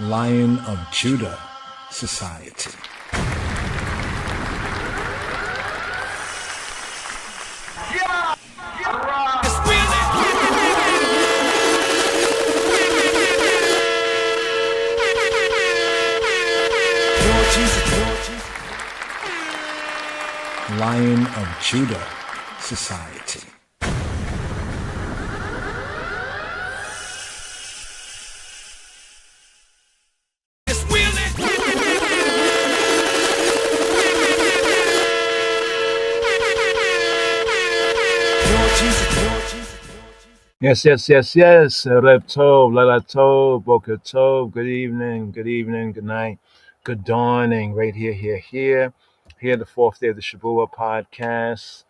Lion of Judah Society. Lion of Judah Society. Yes. Rev Tov, Lala Tov, Boker Tov. Good evening, good night, good dawning. Right here. Here, the fourth day of the Shavua podcast.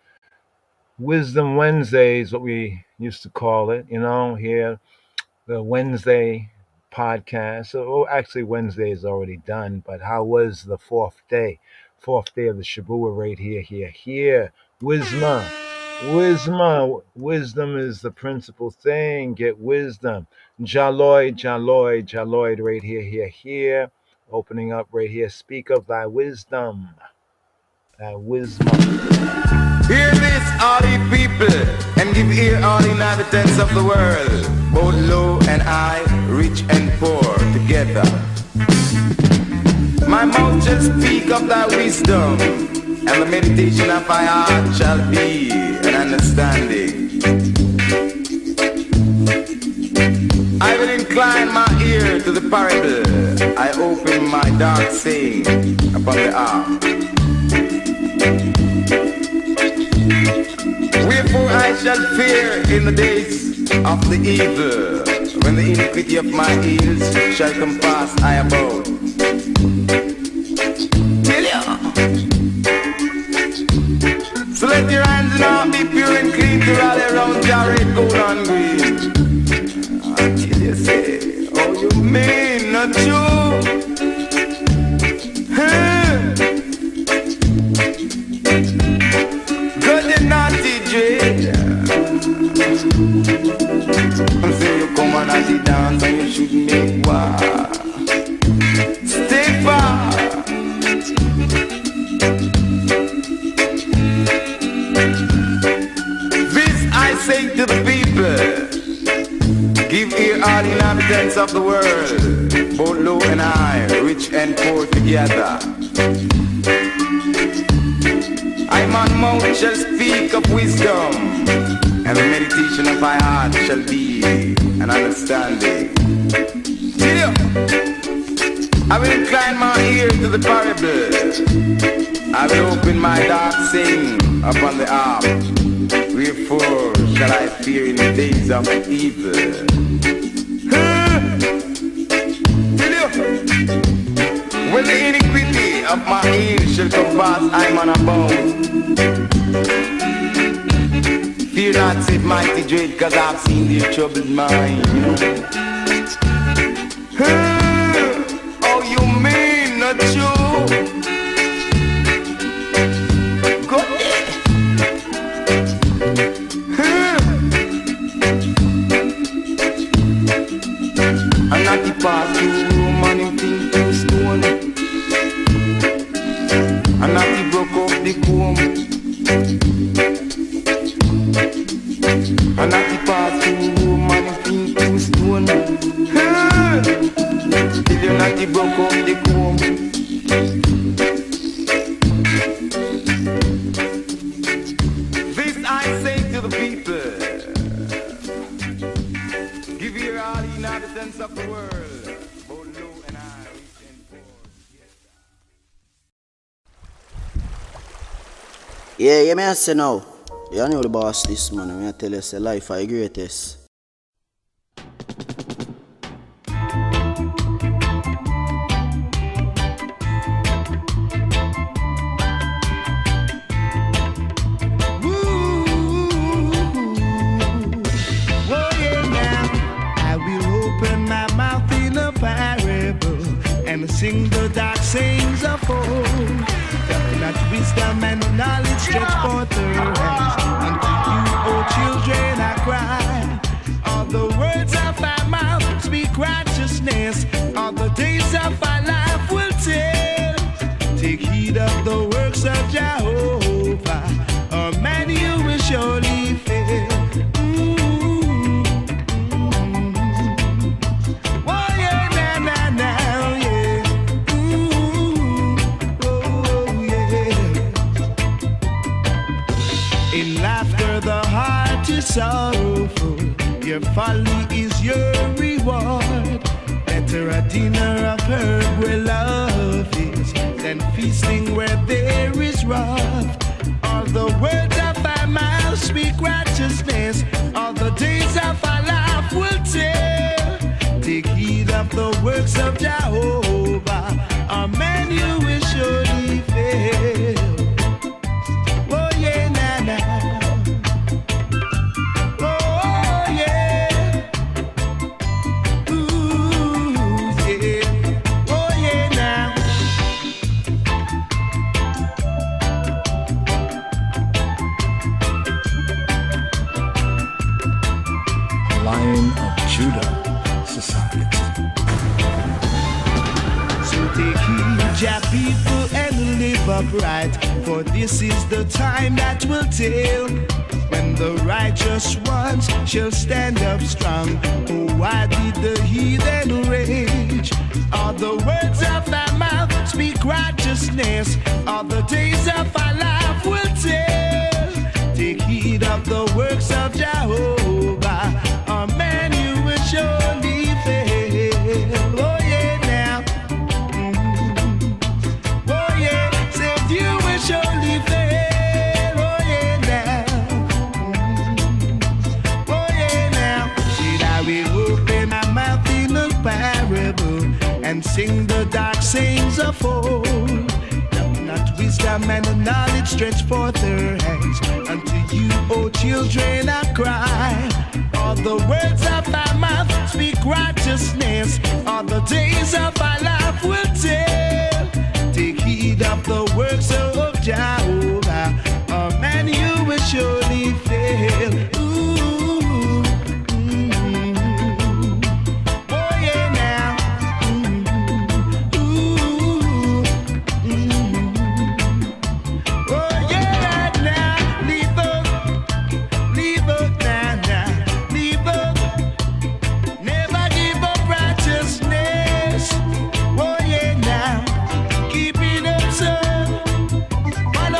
Wisdom Wednesday is what we used to call it, here, the Wednesday podcast. So, actually, Wednesday is already done, but how was the fourth day? Fourth day of the Shavua right here. Wisdom is the principal thing. Get wisdom. Jaloid, right here. Opening up right here. Speak of thy wisdom. Wisdom. Hear this, all ye people, and give ear, all inhabitants of the world, both low and high, rich and poor, together. My mouth shall speak of thy wisdom, and the meditation of my heart shall be an understanding. I will incline my ear to the parable. I open my dark saying upon the arm. Wherefore I shall fear in the days of the evil, when the iniquity of my heels shall compass I abode. Tell ya. So let your hands now be pure and clean to rally around Jared, gold and green. Until you say, oh you mean not true? Good and naughty dread. Say you come on and sit dance and you should make war. Stay far. This I say to the people. Give ear all inhabitants of the world, both low and high, rich and poor together. I man mouth shall speak of wisdom, and the meditation of my heart shall be an understanding. I will incline my ear to the parable. I will open my dark saying upon the arm. Wherefore shall I fear in the days of evil? When the iniquity of my heel shall compass, I'm on a bound. Fear not, said mighty dread, cause I've seen their troubled mind. Oh, you mean not true? Go ahead. I'm not the path to room and him think to stone. I'm not the broke up the comb. I'm not the path to room and him think to stone. Till you're not the broke up the comb. This I say to the people. Give ear all the inhabitants of the world, both low and high, rich and poor. Yeah, me I say now. You know the boss this man, I tell you say life is greatest. Sing the dark sayings of old, that wisdom and knowledge stretch forth her hands. Unto you, O children, I cry. All the words of my mouth speak righteous righteousness, all the days of our life will tell. Take heed of the works of Jehovah, or man you will surely fail. Oh yeah, now, yeah. Oh yeah. In laughter the heart is sorrowful, your folly is your reward. Better a dinner of herb where love is than feasting where there is wrath. All the words of our mouth speak righteousness, all the days of our life will tell. Take heed of the works of Jehovah, or man you will surely fail. Oh yeah, now. Lion of Judah Society. So take heed, your people, and live upright, for this is the time that will tell, when the righteous ones shall stand up strong. Oh, why did the heathen rage? All the words of thy mouth speak righteousness, all the days of our life will tell. Take heed of the works of Jehovah, or man you will surely fail. Oh yeah, now. Oh yeah, said you will surely fail. Oh yeah, now. Oh yeah, now. Said I will open my mouth in a parable and sing the dark sayings of old. Not wisdom and knowledge stretch forth their hands. Unto you, O children, I cry. All the words of our mouth speak righteousness, all the days of our life will tell. Take heed of the works of Jehovah, or man you will surely fail. Ooh, oh yeah, now. Oh yeah, now. Leave up now. Leave up. Never give up righteousness. Oh yeah, now. Keep it up, son. Follow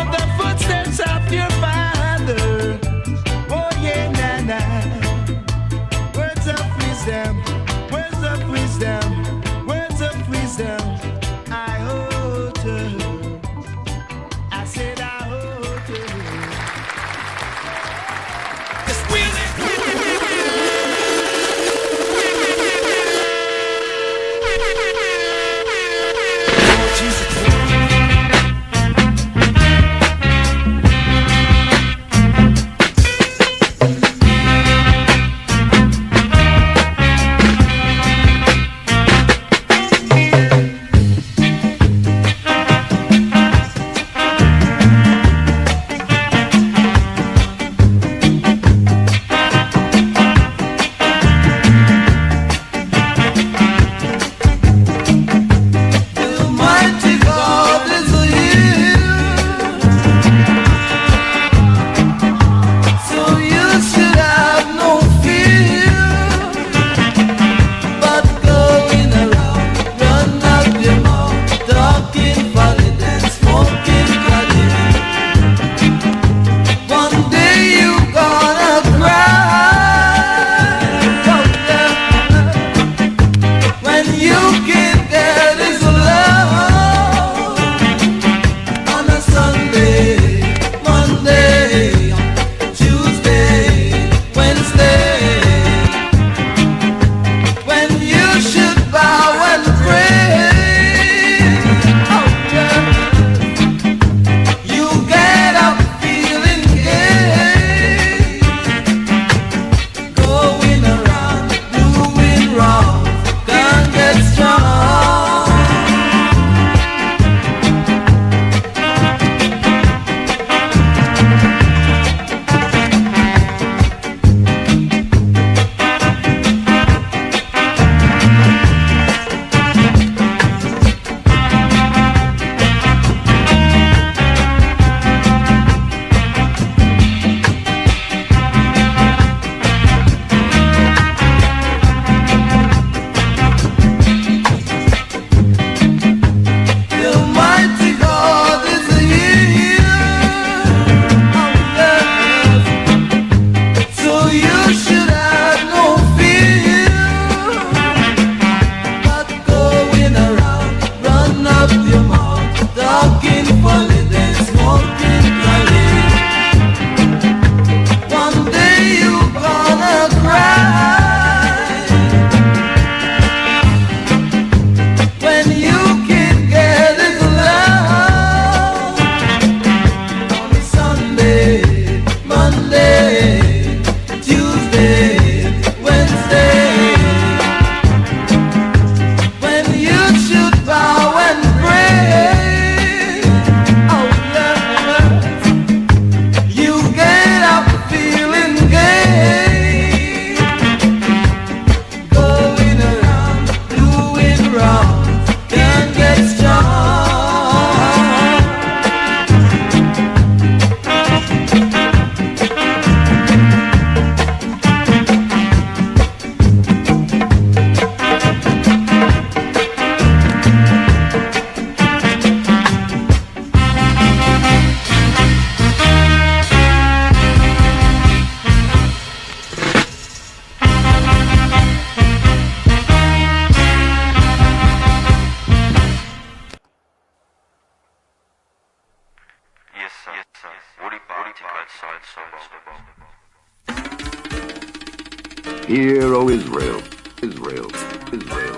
Hear, O Israel, Israel, Israel,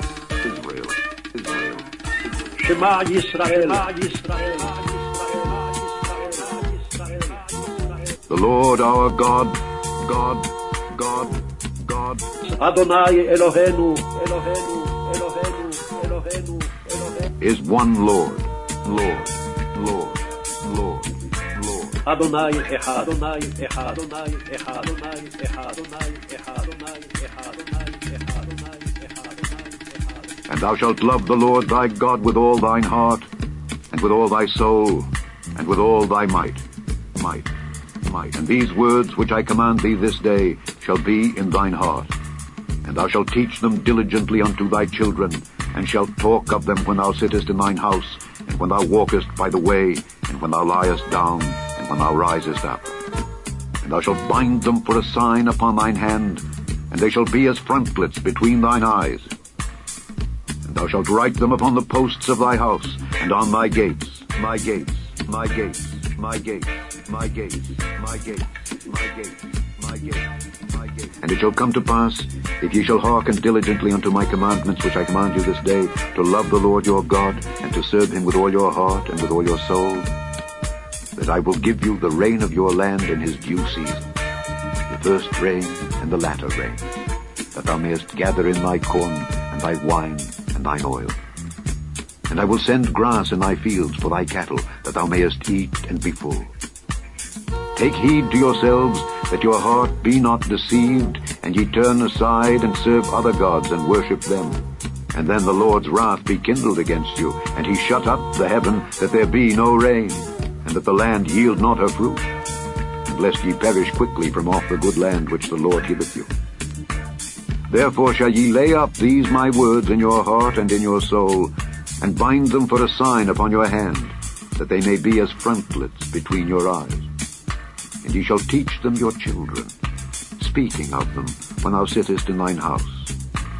Israel, Israel. Shema Yisrael. The Lord our God, God, God, God. Adonai Eloheinu, Eloheinu, Eloheinu, Eloheinu, Eloheinu. Is one Lord, Lord, Lord, Lord, Lord. Adonai Echad, Adonai Echad, Adonai Echad, Adonai Echad, Adonai Echad, Adonai Echad, Adonai Echad, Adonai Echad. And thou shalt love the Lord thy God with all thine heart, and with all thy soul, and with all thy might. And these words which I command thee this day shall be in thine heart. And thou shalt teach them diligently unto thy children, and shalt talk of them when thou sittest in thine house, and when thou walkest by the way, and when thou liest down, and when thou risest up. And thou shalt bind them for a sign upon thine hand, and they shall be as frontlets between thine eyes. And thou shalt write them upon the posts of thy house, and on thy gates, my gates, my gates, my gates, my gates, my gates, my gates, my gates, my gates. And it shall come to pass, if ye shall hearken diligently unto my commandments which I command you this day, to love the Lord your God, and to serve him with all your heart and with all your soul, that I will give you the rain of your land in his due season, the first rain and the latter rain, that thou mayest gather in thy corn and thy wine and thine oil. And I will send grass in thy fields for thy cattle, that thou mayest eat and be full. Take heed to yourselves, that your heart be not deceived, and ye turn aside and serve other gods and worship them. And then the Lord's wrath be kindled against you, and he shut up the heaven, that there be no rain, and that the land yield not her fruit, and lest ye perish quickly from off the good land which the Lord giveth you. Therefore shall ye lay up these my words in your heart and in your soul, and bind them for a sign upon your hand, that they may be as frontlets between your eyes. And ye shall teach them your children, speaking of them when thou sittest in thine house,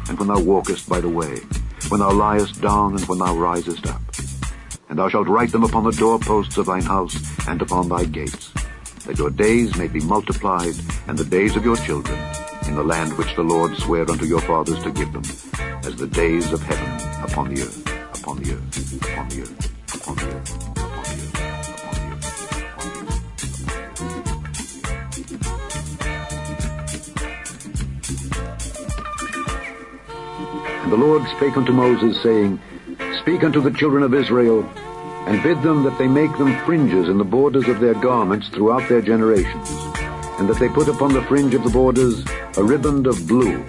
and when thou walkest by the way, when thou liest down, and when thou risest up. And thou shalt write them upon the doorposts of thine house, and upon thy gates, that your days may be multiplied, and the days of your children, in the land which the Lord sware unto your fathers to give them, as the days of heaven upon the earth, upon the earth, upon the earth, upon the earth, upon the earth, upon the earth, upon the earth. And the Lord spake unto Moses, saying, Speak unto the children of Israel, and bid them that they make them fringes in the borders of their garments throughout their generations, and that they put upon the fringe of the borders a riband of blue.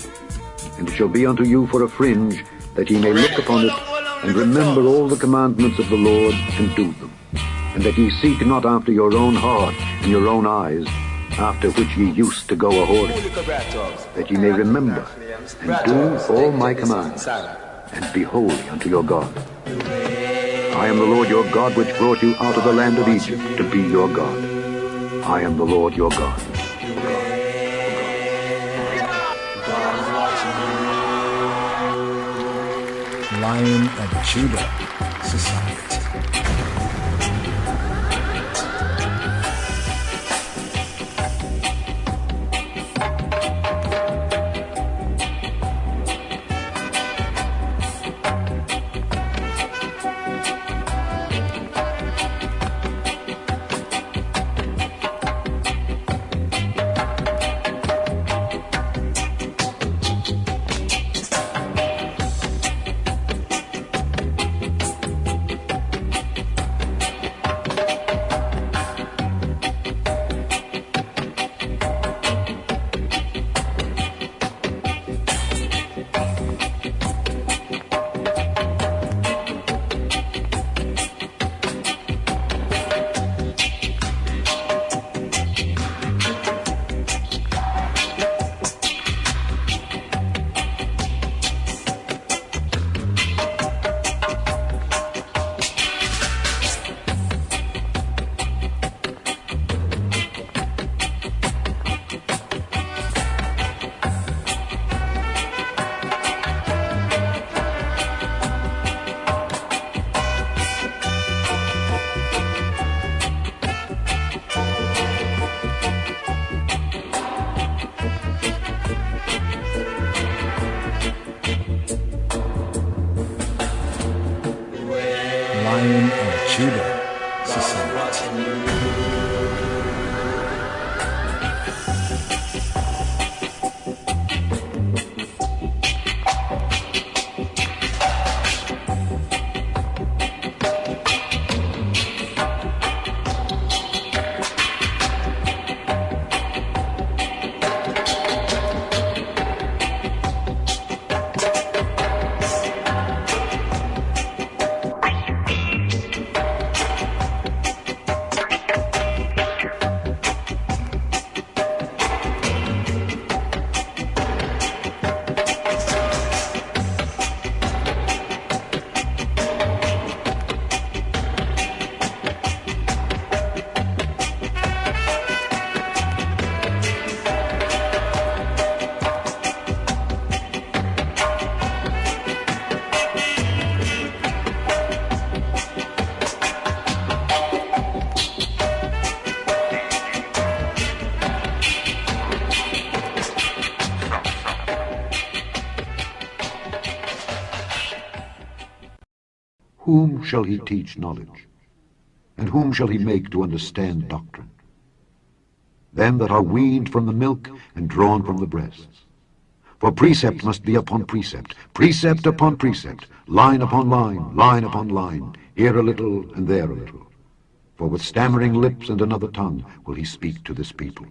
And it shall be unto you for a fringe, that ye may look upon it, and remember all the commandments of the Lord, and do them. And that ye seek not after your own heart and your own eyes, after which ye used to go a-whoring, that ye may remember, and do all my commandments, and be holy unto your God. I am the Lord your God, which brought you out of the land of Egypt, to be your God. I am the Lord your God. Lion of Judah Society. Lion of Judah Society. Whom shall he teach knowledge? And whom shall he make to understand doctrine? Them that are weaned from the milk and drawn from the breasts. For precept must be upon precept, precept upon precept, line upon line, line upon line, here a little and there a little. For with stammering lips and another tongue will he speak to this people,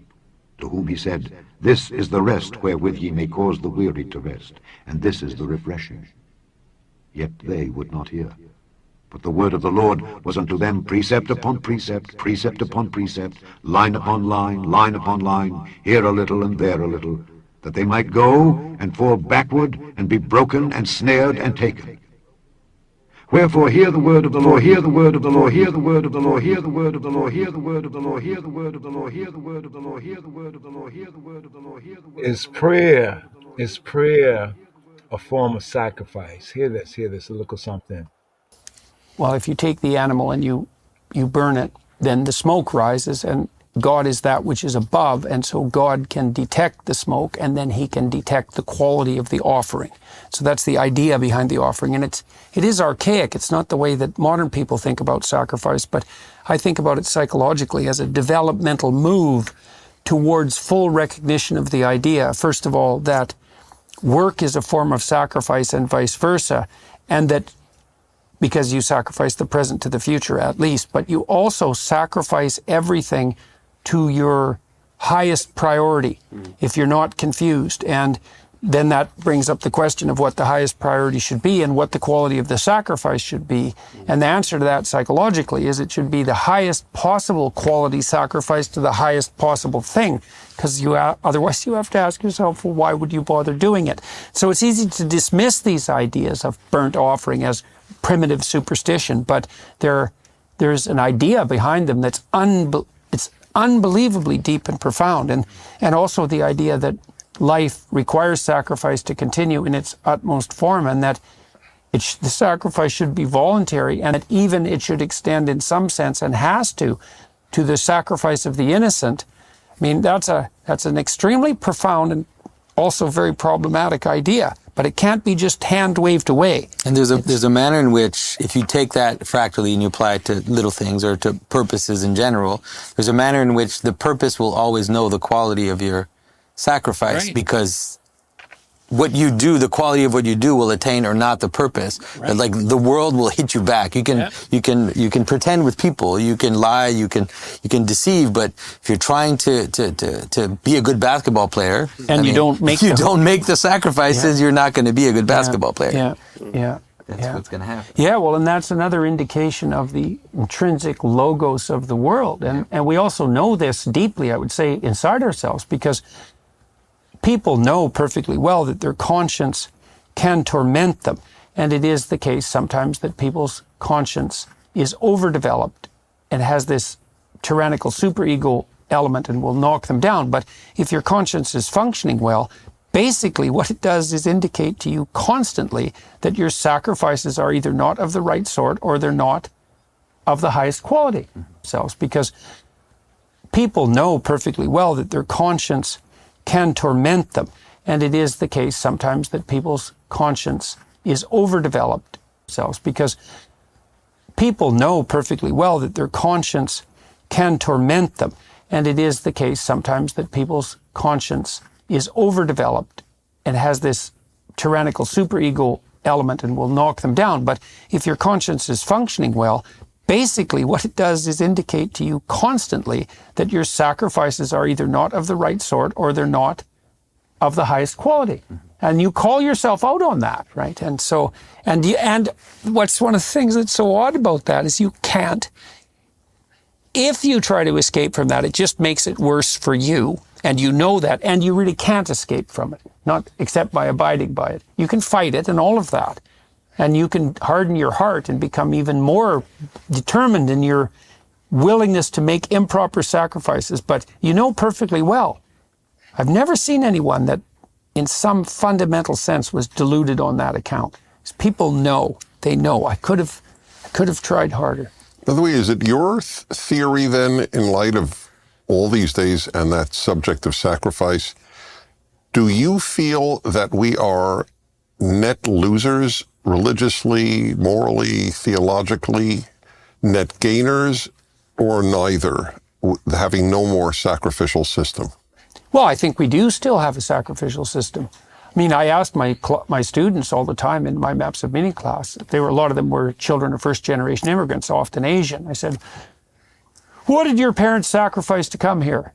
to whom he said, This is the rest wherewith ye may cause the weary to rest, and this is the refreshing. Yet they would not hear. But the word of the Lord was unto them precept upon precept, precept upon precept, line upon line, line upon line, here a little and there a little, that they might go and fall backward and be broken and snared and taken. Wherefore hear the word of the Lord, hear the word of the Lord, hear the word of the Lord, hear the word of the Lord, hear the word of the Lord, hear the word of the Lord, hear the word of the Lord, hear the word of the Lord, hear the word of the Lord, hear the word of the Lord. Is prayer a form of sacrifice? Hear this, a little something. Well, if you take the animal and you burn it, then the smoke rises, and God is that which is above, and so God can detect the smoke, and then he can detect the quality of the offering. So that's the idea behind the offering, and it is archaic. It's not the way that modern people think about sacrifice, but I think about it psychologically as a developmental move towards full recognition of the idea, first of all, that work is a form of sacrifice and vice versa, and that because you sacrifice the present to the future at least, but you also sacrifice everything to your highest priority, if you're not confused. And then that brings up the question of what the highest priority should be and what the quality of the sacrifice should be. And the answer to that psychologically is it should be the highest possible quality sacrifice to the highest possible thing, because otherwise you have to ask yourself, well, why would you bother doing it? So it's easy to dismiss these ideas of burnt offering as primitive superstition, but there's an idea behind them that's it's unbelievably deep and profound, and also the idea that life requires sacrifice to continue in its utmost form, and that the sacrifice should be voluntary, and that even it should extend in some sense, and has to the sacrifice of the innocent. I mean, that's an extremely profound and also very problematic idea, but it can't be just hand-waved away. And there's a manner in which, if you take that fractally and you apply it to little things or to purposes in general, there's a manner in which the purpose will always know the quality of your sacrifice, right? Because what you do, the quality of what you do will attain or not the purpose. Right. But like the world will hit you back. You can pretend with people, you can lie, you can deceive, but if you're trying to be a good basketball player and you don't make the sacrifices, you're not going to be a good basketball player. That's what's going to happen. Yeah, well, and that's another indication of the intrinsic logos of the world. And we also know this deeply, I would say, inside ourselves, because people know perfectly well that their conscience can torment them. And it is the case sometimes that people's conscience is overdeveloped and has this tyrannical superego element and will knock them down. But if your conscience is functioning well, basically what it does is indicate to you constantly that your sacrifices are either not of the right sort or they're not of the highest quality themselves. Because people know perfectly well that their conscience can torment them. And it is the case sometimes that people's conscience is overdeveloped themselves, because people know perfectly well that their conscience can torment them. And it is the case sometimes that people's conscience is overdeveloped and has this tyrannical superego element and will knock them down. But if your conscience is functioning well, basically what it does is indicate to you constantly that your sacrifices are either not of the right sort or they're not of the highest quality. And you call yourself out on that, right? And so, and what's one of the things that's so odd about that is you can't, if you try to escape from that, it just makes it worse for you. And you know that, and you really can't escape from it, not except by abiding by it. You can fight it and all of that. And you can harden your heart and become even more determined in your willingness to make improper sacrifices. But you know perfectly well, I've never seen anyone that in some fundamental sense was deluded on that account. People know, they know, I could have tried harder. By the way, is it your theory then, in light of all these days and that subject of sacrifice, do you feel that we are net losers religiously, morally, theologically, net gainers, or neither, having no more sacrificial system? Well, I think we do still have a sacrificial system. I mean, I asked my students all the time in my Maps of Meaning class, a lot of them were children of first-generation immigrants, often Asian. I said, what did your parents sacrifice to come here?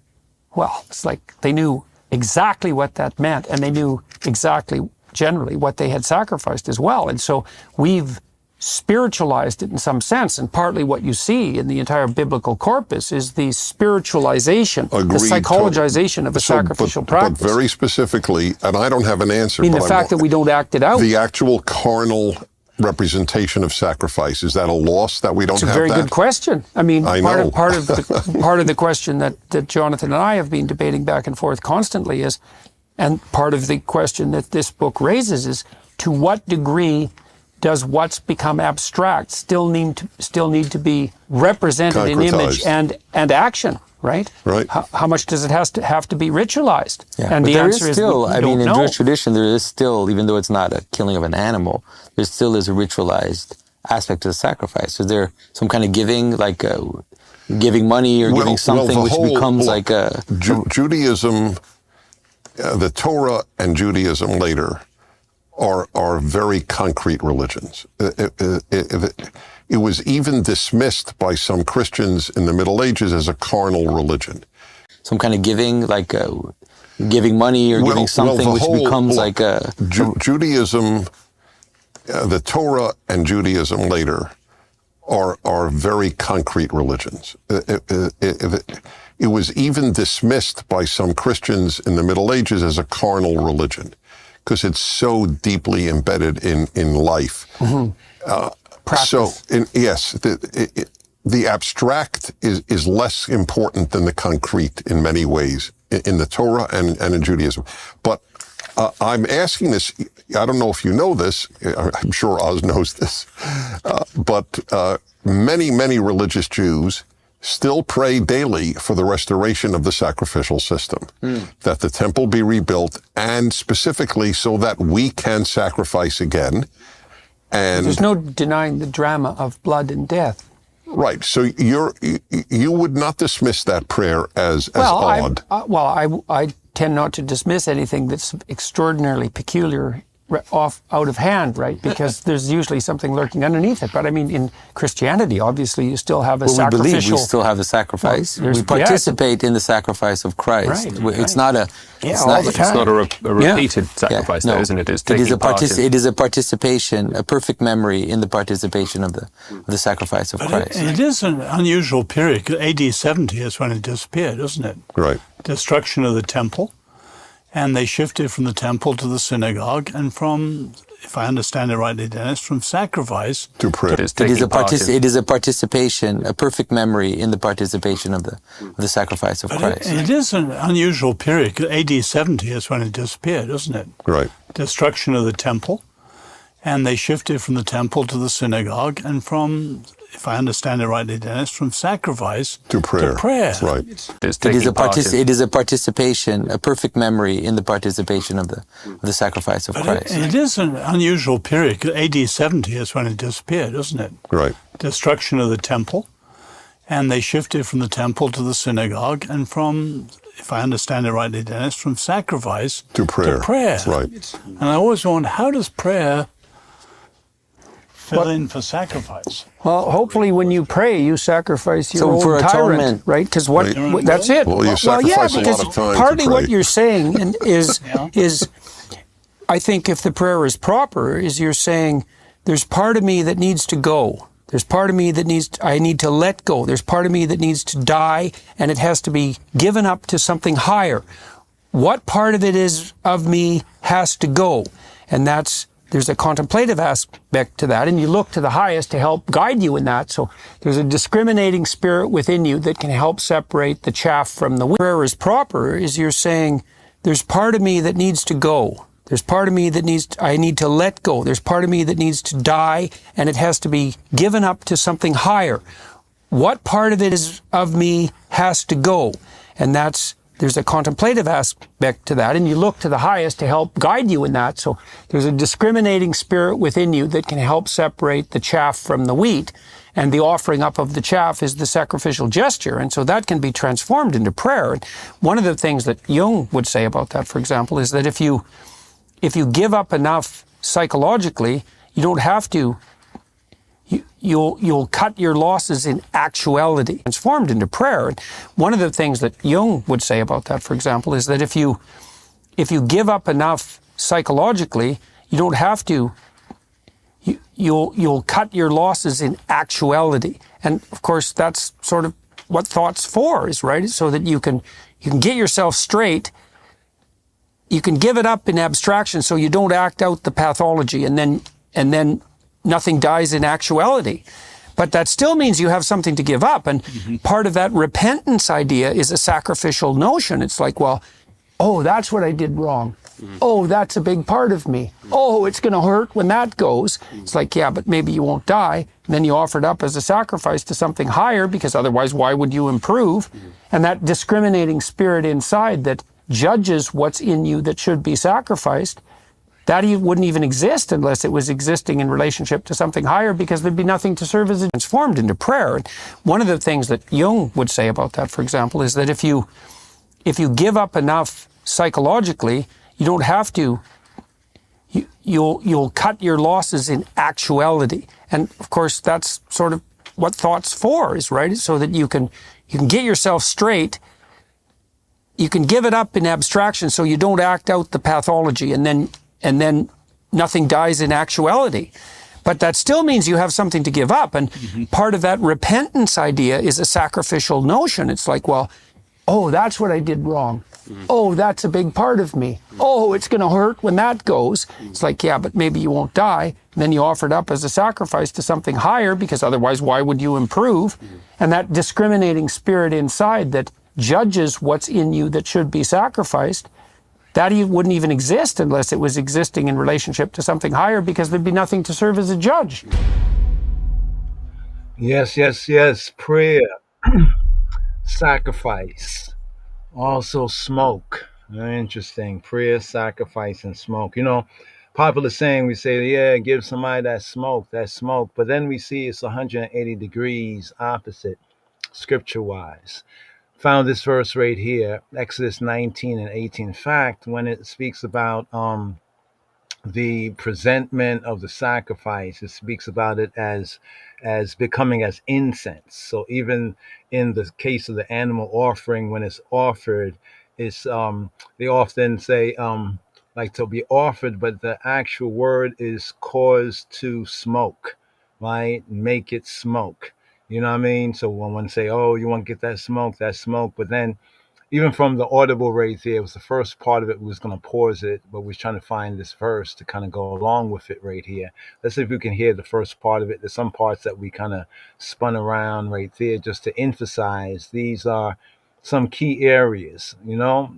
Well, it's like they knew exactly what that meant, and they knew exactly, generally, what they had sacrificed as well. And so we've spiritualized it in some sense, and partly what you see in the entire biblical corpus is the spiritualization, the psychologization of a sacrificial practice. But very specifically, and I don't have an answer. I mean, the fact that we don't act it out. The actual carnal representation of sacrifice, is that a loss that we don't have that? It's a very good question. I mean, part of the question that Jonathan and I have been debating back and forth constantly is, and part of the question that this book raises is, to what degree does what's become abstract still need to be represented in image and action, right? Right. How much does it have to be ritualized? Yeah. And but the answer is still, we don't in know. Jewish tradition, there is still, even though it's not a killing of an animal, there still is a ritualized aspect to the sacrifice. Is there some kind of giving, like giving money or giving something which becomes like a... Judaism, the Torah and Judaism later are very concrete religions. It was even dismissed by some Christians in the Middle Ages as a carnal religion. Some kind of giving, like giving money or giving something which becomes like a... Judaism, the Torah and Judaism later are very concrete religions. It was even dismissed by some Christians in the Middle Ages as a carnal religion, because it's so deeply embedded in life. Mm-hmm. The abstract is less important than the concrete in many ways in the Torah and in Judaism. But I'm asking this, I don't know if you know this, I'm sure Oz knows this, but many, many religious Jews still pray daily for the restoration of the sacrificial system, that the temple be rebuilt, and specifically so that we can sacrifice again. And there's no denying the drama of blood and death. Right. So you would not dismiss that prayer as odd. I tend not to dismiss anything that's extraordinarily peculiar out of hand, right? Because there's usually something lurking underneath it. But I mean, in Christianity, obviously, you still have a sacrificial... We believe we still have the sacrifice. We participate in the sacrifice of Christ. Right, it's not a... It's not a repeated sacrifice, though, isn't it? It is a participation, a perfect memory in the participation of the sacrifice of Christ. It is an unusual period. AD 70 is when it disappeared, isn't it? Right. Destruction of the temple. And they shifted from the temple to the synagogue, and from, if I understand it rightly, Dennis, from sacrifice to prayer. It is a participation, a perfect memory in the participation of the sacrifice of Christ. It is an unusual period. AD 70 is when it disappeared, isn't it? Right. Destruction of the temple, and they shifted from the temple to the synagogue, and from, if I understand it rightly, Dennis, from sacrifice to prayer. Right. It is a participation, a perfect memory in the participation of the sacrifice of Christ. It is an unusual period. AD 70 is when it disappeared, isn't it? Right. Destruction of the temple. And they shifted from the temple to the synagogue, and from, if I understand it rightly, Dennis, from sacrifice to prayer. Right. And I always wonder, how does prayer fill in for sacrifice? Well, hopefully when you pray, you sacrifice your own for tyrant, atonement, right? Because that's it. Well, you sacrifice a lot of time partly to pray. what you're saying is, I think if the prayer is proper, is you're saying, there's part of me that needs to go. There's part of me that I need to let go. There's part of me that needs to die, and it has to be given up to something higher. What part of it is of me has to go? And there's a contemplative aspect to that, and you look to the highest to help guide you in that. So there's a discriminating spirit within you that can help separate the chaff from the wheat. Prayer is proper, is you're saying, there's part of me that needs to go. There's part of me that I need to let go. There's part of me that needs to die, and it has to be given up to something higher. What part of it is of me has to go? And there's a contemplative aspect to that, and you look to the highest to help guide you in that. So there's a discriminating spirit within you that can help separate the chaff from the wheat, and the offering up of the chaff is the sacrificial gesture, and so that can be transformed into prayer. And one of the things that Jung would say about that, for example, is that if you give up enough psychologically, you don't have to. You'll cut your losses in actuality. Transformed into prayer. And one of the things that Jung would say about that, for example, is that if you give up enough psychologically, you don't have to. You'll cut your losses in actuality. And of course, that's sort of what thought's for, is right, so that you can get yourself straight. You can give it up in abstraction, so you don't act out the pathology, and then nothing dies in actuality. But that still means you have something to give up. And part of that repentance idea is a sacrificial notion. It's like, well, oh, that's what I did wrong. Oh, that's a big part of me. Oh, it's going to hurt when that goes. It's like, yeah, but maybe you won't die. And then you offer it up as a sacrifice to something higher, because otherwise, why would you improve? And that discriminating spirit inside that judges what's in you that should be sacrificed, that wouldn't even exist unless it was existing in relationship to something higher, because there'd be nothing to serve as transformed into prayer. And one of the things that Jung would say about that, for example, is that if you give up enough psychologically, you don't have to. You'll cut your losses in actuality. And of course, that's sort of what thought's for, is right, so that you can get yourself straight. You can give it up in abstraction, so you don't act out the pathology, and then nothing dies in actuality. But that still means you have something to give up. And part of that repentance idea is a sacrificial notion. It's like, well, oh, that's what I did wrong. Oh, that's a big part of me. Oh, it's going to hurt when that goes. It's like, yeah, but maybe you won't die. And then you offer it up as a sacrifice to something higher, because otherwise, why would you improve? And that discriminating spirit inside that judges what's in you that should be sacrificed, that wouldn't even exist unless it was existing in relationship to something higher, because there'd be nothing to serve as a judge. Yes. Prayer, sacrifice, also smoke. Very interesting. Prayer, sacrifice, and smoke. You know, popular saying, we say, yeah, give somebody that smoke. But then we see it's 180 degrees opposite, scripture-wise. Found this verse right here, Exodus 19 and 18. In fact, when it speaks about the presentment of the sacrifice, it speaks about it as becoming as incense. So even in the case of the animal offering, when it's offered, it's they often say like to be offered, but the actual word is caused to smoke, right? Make it smoke. You know what I mean? So when one say, oh, you want to get that smoke. But then even from the audible right there, it was the first part of it was going to pause it, but we're trying to find this verse to kind of go along with it right here. Let's see if we can hear the first part of it. There's some parts that we kind of spun around right there just to emphasize these are some key areas,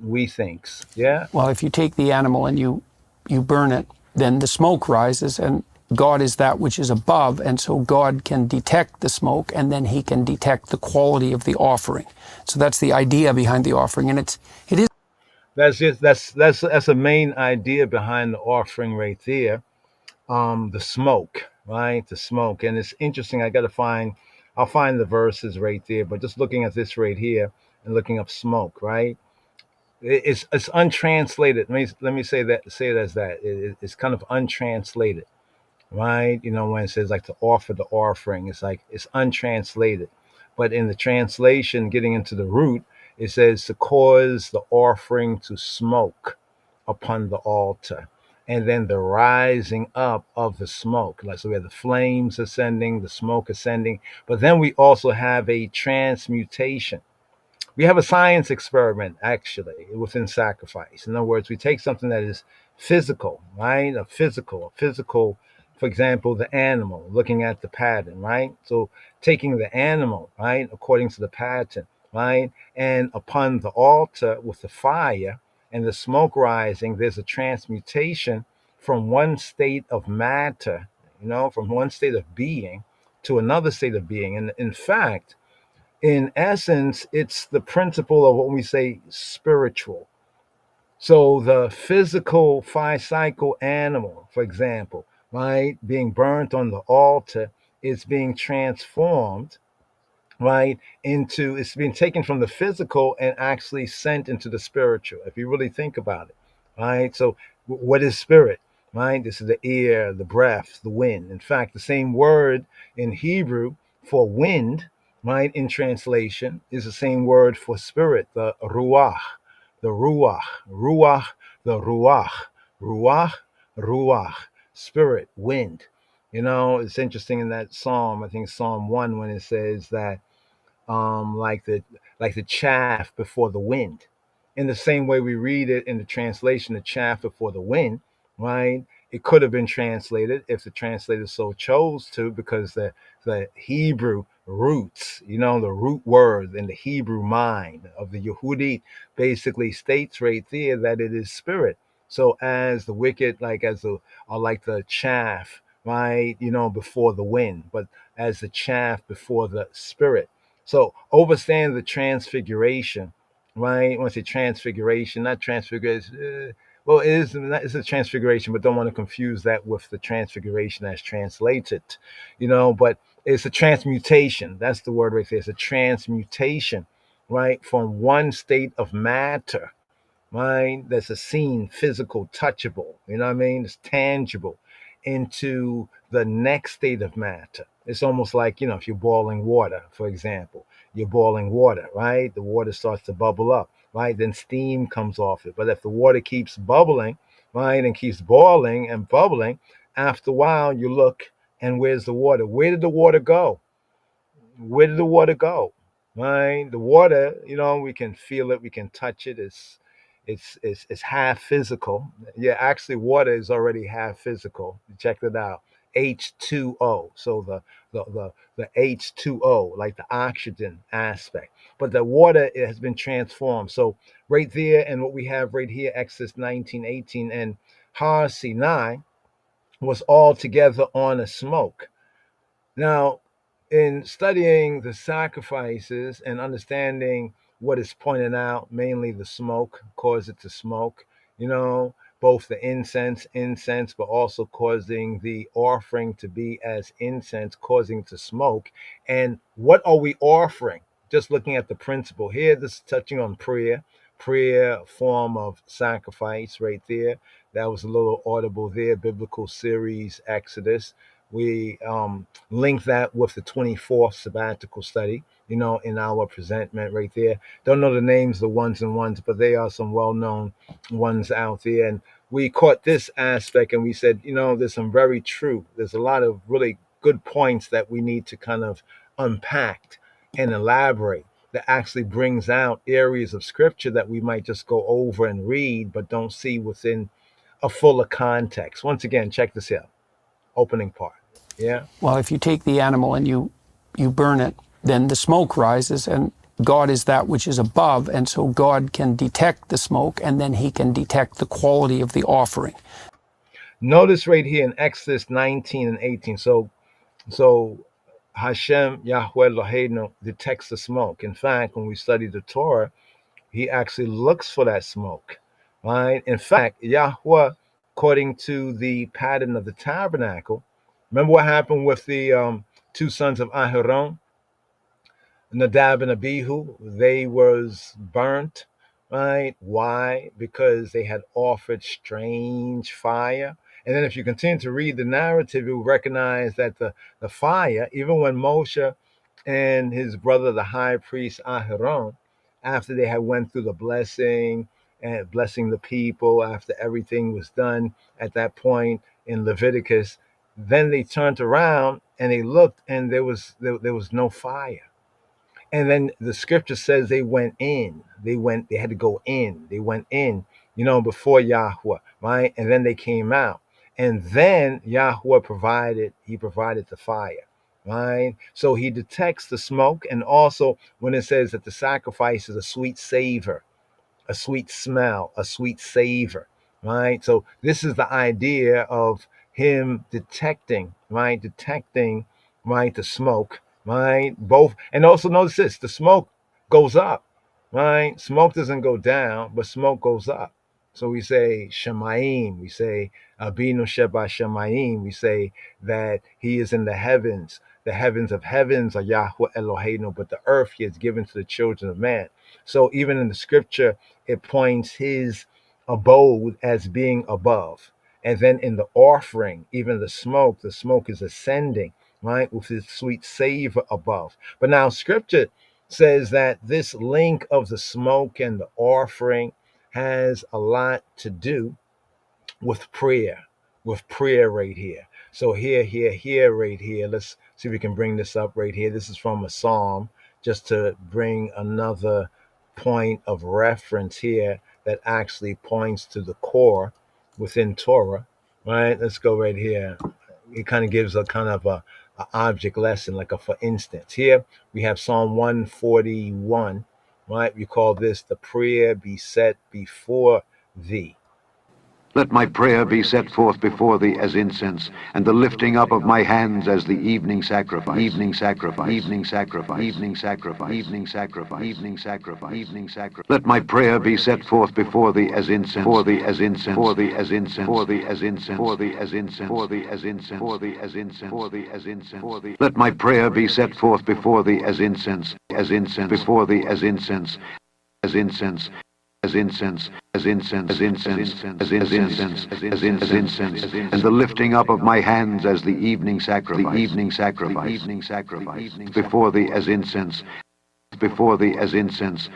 we thinks. Yeah? Well, if you take the animal and you burn it, then the smoke rises, and God is that which is above, and so God can detect the smoke, and then he can detect the quality of the offering. So that's the idea behind the offering, and it is. That's a main idea behind the offering right there. The smoke, right? The smoke, and it's interesting. I'll find the verses right there, but just looking at this right here and looking up smoke, right? It's untranslated. Let me say it as that. It's kind of untranslated, right? When it says like to offer the offering, it's like it's untranslated. But in the translation, getting into the root, it says to cause the offering to smoke upon the altar. And then the rising up of the smoke. Like, so we have the flames ascending, the smoke ascending, but then we also have a transmutation. We have a science experiment actually within sacrifice. In other words, we take something that is physical, right? A physical, for example, the animal, looking at the pattern, right? So taking the animal, right, according to the pattern, right? And upon the altar with the fire and the smoke rising, there's a transmutation from one state of matter, from one state of being to another state of being. And in fact, in essence, it's the principle of what we say spiritual. So the physical cycle animal, for example, right, being burnt on the altar, is being transformed, right, into, it's being taken from the physical and actually sent into the spiritual, if you really think about it, right? So what is spirit, right? This is the air, the breath, the wind. In fact, the same word in Hebrew for wind, right, in translation, is the same word for spirit, the ruach, ruach, the ruach, ruach, spirit, wind. It's interesting in that psalm, I think Psalm 1, when it says that like the chaff before the wind. In the same way we read it in the translation, the chaff before the wind, right? It could have been translated if the translator so chose to, because the Hebrew roots, the root word in the Hebrew mind of the Yehudi basically states right there that it is spirit. So as the wicked, are like the chaff, right? Before the wind, but as the chaff before the spirit. So understand the transfiguration, right? When I say transfiguration, not transfiguration. Well, it's a transfiguration, but don't want to confuse that with the transfiguration as translated, But it's a transmutation. That's the word right there. It's a transmutation, right, from one state of matter, right? That's a seen, physical, touchable, you know what I mean? It's tangible, into the next state of matter. It's almost like, if you're boiling water, for example, you're boiling water, right? The water starts to bubble up, right? Then steam comes off it. But if the water keeps bubbling, right, and keeps boiling and bubbling, after a while you look, and where's the water? Where did the water go? Where did the water go? Right? The water, we can feel it, we can touch it. It's half physical. Yeah, actually, water is already half physical. Check it out. H2O. So the H2O, like the oxygen aspect. But the water, it has been transformed. So right there, and what we have right here, Exodus 19:18, and Har Sinai was all together on a smoke. Now, in studying the sacrifices and understanding what is pointed out, mainly the smoke, cause it to smoke, both the incense, but also causing the offering to be as incense, causing to smoke. And what are we offering? Just looking at the principle here, this is touching on prayer, a form of sacrifice right there. That was a little audible there, biblical series, Exodus. We link that with the 24th sabbatical study, in our presentment right there. Don't know the names of the ones and ones, but they are some well-known ones out there. And we caught this aspect and we said, there's some very true. There's a lot of really good points that we need to kind of unpack and elaborate, that actually brings out areas of scripture that we might just go over and read, but don't see within a fuller context. Once again, check this out. Opening part. Yeah. Well, if you take the animal and you burn it, then the smoke rises, and God is that which is above, and so God can detect the smoke, and then he can detect the quality of the offering. Notice right here in Exodus 19 and 18. So Hashem Yahweh Eloheinu detects the smoke. In fact, when we study the Torah, he actually looks for that smoke, right? In fact, Yahweh, according to the pattern of the tabernacle, remember what happened with the two sons of Aharon, Nadab and Abihu? They was burnt, right? Why? Because they had offered strange fire. And then if you continue to read the narrative, you'll recognize that the fire, even when Moshe and his brother, the high priest Aharon, after they had went through the blessing and blessing the people, after everything was done at that point in Leviticus, then they turned around and they looked and there was no fire. And then the scripture says they went in. They had to go in. They went in, before Yahweh, right? And then they came out. And then Yahweh provided the fire, right? So he detects the smoke. And also when it says that the sacrifice is a sweet savor, a sweet smell, a sweet savor, right? So this is the idea of him detecting, right? Detecting, right, the smoke, right? Both, and also notice this: the smoke goes up, right? Smoke doesn't go down, but smoke goes up. So we say Shemayim, we say Abinu Sheba Shemayim, we say that he is in the heavens. The heavens of heavens are Yahweh Eloheinu, but the earth he has given to the children of man. So even in the scripture, it points his abode as being above. And then in the offering, even the smoke is ascending, right, with its sweet savor above. But now scripture says that this link of the smoke and the offering has a lot to do with prayer right here. So here, right here. Let's see if we can bring this up right here. This is from a psalm, just to bring another point of reference here that actually points to the core within Torah, right? Let's go right here. It kind of gives a kind of a object lesson, like a for instance. Here we have Psalm 141, right? We call this the prayer be set before thee. Let my prayer be set forth before thee as incense, and the lifting up of my hands as the evening sacrifice. Evening sacrifice. Evening sacrifice. Evening sacrifice. Evening sacrifice. Evening sacrifice. Evening sacrifice. Let my prayer be set forth before thee as incense. For thee as incense. For thee as incense. For thee as incense. For thee as incense. For thee as incense. For thee as incense. For thee as incense. For thee. Let my prayer be set forth before thee as incense. As incense. Before thee as incense. As incense. As incense, as incense, as incense, as incense, as incense, and the lifting up of my hands as the evening sacrifice. The evening sacrifice. Evening sacrifice. Before thee as incense. Before thee as incense.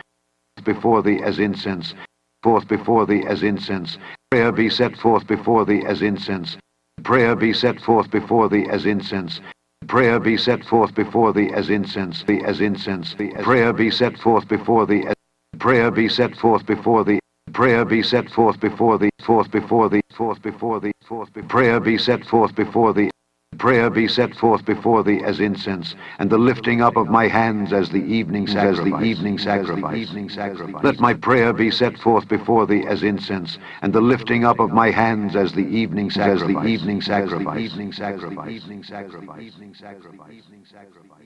Before thee as incense. Forth before thee as incense. Prayer be set forth before thee as incense. Prayer be set forth before thee as incense. Prayer be set forth before thee as incense. As incense. Prayer be set forth before thee as prayer be set forth before thee. Prayer be set forth before thee. Forth before thee. Forth before thee. Forth. Prayer be set forth before thee. Prayer be set forth before thee as incense, and the lifting up of my hands as the evening sacrifice. As the evening sacrifice. Evening sacrifice. Let my prayer be set forth before thee as incense, and the lifting up of my hands as the evening sacrifice. As the evening sacrifice. Evening sacrifice. Evening sacrifice. Evening sacrifice. Evening sacrifice. Evening sacrifice.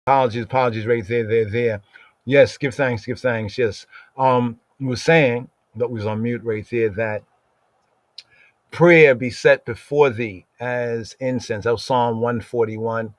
Apologies right there. Yes, give thanks, yes. We were saying that we was on mute right there, that prayer be set before thee as incense. That was Psalm 141,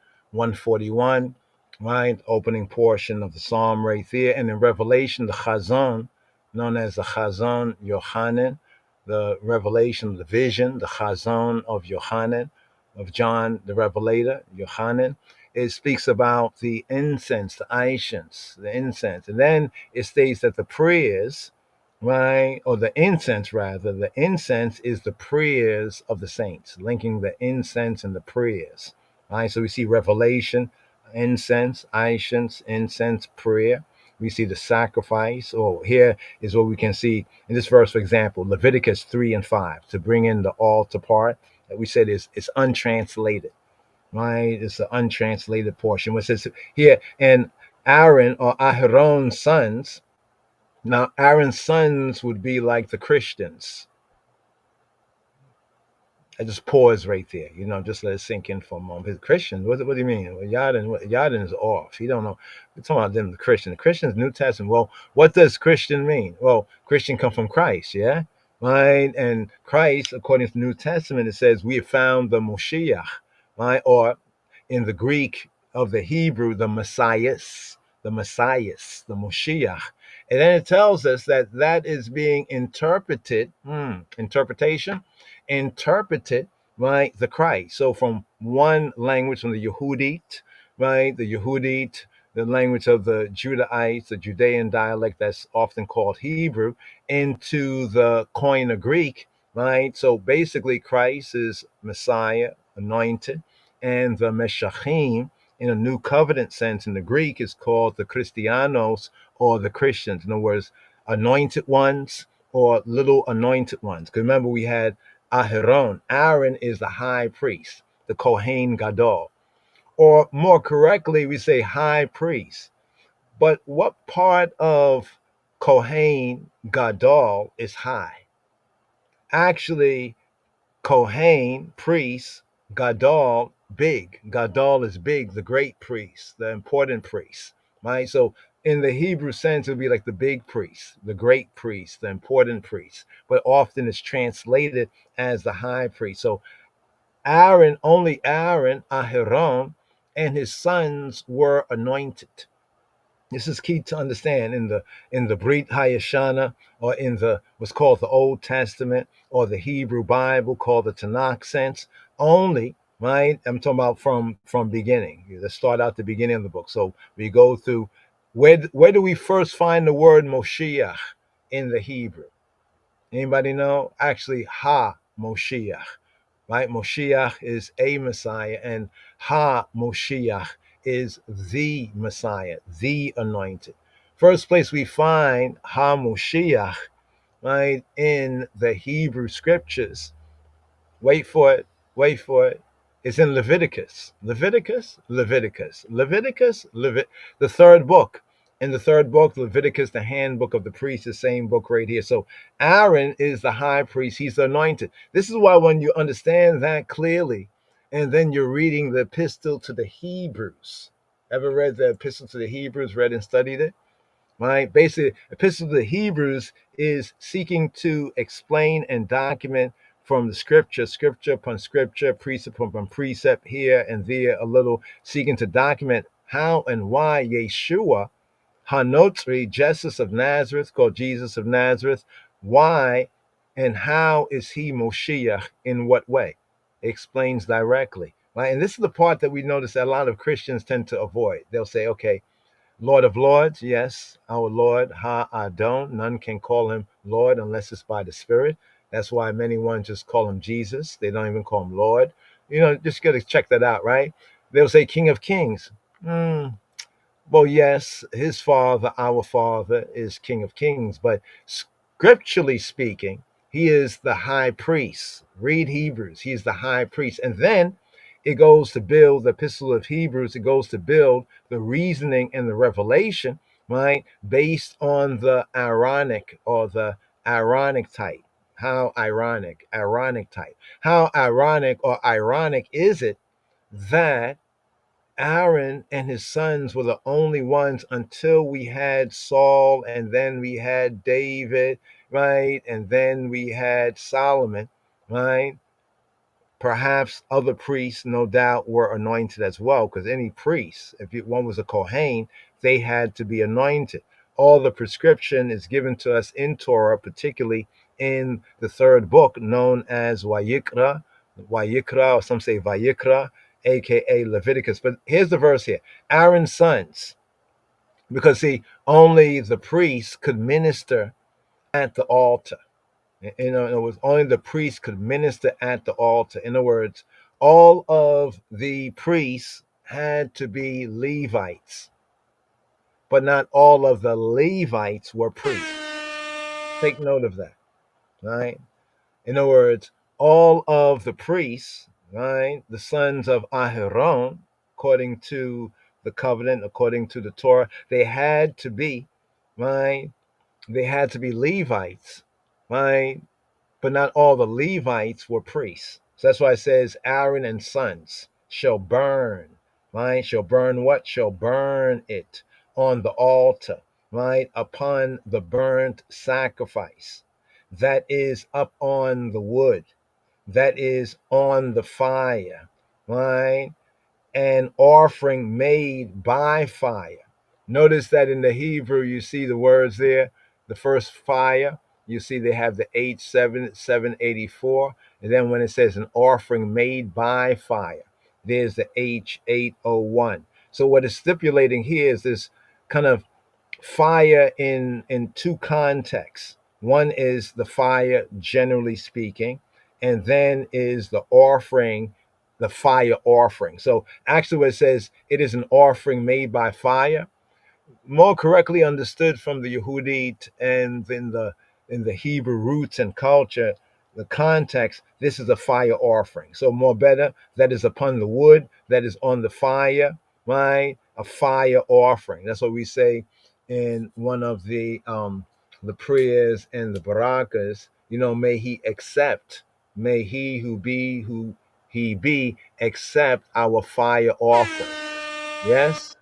right? Opening portion of the psalm right there. And in Revelation, the Chazon, known as the Chazon Yohanan, the revelation, the vision, the Chazon of Yohanan, of John the Revelator, Yohanan. It speaks about the incense, the incense. And then it states that the prayers, right, or the incense rather, the incense is the prayers of the saints, linking the incense and the prayers. Right, so we see revelation, incense, incense, prayer. we see the sacrifice. Or here is what we can see in this verse, for example, Leviticus 3 and 5, to bring in the altar part that we said is untranslated, right? It's an untranslated portion. What says here, and Aaron or Aharon's sons. Now, Aaron's sons would be like the Christians. I just pause right there, just let it sink in for a moment. His Christians, what do you mean? Well, Yarden is off. He don't know. We're talking about them, the Christian. The Christians, New Testament. Well, what does Christian mean? Well, Christian come from Christ, yeah? Right? And Christ, according to the New Testament, it says we have found the Moshiach, right? Or in the Greek of the Hebrew, the Messias, the Moshiach. And then it tells us that is being interpreted, interpreted, right, the Christ. So from one language, from the Yehudit, right, the language of the Judaites, the Judean dialect that's often called Hebrew, into the Koine Greek, right? So basically Christ is Messiah, anointed, and the Meshachim, in a new covenant sense in the Greek, is called the Christianos, or the Christians. In other words, anointed ones or little anointed ones. Because remember, we had Aharon. Aaron is the high priest, the Kohen Gadol. Or more correctly, we say high priest. But what part of Kohen Gadol is high? Actually, Kohen, priest, Gadol, big. Gadol is big, the great priest, the important priest, right? So in the Hebrew sense, it would be like the big priest, the great priest, the important priest, but often it's translated as the high priest. So only Aaron, Aharon, and his sons were anointed. This is key to understand in the Brit Hayashana, or in the what's called the Old Testament, or the Hebrew Bible called the Tanakh sense. Only, right? I'm talking about from beginning. Let's start out the beginning of the book. So we go through where do we first find the word Moshiach in the Hebrew? Anybody know? Actually, Ha Moshiach. Right? Moshiach is a Messiah, and Ha Moshiach is the Messiah, the anointed. First place we find Ha Moshiach, right, in the Hebrew scriptures. Wait for it. Wait for it. It's in Leviticus. The third book. In the third book, Leviticus, the handbook of the priest, the same book right here. So Aaron is the high priest. He's the anointed. This is why when you understand that clearly, and then you're reading the epistle to the Hebrews. Ever read the epistle to the Hebrews, read and studied it? Right? Basically, Epistle to the Hebrews is seeking to explain and document from the scripture upon scripture, precept upon precept, here and there a little, seeking to document how and why Yeshua, Hanotri, Jesus of Nazareth, called Jesus of Nazareth, why and how is he Moshiach, in what way? It explains directly. Right? And this is the part that we notice that a lot of Christians tend to avoid. They'll say, okay, Lord of Lords, yes, our Lord, Ha Adon. None can call him Lord unless it's by the Spirit. That's why many ones just call him Jesus. They don't even call him Lord. Just got to check that out, right? They'll say King of Kings. Well, yes, his father, our father, is King of Kings, but scripturally speaking, he is the high priest. Read Hebrews, he is the high priest. And then it goes to build the epistle of Hebrews, it goes to build the reasoning and the revelation, right, based on the Aaronic, or the Aaronic type. How ironic type. How ironic or ironic is it that Aaron and his sons were the only ones until we had Saul, and then we had David, right? And then we had Solomon, right? Perhaps other priests, no doubt, were anointed as well, because any priest, one was a Kohen, they had to be anointed. All the prescription is given to us in Torah, particularly in the third book known as Vayikra, or some say Vayikra, aka Leviticus. But here's the verse here: Aaron's sons, because see, only the priests could minister at the altar. It was only the priest could minister at the altar. In other words, all of the priests had to be Levites. but not all of the Levites were priests. Take note of that, right? In other words, all of the priests, right, the sons of Aharon, according to the covenant, according to the Torah, they had to be, right? They had to be Levites, right? But not all the Levites were priests. So that's why it says Aaron and sons shall burn, right? Shall burn what? Shall burn it on the altar, right? Upon the burnt sacrifice that is up on the wood, that is on the fire, right? An offering made by fire. Notice that in the Hebrew, you see the words there. The first fire, you see they have the H784. And then when it says an offering made by fire, there's the H801. So what it's stipulating here is this kind of fire in two contexts. One is the fire, generally speaking, and then is the offering, the fire offering. So actually, what it says, it is an offering made by fire, more correctly understood from the Yehudit and in the Hebrew roots and culture, the context, this is a fire offering. So more better, that is upon the wood, that is on the fire, right? A fire offering. That's what we say in one of the prayers and the barakas. You know, may he accept, may he who he be accept our fire offering. Yes.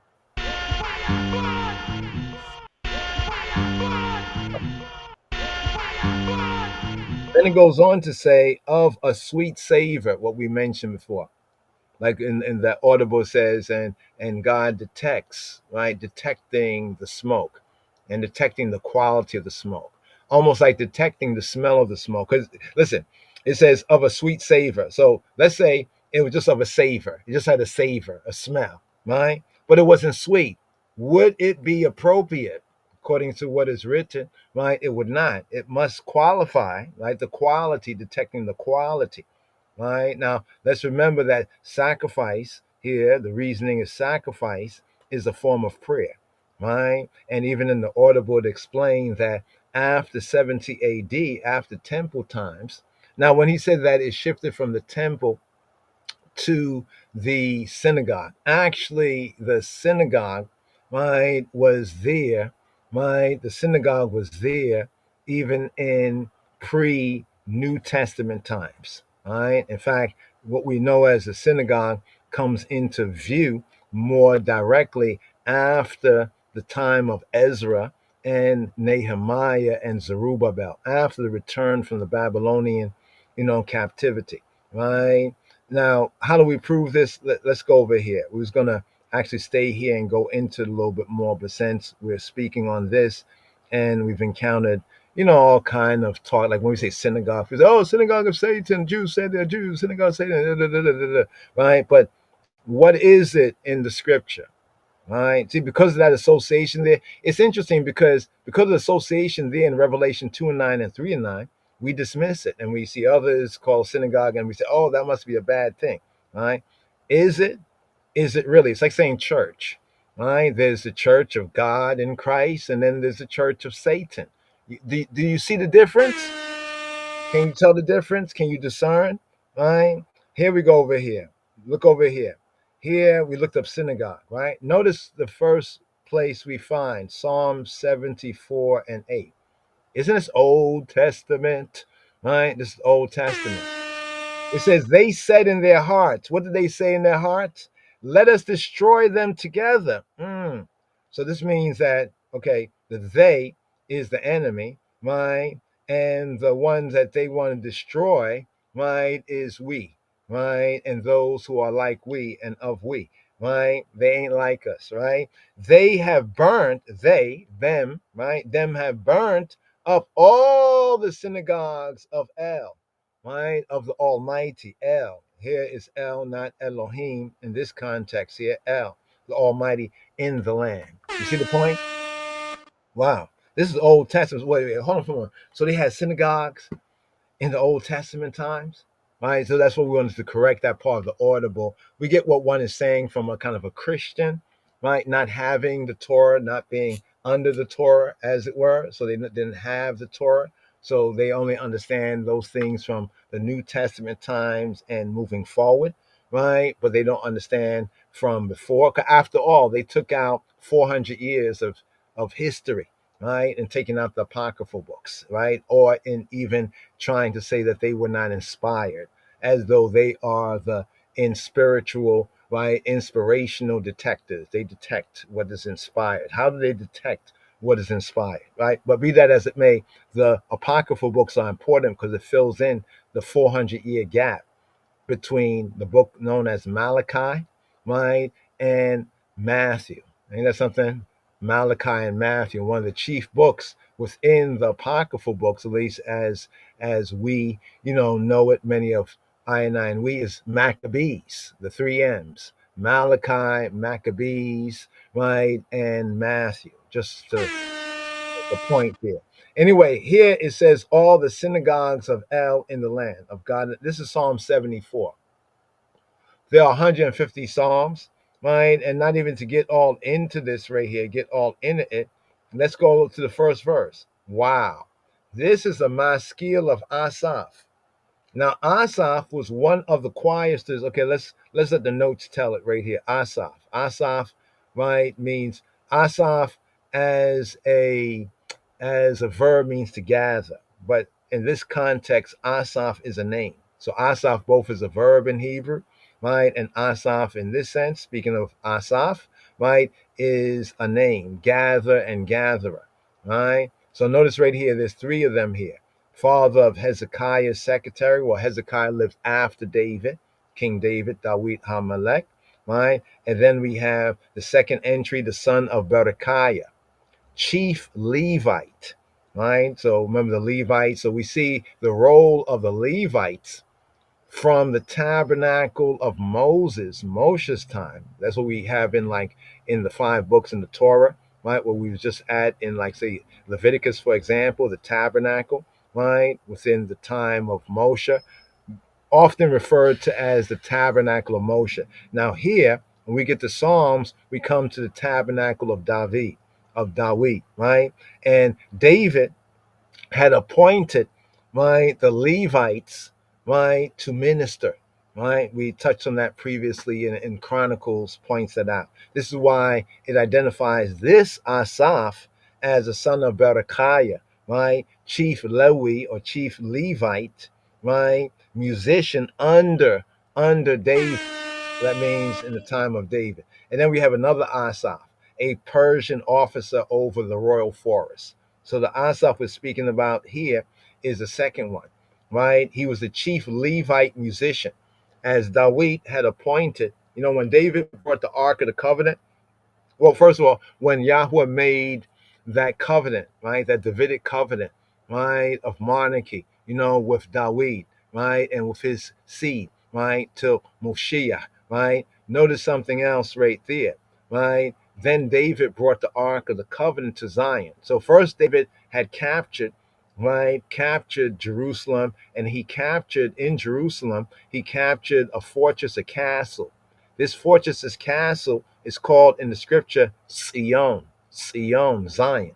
Then it goes on to say, of a sweet savor, what we mentioned before. Like in the audible says, and God detects, right? Detecting the smoke and detecting the quality of the smoke. Almost like detecting the smell of the smoke. Because listen, it says of a sweet savor. So let's say it was just of a savor. It just had a savor, a smell, right? But it wasn't sweet. Would it be appropriate, according to what is written, right? It would not. It must qualify, right? The quality, detecting the quality, right? Now, let's remember that sacrifice here, the reasoning is sacrifice is a form of prayer, right? And even in the audible, it explained that after 70 AD, after temple times, now when he said that it shifted from the temple to the synagogue. Actually, the synagogue, right, was there, right? The synagogue was there even in pre-New Testament times, right? In fact, what we know as the synagogue comes into view more directly after the time of Ezra and Nehemiah and Zerubbabel, after the return from the Babylonian, captivity, right? Now, how do we prove this? Let's go over here. We was going to actually stay here and go into it a little bit more, but since we're speaking on this and we've encountered, all kind of talk, like when we say synagogue, we say, oh, synagogue of Satan, Jews say they're Jews, synagogue of Satan, da, da, da, da, da, right? But what is it in the scripture? Right. See, because of that association there, it's interesting because of the association there in Revelation 2:9 and 3:9, we dismiss it and we see others called synagogue and we say, oh, that must be a bad thing. Right. Is it? Is it really? It's like saying church. Right. There's the church of God in Christ, and then there's the church of Satan. Do you see the difference? Can you tell the difference? Can you discern? Right? Here we go over here. Look over here. Here we looked up synagogue, right? Notice the first place we find Psalm 74 and 8. Isn't this Old Testament? Right? This is Old Testament. It says, they said in their hearts. What did they say in their hearts? Let us destroy them together. So this means that, okay, the they is the enemy, right? And the ones that they want to destroy, right, is we, right? And those who are like we and of we, right? They ain't like us, right? They have burnt, them, right? Them have burnt up all the synagogues of El, right? Of the Almighty, El. Here is El, not Elohim in this context here, El, the Almighty in the land. You see the point? Wow. This is Old Testament. Wait, hold on for a moment. So they had synagogues in the Old Testament times, right? So that's what we wanted to correct that part of the audible. We get what one is saying from a kind of a Christian, right? Not having the Torah, not being under the Torah, as it were. So they didn't have the Torah. So they only understand those things from the New Testament times and moving forward, right? But they don't understand from before. 'Cause after all, they took out 400 years of history, right? And taking out the apocryphal books, right? Or in even trying to say that they were not inspired, as though they are the spiritual, right, inspirational detectives. They detect what is inspired. How do they detect what is inspired, right? But be that as it may, the apocryphal books are important because it fills in the 400-year gap between the book known as Malachi, right, and Matthew. Ain't that something? Malachi and Matthew, one of the chief books within the apocryphal books, at least as we, know it. Many of I and we is Maccabees, the three M's: Malachi, Maccabees, right, and Matthew. Just to the point there. Anyway, here it says all the synagogues of El in the land of God. This is Psalm 74. There are 150 Psalms, right? And not even to get all into this right here, get all into it. Let's go to the first verse. Wow. This is a maskil of Asaph. Now, Asaph was one of the choristers. Okay, let's let the notes tell it right here. Asaph. Asaph, right, means Asaph as a verb means to gather. But in this context, Asaph is a name. So Asaph both is a verb in Hebrew, right? And Asaph in this sense, speaking of Asaph, right, is a name, gather and gatherer, right? So notice right here, there's three of them here. Father of Hezekiah's secretary. Well, Hezekiah lived after David, King David, Dawid HaMelech, right? And then we have the second entry, the son of Berechiah, chief Levite, right? So remember the Levites. So we see the role of the Levites from the tabernacle of Moshe's time. That's what we have in the 5 books in the Torah, right? Where we was just at in, like, say, Leviticus, for example, the tabernacle, right? Within the time of Moshe, often referred to as the tabernacle of Moshe. Now here, when we get to Psalms, we come to the tabernacle of Dawid, right? And David had appointed, right, the Levites, right, to minister, right? We touched on that previously in Chronicles, points that out. This is why it identifies this Asaph as a son of Berechiah, right? Chief Lewi or chief Levite, right? Musician under David. That means in the time of David. And then we have another Asaph, a Persian officer over the royal forest. So the Asaph we're speaking about here is the second one, right? He was the chief Levite musician, as Dawid had appointed. When David brought the Ark of the Covenant, well, first of all, when Yahweh made that covenant, right, that Davidic covenant, right, of monarchy, with Dawid, right, and with his seed, right, till Moshiach, right. Notice something else right there, right. Then David brought the Ark of the Covenant to Zion. So first David had captured Jerusalem, and he captured a fortress, a castle. This fortress, this castle, is called in the scripture Zion, Zion.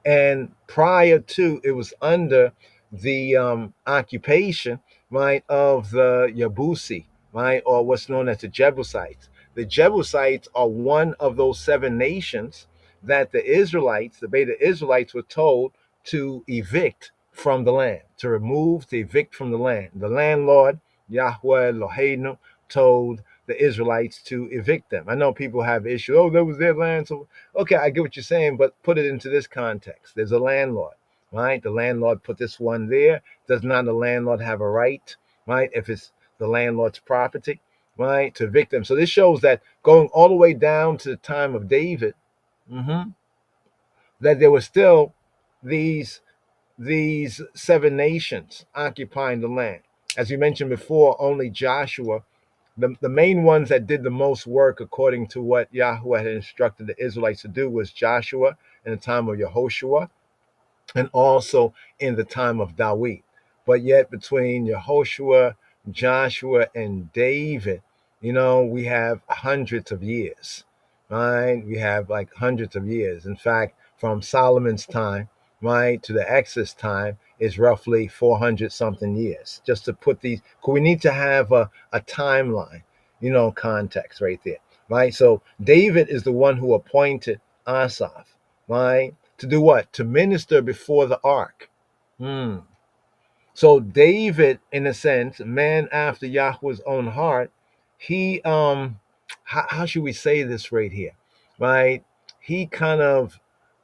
And prior to, it was under the occupation, right, of the Yabusi, right, or what's known as the Jebusites. The Jebusites are one of those 7 nations that the Beta Israelites, were told to evict from the land, to evict from the land. The landlord, Yahweh Eloheinu, told the Israelites to evict them. I know people have issues. Oh, that was their land. So, okay, I get what you're saying, but put it into this context. There's a landlord, right? The landlord put this one there. Does not the landlord have a right, right, if it's the landlord's property, right, to evict them? So this shows that going all the way down to the time of David, that there were still these 7 nations occupying the land. As we mentioned before, only Joshua, the main ones that did the most work according to what Yahweh had instructed the Israelites to do, was Joshua in the time of Yehoshua, and also in the time of Dawid. But yet between Yehoshua, Joshua, and David, we have hundreds of years, right? We have like hundreds of years. In fact, from Solomon's time, right, to the Exodus time is roughly 400 something years. Just to put these, because we need to have a timeline, context right there, right? So David is the one who appointed Asaph, right, to do what? To minister before the ark. Hmm. So David, in a sense, man after Yahweh's own heart, he how should we say this right here? Right? He kind of,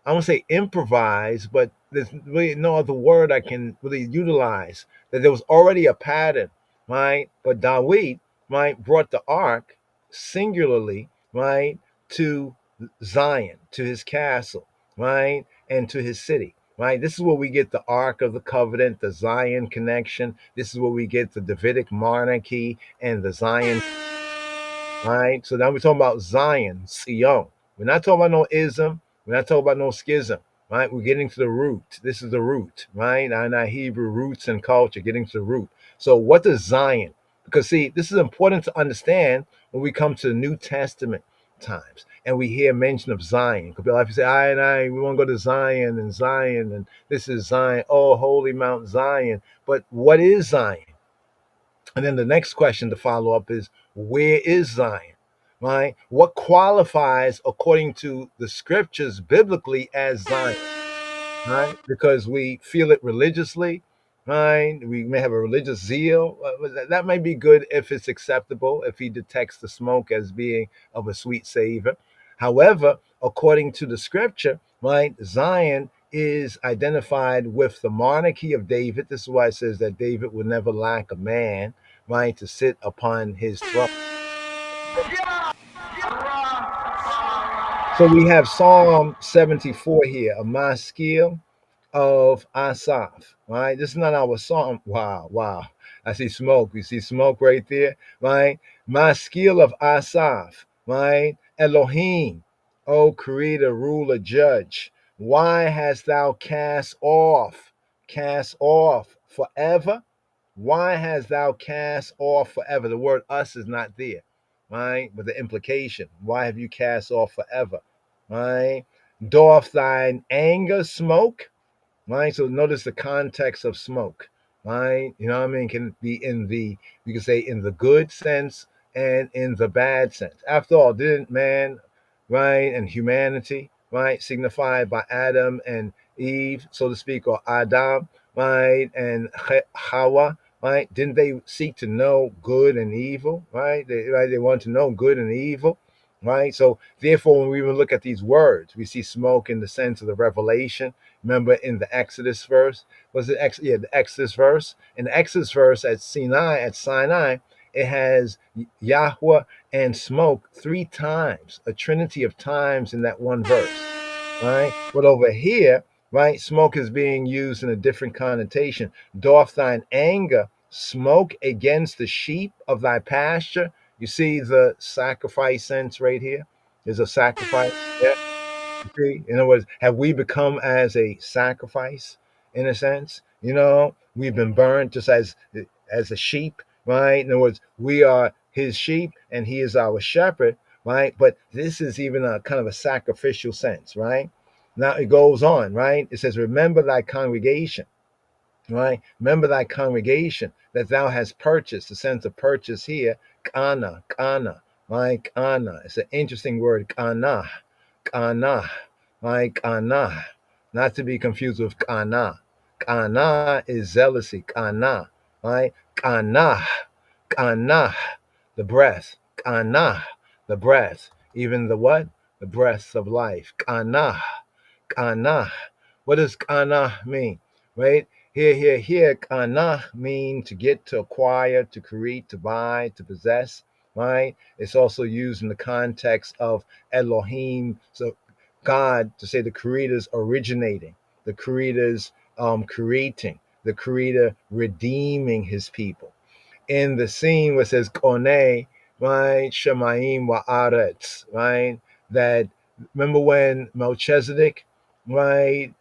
I won't say improvise, but there's really no other word I can really utilize. That there was already a pattern, right? But David, right, brought the ark singularly, right, to Zion, to his castle, right, and to his city. Right, this is where we get the Ark of the Covenant, the Zion connection. This is where we get the Davidic monarchy and the Zion. Right, so now we're talking about Zion, Sion. We're not talking about no ism. We're not talking about no schism. Right, we're getting to the root. This is the root. Right, our Hebrew roots and culture, getting to the root. So, what is Zion? Because see, this is important to understand when we come to the New Testament times and we hear mention of Zion. Could be like you say, we want to go to Zion, and this is Zion. Oh, holy Mount Zion. But what is Zion? And then the next question to follow up is, where is Zion? Right? What qualifies according to the scriptures biblically as Zion? Right? Because we feel it religiously, right? We may have a religious zeal. That may be good if it's acceptable, if he detects the smoke as being of a sweet savor. However, according to the scripture, right, Zion is identified with the monarchy of David. This is why it says that David would never lack a man, right, to sit upon his throne. So we have Psalm 74 here, a maskil of Asaph, right? This is not our song. Wow, wow. I see smoke. You see smoke right there, right? Maskil of Asaph, right? Elohim, O creator, ruler, judge. Why hast thou cast off forever? Why hast thou cast off forever? The word us is not there, right? But the implication, why have you cast off forever, right? Doth thine anger smoke? Right? So notice the context of smoke, right? You know what I mean? Can be you can say in the good sense and in the bad sense. After all, didn't man, right, and humanity, right, signified by Adam and Eve, so to speak, or Adam, right, and Hawa, right? Didn't they seek to know good and evil, right? They want to know good and evil, right? So therefore, when we even look at these words, we see smoke in the sense of the revelation. Remember in the Exodus verse, the Exodus verse. In the Exodus verse at Sinai, it has Yahweh and smoke 3 times, a trinity of times in that one verse, right? But over here, right, smoke is being used in a different connotation. Doth thine anger smoke against the sheep of thy pasture? You see the sacrifice sense right here? There's a sacrifice. Yeah. See, in other words, have we become as a sacrifice in a sense? We've been burned just as a sheep, right? In other words, we are his sheep and he is our shepherd, right? But this is even a kind of a sacrificial sense, right? Now it goes on, right? It says, remember thy congregation, right? Remember thy congregation that thou hast purchased. The sense of purchase here, kana, right? Kana. It's an interesting word, kana. Kana, right? Kana, not to be confused with kana. Kana is zealousy. Kana, right? Kana, the breath. Kana, the breath. Even the what? The breath of life. Kana. What does kana mean? Right? Here. Kana mean to get, to acquire, to create, to buy, to possess. Right? It's also used in the context of Elohim. So God, to say the creator's originating, the creator's creating, the creator redeeming his people. In the scene where it says Koneh, right? Shemaim Wa'aretz, right? That remember when Melchizedek, right,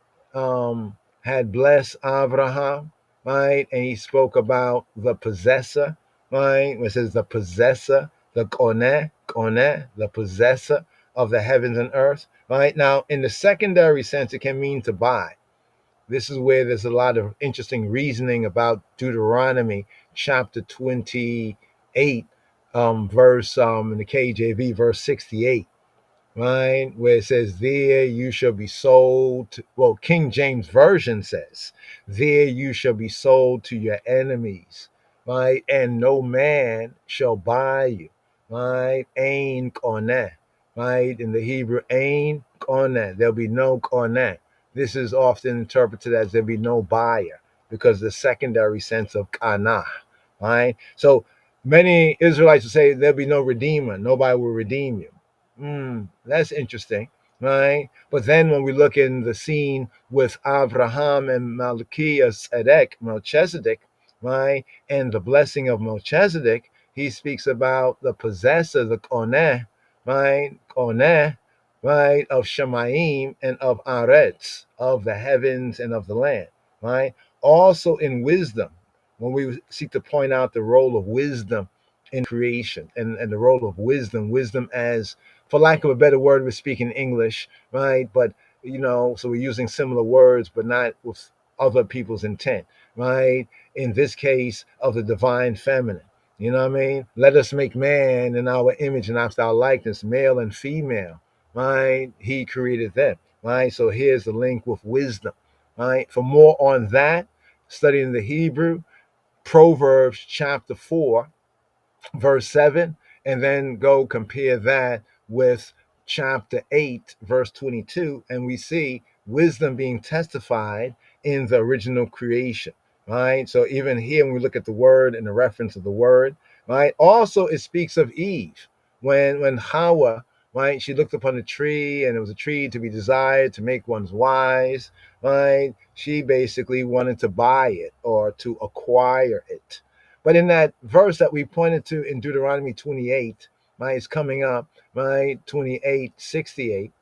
had blessed Abraham, right? And he spoke about the possessor, right? When it says the possessor, the Koneh, the possessor, of the heavens and earth. Right now, in the secondary sense, it can mean to buy. This is where there's a lot of interesting reasoning about Deuteronomy chapter 28, verse in the KJV, verse 68, right? Where it says, there you shall be sold. Well, King James Version says, there you shall be sold to your enemies, right? And no man shall buy you, right? Ain koneh, right? In the Hebrew, ain koneh. There'll be no koneh. This is often interpreted as there'll be no buyer because the secondary sense of kana, right? So many Israelites will say there'll be no redeemer. Nobody will redeem you. That's interesting, right? But then when we look in the scene with Abraham and Melchizedek, right, and the blessing of Melchizedek, he speaks about the possessor, the Koneh, right, Koneh, right, of Shemaim and of Aretz, of the heavens and of the land, right? Also in wisdom, when we seek to point out the role of wisdom in creation and the role of wisdom as, for lack of a better word, we're speaking English, right? But so we're using similar words, but not with other people's intent, right? In this case, of the divine feminine. You know what I mean? Let us make man in our image and after our likeness, male and female, right? He created them, right? So here's the link with wisdom, right? For more on that, studying the Hebrew, Proverbs chapter 4, verse 7, and then go compare that with chapter 8, verse 22, and we see wisdom being testified in the original creation, right? So even here, when we look at the word and the reference of the word, right? Also, it speaks of Eve when Hawa, right? She looked upon the tree, and it was a tree to be desired to make one's wise, right? She basically wanted to buy it or to acquire it. But in that verse that we pointed to in Deuteronomy 28, right, it's coming up, right, 28:68,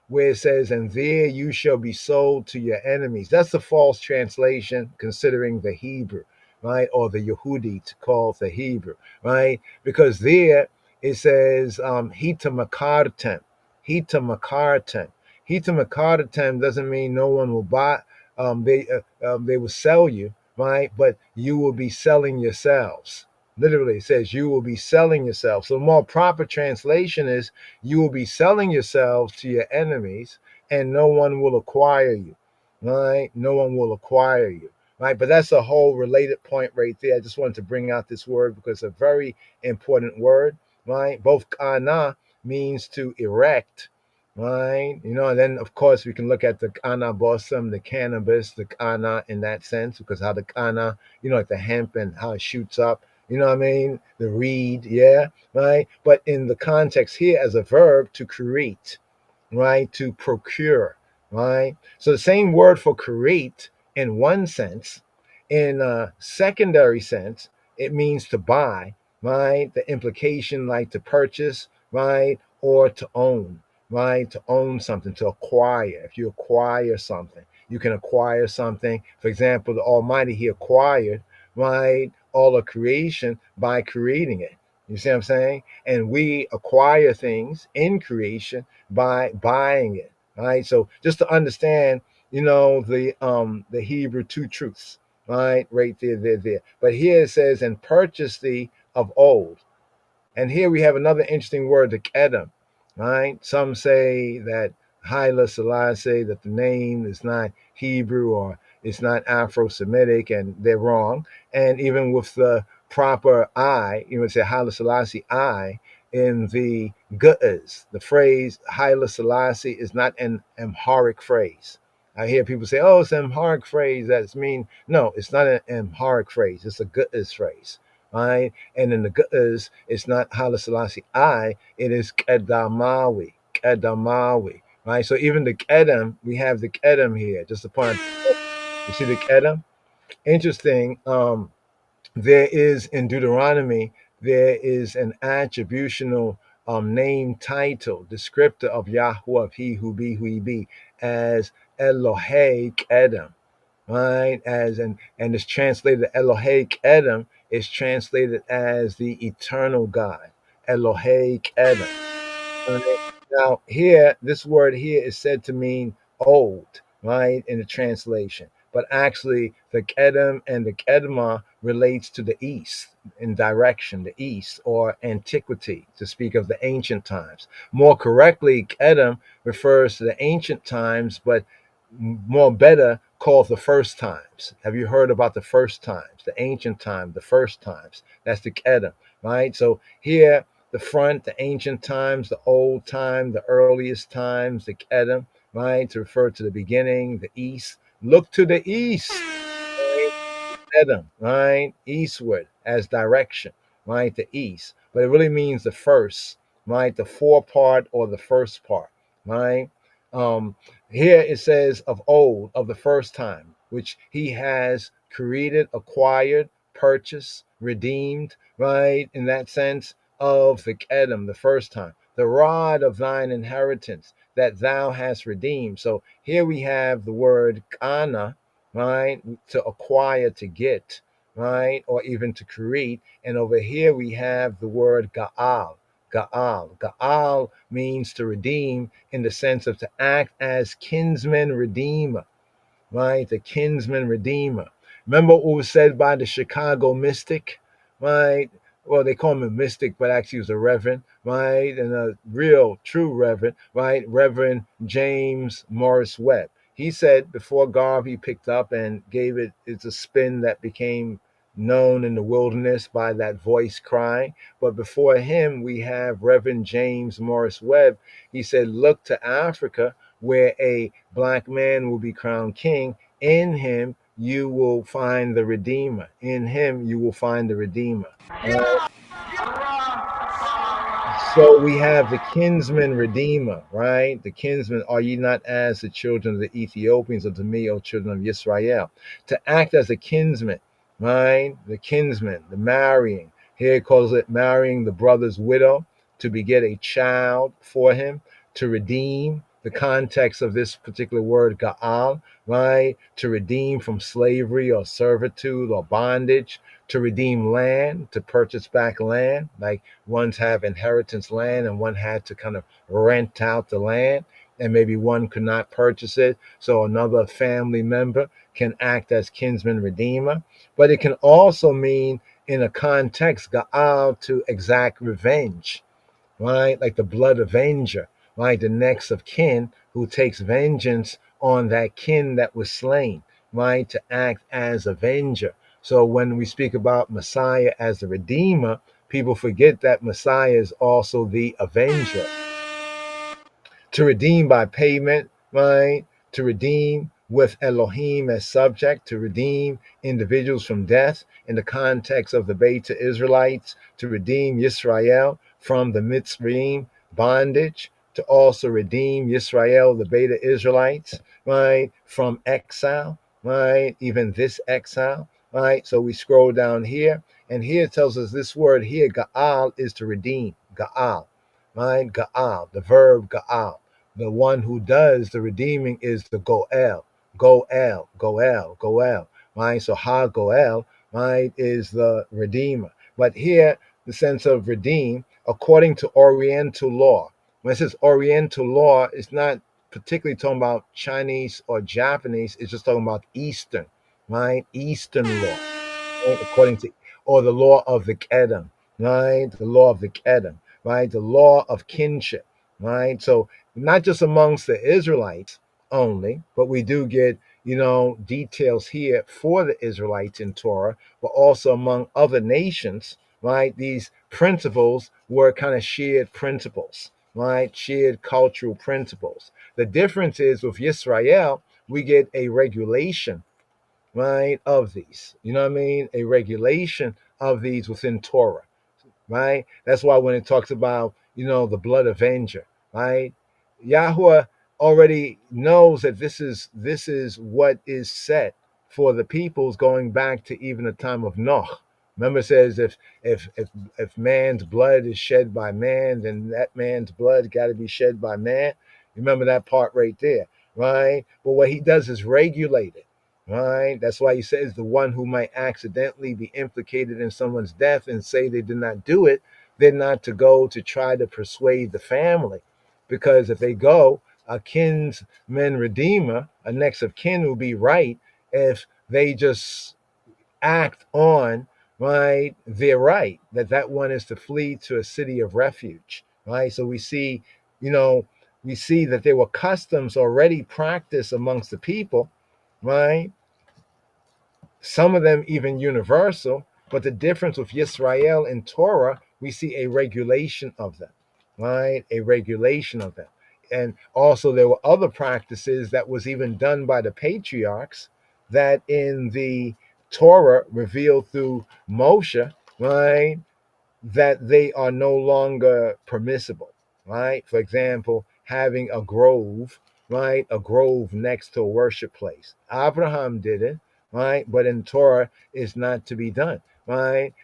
where it says, and there you shall be sold to your enemies. That's a false translation considering the Hebrew, right, or the Yehudi to call the Hebrew, right, because there it says, hita makartem, hita makartem. Hita makartem doesn't mean no one will buy, they will sell you, right? But you will be selling yourselves. Literally, it says you will be selling yourselves. So, the more proper translation is you will be selling yourselves to your enemies, and no one will acquire you, right? No one will acquire you, right? But that's a whole related point right there. I just wanted to bring out this word because it's a very important word, right? Both kana means to erect, right? And then of course we can look at the kana bossum, the cannabis, the kana in that sense, because how the kana, like the hemp and how it shoots up, you know what I mean? The reed, yeah, right? But in the context here as a verb, to create, right? To procure, right? So the same word for create in one sense, in a secondary sense, it means to buy, right? The implication like to purchase, right? Or to own, right? To own something, to acquire. If you acquire something, you can acquire something. For example, the Almighty, He acquired, right, all of creation by creating it. You see what I'm saying? And we acquire things in creation by buying it. Right. So just to understand, the Hebrew two truths, right there. But here it says, and purchase thee of old. And here we have another interesting word, the kedem, right? Some say that Haile Selassie, that the name is not Hebrew or it's not Afro-Semitic, and they're wrong. And even with the proper I, you would say Haile Selassie I in the Gu'as. The phrase Haile Selassie is not an Amharic phrase. I hear people say, oh, it's an Amharic phrase. That's mean. No, it's not an Amharic phrase. It's a Gu'as phrase. Right? And in the Gu'as, it's not Haile Selassie I, it is Kedamawi, right? So even the Kedem, we have the Kedem here, just to point out, you see the Kedem? Interesting. There is in Deuteronomy, there is an attributional name title, descriptor of Yahweh, of he who be, who he be, as Elohei Kedem, right? And it's translated Elohei Kedem is translated as the eternal God, Elohei Kedem. Right? Now, here, this word here is said to mean old, right, in the translation. But actually, the Kedem and the Kedma relates to the east in direction, the east, or antiquity, to speak of the ancient times. More correctly, Kedem refers to the ancient times, but more better called the first times. Have you heard about the first times, the ancient time, the first times? That's the Kedem, right? So here, the front, the ancient times, the old time, the earliest times, the Kedem, right? To refer to the beginning, the east. Look to the east, right? Kedem, right? Eastward as direction, right? The east. But it really means the first, right? The forepart or the first part, right? Um, Here it says of old, of the first time, which he has created, acquired, purchased, redeemed, right? In that sense of the Kedem, the first time, the rod of thine inheritance that thou hast redeemed. So here we have the word kana, right? To acquire, to get, right? Or even to create. And over here we have the word ga'al. Ga'al. Ga'al means to redeem in the sense of to act as kinsman redeemer, right? The kinsman redeemer. Remember what was said by the Chicago mystic, right? Well, they call him a mystic, but actually he was a reverend, right? And a real, true reverend, right? Reverend James Morris Webb. He said before Garvey picked up and gave it, it's a spin that became known in the wilderness by that voice crying. But before him, we have Reverend James Morris Webb. He said, look to Africa where a black man will be crowned king. In him, you will find the Redeemer. In him, you will find the Redeemer. So we have the kinsman redeemer, right? The kinsman, are ye not as the children of the Ethiopians unto me, O children of Israel? To act as a kinsman, right? The kinsman, the marrying. Here it calls it marrying the brother's widow to beget a child for him, to redeem. The context of this particular word, ga'al, right? To redeem from slavery or servitude or bondage, to redeem land, to purchase back land, like ones have inheritance land and one had to kind of rent out the land, and maybe one could not purchase it, so another family member can act as kinsman redeemer. But it can also mean, in a context, ga'al, to exact revenge, right? Like the blood avenger, right? The next of kin who takes vengeance on that kin that was slain, right? To act as avenger. So when we speak about Messiah as the Redeemer, people forget that Messiah is also the avenger. To redeem by payment, right? To redeem with Elohim as subject, to redeem individuals from death in the context of the Beta Israelites, to redeem Yisrael from the Mitzrayim bondage, to also redeem Yisrael, the Beta Israelites, right, from exile, right, even this exile, right? So we scroll down here, and here it tells us this word here, Ga'al, is to redeem, Ga'al, right? Ga'al, the verb Ga'al. The one who does the redeeming is the Goel, Goel, Goel, Goel, right? So Ha Goel, right, is the redeemer. But here, the sense of redeem, according to Oriental law. When it says Oriental law, it's not particularly talking about Chinese or Japanese. It's just talking about Eastern, right? Eastern law, right? According to, or the law of the Kedem, right? The law of the Kedem, right? The law of kinship, right? So not just amongst the Israelites only, but we do get, details here for the Israelites in Torah, but also among other nations, right? These principles were kind of shared principles, right? Shared cultural principles. The difference is with Yisrael, we get a regulation, right, of these. You know what I mean? A regulation of these within Torah, right? That's why when it talks about, the blood avenger, right? Yahweh already knows that this is what is set for the peoples going back to even the time of Noah. Remember, it says if man's blood is shed by man, then that man's blood got to be shed by man. Remember that part right there, right? But what he does is regulate it. Right. That's why he says the one who might accidentally be implicated in someone's death and say they did not do it, they're not to go to try to persuade the family, because if they go, a kinsman redeemer, a next of kin, will be right if they just act on, right, their right, that one is to flee to a city of refuge, right? So we see, you know, we see that there were customs already practiced amongst the people, right? Some of them even universal, but the difference with Yisrael and Torah, we see a regulation of them, right? A regulation of them. And also there were other practices that was even done by the patriarchs that in the Torah revealed through Moshe, right? That they are no longer permissible, right? For example, having a grove, right? A grove next to a worship place. Abraham did it, right? But in Torah, it's not to be done, right?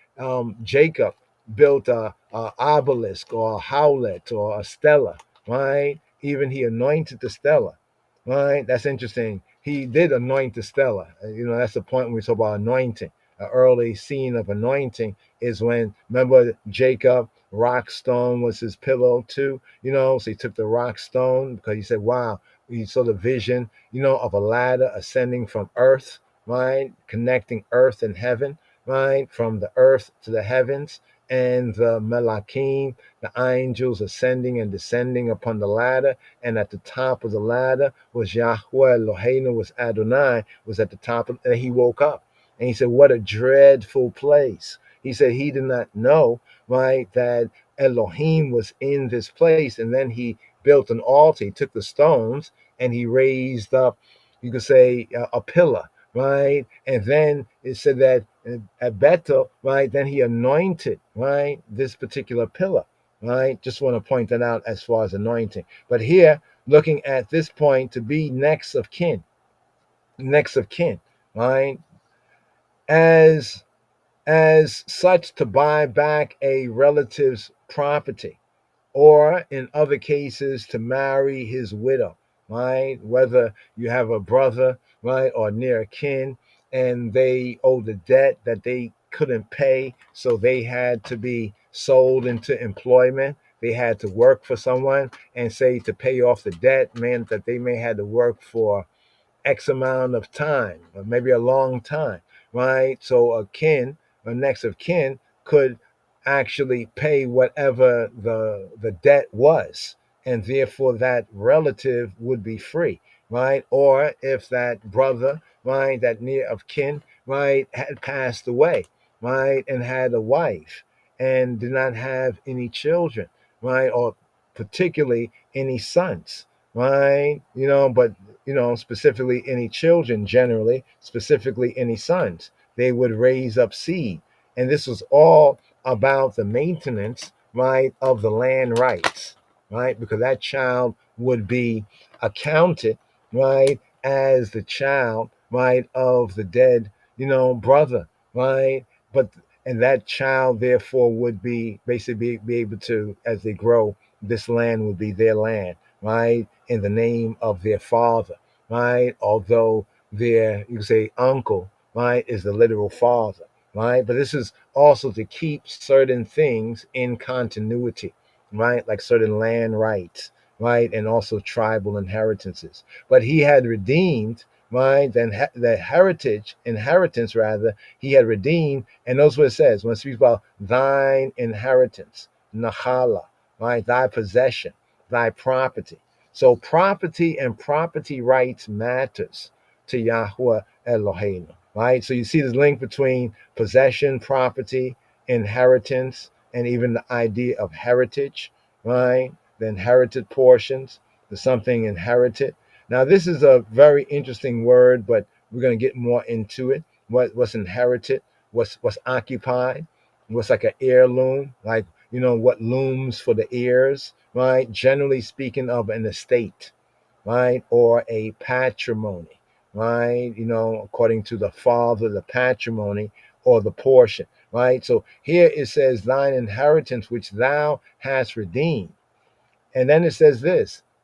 Jacob built a obelisk or a howlet or a stela, right? Even he anointed the stela, right? That's interesting. He did anoint the stela. That's the point when we talk about anointing. An early scene of anointing is when, remember, Jacob, rock stone was his pillow too, so he took the rock stone because he said, wow, he saw the vision, of a ladder ascending from earth, right, connecting earth and heaven, right, from the earth to the heavens, and the Malakim, the angels ascending and descending upon the ladder, and at the top of the ladder was Yahweh Eloheinu, was Adonai, was at the top, and he woke up. And he said, what a dreadful place. He said he did not know, right, that Elohim was in this place. And then he built an altar. He took the stones and he raised up, you could say, a pillar, right? And then it said that at Bethel, right, then he anointed, right, this particular pillar, right? Just want to point that out as far as anointing. But here, looking at this point, to be next of kin, right? As such, to buy back a relative's property, or in other cases to marry his widow, right? Whether you have a brother, right, or near kin, and they owed a debt that they couldn't pay, so they had to be sold into employment. They had to work for someone, and say to pay off the debt meant that they may had to work for X amount of time, or maybe a long time, right? So a next of kin, could actually pay whatever the debt was, and therefore that relative would be free, right? Or if that brother, right, that near of kin, right, had passed away, right, and had a wife and did not have any children, right, or particularly any sons, right? But specifically any children, generally, specifically any sons. They would raise up seed. And this was all about the maintenance, right, of the land rights, right? Because that child would be accounted, right, as the child, right, of the dead, brother, right? But and that child therefore would be basically be able to, as they grow, this land would be their land, right, in the name of their father, right? Although their, you could say, uncle, right, is the literal father, right? But this is also to keep certain things in continuity, right? Like certain land rights, right? And also tribal inheritances. But he had redeemed, right? Then the inheritance rather, he had redeemed. And notice what it says when it speaks about thine inheritance, Nahala, right? Thy possession, thy property. So property and property rights matters to Yahweh Eloheinu, right? So you see this link between possession, property, inheritance, and even the idea of heritage, right? The inherited portions, the something inherited. Now this is a very interesting word, but we're going to get more into it. What's inherited? What's occupied? What's like an heirloom? Like, what looms for the heirs, right? Generally speaking, of an estate, right? Or a patrimony, right? According to the father, the patrimony or the portion, right? So here it says, thine inheritance, which thou hast redeemed. And then it says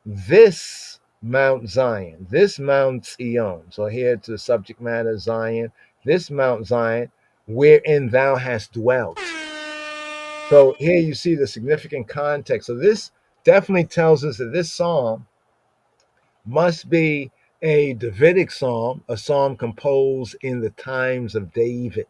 this Mount Zion, this Mount Zion. So here to the subject matter, Zion, this Mount Zion, wherein thou hast dwelt. So here you see the significant context. So this definitely tells us that this psalm must be a Davidic psalm, a psalm composed in the times of David,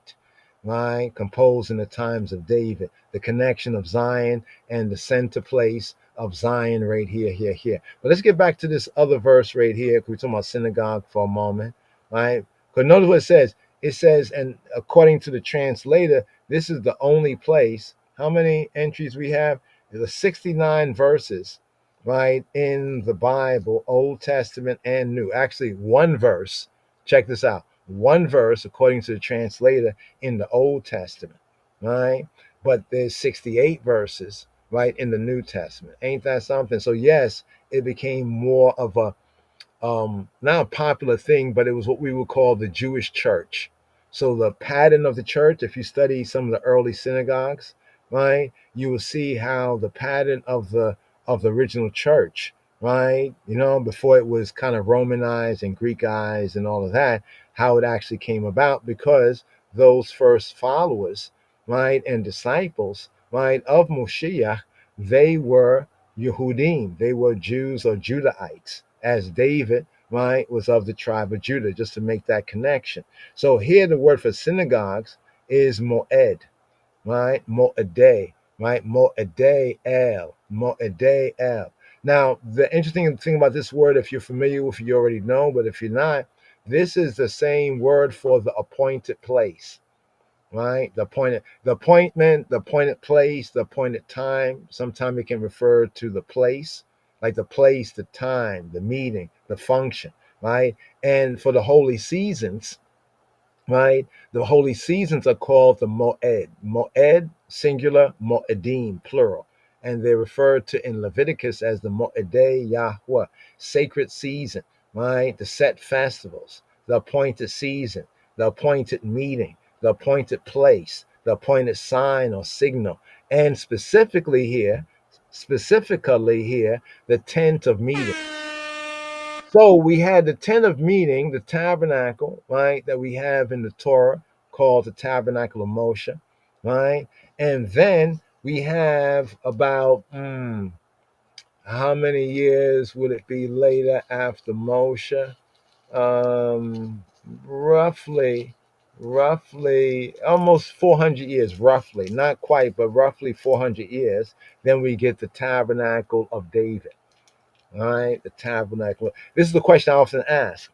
right? Composed in the times of David, the connection of Zion and the center place of Zion right here. But let's get back to this other verse right here. We're talking about synagogue for a moment, right? Because notice what it says. It says, and according to the translator, this is the only place. How many entries we have? There's 69 verses, right, in the Bible, Old Testament and New. Actually, one verse. Check this out. One verse, according to the translator, in the Old Testament, right? But there's 68 verses, right, in the New Testament. Ain't that something? So yes, it became more of a not a popular thing, but it was what we would call the Jewish church. So the pattern of the church, if you study some of the early synagogues, right, you will see how the pattern of the original church, right, before it was kind of Romanized and Greekized and all of that, how it actually came about, because those first followers, right, and disciples, right, of Moshiach, they were Yehudim, they were Jews or Judahites, as David, right, was of the tribe of Judah, just to make that connection. So here the word for synagogues is moed, right? Moedeh, right? Moedeh el. Now, the interesting thing about this word, if you're familiar with it, you already know, but if you're not, this is the same word for the appointed place, right? The appointment, the appointed place, the appointed time. Sometimes it can refer to the place, like the place, the time, the meeting, the function, right? And for the holy seasons, right? The holy seasons are called the moed. Moed, singular, moedim, plural. And they're referred to in Leviticus as the moedei Yahweh, sacred season, right? The set festivals, the appointed season, the appointed meeting, the appointed place, the appointed sign or signal. And specifically here, the tent of meeting. So we had the tent of meeting, the tabernacle, right, that we have in the Torah called the tabernacle of Moshe, right? And then we have about how many years would it be later after Moshe? Um, roughly, roughly almost 400 years, roughly, not quite, but roughly 400 years. Then we get the tabernacle of David. All right, the tabernacle. This is the question I often ask.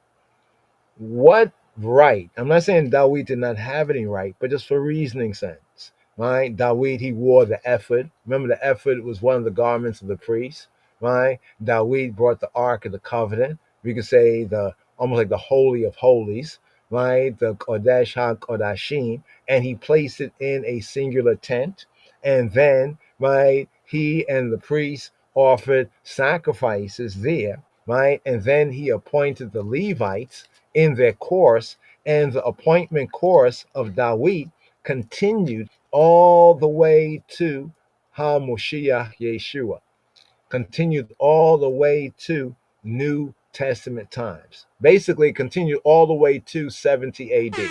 What right? I'm not saying Dawid did not have any right, but just for reasoning sense, right? Dawid, he wore the ephod. Remember, the ephod was one of the garments of the priest, right? Dawid brought the Ark of the Covenant. We could say the almost like the Holy of Holies, right? The Kodesh HaKodashim, and he placed it in a singular tent. And then, right, he and the priest offered sacrifices there, right? And then he appointed the Levites in their course, and the appointment course of Dawid continued all the way to HaMoshiach Yeshua, continued all the way to New Testament times. Basically, continued all the way to 70 AD.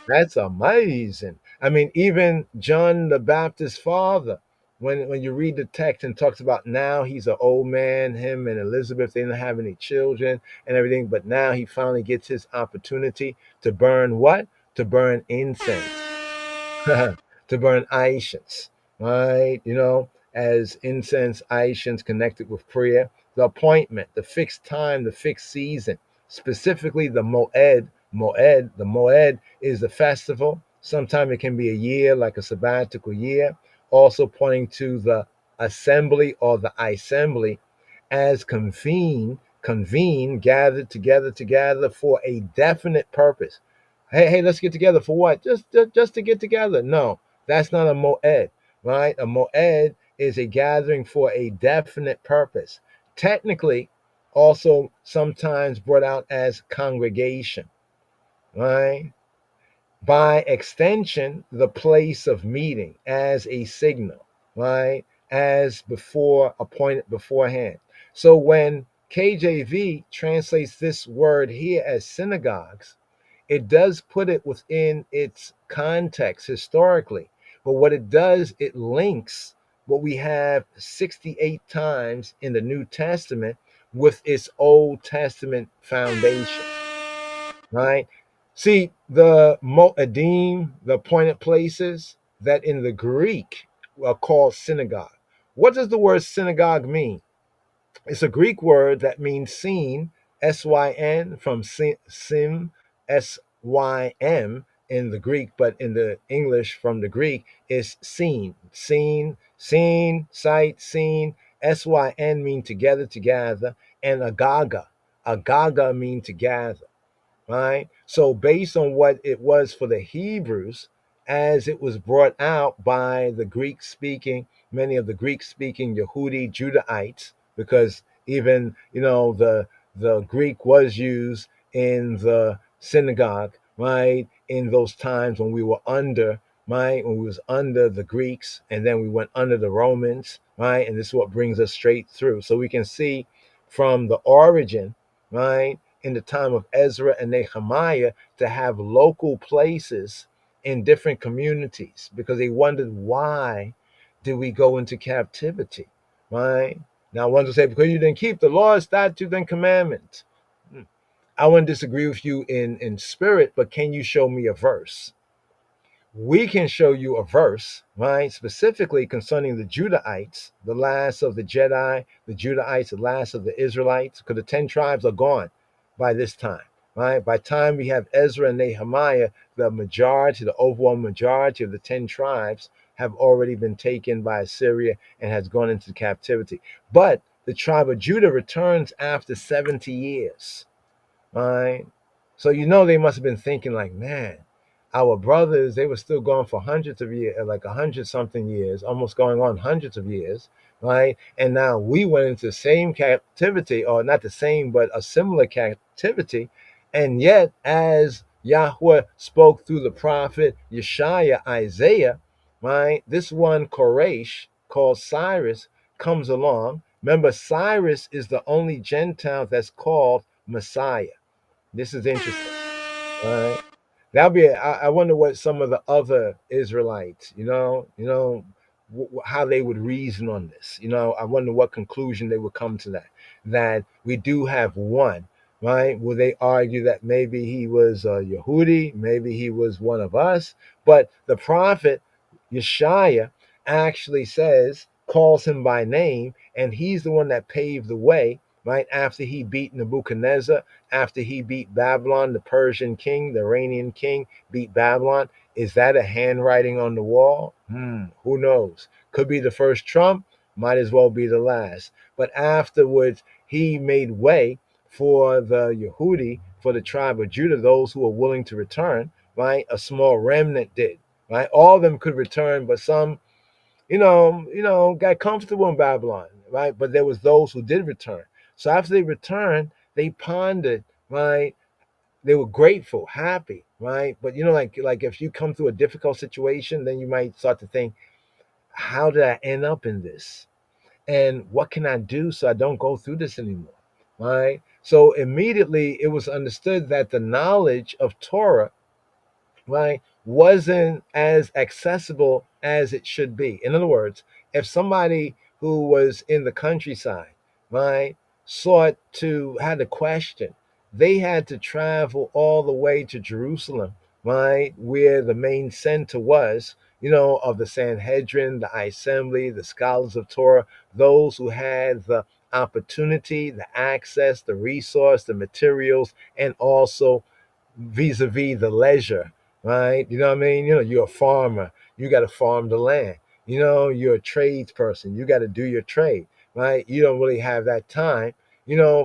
That's amazing. I mean, even John the Baptist's father, when you read the text and talks about now he's an old man, him and Elizabeth, they didn't have any children and everything, but now he finally gets his opportunity to burn what? To burn incense. To burn Aishans, right? As incense Aishans connected with prayer, the appointment, the fixed time, the fixed season, specifically the Moed. The Moed is the festival. Sometimes it can be a year, like a sabbatical year, also pointing to the assembly or the assembly as convene, gathered together for a definite purpose. Hey, let's get together for what? Just to get together. No, that's not a moed, right? A moed is a gathering for a definite purpose. Technically, also sometimes brought out as congregation, right? By extension, the place of meeting as a signal, right? As before, appointed beforehand. So when KJV translates this word here as synagogues, it does put it within its context historically. But what it does, it links what we have 68 times in the New Testament with its Old Testament foundation, right? See, the Moedim, the appointed places, that in the Greek are called synagogue. What does the word synagogue mean? It's a Greek word that means seen, S-Y-N, from sim, S-Y-M in the Greek, but in the English from the Greek is seen, seen, sight, seen. S-Y-N mean together, together, and agaga mean to gather, right? So based on what it was for the Hebrews, as it was brought out by the Greek speaking, many of the Greek speaking Yehudi Judahites, because even the Greek was used in the synagogue, right? In those times when we were under, right? When we was under the Greeks, and then we went under the Romans, right? And this is what brings us straight through. So we can see from the origin, right? In the time of Ezra and Nehemiah, to have local places in different communities, because they wondered, why did we go into captivity, right? Now one will say, because you didn't keep the law, statutes, and commandments. I wouldn't disagree with you in spirit, but can you show me a verse? We can show you a verse, right, specifically concerning the Judahites, the last of the Jedi, the Judahites, the last of the Israelites, because the 10 tribes are gone by this time, right? By the time we have Ezra and Nehemiah, the majority, the overwhelming majority of the 10 tribes have already been taken by Assyria and has gone into captivity. But the tribe of Judah returns after 70 years, right? So they must have been thinking like, man, our brothers, they were still gone for hundreds of years, like 100 something years, almost going on hundreds of years, right? And now we went into the same captivity, or not the same, but a similar captivity. And yet, as Yahweh spoke through the prophet Yeshaya, Isaiah, right? This one Koresh called Cyrus comes along. Remember, Cyrus is the only Gentile that's called Messiah. This is interesting. All right. That'll be. I wonder what some of the other Israelites, how they would reason on this. I wonder what conclusion they would come to that. That we do have one, right? Will they argue that maybe he was a Yehudi, maybe he was one of us? But the prophet Yeshaya actually calls him by name, and he's the one that paved the way, right? After he beat Nebuchadnezzar, after he beat Babylon, the Persian king, the Iranian king beat Babylon. Is that a handwriting on the wall? Who knows? Could be the first trump, might as well be the last. But afterwards, he made way for the Yehudi, for the tribe of Judah, those who were willing to return, right? A small remnant did, right? All of them could return, but some, got comfortable in Babylon, right? But there was those who did return. So after they returned, they pondered, right? They were grateful, happy, right? But like if you come through a difficult situation, then you might start to think, how did I end up in this? And what can I do so I don't go through this anymore? Right? So immediately it was understood that the knowledge of Torah, right, wasn't as accessible as it should be. In other words, if somebody who was in the countryside, right, had a question, they had to travel all the way to Jerusalem, right, where the main center was, of the Sanhedrin, the assembly, the scholars of Torah, those who had the opportunity, the access, the resource, the materials, and also vis-a-vis the leisure, right? You know what I mean? You're a farmer, you got to farm the land. You're a tradesperson, you got to do your trade, right? You don't really have that time,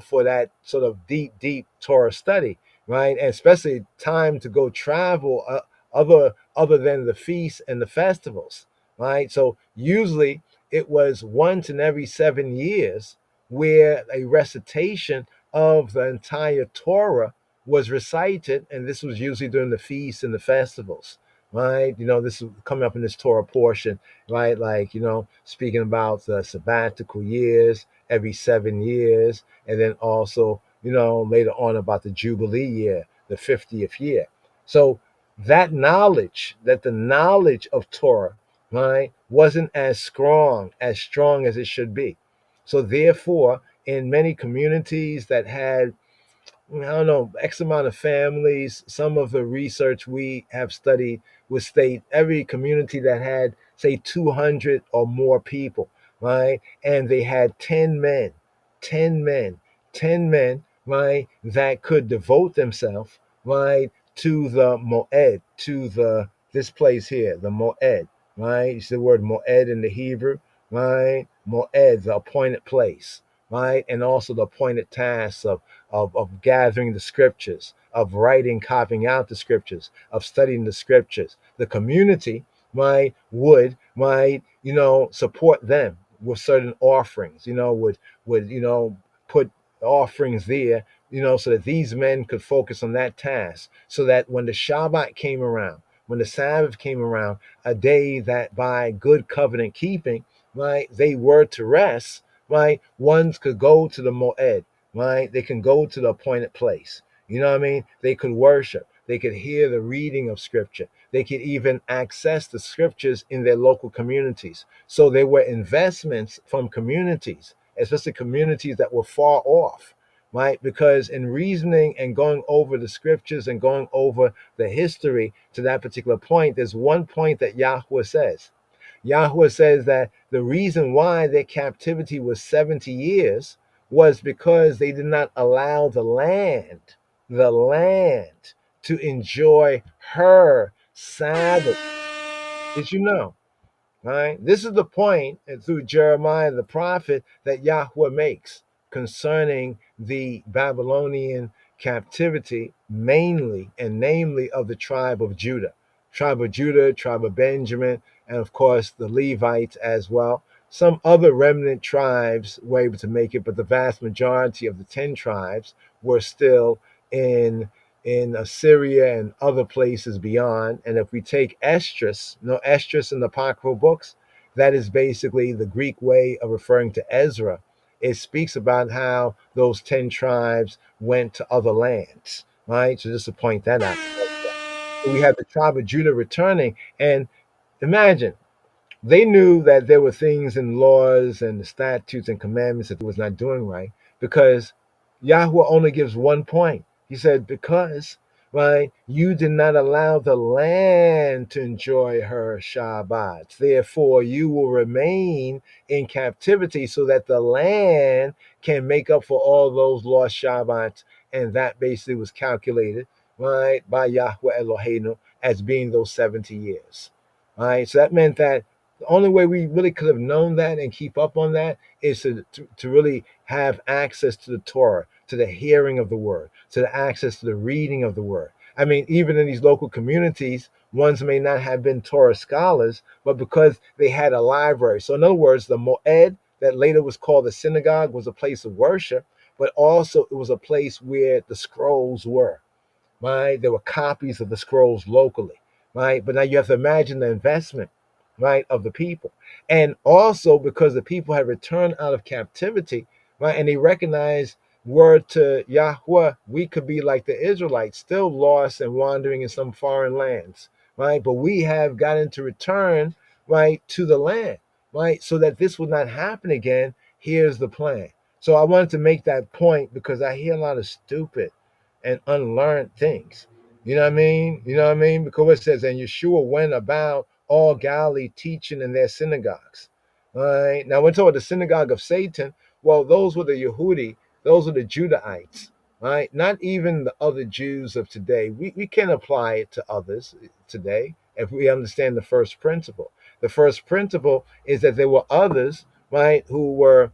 for that sort of deep Torah study, right? And especially time to go travel other than the feasts and the festivals, right? So usually it was once in every 7 years where a recitation of the entire Torah was recited, and this was usually during the feasts and the festivals, right? This is coming up in this Torah portion, right? Like, speaking about the sabbatical years every 7 years, and then also, later on about the Jubilee year, the 50th year. So that the knowledge of Torah right, wasn't as strong as it should be. So therefore, in many communities that had, I don't know, X amount of families, some of the research we have studied would state every community that had, say, 200 or more people, right? And they had 10 men, 10 men, 10 men, right, that could devote themselves, right, to the Moed, to this place here, the Moed, right? You see the word Moed in the Hebrew, right? Moed, the appointed place, right? And also the appointed tasks of gathering the scriptures, of writing, copying out the scriptures, of studying the scriptures. The community, right, would, right, support them with certain offerings, would, put offerings there, so that these men could focus on that task, so that when the Shabbat came around, when the Sabbath came around, a day that by good covenant keeping, right, they were to rest, right, ones could go to the Moed, right? They can go to the appointed place. You know what I mean? They could worship. They could hear the reading of scripture. They could even access the scriptures in their local communities. So there were investments from communities, especially communities that were far off, right? Because in reasoning and going over the scriptures and going over the history to that particular point, there's one point that Yahweh says. Yahweh says that the reason why their captivity was 70 years was because they did not allow the land to enjoy her Sabbath. Did you know? Right? This is the point through Jeremiah the prophet that Yahweh makes concerning the Babylonian captivity, mainly and namely of the tribe of Judah, tribe of Benjamin, and of course the Levites as well. Some other remnant tribes were able to make it, but the vast majority of the 10 tribes were still in Assyria and other places beyond. And if we take Esdras, Esdras in the Apocryphal books, that is basically the Greek way of referring to Ezra. It speaks about how those 10 tribes went to other lands, right? So just to point that out. So we have the tribe of Judah returning, and imagine they knew that there were things in laws and the statutes and commandments that they was not doing right, because Yahweh only gives one point. He said, because, right, you did not allow the land to enjoy her Shabbat. Therefore, you will remain in captivity so that the land can make up for all those lost Shabbats. And that basically was calculated, right, by Yahweh Eloheinu as being those 70 years. All right, so that meant that the only way we really could have known that and keep up on that is to really have access to the Torah, to the hearing of the word, to the access to the reading of the word. I mean, even in these local communities, ones may not have been Torah scholars, but because they had a library. So in other words, the Moed, that later was called the synagogue, was a place of worship, but also it was a place where the scrolls were, right? There were copies of the scrolls locally, right? But now you have to imagine the investment, right, of the people. And also because the people had returned out of captivity, right, and they recognized, word to Yahweh, we could be like the Israelites, still lost and wandering in some foreign lands, right? But we have gotten to return, right, to the land, right? So that this would not happen again. Here's the plan. So I wanted to make that point because I hear a lot of stupid and unlearned things. You know what I mean? You know what I mean? Because it says, and Yeshua went about all Galilee teaching in their synagogues. All right. Now, we're talking the synagogue of Satan. Well, those were the Yehudi, those are the Judahites, right? Not even the other Jews of today. We can apply it to others today if we understand the first principle. The first principle is that there were others, right, who were,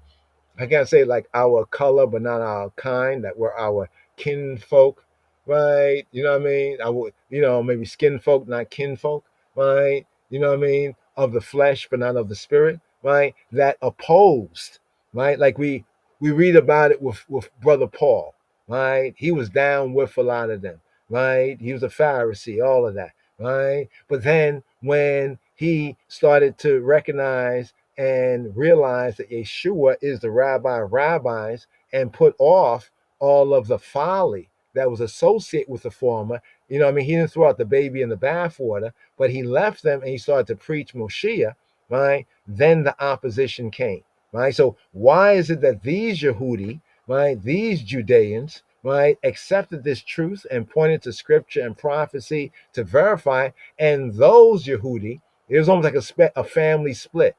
I can't say like our color, but not our kind, that were our kinfolk, right? You know what I mean? I would, maybe skin folk, not kinfolk, right? You know what I mean? Of the flesh, but not of the spirit, right? That opposed, right? Like we read about it with Brother Paul, right? He was down with a lot of them, right? He was a Pharisee, all of that, right? But then when he started to recognize and realize that Yeshua is the rabbi of rabbis and put off all of the folly that was associated with the former. You know, I mean, he didn't throw out the baby in the bathwater, but he left them and he started to preach Moshiach, right? Then the opposition came, right? So why is it that these Yehudi, right, these Judeans, right, accepted this truth and pointed to scripture and prophecy to verify, and those Yehudi, it was almost like a family split,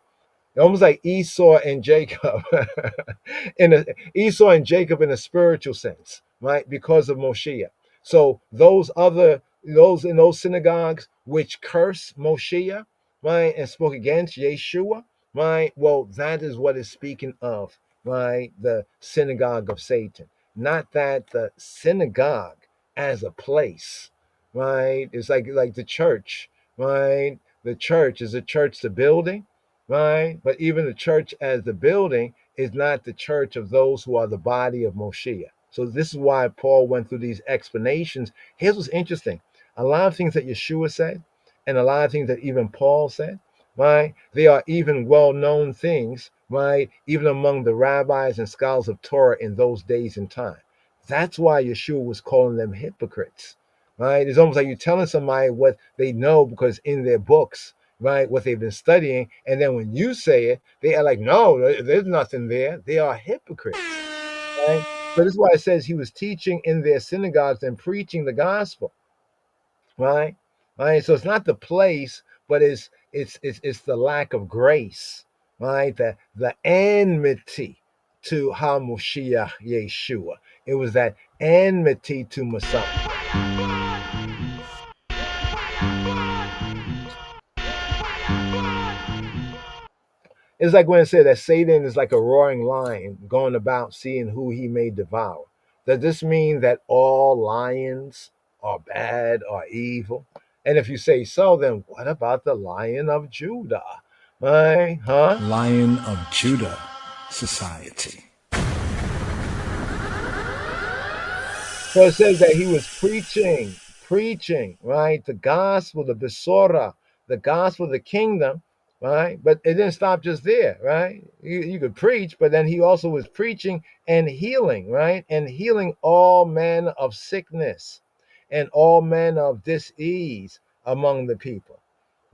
almost like Esau and Jacob, Esau and Jacob in a spiritual sense, right? Because of Moshiach. So those in those synagogues which curse Moshiach, right, and spoke against Yeshua, right? Well, that is what is speaking of, right? The synagogue of Satan, not that the synagogue as a place, right? It's like the church, right? The church is a church, the building, right? But even the church as the building is not the church of those who are the body of Moshiach. So this is why Paul went through these explanations. Here's what's interesting. A lot of things that Yeshua said and a lot of things that even Paul said, right? They are even well-known things, right? Even among the rabbis and scholars of Torah in those days and time. That's why Yeshua was calling them hypocrites, right? It's almost like you're telling somebody what they know because in their books, right, what they've been studying, and then when you say it, they are like, no, there's nothing there. They are hypocrites, right? So this is why it says he was teaching in their synagogues and preaching the gospel, right? Right. So it's not the place, but it's the lack of grace, right? The enmity to HaMoshiach Yeshua. It was that enmity to Messiah. It's like when it said that Satan is like a roaring lion going about seeing who he may devour. Does this mean that all lions are bad or evil? And if you say so, then what about the Lion of Judah? Right? Huh? Lion of Judah Society. So it says that he was preaching, right? The gospel, the Besora, the gospel of the kingdom, right? But it didn't stop just there, right? You could preach, but then he also was preaching and healing, right? And healing all manner of sickness and all manner of dis-ease among the people.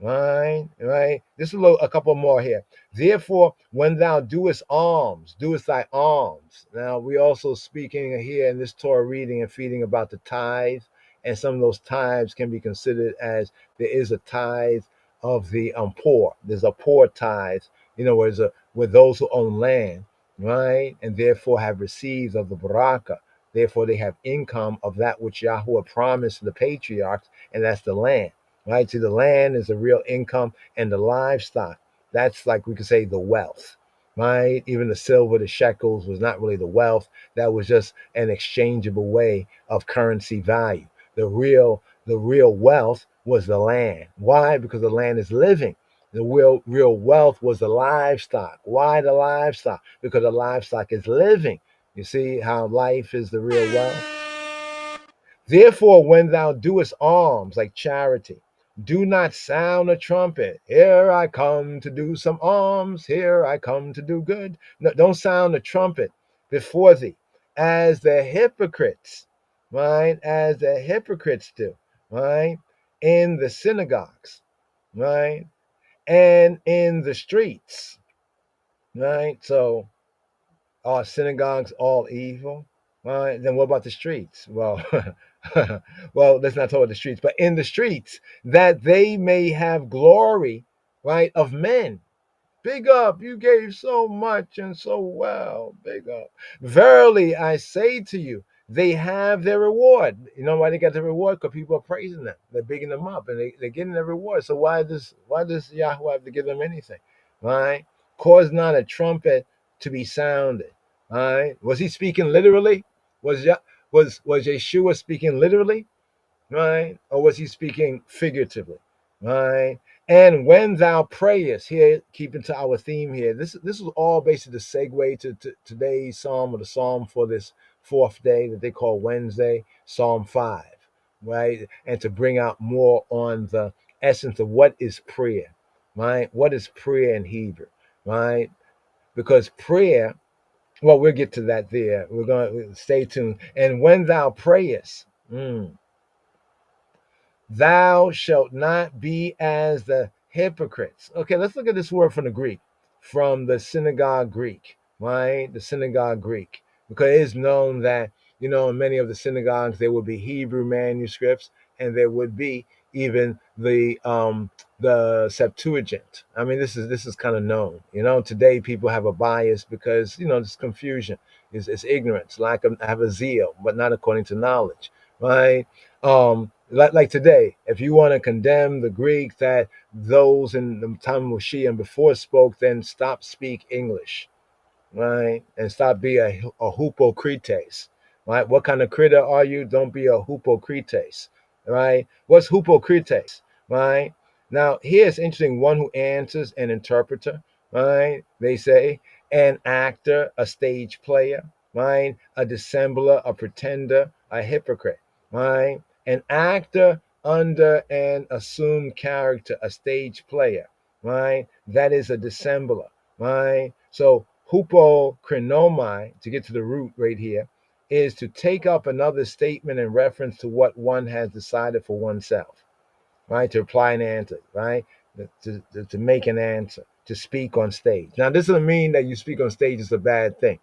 Right, right. This is a couple more here. Therefore, when thou doest alms, doest thy alms. Now, we also speaking here in this Torah reading and feeding about the tithe, and some of those tithes can be considered as there is a tithe of the poor. There's a poor tithe, where those who own land, right, and therefore have received of the baraka. Therefore, they have income of that which Yahweh promised to the patriarchs, and that's the land. Right? See, the land is the real income, and the livestock, that's like we could say the wealth, right? Even the silver, the shekels was not really the wealth. That was just an exchangeable way of currency value. The real wealth was the land. Why? Because the land is living. The real wealth was the livestock. Why the livestock? Because the livestock is living. You see how life is the real wealth? Therefore, when thou doest alms, like charity, do not sound a trumpet. Here I come to do some alms. Here I come to do good. No, don't sound a trumpet before thee, as the hypocrites, right? As the hypocrites do, right? In the synagogues, right? And in the streets, right? So, are synagogues all evil? Right? Then what about the streets? Well, well, let's not talk about the streets, but in the streets, that they may have glory, right, of men. Big up, you gave so much and so well. Big up. Verily, I say to you, they have their reward. You know why they got the reward? Because people are praising them. They're bigging them up, and they're getting their reward. So why does Yahweh have to give them anything? Right? Cause not a trumpet to be sounded. Right? Was he speaking literally? Was Yeshua speaking literally? Right? Or was he speaking figuratively? Right? And when thou prayest, here, keeping to our theme here, this is all basically the segue to today's psalm, or the psalm for this fourth day that they call Wednesday, Psalm 5, right? And to bring out more on the essence of what is prayer, right? What is prayer in Hebrew, right? Because prayer, Well, we'll get to that there. We're going to stay tuned. And when thou prayest, thou shalt not be as the hypocrites. Okay, let's look at this word from the Greek, from the synagogue Greek, right? The synagogue Greek. Because it is known that, in many of the synagogues, there would be Hebrew manuscripts and there would be even the Septuagint. I mean, this is kind of known. Today people have a bias because, this confusion is ignorance, lack of have a zeal, but not according to knowledge, right? Like today, if you want to condemn the Greek that those in the time of Moshe and before spoke, then speak English, right? And stop being a hypocrites, right? What kind of critter are you? Don't be a hypocrites, right? What's hypocrites, right? Now, here's interesting: one who answers, an interpreter, right? They say an actor, a stage player, right? A dissembler, a pretender, a hypocrite, right? An actor under an assumed character, a stage player, right? That is a dissembler, right? So hupokrinomai, to get to the root right here, is to take up another statement in reference to what one has decided for oneself, right? To apply an answer, right? To make an answer, to speak on stage. Now, this doesn't mean that you speak on stage is a bad thing,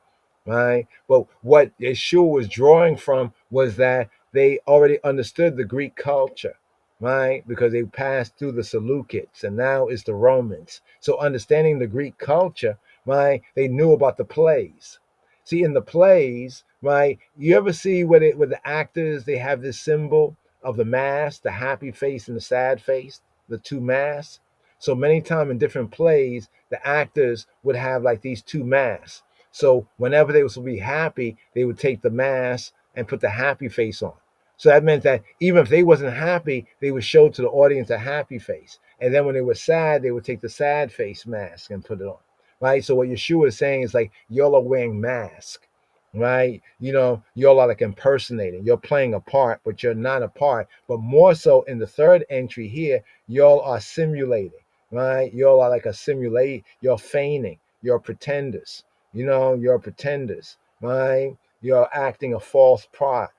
right? But what Yeshua was drawing from was that they already understood the Greek culture, right? Because they passed through the Seleucids and now it's the Romans. So understanding the Greek culture, right? They knew about the plays. See, in the plays, right? You ever see where the actors, they have this symbol of the mask, the happy face and the sad face, the two masks. So many times in different plays, the actors would have like these two masks. So whenever they were supposed to be happy, they would take the mask and put the happy face on. So that meant that even if they wasn't happy, they would show to the audience a happy face. And then when they were sad, they would take the sad face mask and put it on. Right? So what Yeshua is saying is like, y'all are wearing masks, right? Y'all are like impersonating. You're playing a part, but you're not a part. But more so in the third entry here, y'all are simulating, right? Y'all are like a simulate. You're feigning. You're pretenders. You're pretenders, right? You're acting a false part,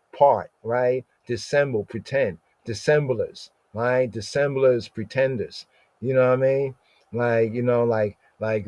right? Dissemble, pretend. Dissemblers, right? Dissemblers, pretenders. You know what I mean? Like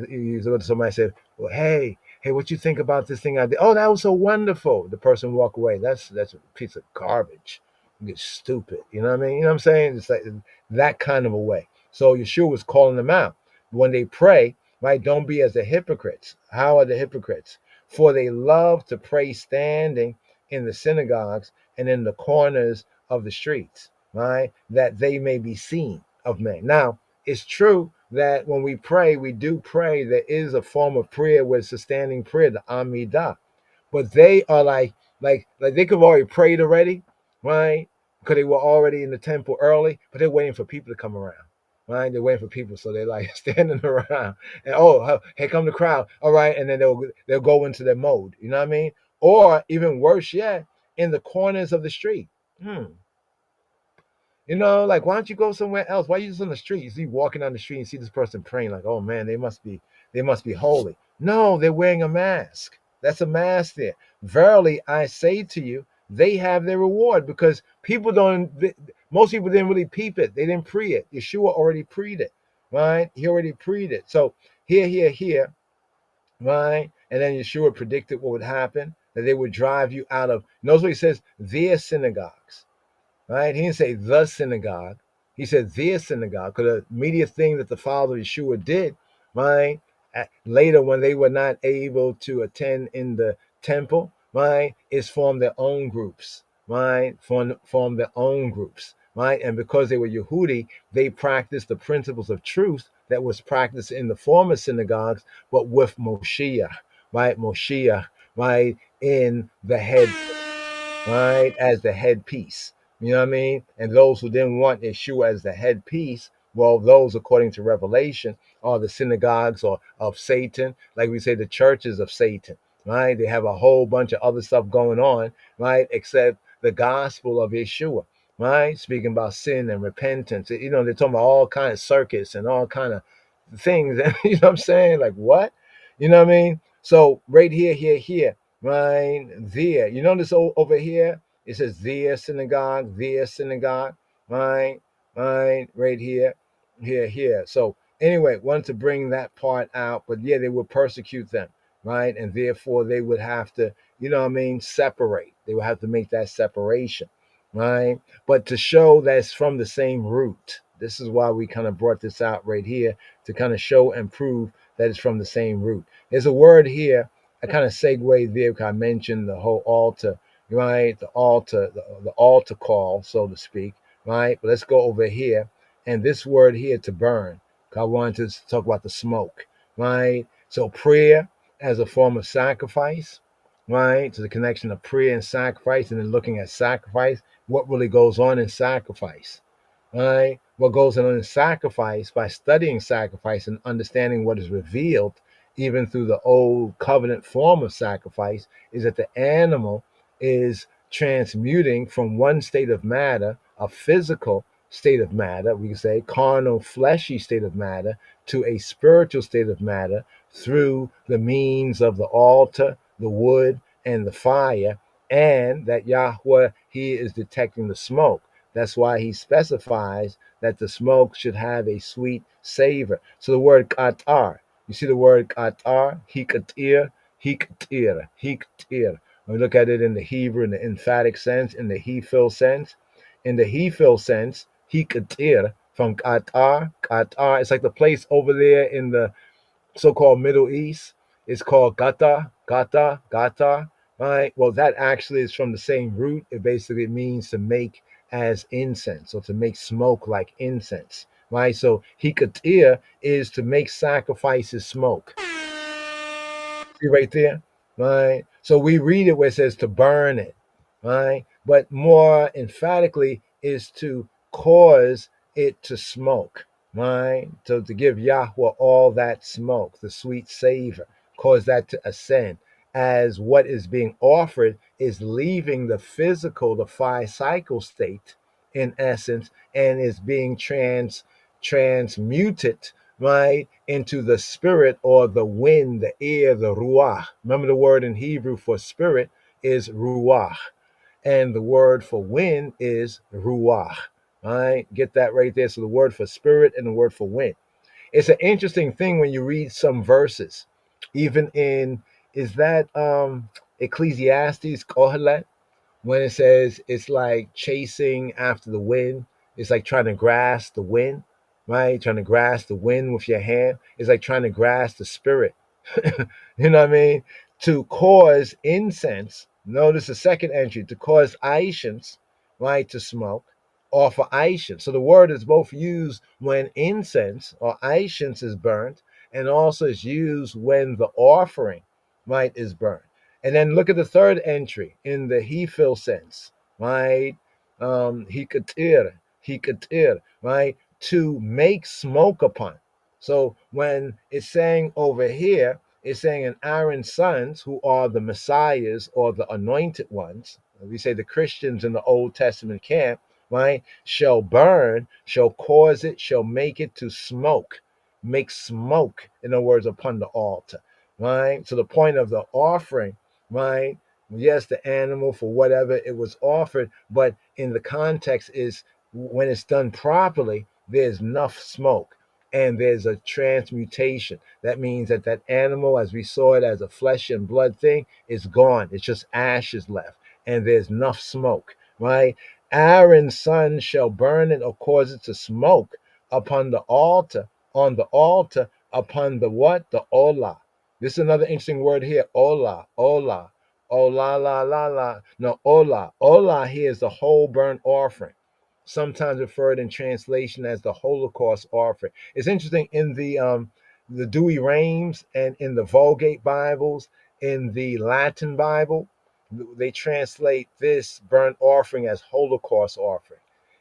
somebody said, well, hey, what you think about this thing I did? Oh, that was so wonderful. The person walk away. That's a piece of garbage. You get stupid. You know what I mean? You know what I'm saying? It's like that kind of a way. So Yeshua was calling them out. When they pray, right, don't be as the hypocrites. How are the hypocrites? For they love to pray standing in the synagogues and in the corners of the streets, right? That they may be seen of men. Now, it's true that when we pray, we do pray. There is a form of prayer where it's a standing prayer, the Amidah. But they are like they could have already prayed already, right? Because they were already in the temple early, but they're waiting for people to come around. Right? They're waiting for people, so they're like standing around, and here come the crowd. All right, and then they'll go into their mode. You know what I mean? Or even worse yet, in the corners of the street. Like, why don't you go somewhere else? Why are you just on the street? You see walking down the street and see this person praying, like, oh man, they must be holy. No, they're wearing a mask. That's a mask there. Verily, I say to you, they have their reward because most people didn't really peep it. They didn't pre it. Yeshua already preed it, right? He already preed it. So here, right? And then Yeshua predicted what would happen, that they would drive you out of, notice what he says, their synagogues. Right? He didn't say the synagogue. He said their synagogue. Because the immediate thing that the father of Yeshua did, right? Later, when they were not able to attend in the temple, right, is form their own groups, right? Form their own groups, right? And because they were Yehudi, they practiced the principles of truth that was practiced in the former synagogues, but with Moshiach, right? Moshiach, right? In the head, right? As the headpiece. You know what I mean? And those who didn't want Yeshua as the headpiece, well, those, according to Revelation, are the synagogues of Satan. Like we say, the churches of Satan, right? They have a whole bunch of other stuff going on, right? Except the gospel of Yeshua, right? Speaking about sin and repentance. They're talking about all kind of circus and all kind of things. You know what I'm saying? Like, what? You know what I mean? So right here, right there. You notice over here, it says their synagogue, right, right here. So anyway, wanted to bring that part out, but yeah, they would persecute them, right, and therefore they would have to, separate. They would have to make that separation, right? But to show that it's from the same root. This is why we kind of brought this out right here to kind of show and prove that it's from the same root. There's a word here. I kind of segue there because I mentioned the whole altar, right? The altar call, so to speak, right? But let's go over here. And this word here, to burn, because I wanted to talk about the smoke, right? So prayer as a form of sacrifice, right? So the connection of prayer and sacrifice, and then looking at sacrifice, what really goes on in sacrifice, right? What goes on in sacrifice, by studying sacrifice and understanding what is revealed, even through the old covenant form of sacrifice, is that the animal is transmuting from one state of matter, a physical state of matter, we can say carnal, fleshy state of matter, to a spiritual state of matter through the means of the altar, the wood, and the fire, and that Yahweh, he is detecting the smoke. That's why he specifies that the smoke should have a sweet savor. So the word qatar, you see the word qatar, hikatir, hikatir, hikatir. When we look at it in the Hebrew, in the emphatic sense, in the he-fill sense, hikatir, from qatar, qatar, it's like the place over there in the so-called Middle East is called gata, right? Well, that actually is from the same root. It basically means to make as incense or to make smoke like incense, right? So hikatir is to make sacrifices smoke. See right there, right? So we read it where it says to burn it, right? But more emphatically is to cause it to smoke, right? So to give Yahweh all that smoke, the sweet savor, cause that to ascend, as what is being offered is leaving the physical, the 5 cycle state, in essence, and is being transmuted, right, into the spirit or the wind, the air, the ruach. Remember the word in Hebrew for spirit is ruach, and the word for wind is ruach. All right, get that right there. So the word for spirit and the word for wind. It's an interesting thing when you read some verses, even in, is that Ecclesiastes, Kohelet, when it says it's like chasing after the wind. It's like trying to grasp the wind, right? Trying to grasp the wind with your hand. It's like trying to grasp the spirit. You know what I mean? To cause incense, notice the second entry, to cause Aishans, right, to smoke, or for Aishans. So the word is both used when incense or Aishans is burnt, and also is used when the offering, right, is burnt. And then look at the third entry in the he-fill sense, right? Hikatir, right? To make smoke upon. So when it's saying over here, it's saying in Aaron's sons, who are the messiahs or the anointed ones, we say the Christians in the Old Testament camp, right, shall burn, shall cause it, shall make it to smoke, make smoke, in other words, upon the altar, right? So the point of the offering, right? Yes, the animal for whatever it was offered, but in the context is when it's done properly, there's enough smoke and there's a transmutation. That means that that animal, as we saw it as a flesh and blood thing, is gone. It's just ashes left, and there's enough smoke, right? Aaron's son shall burn it or cause it to smoke upon the altar, on the altar, upon the what? The olah. This is another interesting word here. Olah, olah, olah, la, la, la. No, olah. Olah here is the whole burnt offering, sometimes referred in translation as the Holocaust offering. It's interesting in the Dewey Reims and in the Vulgate Bibles, in the Latin Bible, they translate this burnt offering as Holocaust offering.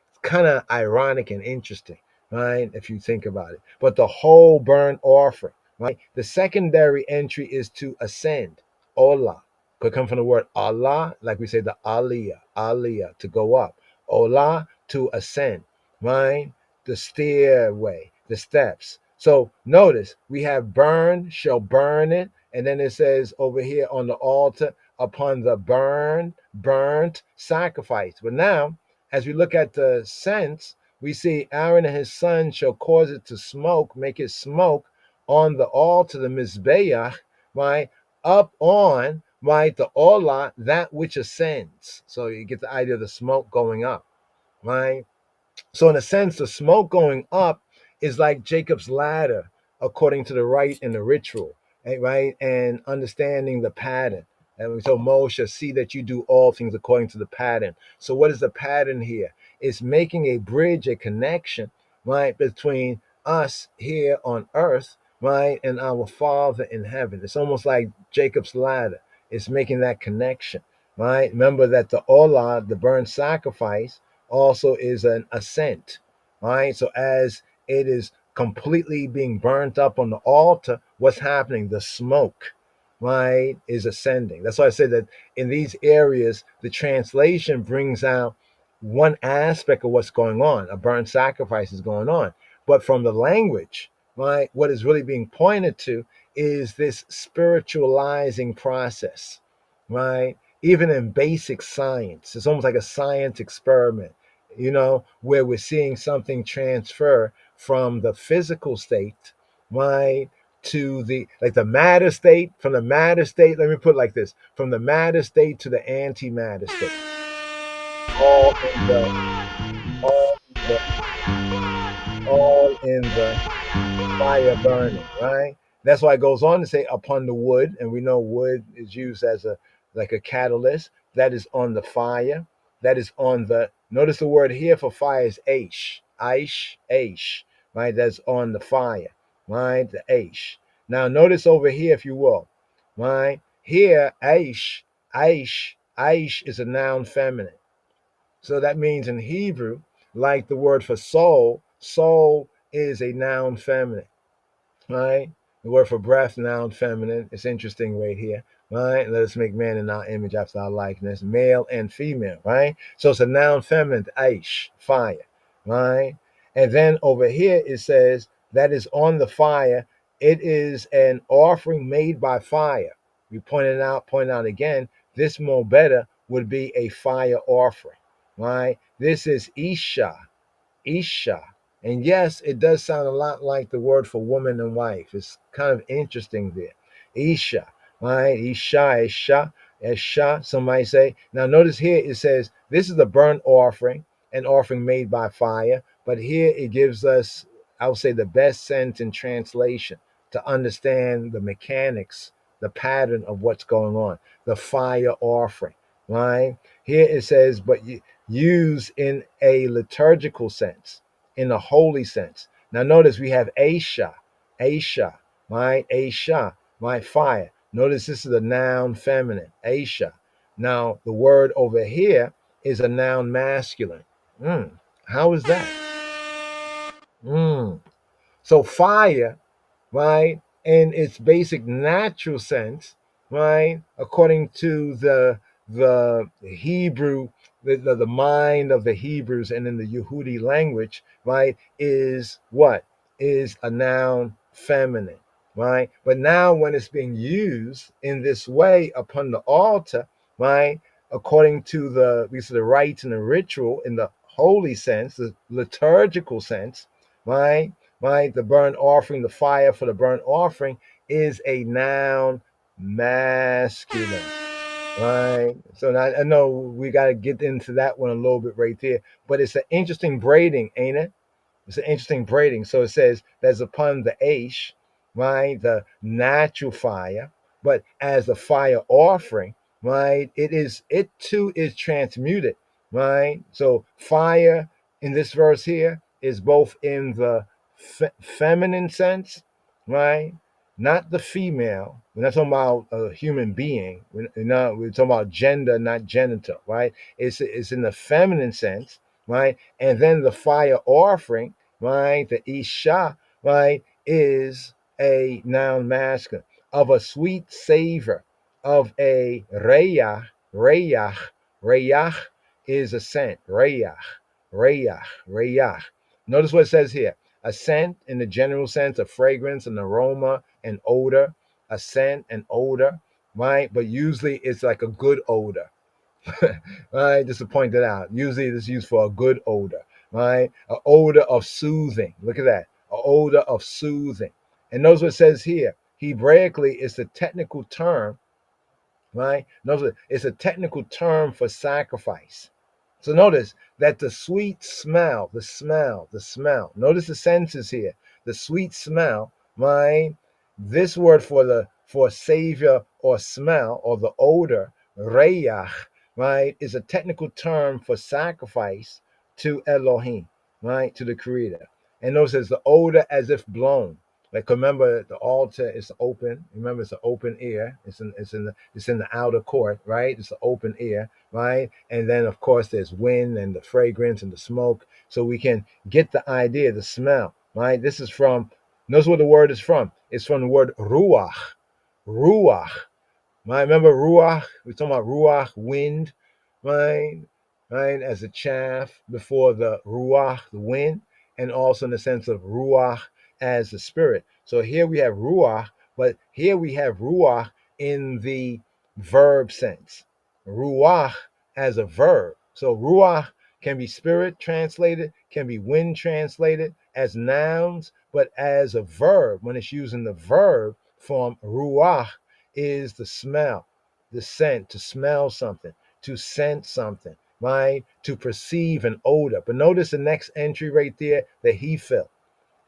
It's kind of ironic and interesting, right? If you think about it. But the whole burnt offering, right? The secondary entry is to ascend, Olah. Could come from the word Allah, like we say the aliyah, to go up. Olah, to ascend, right? The stairway, the steps. So notice we have burn, shall burn it, And then it says over here on the altar upon the burnt sacrifice. But now, as we look at the sense, we see Aaron and his son shall cause it to smoke, make it smoke on the altar, the Mizbeach, right? Up on, right, the Olah, that which ascends. So you get the idea of the smoke going up, right? So in a sense, the smoke going up is like Jacob's ladder, according to the rite and the ritual, right? And understanding the pattern. And so Moshe, see that you do all things according to the pattern. So what is the pattern here? It's making a bridge, a connection, right, between us here on earth, right, and our Father in heaven. It's almost like Jacob's ladder. It's making that connection, right? Remember that the Olah, the burnt sacrifice, also is an ascent, right? So as it is completely being burnt up on the altar, what's happening? The smoke, right, is ascending. That's why I say that in these areas, the translation brings out one aspect of what's going on. A burnt sacrifice is going on. But from the language, right, what is really being pointed to is this spiritualizing process, right? Even in basic science, it's almost like a science experiment, where we're seeing something transfer from the physical state, right, to the matter state, from the matter state, let me put it like this, from the matter state to the antimatter state, all in the all in the all in the fire burning, right? That's why it goes on to say upon the wood, and we know wood is used as a catalyst that is on the fire, that is on the, notice the word here for fire is aish, right? That's on the fire, right? The aish. Now notice over here, if you will, right? Here, aish is a noun feminine. So that means in Hebrew, like the word for soul is a noun feminine, right? The word for breath, noun feminine. It's interesting right here, right? Let us make man in our image after our likeness, male and female, right? So it's a noun feminine, aish, fire, right? And then over here it says that is on the fire. It is an offering made by fire. We point out again, this more better would be a fire offering, right? This is Isha. And yes, it does sound a lot like the word for woman and wife. It's kind of interesting there. Isha, right? Isha, somebody say. Now notice here it says this is the burnt offering, an offering made by fire. But here it gives us, I would say, the best sense in translation to understand the mechanics, the pattern of what's going on. The fire offering, right? Here it says, but used in a liturgical sense, in a holy sense. Now notice we have Aisha, right? Aisha, right? Fire. Notice this is a noun feminine, Aisha. Now the word over here is a noun masculine. How is that? So fire, right, in its basic natural sense, right, according to the Hebrew, the mind of the Hebrews and in the Yehudi language, right, is what? Is a noun feminine, right? But now when it's being used in this way upon the altar, right, according to the rites and the ritual in the holy sense, the liturgical sense, right? Right? The burnt offering, the fire for the burnt offering is a noun masculine, right? So now, I know we got to get into that one a little bit right there, but it's an interesting braiding, ain't it? It's an interesting braiding. So it says that's upon the Aish, right? The natural fire, but as a fire offering, right? It too is transmuted, right? So fire in this verse here is both in the feminine sense, right? Not the female. We're not talking about a human being. We're talking about gender, not genital, right? It's in the feminine sense, right? And then the fire offering, right? The Isha, right, is a noun masculine of a sweet savor, of a reyach is a scent, reyach. Notice what it says here. A scent in the general sense, a fragrance, an aroma, an odor. a scent, an odor, right? But usually it's like a good odor. Right? Just to point that out. Usually it's used for a good odor, right? An odor of soothing. Look at that. An odor of soothing. And notice what it says here. Hebraically, it's a technical term, right? Notice it's a technical term for sacrifice. So notice that the sweet smell, the smell. Notice the senses here. The sweet smell, right? This word for savior or smell or the odor, reyach, right, is a technical term for sacrifice to Elohim, right, to the Creator. And notice it's the odor as if blown. Like remember, the altar is open. Remember, it's an open air. It's in the outer court, right? It's an open air, right? And then of course there's wind and the fragrance and the smoke, so we can get the idea, the smell, right? This is from. Notice where the word is from. It's from the word ruach, ruach. Right? Remember ruach? We're talking about ruach, wind, right? Right? As a chaff before the ruach, the wind, and also in the sense of ruach as the spirit. So here we have ruach, but here we have ruach in the verb sense. Ruach as a verb. So ruach can be spirit translated, can be wind translated as nouns, but as a verb, when it's used in the verb form, ruach is the smell, the scent, to smell something, to scent something, right? To perceive an odor. But notice the next entry right there, the hefil,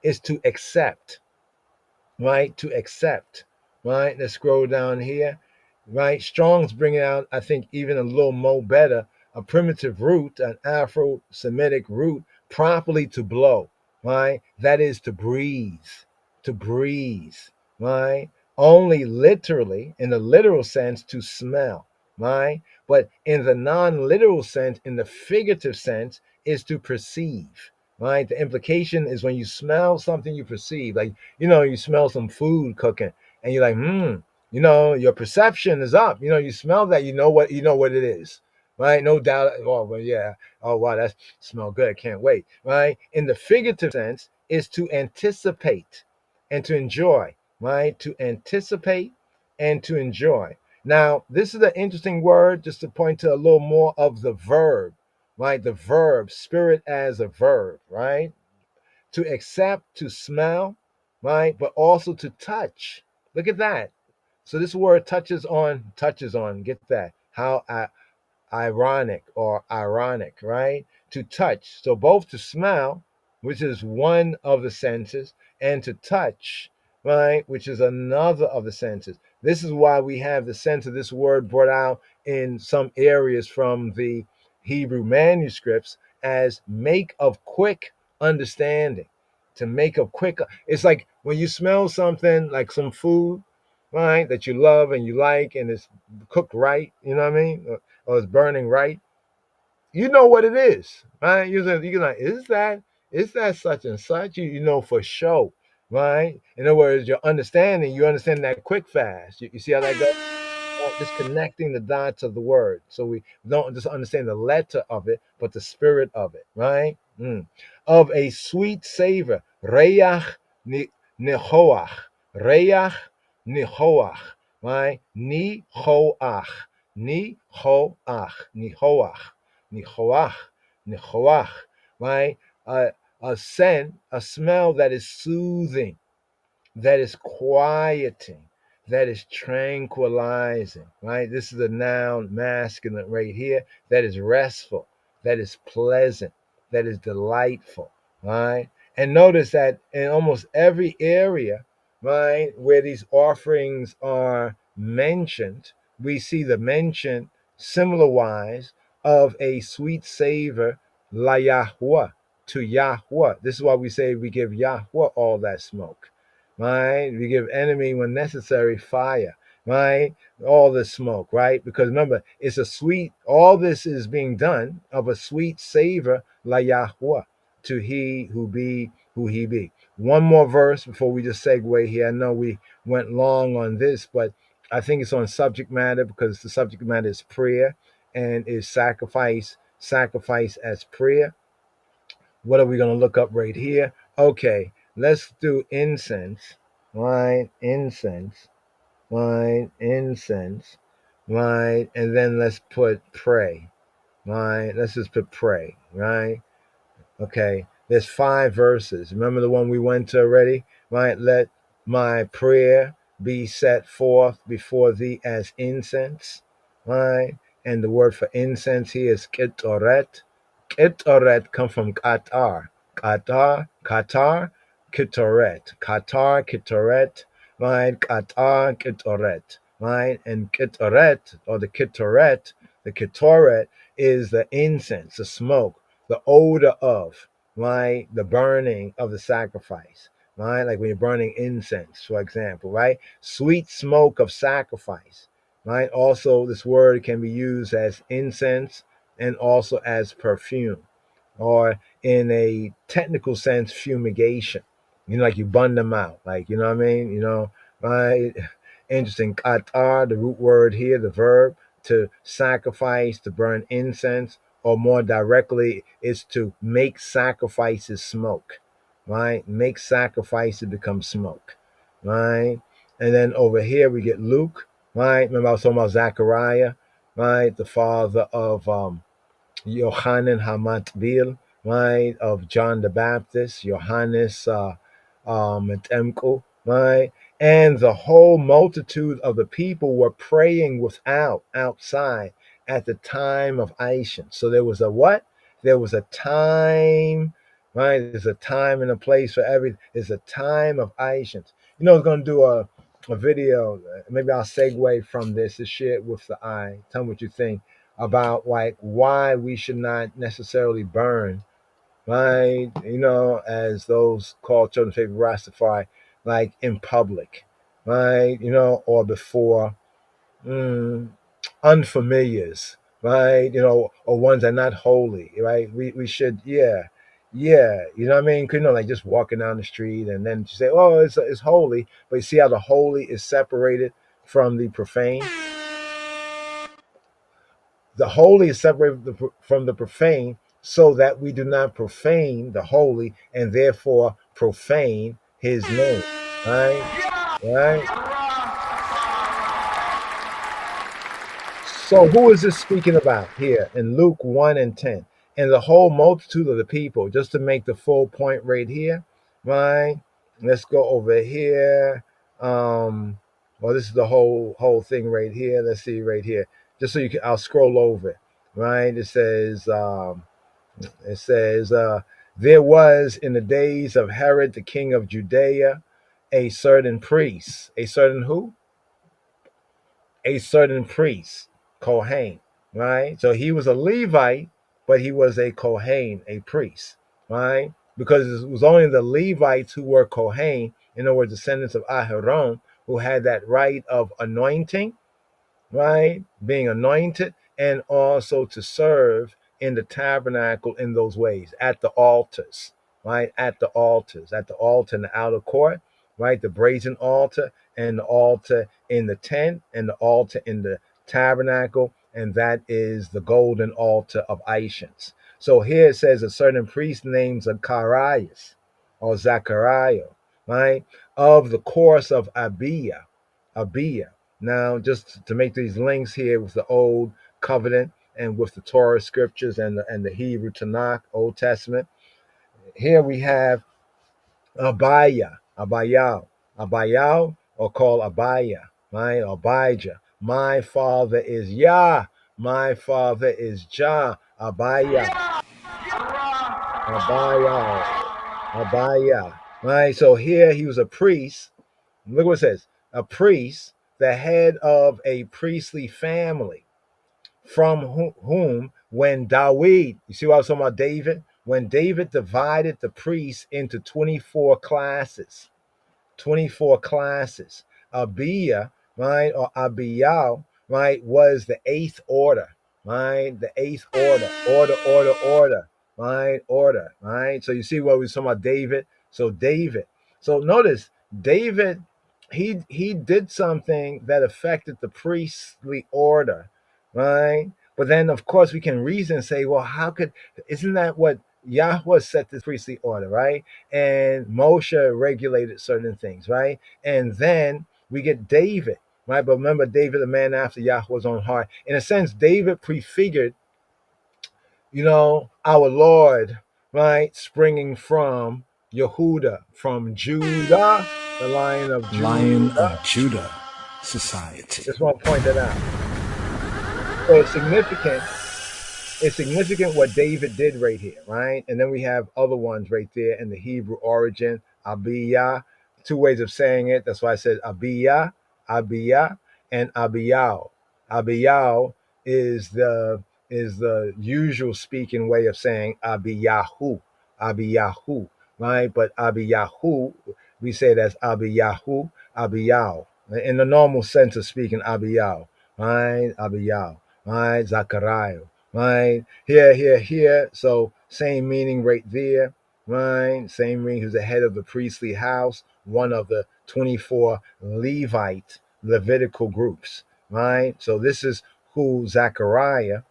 is to accept, right? To accept, right? Let's scroll down here, right? Strong's bringing out, I think, even a little more better, a primitive root, an Afro-Semitic root, properly to blow, right? That is to breathe, right? Only literally, in the literal sense, to smell, right? But in the non-literal sense, in the figurative sense, is to perceive, right? The implication is when you smell something, you perceive. Like, you smell some food cooking and you're like, your perception is up. You smell that, you know what it is, right? No doubt. Oh, well, yeah. Oh, wow, that smell good. Can't wait, right? In the figurative sense, is to anticipate and to enjoy, right? To anticipate and to enjoy. Now, this is an interesting word just to point to a little more of the verb, right? The verb, spirit as a verb, right? To accept, to smell, right? But also to touch. Look at that. So this word touches on, get that. How ironic, right? To touch. So both to smell, which is one of the senses, and to touch, right, which is another of the senses. This is why we have the sense of this word brought out in some areas from the Hebrew manuscripts as make of quick understanding. To make of quick, it's like when you smell something like some food, right, that you love and you like, and it's cooked right, you know what I mean? Or it's burning right, you know what it is, right? You're like, is that such and such? You know for sure, right? In other words, you understand that quick fast. You see how that goes? Just connecting the dots of the word. So we don't just understand the letter of it, but the spirit of it, right? Of a sweet savor. Reyach nihoach. Reyach nihoach. Right? Nihoach. Nihoach. Nihoach. Nihoach. Nihoach. Right? A scent, a smell that is soothing, that is quieting, that is tranquilizing, right? This is a noun masculine right here, that is restful, that is pleasant, that is delightful, right? And notice that in almost every area, right, where these offerings are mentioned, we see the mention, similar wise, of a sweet savor, la Yahweh, to Yahweh. This is why we say we give Yahweh all that smoke, right? We give enemy when necessary fire, right? All the smoke, right? Because remember, it's a sweet, all this is being done of a sweet savor, la Yahweh, to he who be who he be. One more verse before we just segue here. I know we went long on this, but I think it's on subject matter because the subject matter is prayer and is sacrifice as prayer. What are we going to look up right here? Okay, let's do incense, right? Incense. right? Incense, right? And then let's put pray, right? Let's just put pray, right? Okay, there's 5 verses. Remember the one we went to already? Right? Let my prayer be set forth before thee as incense. Right? And the word for incense here is ketoret. Ketoret come from Qatar. Qatar, ketoret. Qatar, ketoret. Right? Qatar, ketoret. Right? And ketoret, or the ketoret is the incense, the smoke, the odor of, right? The burning of the sacrifice, right? Like when you're burning incense, for example, right? Sweet smoke of sacrifice, right? Also, this word can be used as incense and also as perfume, or in a technical sense, fumigation. Like you burn them out, like, you know what I mean? Right? Interesting. Qatar, the root word here, the verb to sacrifice, to burn incense, or more directly, is to make sacrifices smoke, right? Make sacrifices become smoke, right? And then over here we get Luke, right? Remember I was talking about Zechariah, right? The father of Yohanan Hamatbil, right, of John the Baptist, Johannes Metemko, right? And the whole multitude of the people were praying outside at the time of Aishan. So there was a what? There was a time, right? There's a time and a place for everything. There's a time of Aishan. I was going to do a video. Maybe I'll segue from this to share it with the eye. Tell me what you think about like why we should not necessarily burn, right? As those called children of favorite Rastafari, like in public, right? Or before unfamiliars, right? Or ones that are not holy, right? We should, yeah. You know what I mean? Like just walking down the street and then you say, oh, it's holy, but you see how the holy is separated from the profane. The holy is separated from the profane so that we do not profane the holy and therefore profane his name. Right? Right? So who is this speaking about here in Luke 1 and 10? And the whole multitude of the people, just to make the full point right here, right? Let's go over here. Well, this is the whole thing right here. Let's see right here. Just so you can, I'll scroll over it. Right? It says, there was in the days of Herod, the king of Judea, a certain priest. A certain who? A certain priest, Kohen, right? So he was a Levite, but he was a Kohen, a priest, right? Because it was only the Levites who were Kohen, in other words, descendants of Aharon, who had that right of anointing, right? Being anointed, and also to serve in the tabernacle in those ways, at the altars, right? At the altar in the outer court, right? The brazen altar, and the altar in the tent, and the altar in the tabernacle, and that is the golden altar of Aishans. So here it says a certain priest named Zacharias or Zachariah, right? Of the course of Abia. Now, just to make these links here with the Old Covenant and with the Torah scriptures and the Hebrew Tanakh, Old Testament, here we have Abayal, or called Abaya, right? Abijah. My father is Yah. My father is Jah. Abaya. Right? So here he was a priest. Look what it says. A priest, the head of a priestly family, from whom, when David, you see what I was talking about David? When David divided the priests into 24 classes, 24 classes. Abia, right, or Abiyal, right, was the eighth order, right? The eighth order, right? Order, right? So you see what we were talking about David. So David. So notice David, he did something that affected the priestly order, right? But then of course we can reason and say, well, how could, isn't that what Yahweh set the priestly order, right? And Moshe regulated certain things, right? And then we get David. right? But remember, David, a man after Yahweh's own heart. In a sense, David prefigured, our Lord, right, springing from Yehuda, from Judah, the Lion of Lion Judah. of Judah Society. Just want to point that out. So it's significant. It's significant what David did right here, right? And then we have other ones right there in the Hebrew origin, Abiyah. Two ways of saying it. That's why I said Abiyah, Abiyah, and Abiyah. Abiyah is the usual speaking way of saying Abiyahu, Abiyahu, right? But Abiyahu, we say it as Abiyahu, Abiyah. In the normal sense of speaking, Abiyah, right? Abiyah, right? Zachariah, right? Here. So same meaning right there, right? Same meaning. Who's the head of the priestly house, one of the 24 Levite Levitical groups, right? So this is who Zechariah,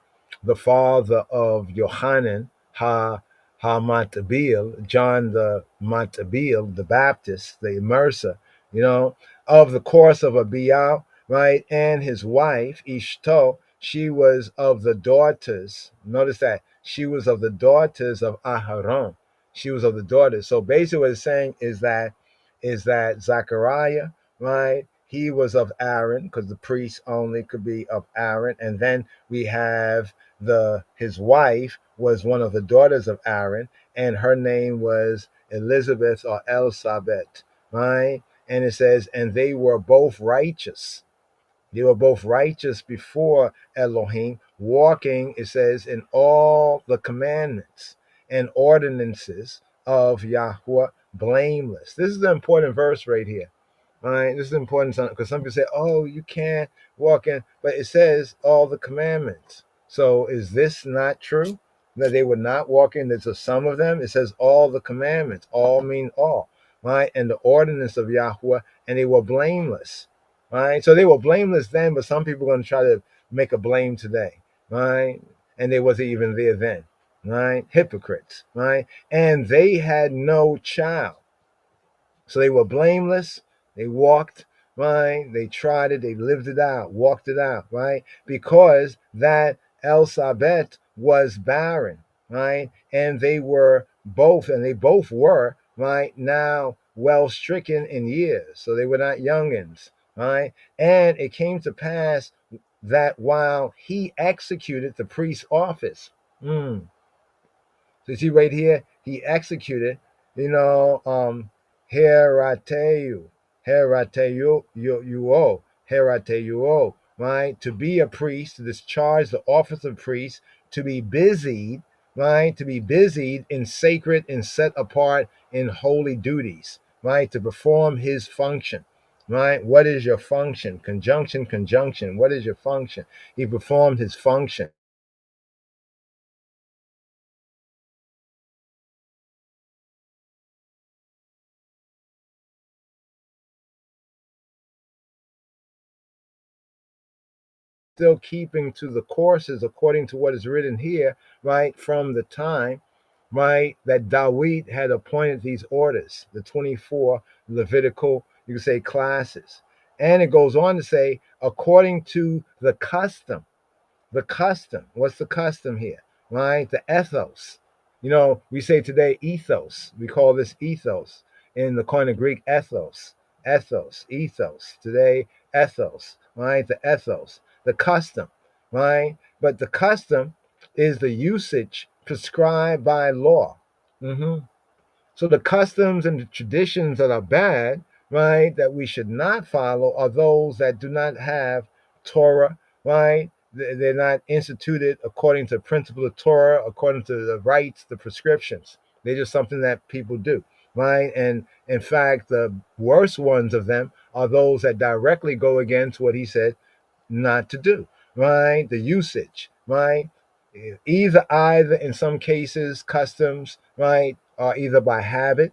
the father of Yohanan Matabil, John the Matabil, the Baptist, the immerser, of the course of Abiyah, right? And his wife, Ishto, she was of the daughters. Notice that she was of the daughters of Aharon. She was of the daughters. So basically, what it's saying is that Zechariah, right? He was of Aaron, because the priest only could be of Aaron. And then we have his wife was one of the daughters of Aaron, and her name was Elizabeth or Elsabet, right? And it says, and they were both righteous. They were both righteous before Elohim, walking, it says, in all the commandments and ordinances of Yahweh, blameless. This is the important verse right here. All right, this is important because some people say, "Oh, you can't walk in," but it says all the commandments. So is this not true? That they would not walk in? There's a some of them. It says all the commandments. All mean all, right? And the ordinance of Yahweh, and they were blameless, right? So they were blameless then, but some people are going to try to make a blame today, right? And they wasn't even there then, right? Hypocrites, right? And they had no child. So they were blameless. They walked, right? They tried it. They lived it out, walked it out, right? Because that Elsabet was barren, right? And they both were, right, now well stricken in years. So they were not youngins, right? And it came to pass that while he executed the priest's office, so you see right here, he executed, Herateu, Herateuo, right? To be a priest, to discharge the office of priest, to be busied, right? To be busied in sacred and set apart in holy duties, right? To perform his function, right? What is your function? Conjunction. What is your function? He performed his function. Still keeping to the courses according to what is written here, right, from the time, right, that Dawid had appointed these orders, the 24 Levitical, you could say, classes. And it goes on to say, according to the custom. The custom. What's the custom here? Right? The ethos. We say today ethos. We call this ethos. In the Koine Greek, ethos. Ethos. Today, ethos. Right? The ethos. The custom. Right? But the custom is the usage prescribed by law. So the customs and the traditions that are bad, right, that we should not follow are those that do not have Torah, right? They're not instituted according to the principle of Torah, according to the rites, the prescriptions. They're just something that people do, right? And in fact, the worst ones of them are those that directly go against what he said not to do, right? The usage, right? Either in some cases, customs, right, are either by habit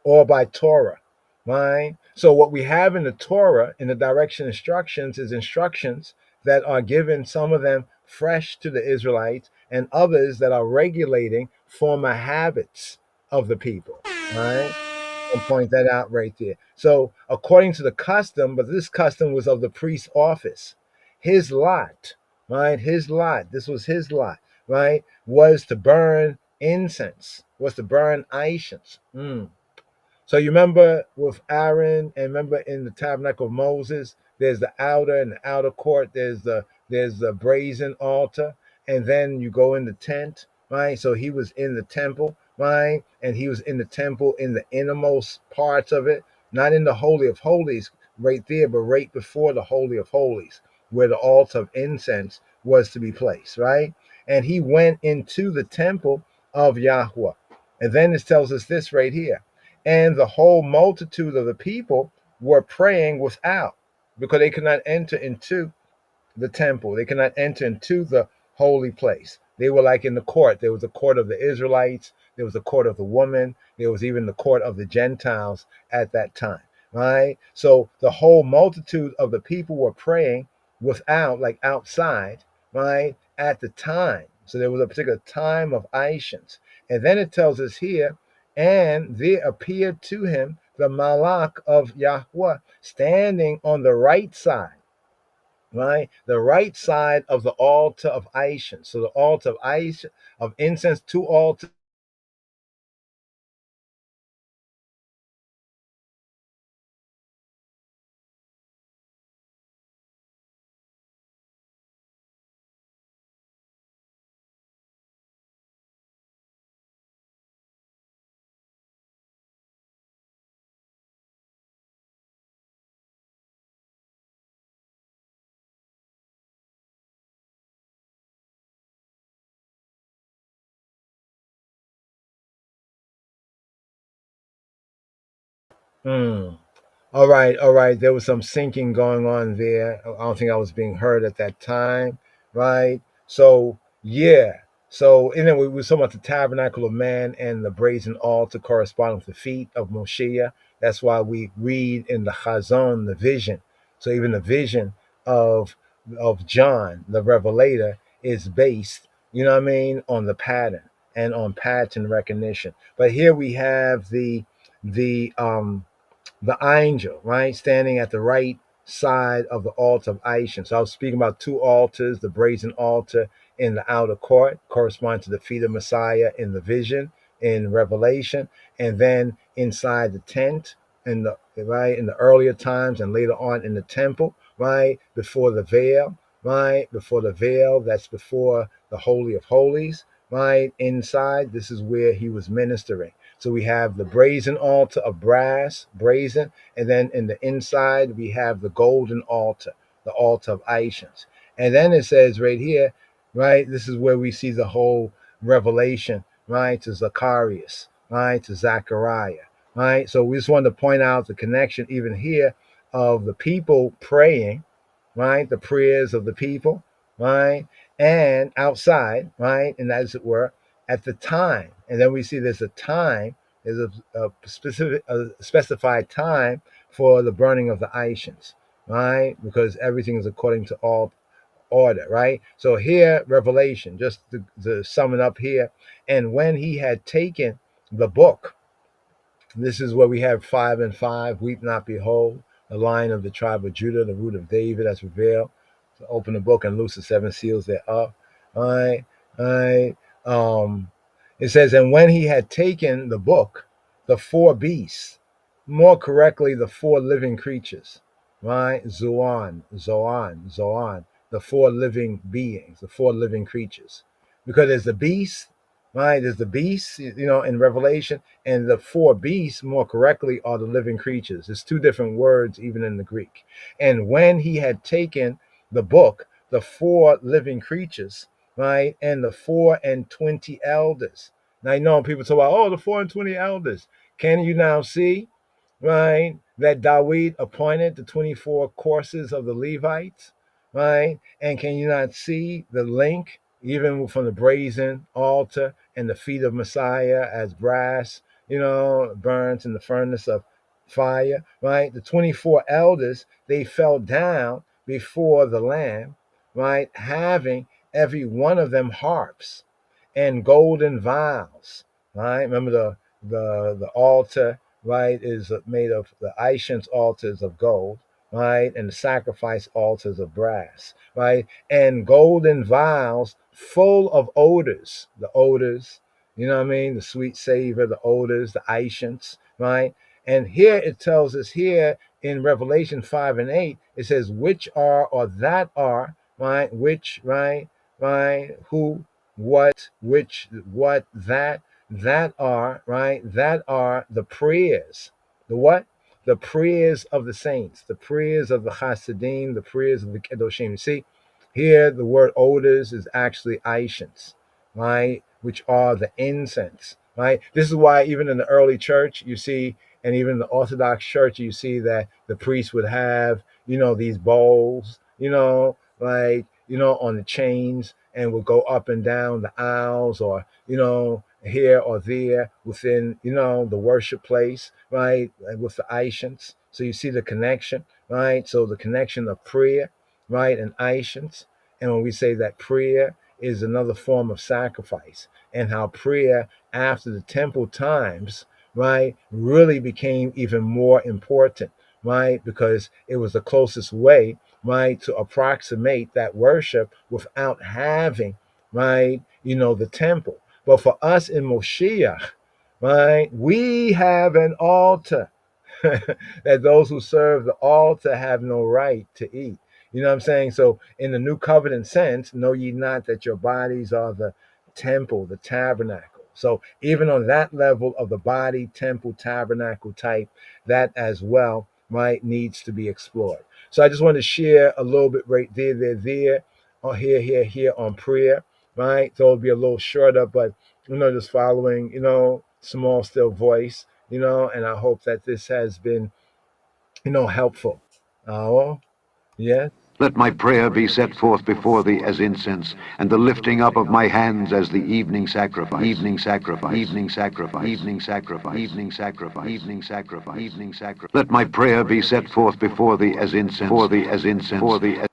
or by Torah, right? So what we have in the Torah, in the direction instructions, is instructions that are given, some of them fresh to the Israelites, and others that are regulating former habits of the people, right? I'll point that out right there. So, according to the custom, but this custom was of the priest's office. His lot, right? His lot, this was his lot, right? Was to burn incense, was to burn incense. So you remember with Aaron, and remember in the tabernacle of Moses, there's the outer and the outer court. There's the brazen altar, and then you go in the tent, right? So he was in the temple, right? And he was in the temple in the innermost parts of it, not in the holy of holies, right there, but right before the holy of holies, where the altar of incense was to be placed, right? And he went into the temple of Yahweh, and then it tells us this right here, and the whole multitude of the people were praying without, because they could not enter into the temple. They could not enter into the holy place. They were like in the court. There was the court of the Israelites. There was the court of the woman. There was even the court of the Gentiles at that time, right? So the whole multitude of the people were praying without, like outside, right, at the time. So there was a particular time of Aishans. And then it tells us here, and there appeared to him the Malach of Yahweh standing on the right side, right? The right side of the altar of Aishon. So the altar of Aishon, of incense, two altars. Hmm. All right. There was some syncing going on there. I don't think I was being heard at that time, right? So yeah. So and then we were talking about the tabernacle of man and the brazen altar corresponding with the feet of Moshiach. That's why we read in the Chazon the vision. So even the vision of John, the Revelator, is based, you know what I mean, on the pattern and on pattern recognition. But here we have the angel, right, standing at the right side of the altar of Aishon. So I was speaking about two altars, the brazen altar in the outer court, corresponding to the feet of Messiah in the vision in Revelation, and then inside the tent in the right in the earlier times, and later on in the temple, right, before the veil, right, before the veil, that's before the Holy of Holies, right, inside, this is where he was ministering. So we have the brazen altar of brass, brazen, and then in the inside we have the golden altar, the altar of Aishans. And then it says right here, right, this is where we see the whole revelation, right, to Zacharias, right, to Zechariah, right. So we just wanted to point out the connection even here of the people praying, right, the prayers of the people, right, and outside, right, and as it were, at the time. And then we see there's a time, there's a specific, a specified time for the burning of the Aishans, right, because everything is according to all order, right? So here, Revelation, just to sum it up here, and when he had taken the book, this is where we have 5 and 5. Weep not, behold, the Lion of the tribe of Judah, the root of David has prevailed. So open the book and loose the seven seals thereof. All right, all right. It says, and when he had taken the book, the four beasts, more correctly, the four living creatures, right? Zoan, the four living beings, the four living creatures. Because there's the beast, right? There's the beast, in Revelation, and the four beasts, more correctly, are the living creatures. There's two different words, even in the Greek. And when he had taken the book, the four living creatures, right, and the 24 elders. Now, people talk about, the 24 elders. Can you now see, right, that David appointed the 24 courses of the Levites, right? And can you not see the link, even from the brazen altar and the feet of Messiah as brass, burns in the furnace of fire, right? The 24 elders, they fell down before the Lamb, right, having every one of them harps and golden vials, right? Remember the altar, right, is made of the Aishans altars of gold, right, and the sacrifice altars of brass, right, and golden vials full of odors, the odors, you know what I mean, the sweet savor, the odors, the Aishans, right. And here it tells us here in Revelation 5 and 8, it says, which are or that are, right, which, right, who, what, which, what, that are, right, that are the prayers. The what? The prayers of the saints, the prayers of the Hasidim, the prayers of the Kedoshim. You see, here the word odors is actually Aishans, right, which are the incense, right? This is why even in the early church, you see, and even in the Orthodox church, you see that the priest would have, these bowls, on the chains, and would go up and down the aisles, or, here or there within, the worship place, right, with the Aishans. So you see the connection, right? So the connection of prayer, right, and Aishans. And when we say that prayer is another form of sacrifice, and how prayer after the temple times, right, really became even more important, right, because it was the closest way, right, to approximate that worship without having, right, the temple. But for us in Moshiach, right, we have an altar that those who serve the altar have no right to eat. You know what I'm saying? So in the new covenant sense, know ye not that your bodies are the temple, the tabernacle. So even on that level of the body, temple, tabernacle type, that as well, right, needs to be explored. So I just want to share a little bit right there, or here on prayer, right? So it'll be a little shorter, but just following, small still voice, and I hope that this has been, helpful. Yes. Let my prayer be set forth before thee as incense, and the lifting up of my hands as the evening sacrifice. Evening sacrifice. Evening sacrifice. Evening sacrifice. Evening sacrifice. Evening sacrifice. Evening sacrifice. Let my prayer be set forth before thee as incense. For thee as incense. For thee as.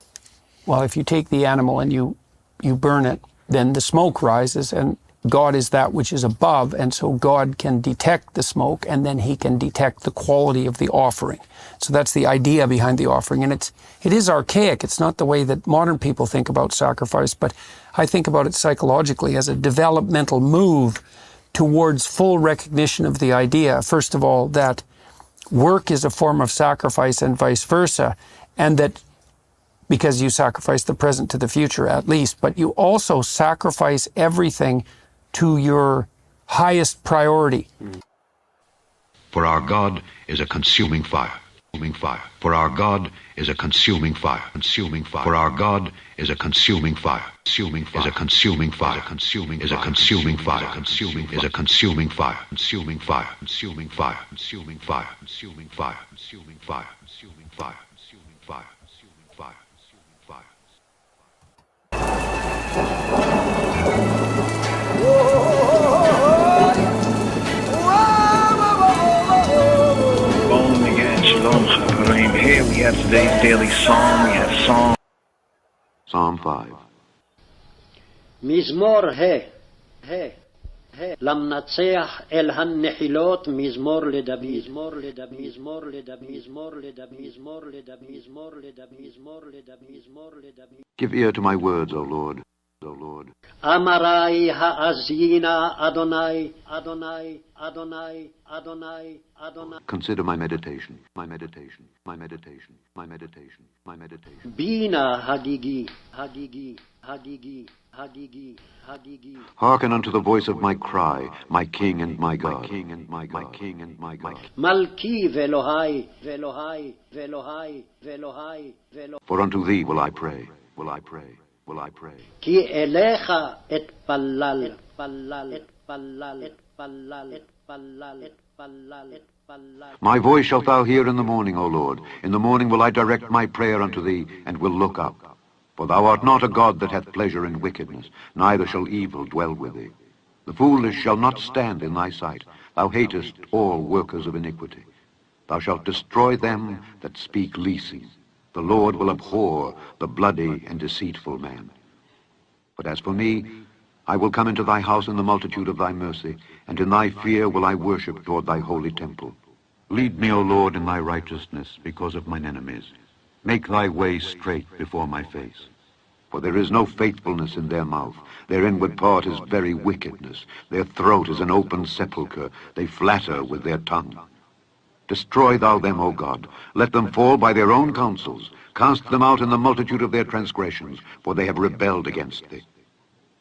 Well, if you take the animal and you burn it, then the smoke rises, and God is that which is above, and so God can detect the smoke, and then he can detect the quality of the offering. So that's the idea behind the offering, and it is archaic. It's not the way that modern people think about sacrifice, but I think about it psychologically as a developmental move towards full recognition of the idea, first of all, that work is a form of sacrifice and vice versa, and that because you sacrifice the present to the future at least, but you also sacrifice everything to your highest priority. For our God is a consuming fire. Consuming fire. For our God is a consuming fire. Consuming fire. For our God is a consuming fire. Consuming fire. Is a consuming fire. Consuming is a consuming fire. Consuming is a consuming fire. Consuming fire. Consuming fire. Consuming fire. Consuming fire. Consuming fire. Consuming fire. Consuming fire. Consuming fire. Consuming fire. Bowling again, Shalom Chaverim. Here we have today's daily psalm. We have Psalm 5. מזמור למנצח אל הנחילות מזמור לדוד מזמור לדוד מזמור לדוד מזמור לדוד מזמור לדוד מזמור לדוד מזמור לדוד מזמור לדוד. Give ear to my words, O Lord. O Lord. אמרי האזינה אדוני אדוני אדוני אדוני אדוני. Consider my meditation, my meditation, my meditation, my meditation, my meditation. בינה הגיגי הגיגי הגיגי הגיגי הגיגי. Hearken unto the voice of my cry, my King and my God. My King and my God. My King and my God. מלכי ואלוהי ואלוהי ואלוהי ואלוהי ואלוהי. For unto thee will I pray, will I pray, will I pray. כי אליך אתפלל אתפלל אתפלל אתפלל אתפלל אתפלל אתפלל. My voice shalt thou hear in the morning, O Lord. In the morning will I direct my prayer unto thee, and will look up. For thou art not a God that hath pleasure in wickedness, neither shall evil dwell with thee. The foolish shall not stand in thy sight. Thou hatest all workers of iniquity. Thou shalt destroy them that speak leasing. The Lord will abhor the bloody and deceitful man. But as for me, I will come into thy house in the multitude of thy mercy, and in thy fear will I worship toward thy holy temple. Lead me, O Lord, in thy righteousness because of mine enemies. Make thy way straight before my face. For there is no faithfulness in their mouth. Their inward part is very wickedness. Their throat is an open sepulchre. They flatter with their tongue. Destroy thou them, O God. Let them fall by their own counsels. Cast them out in the multitude of their transgressions, for they have rebelled against thee.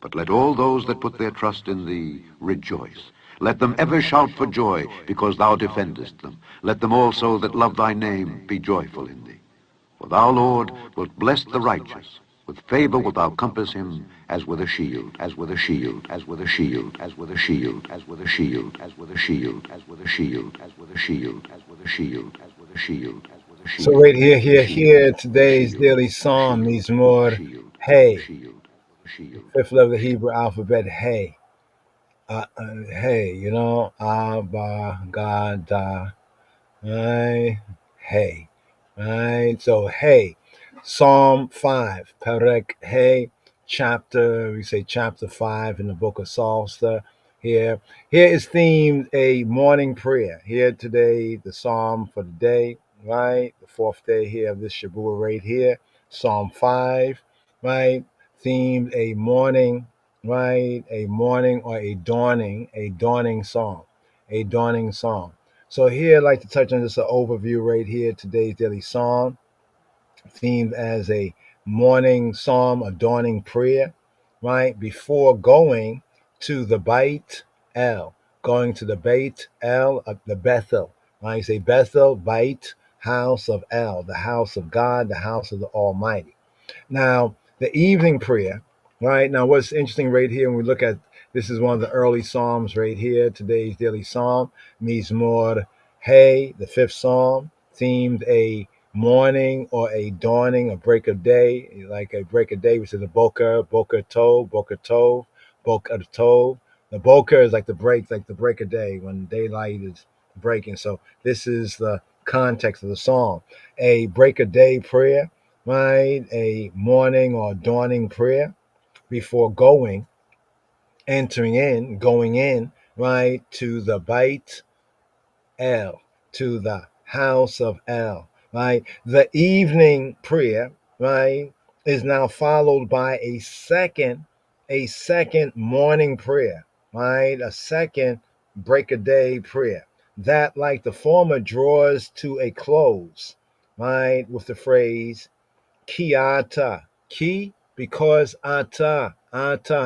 But let all those that put their trust in thee rejoice. Let them ever shout for joy, because thou defendest them. Let them also that love thy name be joyful in thee. For thou, Lord, wilt bless the righteous. With favor wilt thou compass him as with a shield, as with a shield, as with a shield, as with a shield, as with a shield, as with a shield, as with a shield, as with a shield, as with a shield, as with a shield, as with a So shield. right here, today's daily psalm, Mizmor, hey, fifth letter of the Hebrew alphabet, hey. Hey, Abba, God, right? Hey, right? So, hey, Psalm 5, Perek, hey, we say chapter 5 in the book of Psalter. Here is themed a morning prayer. Here today, the psalm for the day, right? The fourth day here of this Shabbat right here, Psalm 5, right? Themed a morning, right? A morning or a dawning song, a dawning song. So here I'd like to touch on just an overview right here, today's daily psalm, themed as a morning psalm, a dawning prayer, right? Before going to the Beit El, going to the Beit El, the Bethel, right? You say Bethel, Beit, house of El, the house of God, the house of the Almighty. Now, the evening prayer, right? Now, what's interesting right here when we look at this is one of the early Psalms right here, today's daily Psalm, Mizmor Hey, the fifth Psalm, themed a morning or a dawning, a break of day, like a break of day, which is a Boker Tov, Boker Tov. The Boker is like the break of day when daylight is breaking. So this is the context of the psalm. A break of day prayer, right? A morning or dawning prayer before going in, right, to the Beit El, to the house of El, right? The evening prayer, right, is now followed by a second morning prayer, right? A second break a day prayer. That, like the former, draws to a close, right, with the phrase Ki ata. Ki, because ata,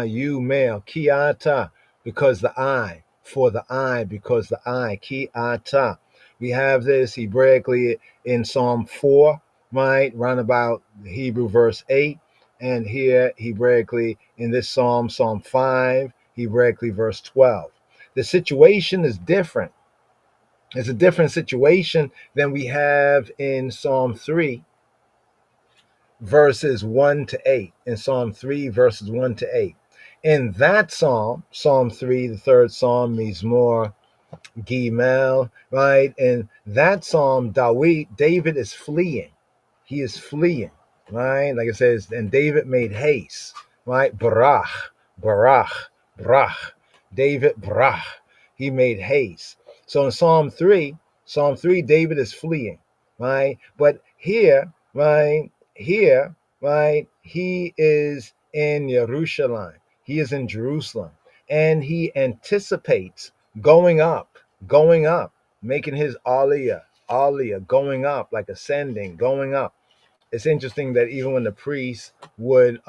you male. Ki ata, because the I. For the I, because the I. Ki ata. We have this Hebraically in Psalm 4, right? Round about Hebrew verse 8. And here Hebraically in this Psalm, Psalm 5, Hebraically verse 12. The situation is different. It's a different situation than we have in Psalm 3, verses 1 to 8, in Psalm 3, verses 1 to 8. In that psalm, Psalm 3, the third psalm, Mizmor Gimel, right? In that psalm, David is fleeing. He is fleeing, right? Like it says, and David made haste, right? Barach. David brach. He made haste. So in Psalm 3, David is fleeing, right? But here, right, he is in Jerusalem. He is in Jerusalem. And he anticipates going up, making his aliyah, going up, like ascending, going up. It's interesting that even when the priests would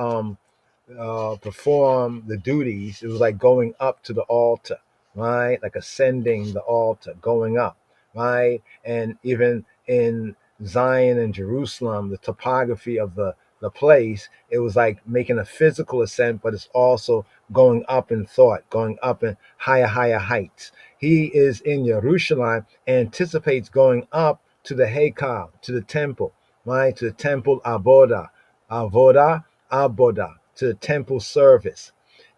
perform the duties, it was like going up to the altar, right? Like ascending the altar, going up, right? And even in Zion and Jerusalem, the topography of the place, it was like making a physical ascent, but it's also going up in thought, going up in higher heights. He is in Jerusalem, anticipates going up to the Haykal, to the temple, right? To the temple Aboda, to the temple service.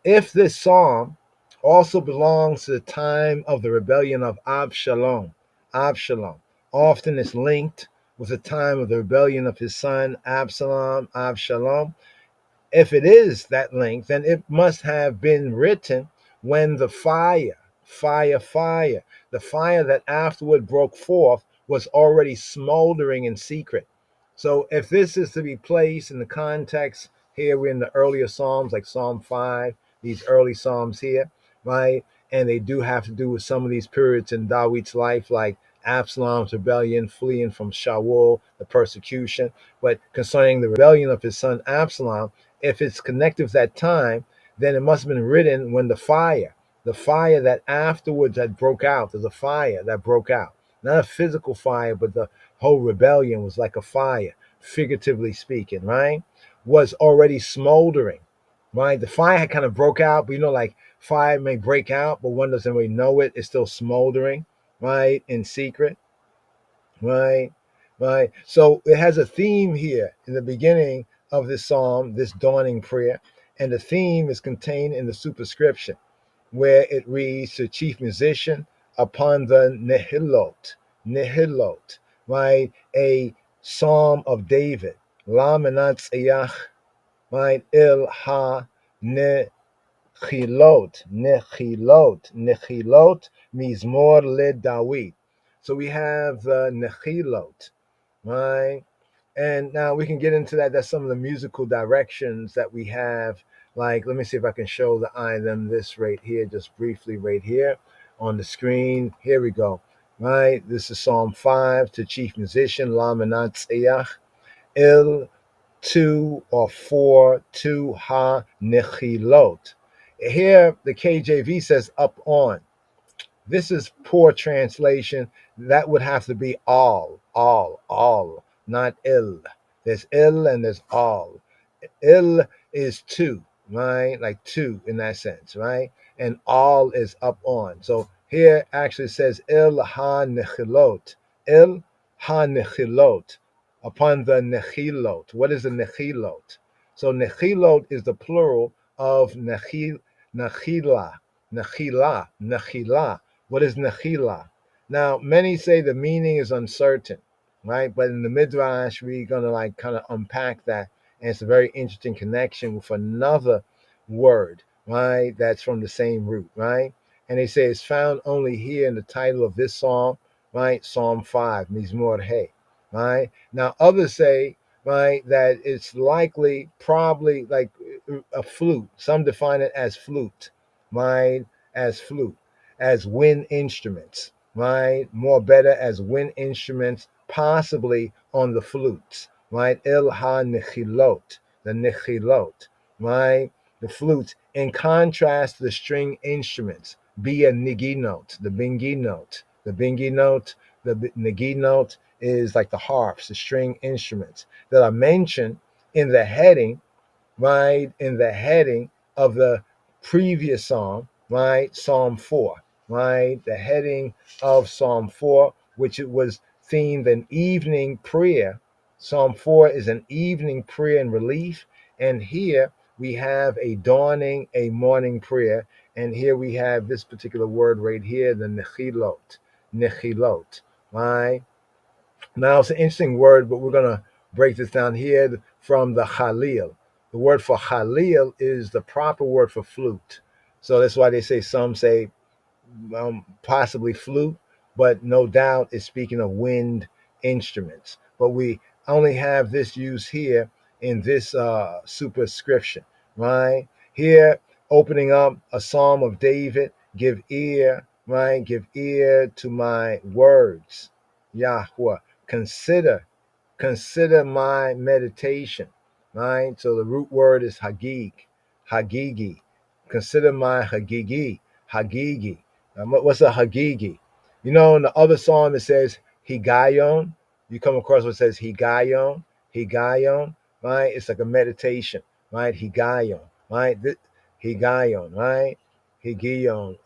If this psalm also belongs to the time of the rebellion of Absalom, often is linked with the time of the rebellion of his son Absalom. If it is that link, then it must have been written when the fire fire, fire. The fire that afterward broke forth was already smoldering in secret. So if this is to be placed in the context, here we're in the earlier Psalms, like Psalm 5, these early Psalms here, right? And they do have to do with some of these periods in Dawid's life, like Absalom's rebellion, fleeing from Shaul, the persecution. But concerning the rebellion of his son Absalom, if it's connected with that time, then it must have been written when the fire that afterwards had broke out, there's a fire that broke out. Not a physical fire, but the whole rebellion was like a fire, figuratively speaking, right? Was already smoldering, right? The fire had kind of broke out, but like fire may break out, but one doesn't really know it. It's still smoldering, right? In secret, right? Right. So it has a theme here in the beginning of this psalm, this dawning prayer. And the theme is contained in the superscription, where it reads to chief musician upon the Nehilot, right? A psalm of David. La menatziach, right? Il ha nechilot, mizmor le David. So we have the nechilot, right? And now we can get into that. That's some of the musical directions that we have. Like, let me see if I can show the item this right here, just briefly right here on the screen. Here we go. Right. This is Psalm 5 to chief musician, La Menatziach, Il 2 or 4 to Ha Nechilot. Here the KJV says up on. This is poor translation. That would have to be all, not il. There's il and there's all. Il is two, right? Like two in that sense, right? And all is up on. So here actually says il ha nechilot. Il ha nechilot. Upon the nechilot. What is the nechilot? So nechilot is the plural of nechila. Nechila. What is nechila? Now, many say the meaning is uncertain, right? But in the Midrash, we're going to kind of unpack that. And it's a very interesting connection with another word, right? That's from the same root, right? And they say it's found only here in the title of this psalm, right? Psalm 5, Mizmor He, right? Now, others say, right, that it's likely, probably like a flute. Some define it as flute, right? As flute, as wind instruments, right? More better as wind instruments, possibly on the flutes, right? Il ha nechilot, the nechilot, right? The flutes, in contrast to the string instruments, be a nigi note, the bingi note, the bingi note, the nigi note is like the harps, the string instruments that are mentioned in the heading, right? In the heading of the previous psalm, right? Psalm 4, right? The heading of Psalm 4, which it was themed an evening prayer. Psalm 4 is an evening prayer and relief. And here we have a dawning, a morning prayer. And here we have this particular word right here, the nechilot, right? Now, it's an interesting word, but we're going to break this down here from the Khalil. The word for Khalil is the proper word for flute. So that's why they say, some say possibly flute, but no doubt it's speaking of wind instruments. But we only have this used here in this superscription, right? Here, opening up a psalm of David, give ear, right? Give ear to my words, Yahweh. Consider my meditation, right? So the root word is hagigi. Consider my hagigi. What's a hagigi? In the other psalm it says higayon. You come across what says higayon, right? It's like a meditation, right? Higayon, right? Higayon, right? Higayon.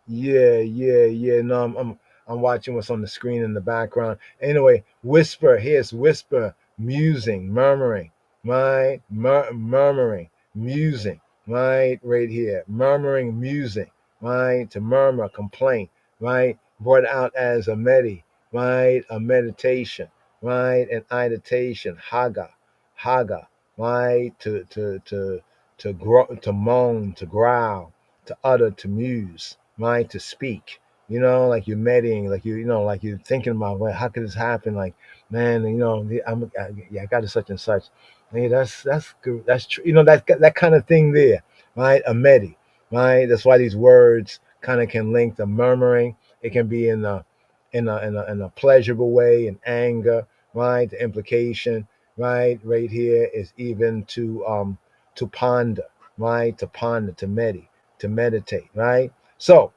Yeah. No, I'm watching what's on the screen in the background. Anyway, whisper. Here's whisper, musing, murmuring, right? Murmuring, musing, right? Right here, murmuring, musing, right? To murmur, complaint, right? Brought out as a right? A meditation, right? An meditation, haga, right? To grow, to moan, to growl. to utter, to muse, right? To speak. Like you're meditating, like like you're thinking about, well, how could this happen? Like, man, I got to such and such. Hey, that's good. That's true. That kind of thing there, right? A medi, right? That's why these words kind of can link the murmuring. It can be in a pleasurable way, in anger, right? The implication, right here is even to ponder, right? To ponder, to meditate, right? So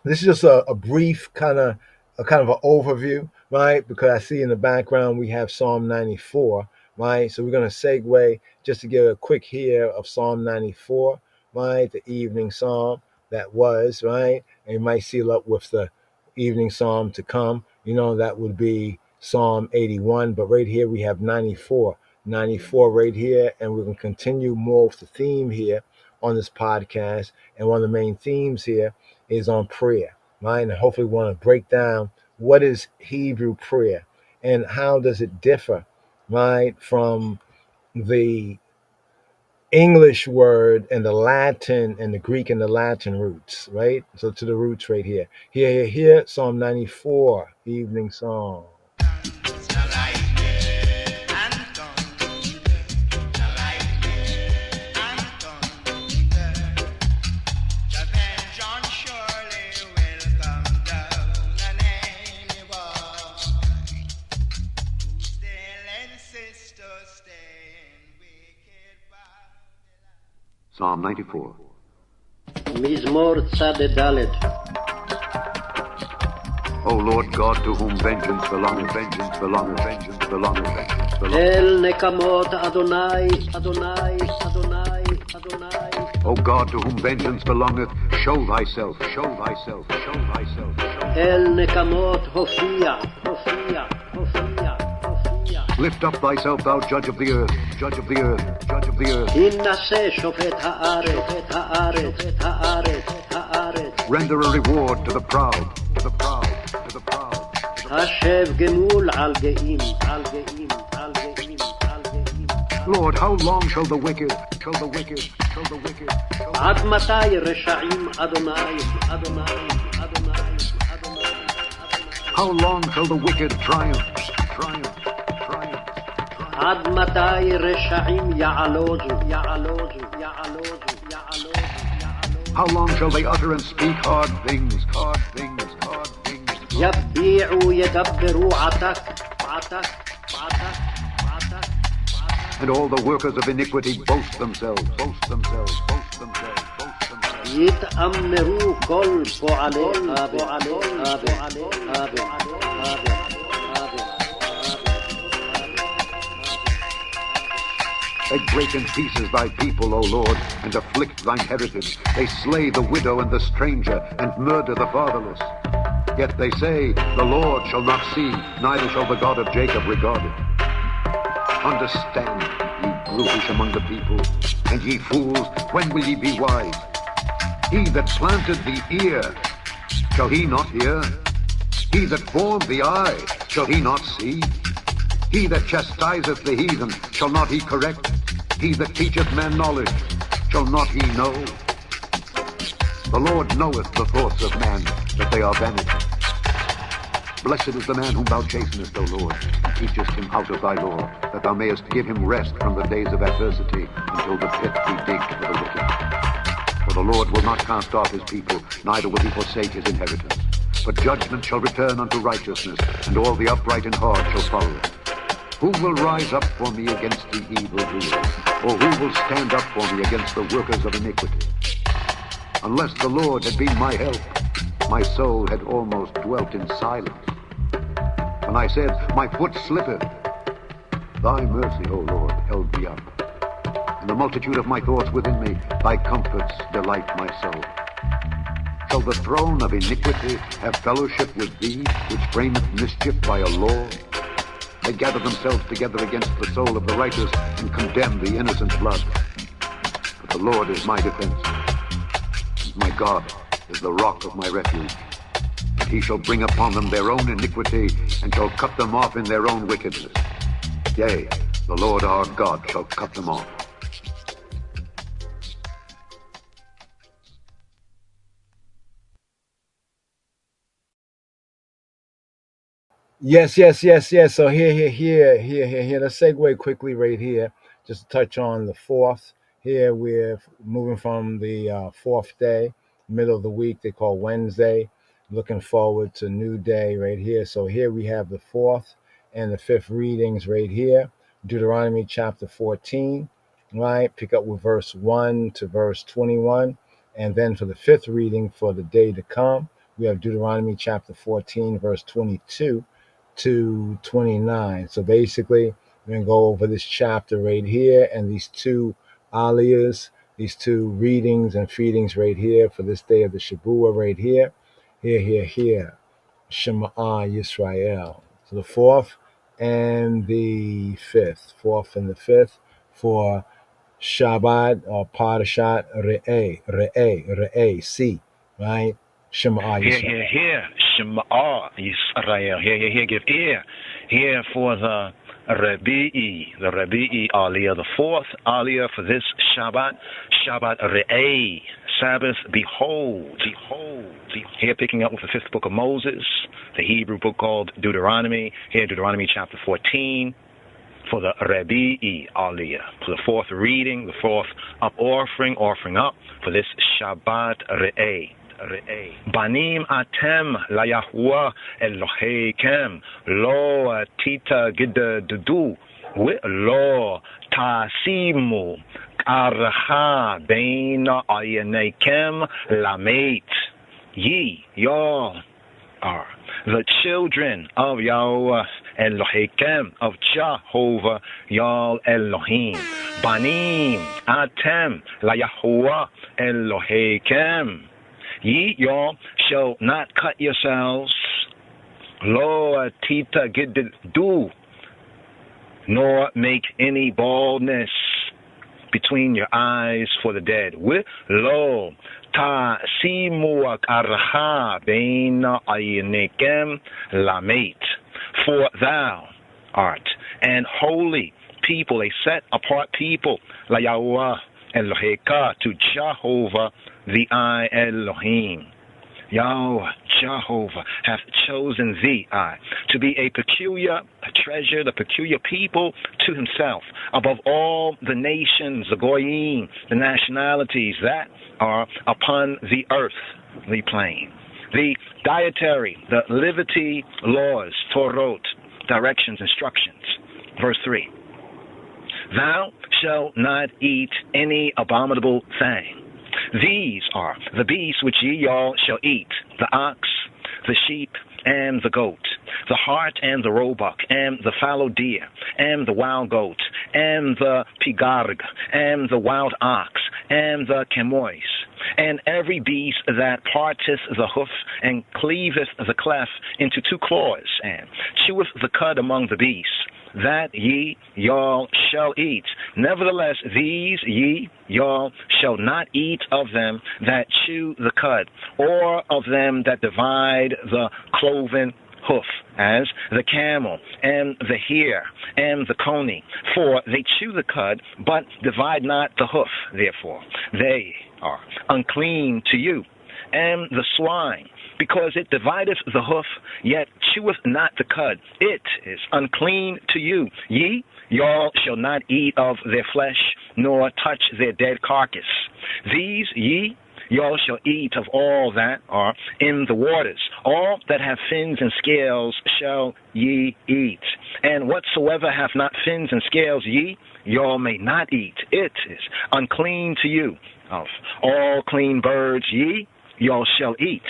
this is just a brief kind of an overview, right? Because I see in the background we have Psalm 94, right? So we're going to segue just to give a quick here of Psalm 94, right? The evening psalm that was, right? And you might seal up with the evening psalm to come. That would be Psalm 81, but right here we have 94 right here, and we're going to continue more with the theme here on this podcast. And one of the main themes here is on prayer, right? And hopefully we want to break down what is Hebrew prayer and how does it differ, right, from the English word and the Latin and the Greek and the Latin roots, right? So to the roots right here. Here, Psalm 94, evening song. Psalm 94. מזמור צד ד'. O Lord God, to whom vengeance belongeth, vengeance belongeth, vengeance belongeth, vengeance belongeth. אל נקמות אדוני, אדוני, אדוני, אדוני. O God, to whom vengeance belongeth, show thyself, show thyself, show thyself, show thyself. אל נקמות הופיע, הופיע, הופיע, הופיע. Lift up thyself, thou judge of the earth, judge of the earth, judge of the earth. הנשא שופט הארץ, הארץ, הארץ, הארץ. Render a reward to the proud, to the proud, to the proud. השב גמול על גאים, על גאים, על גאים, על גאים. Lord, how long shall the wicked, shall the wicked, shall the wicked, shall the... עד מתי רשעים אדוני, אדוני, אדוני, אדוני. How long shall the wicked triumph, triumph, triumph? עד מתי רשעים יעלוזו, יעלוזו, יעלוזו, יעלוזו. How long shall they utter and speak hard things, hard things, hard things? יביעו ידברו עתק, עתק, עתק, עתק. And all the workers of iniquity boast themselves, boast themselves, boast themselves, boast themselves. יתאמרו כל פועלי אבי, אבי, אבי, אבי. They break in pieces thy people, O Lord, and afflict thine heritage. They slay the widow and the stranger, and murder the fatherless. Yet they say, the Lord shall not see, neither shall the God of Jacob regard it. Understand, ye brutish among the people, and ye fools, when will ye be wise? He that planted the ear, shall he not hear? He that formed the eye, shall he not see? He that chastiseth the heathen, shall not he correct? He that teacheth men knowledge, shall not he know? The Lord knoweth the thoughts of man, that they are vanity. Blessed is the man whom thou chastenest, O Lord, and teachest him out of thy law, that thou mayest give him rest from the days of adversity, until the pit be digged for the wicked. For the Lord will not cast off his people, neither will he forsake his inheritance. But judgment shall return unto righteousness, and all the upright in heart shall follow it. Who will rise up for me against the evildoers? Or who will stand up for me against the workers of iniquity? Unless the Lord had been my help, my soul had almost dwelt in silence. When I said, my foot slippeth, thy mercy, O Lord, held me up. In the multitude of my thoughts within me, thy comforts delight my soul. Shall the throne of iniquity have fellowship with thee, which frameth mischief by a law? They gather themselves together against the soul of the righteous and condemn the innocent blood. But the Lord is my defense, and my God is the rock of my refuge. And he shall bring upon them their own iniquity, and shall cut them off in their own wickedness. Yea, the Lord our God shall cut them off. Yes, yes, yes, yes. So here. Let's segue quickly right here. Just to touch on the fourth. Here we're moving from the fourth day, middle of the week. They call Wednesday. Looking forward to new day right here. So here we have the fourth and the fifth readings right here. Deuteronomy chapter 14. Right. Pick up with verse 1 to verse 21. And then for the fifth reading for the day to come, we have Deuteronomy chapter 14, verse 22 to 29. So basically, we're going to go over this chapter right here and these two aliyahs, these two readings and feedings right here for this day of the Shabua right here. Here. Shema Yisrael. So the fourth and the fifth. Fourth and the fifth for Shabbat or Parashat Re'eh, see, right? Shema Yisrael. Here. Shema Yisrael. Here. Give ear. Here for the Rabi'i Aliyah, the fourth Aliyah for this Shabbat Re'eh, Sabbath, behold. Here picking up with the fifth book of Moses, the Hebrew book called Deuteronomy. Here Deuteronomy chapter 14. For the Rabi'i Aliyah, for the fourth reading, the fourth offering up for this Shabbat Re'eh. Banim atem la Yahuwah Eloheikem lo tita giddu lo tasimu arha bein ayaneikem lamet. Ye, y'all are the children of Yahweh Eloheikem, of Jehovah Yal Elohim. Banim atem la Yahuwah Eloheikem. Ye, y'all, shall not cut yourselves, lo tita giddu, nor make any baldness between your eyes for the dead. Lo ta simu arha bein ayinekem lamet. For thou art an holy people, a set apart people, la Yahweh Eloheka, to Jehovah the I Elohim. Yahweh, Jehovah, hath chosen thee, to be a peculiar treasure, the peculiar people to himself, above all the nations, the goyim, the nationalities that are upon the earthly plane. The dietary, the liberty laws, Torot, directions, instructions. Verse 3. Thou shalt not eat any abominable thing. These are the beasts which ye y'all shall eat, the ox, the sheep, and the goat, the hart and the roebuck, and the fallow deer, and the wild goat, and the pigarg, and the wild ox, and the chemois, and every beast that parteth the hoof, and cleaveth the cleft into two claws, and cheweth the cud among the beasts, that ye y'all shall eat. Nevertheless, these ye y'all shall not eat of them that chew the cud, or of them that divide the cloven hoof, as the camel, and the hare, and the coney. For they chew the cud, but divide not the hoof. Therefore, they are unclean to you. And the swine, because it divideth the hoof, yet cheweth not the cud, it is unclean to you. Ye, y'all shall not eat of their flesh, nor touch their dead carcass. These ye, y'all shall eat of all that are in the waters. All that have fins and scales shall ye eat. And whatsoever hath not fins and scales, ye, y'all may not eat. It is unclean to you. Of all clean birds, ye, y'all shall eat.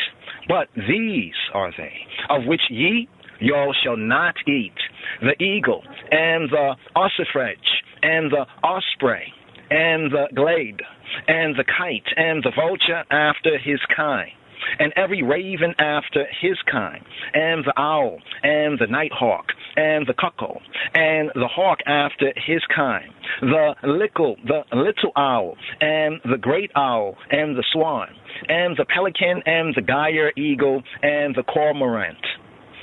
But these are they, of which ye, y'all shall not eat: the eagle, and the ossifrage, and the osprey, and the glade, and the kite, and the vulture after his kind, and every raven after his kind, and the owl, and the nighthawk, and the cuckoo, and the hawk after his kind, the little owl, and the great owl, and the swan, and the pelican, and the gyre eagle, and the cormorant,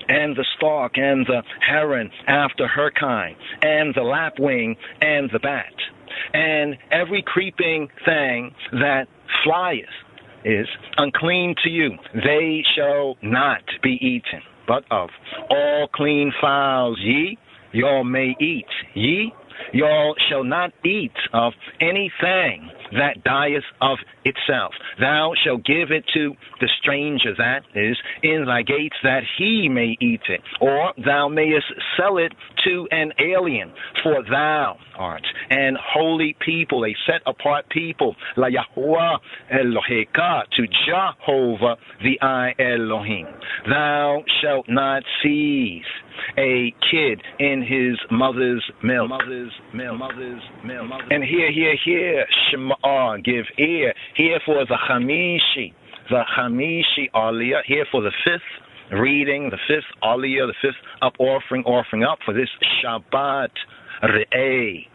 and the stork, and the heron after her kind, and the lapwing, and the bat, and every creeping thing that flieth is unclean to you. They shall not be eaten. but of all clean fowls y'all may eat. Y'all shall not eat of anything that dieth of itself. Thou shalt give it to the stranger that is in thy gates, that he may eat it. Or thou mayest sell it to an alien, for thou art an holy people, a set apart people, la Yahuwah Eloheka, to Jehovah the I Elohim. Thou shalt not seize a kid in his mother's milk. And hear, Shema, give ear. Here for the Hamishi Aliyah, here for the fifth reading, the fifth Aliyah, the fifth offering up for this Shabbat Re'eh,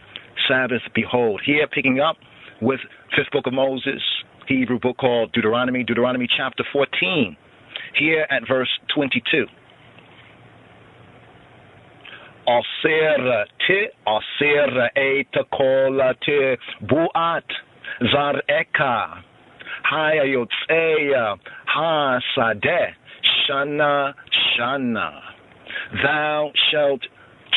Sabbath Behold. Here picking up with fifth book of Moses, Hebrew book called Deuteronomy chapter 14, here at verse 22. Aser et kol te buat zareka hayotzeya hasadeh shana. Thou shalt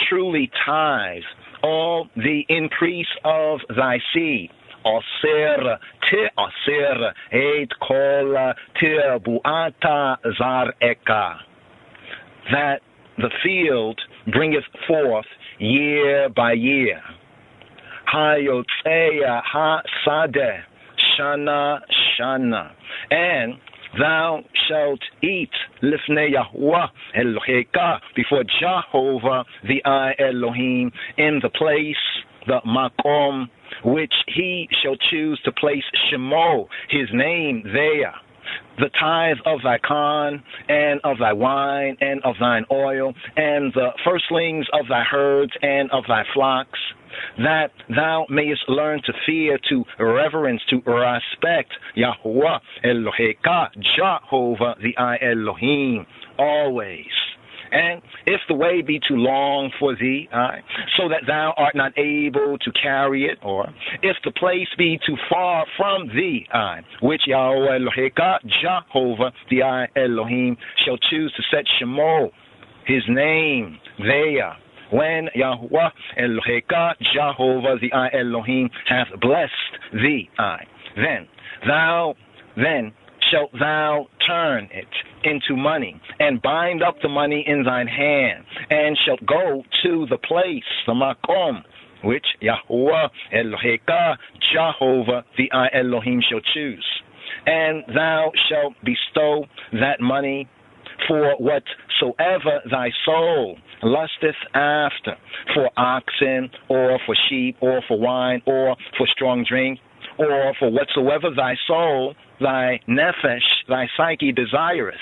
truly tithe all the increase of thy seed. Aser et kol te buata zareka. That the field bringeth forth year by year. Hayotzeya hasadeh shana. And thou shalt eat lifnei Yahuwah Eloheka, before Jehovah the I Elohim, in the place, the makom, which he shall choose to place Shemo, his name, there. The tithe of thy corn, and of thy wine, and of thine oil, and the firstlings of thy herds, and of thy flocks, that thou mayest learn to fear, to reverence, to respect Yahuwah Eloheka, Jehovah the I Elohim, always. And if the way be too long for thee, so that thou art not able to carry it, or if the place be too far from thee, which Yahweh Eloheka, Jehovah the I Elohim, shall choose to set Shemo, his name, there, when Yahweh Eloheka, Jehovah the I Elohim, hath blessed thee, then shalt thou turn it into money, and bind up the money in thine hand, and shalt go to the place, the makom, which Yahuwah Eloheka, Jehovah the I Elohim, shall choose. And thou shalt bestow that money for whatsoever thy soul lusteth after, for oxen, or for sheep, or for wine, or for strong drink, or for whatsoever thy soul, thy nefesh, thy psyche desireth.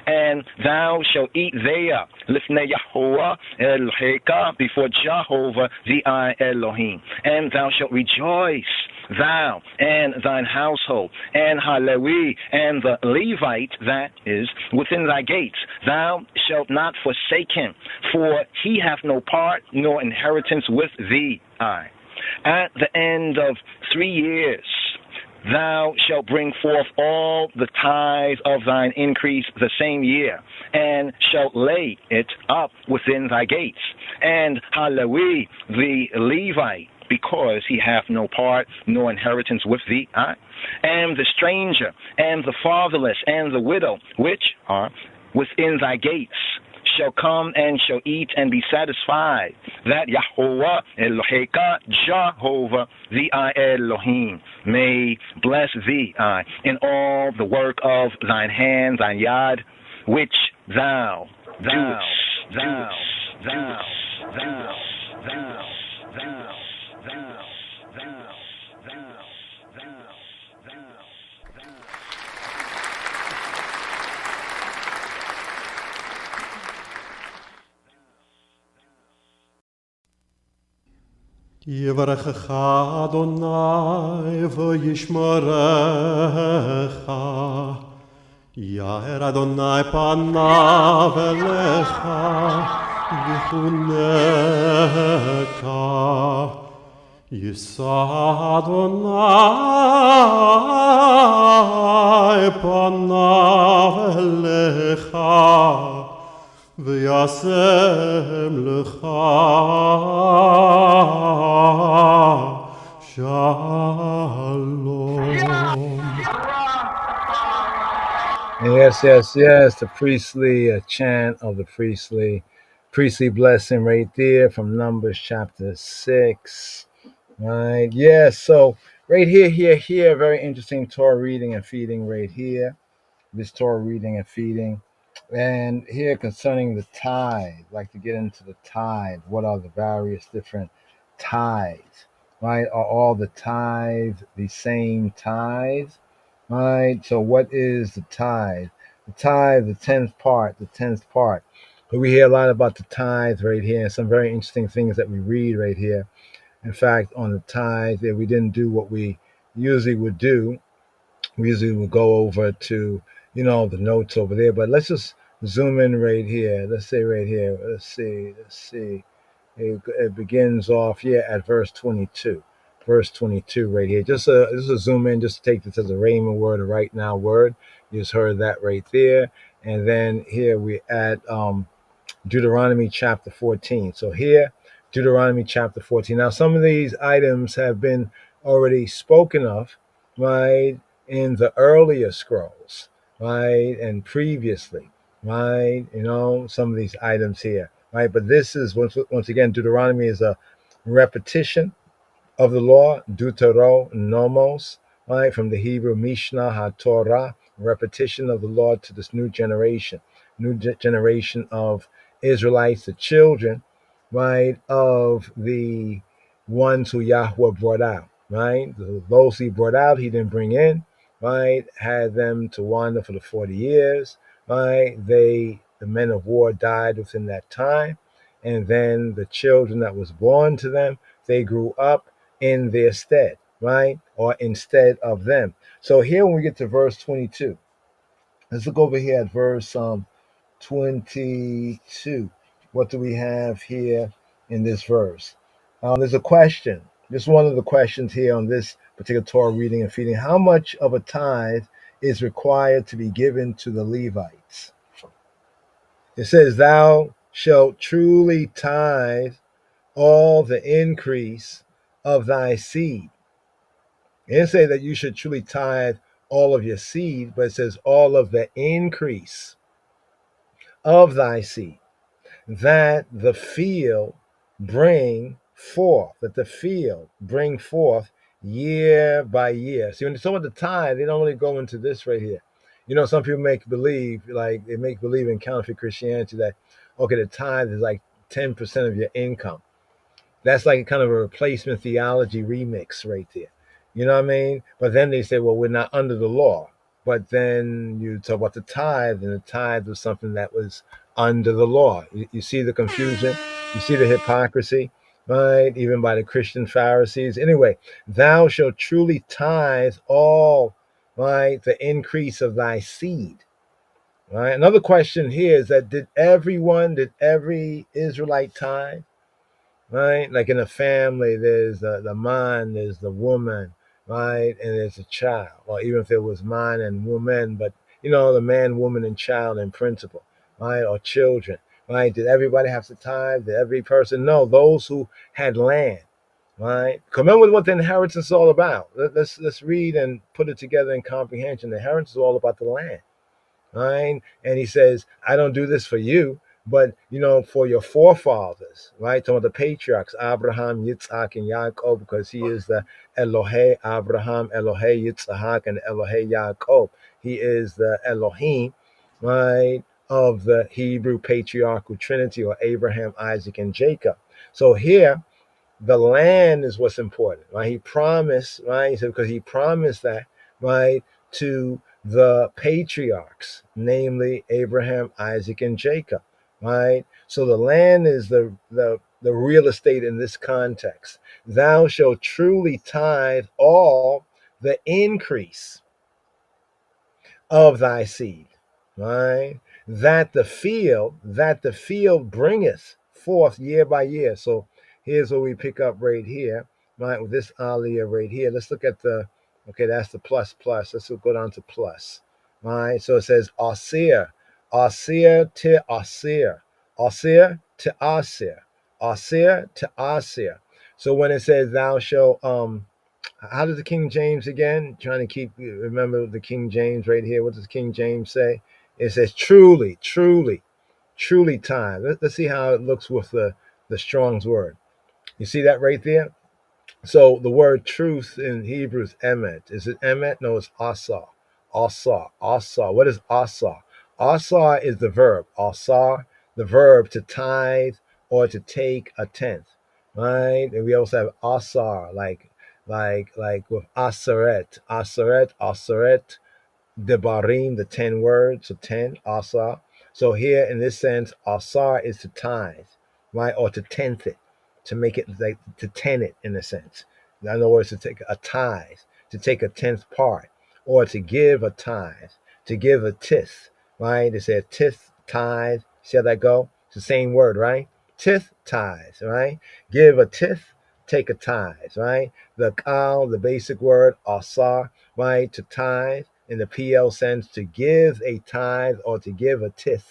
And thou shalt eat there, lifnei Yahuwah Eloheka, before Jehovah the I Elohim. And thou shalt rejoice, thou and thine household, and Halewi, and the Levite that is within thy gates. Thou shalt not forsake him, for he hath no part nor inheritance with thee. At the end of 3 years, thou shalt bring forth all the tithe of thine increase the same year, and shalt lay it up within thy gates. And Halewi, the Levite, because he hath no part nor inheritance with thee, and the stranger, and the fatherless, and the widow, which are within thy gates, shall come and shall eat and be satisfied, that Yahuwah Eloheka, Jehovah the I Elohim, may bless thee in all the work of thine hand, thine yad, which thou doest. Yevarachecha Adonai v'yishmerecha, Yair Adonai panav elecha v'chuneka, Yisa Adonai panav elecha וישם לך שלום. Yes, the priestly chant of the priestly blessing right there from Numbers chapter 6. Right, yeah, so right here, very interesting Torah reading and feeding right here. This Torah reading and feeding. And here concerning the tithe, like to get into the tithe. What are the various different tithes? Right? Are all the tithes the same tithe? Right? So what is the tithe? The tithe, the tenth part. But we hear a lot about the tithe right here, and some very interesting things that we read right here. In fact, on the tithe, that we didn't do what we usually would do. We usually would go over to, the notes over there. But let's just zoom in right here. Let's say right here. Let's see. It begins off at verse 22. Verse 22 right here. Just a zoom in, just take this as a Rhema word, a right now word. You just heard that right there. And then here we add Deuteronomy chapter 14. So here, Deuteronomy chapter 14. Now, some of these items have been already spoken of, right, in the earlier scrolls, right, and previously, right, some of these items here, right. But this is, once again, Deuteronomy is a repetition of the law, Deuteronomos, right, from the Hebrew Mishnah HaTorah, repetition of the law to this new generation of Israelites, the children, right, of the ones who Yahweh brought out, right? Those he brought out, he didn't bring in, right? Had them to wander for the 40 years, right? The men of war died within that time, and then the children that was born to them, they grew up in their stead, right? Or instead of them. So here when we get to verse 22, let's look over here at verse 22. What do we have here in this verse? There's a question. Just one of the questions here on this particular Torah reading and feeding. How much of a tithe is required to be given to the Levites? It says, thou shalt truly tithe all the increase of thy seed. It didn't say that you should truly tithe all of your seed, but it says all of the increase of thy seed, that the field bring forth, year by year. See, when it's talking about the tithe, they don't really go into this right here. Some people make believe in counterfeit Christianity that, okay, the tithe is like 10% of your income. That's like kind of a replacement theology remix right there. You know what I mean? But then they say, well, we're not under the law. But then you talk about the tithe, and the tithe was something that was under the law. You see the confusion, you see the hypocrisy, right? Even by the Christian Pharisees. Anyway, thou shalt truly tithe all, right, the increase of thy seed. Right. Another question here is that did every Israelite tithe? Right? Like in a family, there's the man, there's the woman, right? And there's a child, or even if there was man and woman, but the man, woman, and child in principle, right? Or children, right? Did everybody have to tithe? Did every person? No, those who had land, right? Remember what the inheritance is all about. Let's read and put it together in comprehension. The inheritance is all about the land. Right? And he says, I don't do this for you, but for your forefathers, right? Some of the patriarchs, Abraham, Yitzhak, and Yaakov, because he is the Elohe Abraham, Elohe Yitzhak, and Elohe Yaakov. He is the Elohim, right, of the Hebrew patriarchal trinity, or Abraham, Isaac, and Jacob. So here, the land is what's important, right? He promised, right? He said, because he promised that, right, to the patriarchs, namely Abraham, Isaac, and Jacob, right? So the land is the real estate in this context. Thou shalt truly tithe all the increase of thy seed, right? That the field bringeth forth year by year. So here's what we pick up right here, right? With this aliyah right here. Let's look at that's the plus. Let's go down to plus, right? So it says asir te asir, Asir to Asir. Asir to Asir. So when it says thou shalt how does the King James again? Trying to remember the King James right here. What does King James say? It says truly, truly, truly time. Let's see how it looks with the Strong's word. You see that right there? So the word truth in Hebrew is emet. Is it emet? No, it's asa. Asa. Asa. What is asa? Asa is the verb. Asa, the verb to tithe or to take a tenth. Right? And we also have asar, like with aseret. Aseret, aseret, Debarim, the 10 words, so 10, Asa. So here in this sense, Asar is to tithe, right? Or to tenth it, to make it like to ten it in a sense. In other words, to take a tithe, to take a tenth part, or to give a tithe, to give a tithe, right? They say tithe, tithe. See how that go? It's the same word, right? Tithe, tithe, right? Give a tithe, take a tithe, right? The kal, the basic word, asar, right? To tithe in the PL sense, to give a tithe or to give a tithe,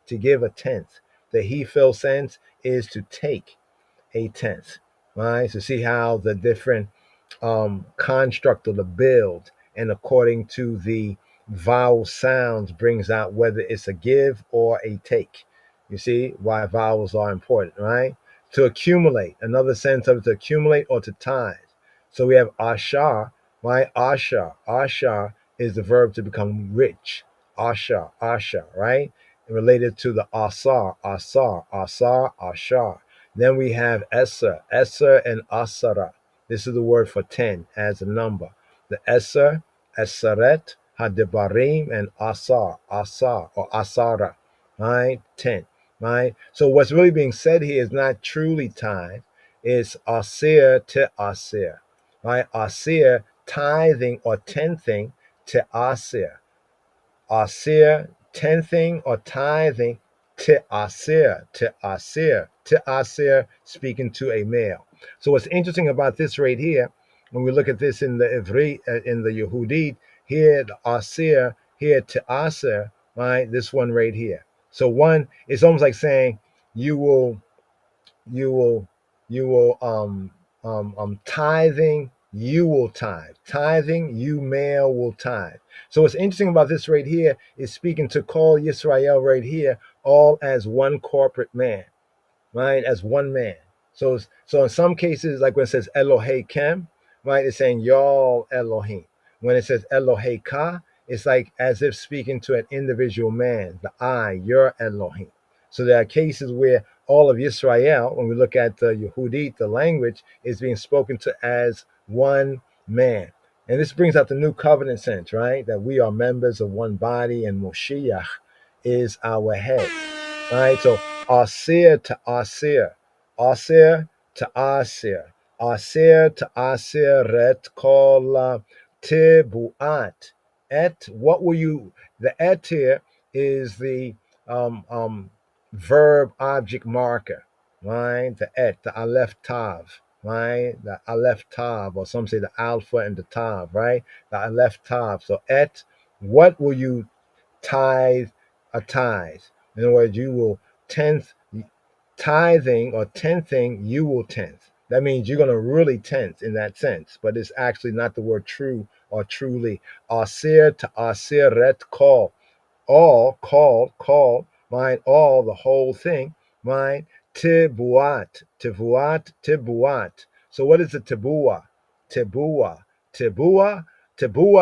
to give a tenth. The He-Phil sense is to take a tenth, right? So see how the different construct of the build and according to the vowel sounds brings out whether it's a give or a take. You see why vowels are important, right? To accumulate, another sense of it, to accumulate or to tithe. So we have ashar, right? Ashar is the verb to become rich. Ashar, right? Related to the ashar. Then we have Eser and Asara. This is the word for 10 as a number. The Eser, Eseret, Hadebarim, and Asar or Asara, right? 10, right? So what's really being said here is not truly tithe, it's Asir to Asir, right? Asir, tithing or tenthing to Asir. Asir, tenthing or tithing to Asir, speaking to a male. So what's interesting about this right here, when we look at this in the Ivri, in the Yehudit, here the Asir, here to Asir, right? This one right here. So one, it's almost like saying you will you will you will tithing, you will tithing, you male will tithe. So what's interesting about this right here is speaking to call Yisrael right here all as one corporate man, right? As one man. So in some cases, like when it says Elohim, right, it's saying y'all Elohim. When it says Eloheka, it's like as if speaking to an individual man, the I, your Elohim. So there are cases where all of Yisrael, when we look at the Yehudit, the language, is being spoken to as one man. And this brings out the new covenant sense, right? That we are members of one body and Moshiach is our head. Right? So Asir to Asir. Asir to Asir. Asir to Asir ret kol tibuat. Et, what will you, the et here is the verb object marker, right? The et, the aleph tav, right? The aleph tav, or some say the alpha and the tav, right? The aleph tav. So et, what will you tithe a tithe? In other words, you will tenth, tithing or tenthing, you will tenth. That means you're going to really tenth in that sense, but it's actually not the word true or truly. Asir to asir ret call. All, call, mind, all, the whole thing, mind, tibuat. So what is the tibua? Tibua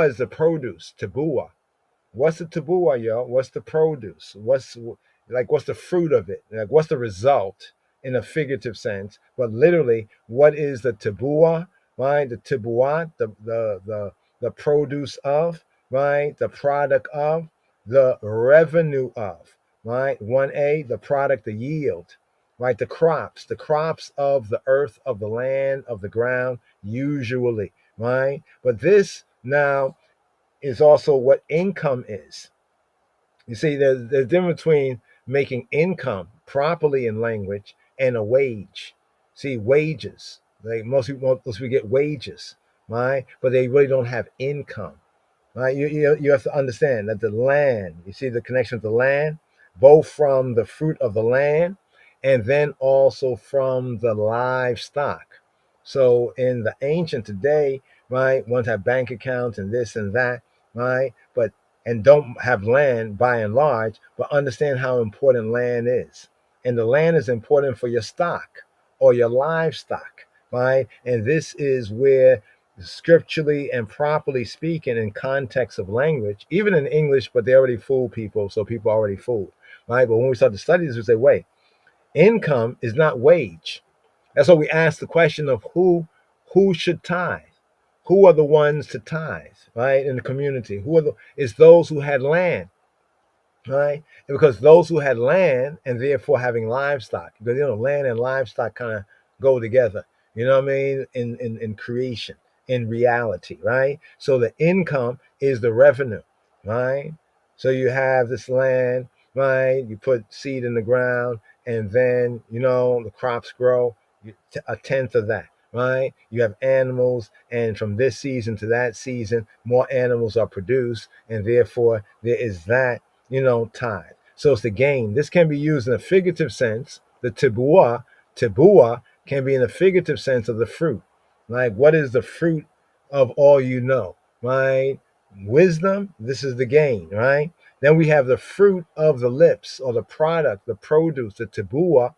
is the produce, tibua. What's the tabua, yo? What's the produce? What's the fruit of it? Like what's the result in a figurative sense? But literally, what is the tabua? Right? The tibuat, the produce of, right? The product of, the revenue of, right? 1A, the product, the yield, right? The crops of the earth, of the land, of the ground, usually, right? But this now is also what income is. You see, there's a difference between making income properly in language and a wage. See, wages. Like most people get wages, right? But they really don't have income, right? You have to understand that the land, you see the connection with the land? both from the fruit of the land and then also from the livestock. So in the ancient today, right, ones have bank accounts and this and that, right? But and don't have land by and large, but understand how important land is. And the land is important for your stock or your livestock, right? And this is where scripturally and properly speaking in context of language, even in English, but they already fool people, so people are already fooled, right? But when we start to study this, we say, wait, income is not wage. That's why we ask the question of who should tithe. Who are the ones to tithe, right? In the community, who are the? It's those who had land, right? And because those who had land and therefore having livestock, because land and livestock kind of go together. You know what I mean? In creation, in reality, right? So the income is the revenue, right? So you have this land, right? You put seed in the ground, and then the crops grow. A tenth of that, right? You have animals, and from this season to that season, more animals are produced, and therefore there is that tithe. So it's the gain. This can be used in a figurative sense. The tibua can be in a figurative sense of the fruit. Like, what is the fruit of all you know, right? Wisdom, this is the gain, right? Then we have the fruit of the lips, or the product, the produce, the tibua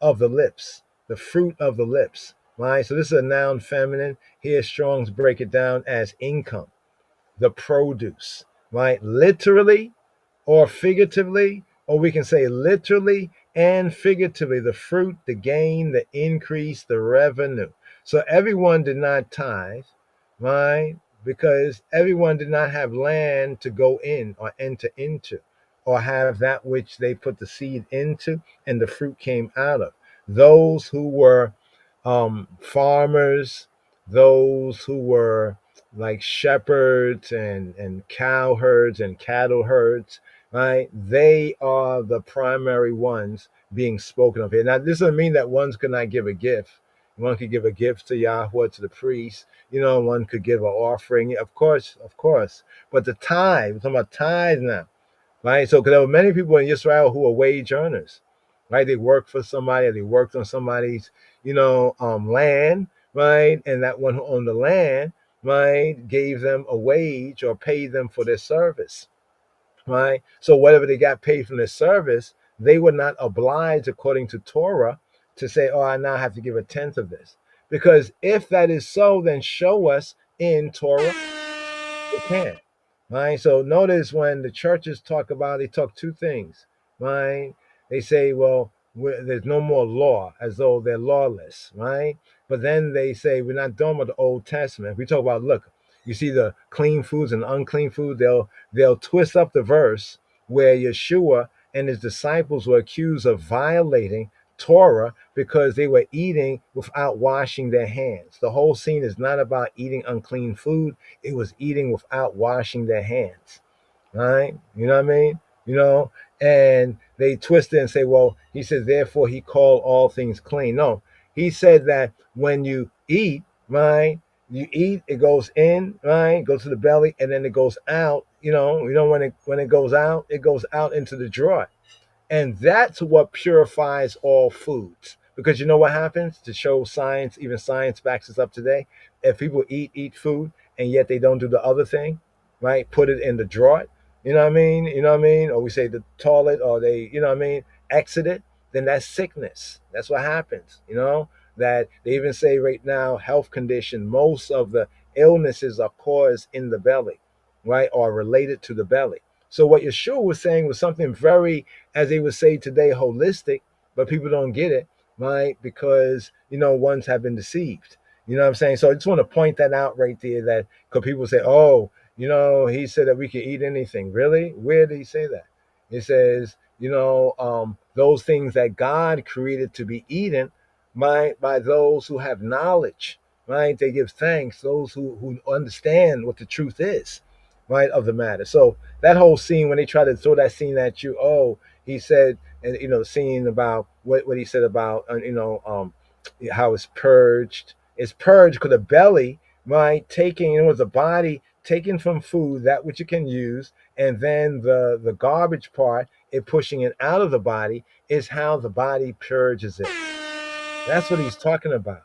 of the lips, the fruit of the lips, right? So this is a noun feminine. Here Strong's break it down as income, the produce, right? Literally, or figuratively, or we can say literally and figuratively, the fruit, the gain, the increase, the revenue. So everyone did not tithe, right? Because everyone did not have land to go in or enter into, or have that which they put the seed into and the fruit came out of. Those who were farmers, those who were like shepherds and cow herds and cattle herds, right? They are the primary ones being spoken of here. Now, this doesn't mean that ones could not give a gift. One could give a gift to Yahweh, to the priest. One could give an offering. Of course, of course. But the tithe, we're talking about tithe now, right? So, because there were many people in Israel who were wage earners, right? They worked for somebody, or they worked on somebody's, land, right? And that one who owned the land, right, gave them a wage or paid them for their service, right? So whatever they got paid from their service, they were not obliged according to Torah to say, oh, I now have to give a tenth of this. Because if that is so, then show us in Torah. They can't, right? So notice when the churches talk about, they talk two things, right? They say, well, there's no more law, as though they're lawless, right? But then they say we're not done with the Old Testament. We talk about, look, you see the clean foods and unclean food. They'll twist up the verse where Yeshua and his disciples were accused of violating Torah because they were eating without washing their hands. The whole scene is not about eating unclean food. It was eating without washing their hands, right? You know what I mean? And they twist it and say, well, he says, therefore he called all things clean. No, he said that when you eat, right, you eat, it goes in, right, goes to the belly, and then it goes out. When it goes out into the draught. And that's what purifies all foods. Because you know what happens? To show science, even science backs this up today. If people eat food and yet they don't do the other thing, right? Put it in the draught, you know what I mean? You know what I mean? Or we say the toilet, or they, you know what I mean, exit it, then that's sickness. That's what happens, that they even say right now, health condition, most of the illnesses are caused in the belly, right? Or related to the belly. So what Yeshua was saying was something very, as they would say today, holistic, but people don't get it, right? Because, ones have been deceived. You know what I'm saying? So I just want to point that out right there, that because people say, oh, he said that we can eat anything. Really? Where did he say that? It says, those things that God created to be eaten by those who have knowledge, right? They give thanks, those who understand what the truth is, right, of the matter. So that whole scene, when they try to throw that scene at you, oh, he said, and the scene about what he said about, how it's purged. It's purged because the belly, right, taking, the body taken from food, that which you can use, and then the garbage part it pushing it out of the body is how the body purges it. That's what he's talking about.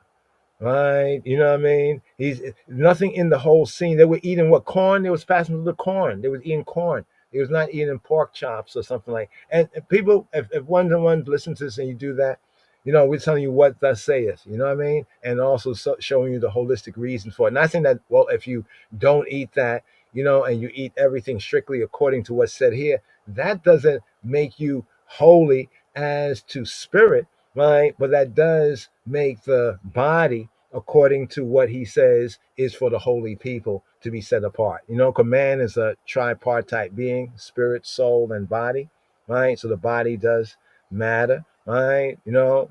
Right? You know what I mean? He's nothing in the whole scene. They were eating what corn? They was passing through the corn. They was eating corn. They was not eating pork chops or something like. And people, if one to one listen to this and you do that, we're telling you what thus saith. You know what I mean? And also showing you the holistic reason for it. Not saying that if you don't eat that, and you eat everything strictly according to what's said here, that doesn't make you holy as to spirit, right? But that does make the body according to what he says is for the holy people to be set apart. Because man is a tripartite being, spirit, soul, and body, right? So the body does matter, right?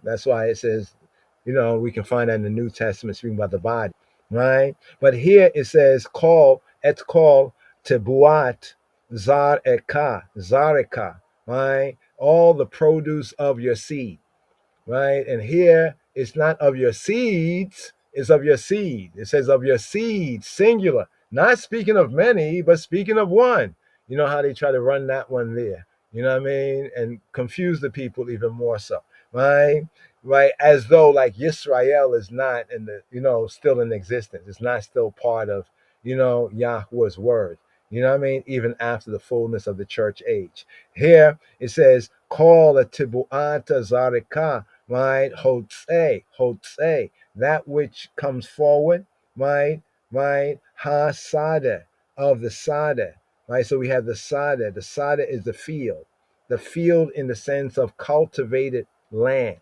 That's why it says, we can find that in the New Testament speaking about the body, right? But here it says, it's called tebuat zareka, right? All the produce of your seed. Right? And here it's not of your seeds, it's of your seed. It says of your seed, singular, not speaking of many, but speaking of one. You know how they try to run that one there, you know what I mean? And confuse the people even more so, right? Right? As though like Yisrael is not in the, still in existence. It's not still part of, Yahweh's word. You know what I mean? Even after the fullness of the church age. Here it says, call a tibuata zareka, right? Hotse, that which comes forward, right? Ha-sada, of the sada, right? So we have the sada. The sada is the field in the sense of cultivated land,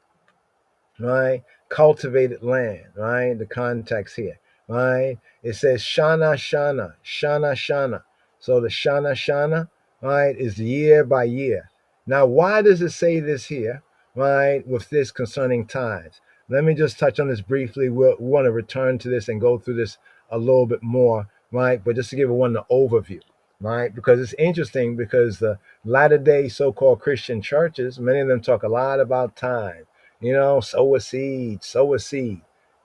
right? Cultivated land, right? The context here, right? It says shana, shana, shana, shana. So the shana, shana, right, is year by year. Now, why does it say this here, right, with this concerning tithes? Let me just touch on this briefly. We want to return to this and go through this a little bit more, right? But just to give one the overview, right? Because it's interesting because the latter-day so-called Christian churches, many of them talk a lot about tithe. Sow a seed, sow a seed.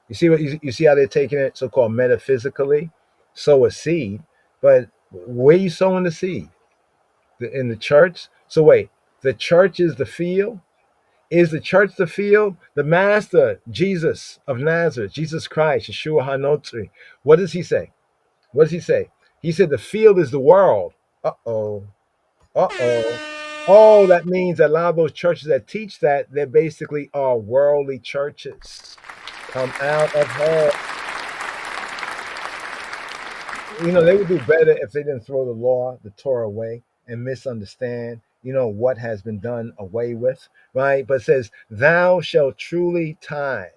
You see you see how they're taking it so-called metaphysically, sow a seed, but where you sowing the seed? In the church? So wait, the church is the field? Is the church the field? The master, Jesus of Nazareth, Jesus Christ, Yeshua HaNotri. What does he say? What does he say? He said the field is the world. Uh-oh. Uh-oh. Oh, that means that a lot of those churches that teach that, they basically are worldly churches. Come out of her. They would do better if they didn't throw the law, the Torah away and misunderstand, what has been done away with, right? But it says, thou shalt truly tithe,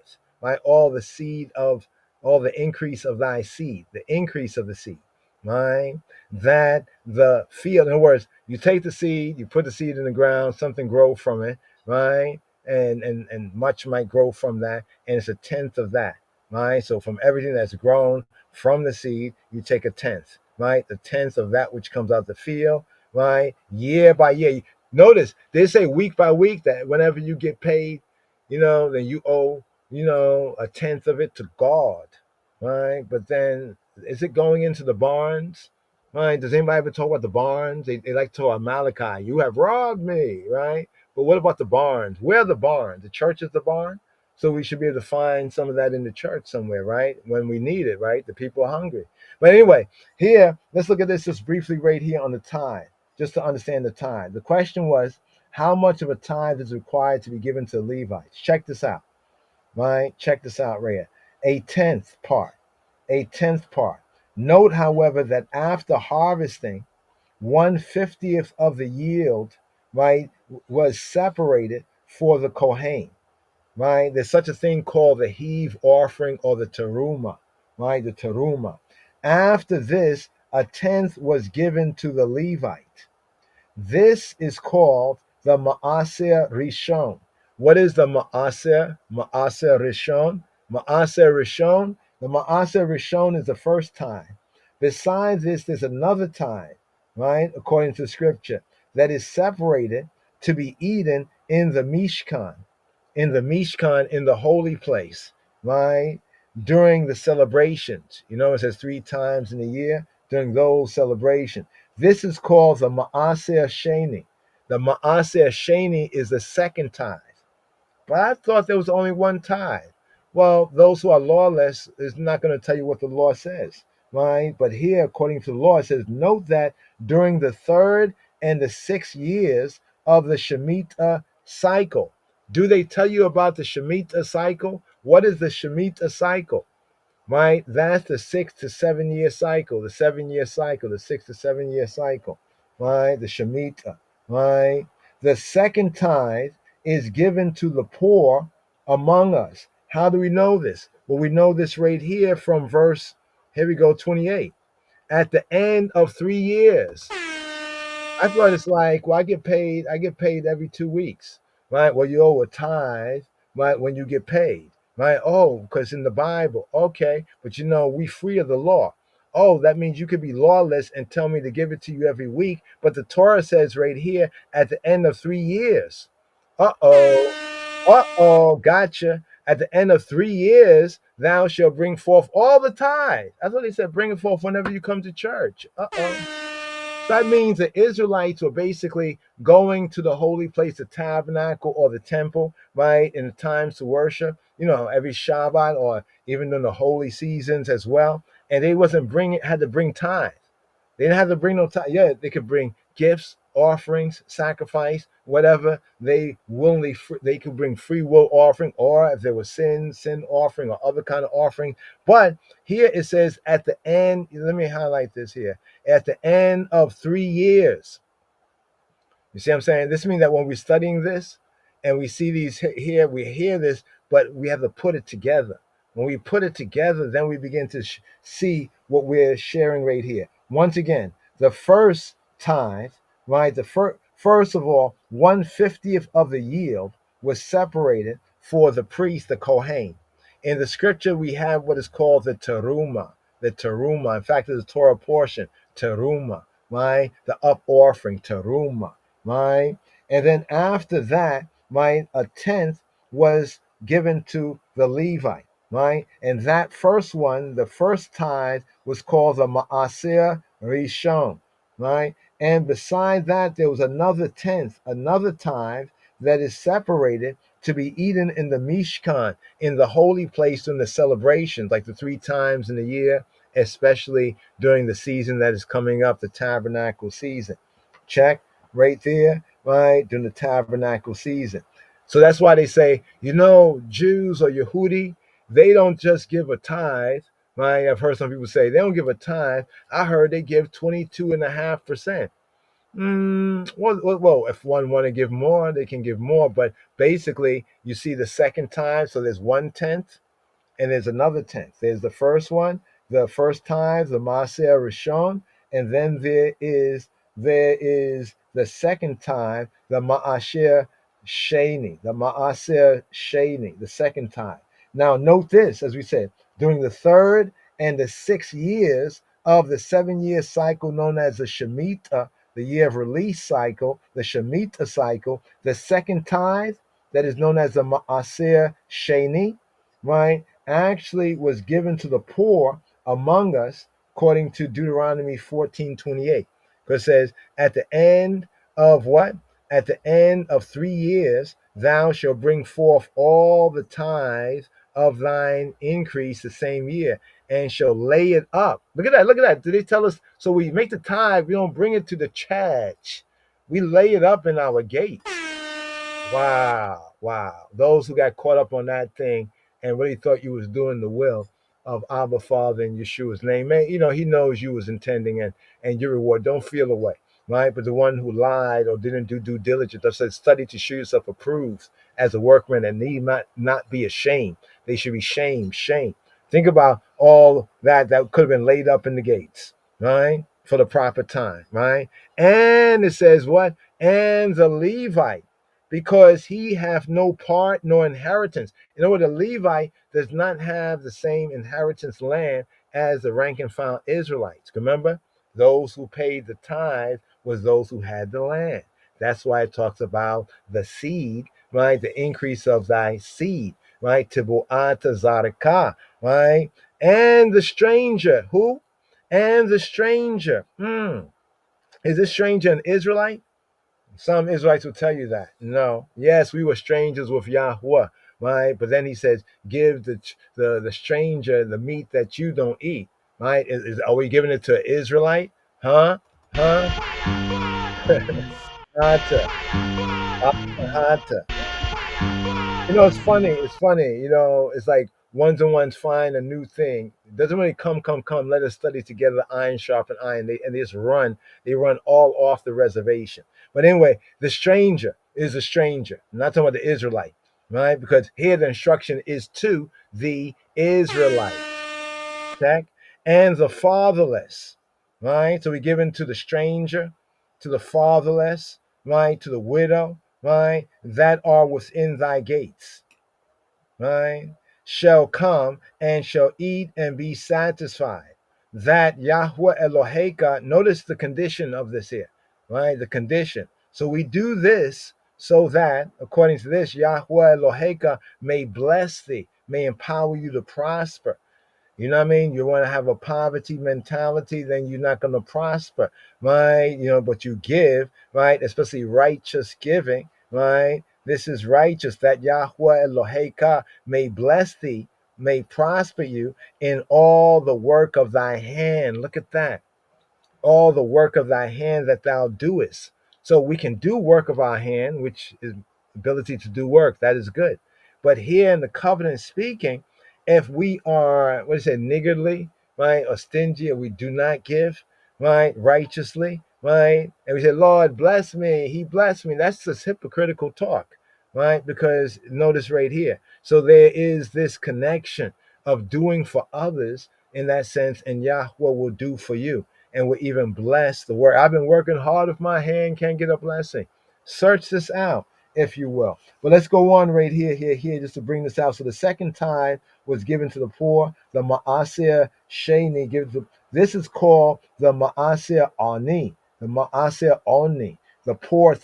right? All the increase of thy seed, the increase of the seed, right? That the field, in other words, you take the seed, you put the seed in the ground, something grow from it, right? And much might grow from that, and it's a tenth of that, right? So from everything that's grown from the seed, you take a tenth, right? The tenth of that which comes out the field, right? Year by year. Notice they say week by week that whenever you get paid, then you owe, a tenth of it to God, right? But then is it going into the barns? Right? Does anybody ever talk about the barns? They like to talk about Malachi. You have robbed me, right? But what about the barns? Where are the barns? The church is the barn. So we should be able to find some of that in the church somewhere, right? When we need it, right? The people are hungry. But anyway, here, let's look at this just briefly right here on the tithe, just to understand the tithe. The question was, how much of a tithe is required to be given to Levites? Check this out, right? Check this out right here. A tenth part. Note, however, that after harvesting, 1/50th of the yield, right, was separated for the Kohen, right? There's such a thing called the heave offering or the teruma, right? The teruma. After this, a tenth was given to the Levite. This is called the Ma'aser Rishon. What is the Ma'aser? Ma'aser Rishon? Ma'aser Rishon? The Ma'aser Rishon is the first time. Besides this, there's another time, right, according to scripture, that is separated to be eaten in the Mishkan, in the holy place, right, during the celebrations. It says 3 times in a year during those celebrations. This is called the Ma'aser Sheni. The Maaser Sheni is the second tithe. But I thought there was only one tithe. Well, those who are lawless is not going to tell you what the law says, right? But here, according to the law, it says, note that during the 3rd and the 6th years of the Shemitah cycle. Do they tell you about the Shemitah cycle? What is the Shemitah cycle? Right? That's the 6 to 7 year cycle, the 7-year cycle, the 6 to 7 year cycle, right? The Shemitah, right? The second tithe is given to the poor among us. How do we know this? Well, we know this right here from verse, here we go, 28. At the end of 3 years. I thought it's like, well, I get paid every 2 weeks, right? Well, you owe a tithe, right, when you get paid, right? Oh, because in the Bible, okay, but we free of the law. Oh, that means you could be lawless and tell me to give it to you every week. But the Torah says right here at the end of 3 years. Gotcha. At the end of 3 years, thou shalt bring forth all the tithe. That's what they said, bring it forth whenever you come to church. So that means the Israelites were basically going to the holy place, the tabernacle or the temple, right, in the times to worship, every Shabbat or even in the holy seasons as well. And they had to bring tithe. They didn't have to bring no tithe. Yeah, they could bring gifts, offerings, sacrifice, whatever they could bring free will offering, or if there was sin offering or other kind of offering. But here it says at the end, let me highlight this here, at the end of 3 years. You see what I'm saying? This means that when we're studying this and we see these here, we hear this, but we have to put it together. When we put it together, then we begin to see what we're sharing right here. Once again, the first tithe, right? First of all, 1/50th of the yield was separated for the priest, the Kohen. In the scripture, we have what is called the teruma. The teruma. In fact, there's a Torah portion, teruma, right? The up offering, teruma, right? And then after that, right, a tenth was given to the Levite, right? And that first one, the first tithe, was called the Maaser Rishon, right? And beside that, there was another tenth, another tithe that is separated to be eaten in the Mishkan, in the holy place during the celebrations, like the 3 times in a year, especially during the season that is coming up, the tabernacle season. Check right there, right, during the tabernacle season. So that's why they say, Jews or Yehudi, they don't just give a tithe, right? I've heard some people say they don't give a tithe. I heard they give 22.5%. Well, if one want to give more, they can give more. But basically, you see the second tithe, so there's 1/10, and there's another tenth. There's the first one, the first tithe, the Maaser Rishon, and then there is the second tithe, the Maaser Sheni, the second tithe. Now note this, as we said, during the 3rd and the 6th years of the 7-year cycle known as the Shemitah, the year of release cycle, the Shemitah cycle, the second tithe that is known as the Maaser Sheni, right, actually was given to the poor among us, according to Deuteronomy 14:28. Because it says, at the end of what? At the end of 3 years, thou shalt bring forth all the tithe of thine increase the same year, and shall lay it up. Look at that, look at that. Did they tell us? So we make the tithe, we don't bring it to the church. We lay it up in our gates. Wow. Those who got caught up on that thing and really thought you was doing the will of Abba Father in Yeshua's name, man, he knows you was intending and your reward. Don't feel away, right? But the one who lied or didn't do due diligence, I said, study to show yourself approved as a workman and need not be ashamed. They should be shame. Think about all that could have been laid up in the gates, right? For the proper time, right? And it says what? And the Levite, because he hath no part nor inheritance. In other words, the Levite does not have the same inheritance land as the rank and file Israelites. Remember, those who paid the tithe was those who had the land. That's why it talks about the seed, right? The increase of thy seed, right? Tibu'ata Zaraka, right? And the stranger, who? And the stranger. Is this stranger an Israelite? Some Israelites will tell you that. No. Yes, we were strangers with Yahweh, right? But then he says, give the stranger the meat that you don't eat, right? Are we giving it to an Israelite? Huh? Huh? Hata. Hata. It's funny. It's funny. It's like ones and ones find a new thing. It doesn't really come. Let us study together. Iron sharpen iron. They just run. They run all off the reservation. But anyway, the stranger is a stranger. I'm not talking about the Israelite, right? Because here the instruction is to the Israelite, check, and the fatherless, right? So we given to the stranger, to the fatherless, right? To the widow, right? That are within thy gates, right, shall come and shall eat and be satisfied. That Yahweh Eloheka, notice the condition of this here, right? The condition. So we do this so that, according to this, Yahweh Eloheka may bless thee, may empower you to prosper. You know what I mean? You want to have a poverty mentality, then you're not going to prosper, right? But you give, right? Especially righteous giving, right? This is righteous, that Yahweh Eloheka may bless thee, may prosper you in all the work of thy hand. Look at that, all the work of thy hand that thou doest. So we can do work of our hand, which is ability to do work. That is good. But here in the covenant speaking, if we are, what is it, niggardly, right, or stingy, or we do not give, right, righteously, right, and we say, Lord, bless me, he blessed me, that's just hypocritical talk, right? Because notice right here. So there is this connection of doing for others in that sense, and Yahweh will do for you and will even bless the work. I've been working hard with my hand, can't get a blessing. Search this out, if you will. But let's go on right here, just to bring this out. So the second tithe was given to the poor. The Ma'aseh Sheni gives this is called the Ma'aseh Ani, the Ma'aseh Oni, the poor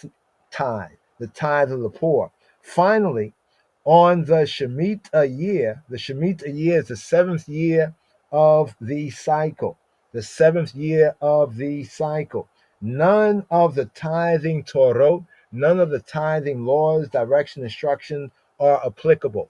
tithe, the tithe of the poor. Finally, on the Shemitah year, the Shemitah year is the seventh year of the cycle, the seventh year of the cycle. None of the tithing Torah, none of the tithing laws, direction, instruction are applicable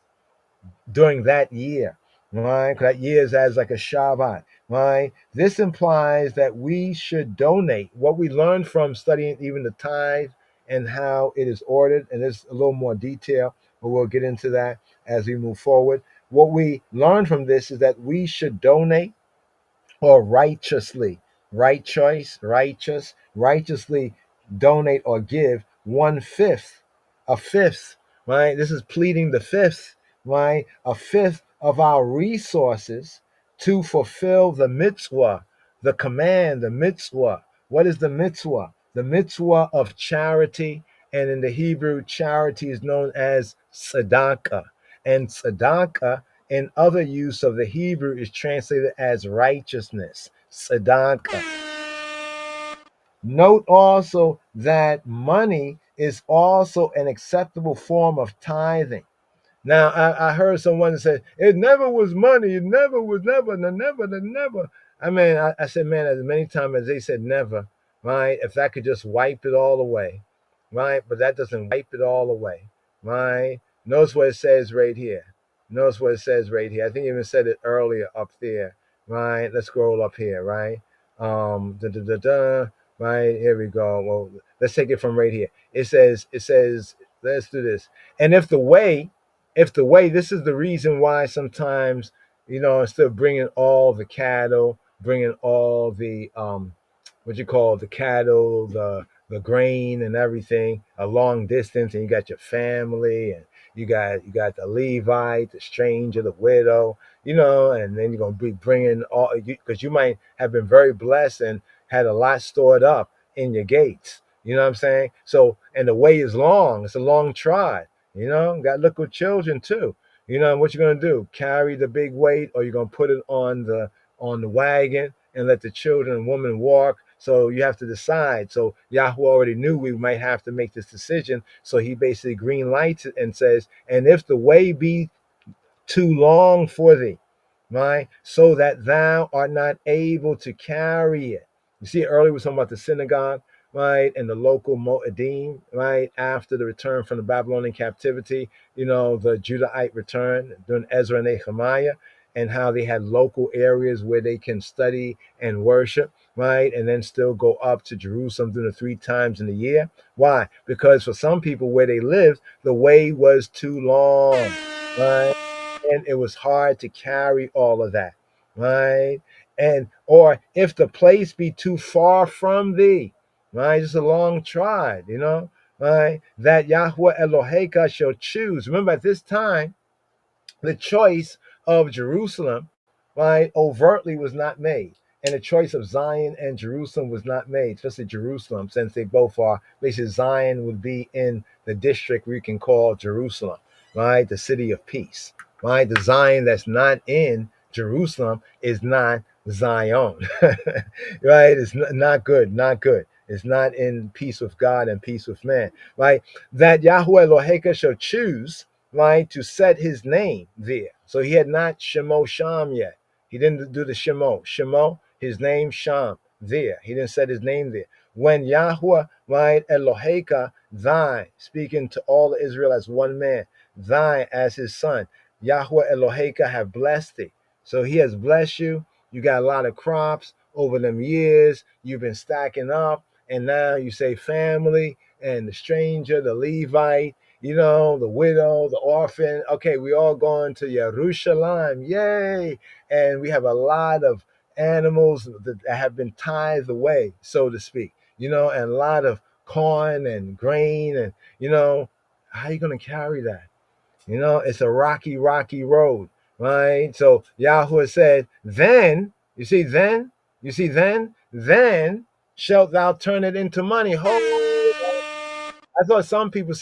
during that year, right? That year is as like a Shabbat, right? This implies that we should donate what we learned from studying even the tithe and how it is ordered. And there's a little more detail, but we'll get into that as we move forward. What we learned from this is that we should donate or righteously, right choice, righteously donate or give 1/5, a fifth, right? This is pleading the fifth, right? A fifth of our resources to fulfill the mitzvah, the command, the mitzvah. What is the mitzvah? The mitzvah of charity, and in the Hebrew, charity is known as tzedakah. And tzedakah in other use of the Hebrew is translated as righteousness, tzedakah. Note also that money is also an acceptable form of tithing. Now, I heard someone say, it never was money, it never was never. I mean, I said, man, as many times as they said never, right? If that could just wipe it all away, right? But that doesn't wipe it all away, right? Notice what it says right here. Notice what it says right here. I think you even said it earlier up there, right? Let's scroll up here, right? Right, here we go. Well, let's take it from right here. It says, let's do this. And if the way, this is the reason why sometimes, instead of bringing all the cattle, bringing all the what you call the cattle, the grain and everything a long distance, and you got your family, and you got the Levite, the stranger, the widow, and then you're gonna be bringing all, because you might have been very blessed and had a lot stored up in your gates. You know what I'm saying? So, and the way is long. It's a long trot. Got little children too. What you're gonna do? Carry the big weight, or you're gonna put it on the wagon and let the children and woman walk. So you have to decide. So Yahweh already knew we might have to make this decision. So he basically green lights it and says, and if the way be too long for thee, right, so that thou art not able to carry it. You see, earlier we were talking about the synagogue, right, and the local Moedim, right, after the return from the Babylonian captivity, the Judahite return during Ezra and Nehemiah, and how they had local areas where they can study and worship, right, and then still go up to Jerusalem during the 3 times in the year. Why? Because for some people where they lived, the way was too long, right? And it was hard to carry all of that, right? And or if the place be too far from thee, right? Just a long tride, right? That Yahweh Eloheka shall choose. Remember, at this time, the choice of Jerusalem, right, overtly was not made. And the choice of Zion and Jerusalem was not made, especially Jerusalem, since they both are, basically, Zion would be in the district we can call Jerusalem, right? The city of peace, right? The Zion that's not in Jerusalem is not Zion, right? It's not good, not good. It's not in peace with God and peace with man, right? That Yahweh Eloheka shall choose, right, to set his name there. So he had not Shemo Sham yet. He didn't do the Shemo. Shemo, his name Sham there. He didn't set his name there. When Yahweh, right, Eloheka, thine, speaking to all of Israel as one man, thine as his son, Yahweh Eloheka have blessed thee. So he has blessed you. You got a lot of crops over them years. You've been stacking up. And now you say family and the stranger, the Levite, the widow, the orphan. Okay, we all going to Jerusalem. Yay. And we have a lot of animals that have been tithed away, so to speak, and a lot of corn and grain. And, how are you going to carry that? It's a rocky, rocky road, right? So Yahweh said, then, then shalt thou turn it into money. I thought some people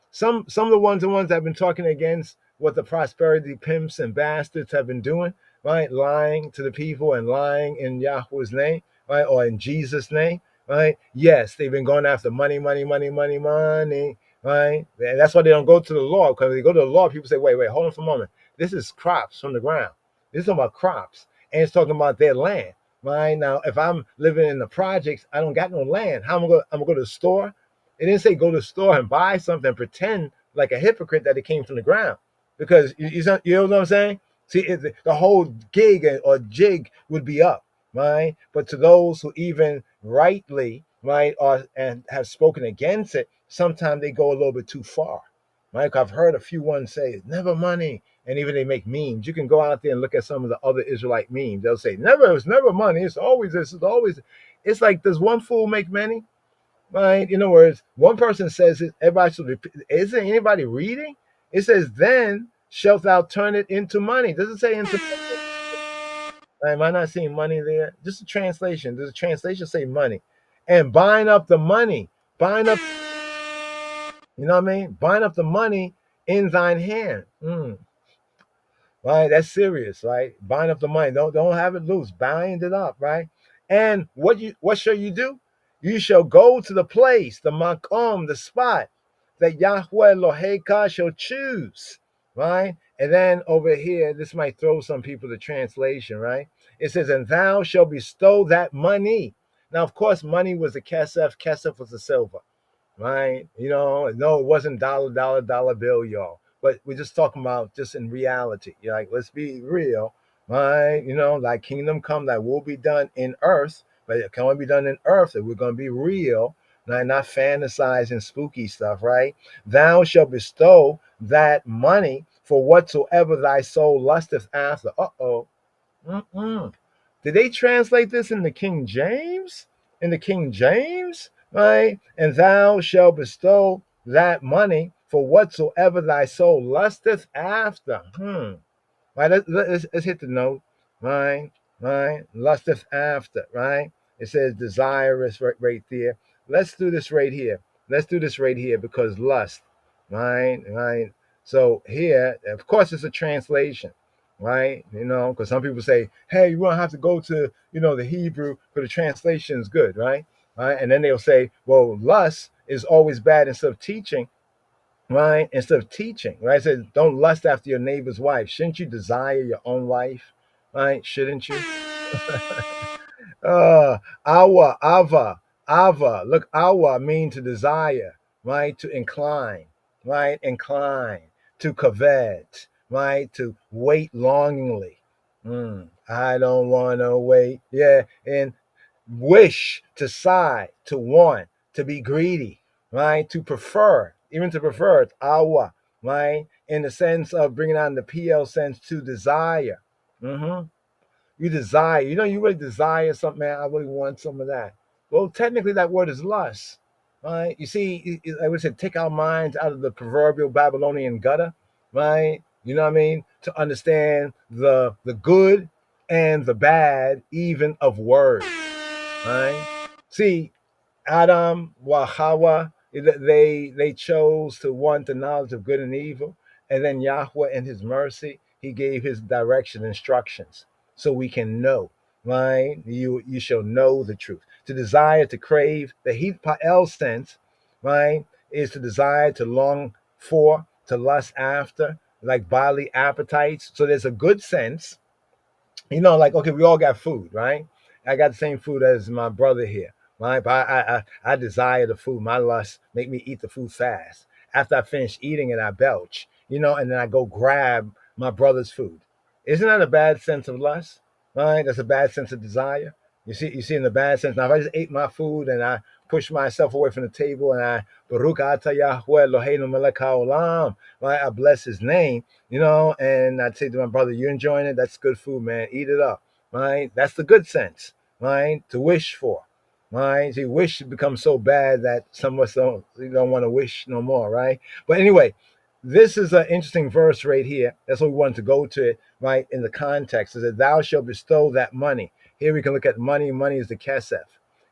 some of the ones that have been talking against what the prosperity pimps and bastards have been doing, right? Lying to the people and lying in Yahweh's name, right? Or in Jesus' name, right? Yes, they've been going after money, money, money, money, money, right? And that's why they don't go to the law, because they go to the law, people say, wait, hold on for a moment. This is crops from the ground. This is talking about crops, and it's talking about their land, right? Now, if I'm living in the projects, I don't got no land. How am I going to go to the store? It didn't say go to the store and buy something and pretend like a hypocrite that it came from the ground. Because you know what I'm saying? See, the whole gig or jig would be up, right? But to those who even rightly, right, and have spoken against it, sometimes they go a little bit too far, right? I've heard a few ones say, it's never money. And even they make memes. You can go out there and look at some of the other Israelite memes. They'll say, it's never money. It's always this. It's always. It's like, does one fool make many? Right? In other words, one person says it, everybody should repeat. Isn't anybody reading? It says, then shalt thou turn it into money. Does it say into money? Am I not seeing money there? Just a translation. Does the translation say money? And bind up the money. Bind up, you know what I mean? Bind up the money in thine hand. Right? That's serious, right? Bind up the money. Don't have it loose. Bind it up, right? And what shall you do? You shall go to the place, the makom, the spot that Yahweh Eloheka shall choose, right? And then over here, this might throw some people to translation, right? It says, and thou shalt bestow that money. Now, of course, money was a kesef. Kesef was a silver, right? No, it wasn't dollar bill, y'all. But we're just talking about just in reality. You're like, let's be real, right? Thy kingdom come, thy will be done in earth, but it can only be done in earth if we're going to be real, not fantasizing spooky stuff, right? Thou shalt bestow that money for whatsoever thy soul lusteth after. Did they translate this in the King James? In the King James, right? And thou shalt bestow that money for whatsoever thy soul lusteth after. Right, let's hit the note, right? Lusteth after, right? It says desirous right there. Let's do this right here. Because lust, right? So here, of course, it's a translation, right? Because some people say, hey, you won't have to go to, the Hebrew, but the translation is good, right? And then they'll say, well, lust is always bad instead of teaching. Right? Instead of teaching, right? It says, don't lust after your neighbor's wife. Shouldn't you desire your own wife? Right? Shouldn't you? Awa, Ava, Ava, look, awa mean to desire, right? To incline, right? Incline, to covet, right? To wait longingly. I don't want to wait. Yeah. And wish, to sigh, to want, to be greedy, right? To prefer, even to prefer, it's awa, right? In the sense of bringing on the PL sense, to desire. You desire, you really desire something, man. I really want some of that. Well, technically, that word is lust, right? You see, I would say, take our minds out of the proverbial Babylonian gutter, right? You know what I mean? To understand the good and the bad, even of words, right? See, Adam, Wahawa, they chose to want the knowledge of good and evil, and then Yahweh, in His mercy, He gave His direction, instructions, so we can know. Right? You shall know the truth. To desire, to crave, the heat pa'el sense, right, is to desire, to long for, to lust after, like bodily appetites. So there's a good sense, like, okay, we all got food, right? I got the same food as my brother here, right? But I desire the food. My lust make me eat the food fast. After I finish eating it, I belch, and then I go grab my brother's food. Isn't that a bad sense of lust, right? That's a bad sense of desire. You see, in the bad sense. Now, if I just ate my food and I push myself away from the table and I Baruch Ata Yahweh Eloheinu Melech HaOlam, right? I bless His name, and I'd say to my brother, you enjoying it? That's good food, man. Eat it up, right? That's the good sense, right? To wish for, right? See, wish becomes so bad that some of us don't want to wish no more, right? But anyway, this is an interesting verse right here. That's what we wanted to go to it, right? In the context, is that thou shalt bestow that money. Here we can look at money. Money is the kesef.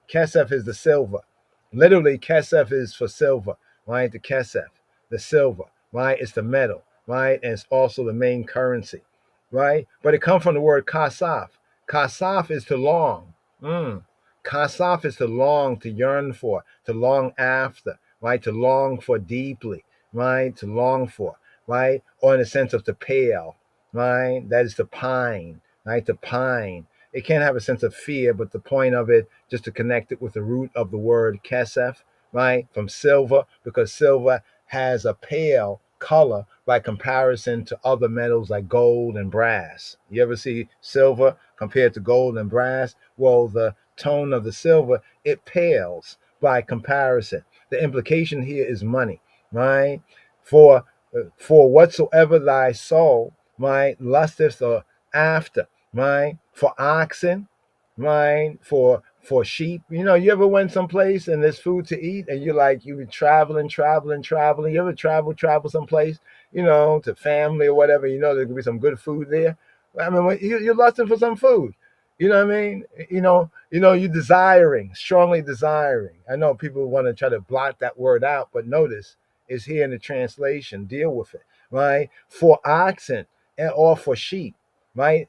Kesef is the silver. Literally, kesef is for silver, right? The kesef, the silver, right? It's the metal, right? And it's also the main currency, right? But it comes from the word kasaf. Kasaf is to long. Kasaf is to long, to yearn for, to long after, right? To long for deeply, right? To long for, right? Or in the sense of to pale, right? That is to pine, right? To pine. It can't have a sense of fear, but the point of it, just to connect it with the root of the word kesef, right? From silver, because silver has a pale color by comparison to other metals like gold and brass. You ever see silver compared to gold and brass? Well, the tone of the silver, it pales by comparison. The implication here is money, right? For whatsoever thy soul, right, lusteth or after, right? For oxen, right? For sheep. You ever went someplace and there's food to eat and you've been traveling. You ever travel someplace, to family or whatever, there could be some good food there. I mean, you're lusting for some food. You know what I mean? You're desiring, strongly desiring. I know people want to try to blot that word out, but notice it's here in the translation. Deal with it, right? For oxen or for sheep, right?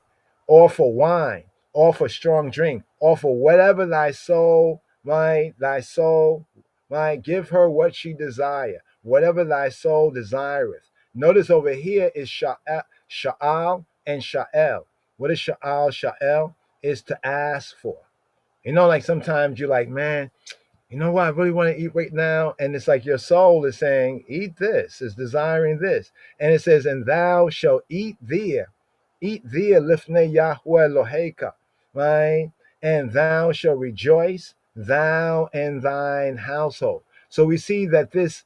Or for wine, or for strong drink, or for whatever thy soul, right? Thy soul, right? Give her what she desire, whatever thy soul desireth. Notice over here is sha'al and sha'el. What is sha'al? Sha'el is to ask for. Like sometimes you're like, man, you know what I really want to eat right now? And it's like your soul is saying, eat this, is desiring this. And it says, and thou shalt eat there lifnei Yahweh Eloheka, right? And thou shalt rejoice, thou and thine household. So we see that this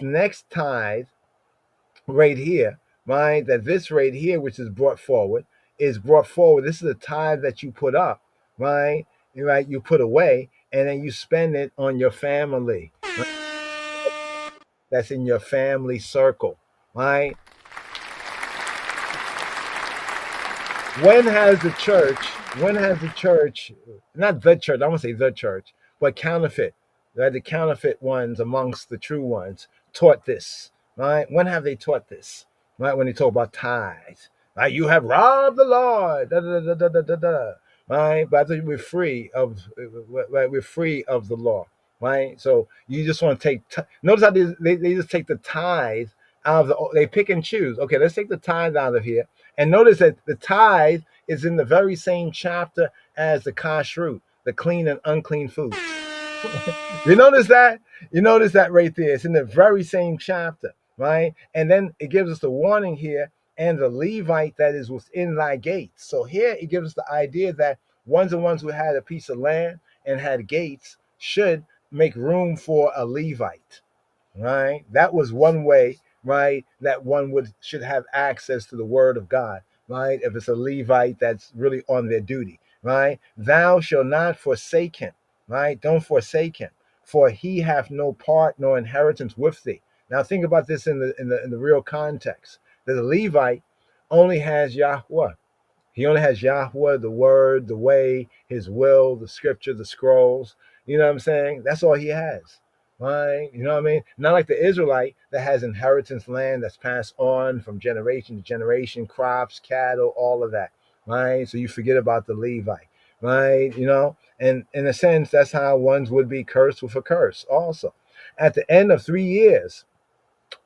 next tithe right here, right? That this right here, which is brought forward, is brought forward. This is a tithe that you put up, right? Right? You put away, and then you spend it on your family. That's in your family circle, right? When has the church, not the church, I won't say the church, but counterfeit, right? The counterfeit ones amongst the true ones taught this, right? When have they taught this, right? When they talk about tithes, right? You have robbed the Lord, da, da, da, da, da, da, da, right? But I think we're free of, right? We're free of the law, right? So you just want to take, notice how they just take the tithe out of they pick and choose. Okay, let's take the tithe out of here. And notice that the tithe is in the very same chapter as the kashrut, the clean and unclean foods. You notice that? You notice that right there. It's in the very same chapter, right? And then it gives us the warning here, and the Levite that is within thy gates. So here it gives us the idea that ones and ones who had a piece of land and had gates should make room for a Levite, right? That was one way, right, that one should have access to the word of God, right? If it's a Levite that's really on their duty, right? Thou shalt not forsake him, right? Don't forsake him, for he hath no part nor inheritance with thee. Now think about this in the real context. That the Levite only has Yahweh. He only has Yahweh, the word, the way, his will, the scripture, the scrolls. You know what I'm saying? That's all he has. Right? You know what I mean? Not like the Israelite that has inheritance land that's passed on from generation to generation, crops, cattle, all of that. Right? So you forget about the Levite. Right? You know, and in a sense, that's how ones would be cursed with a curse also. At the end of 3 years,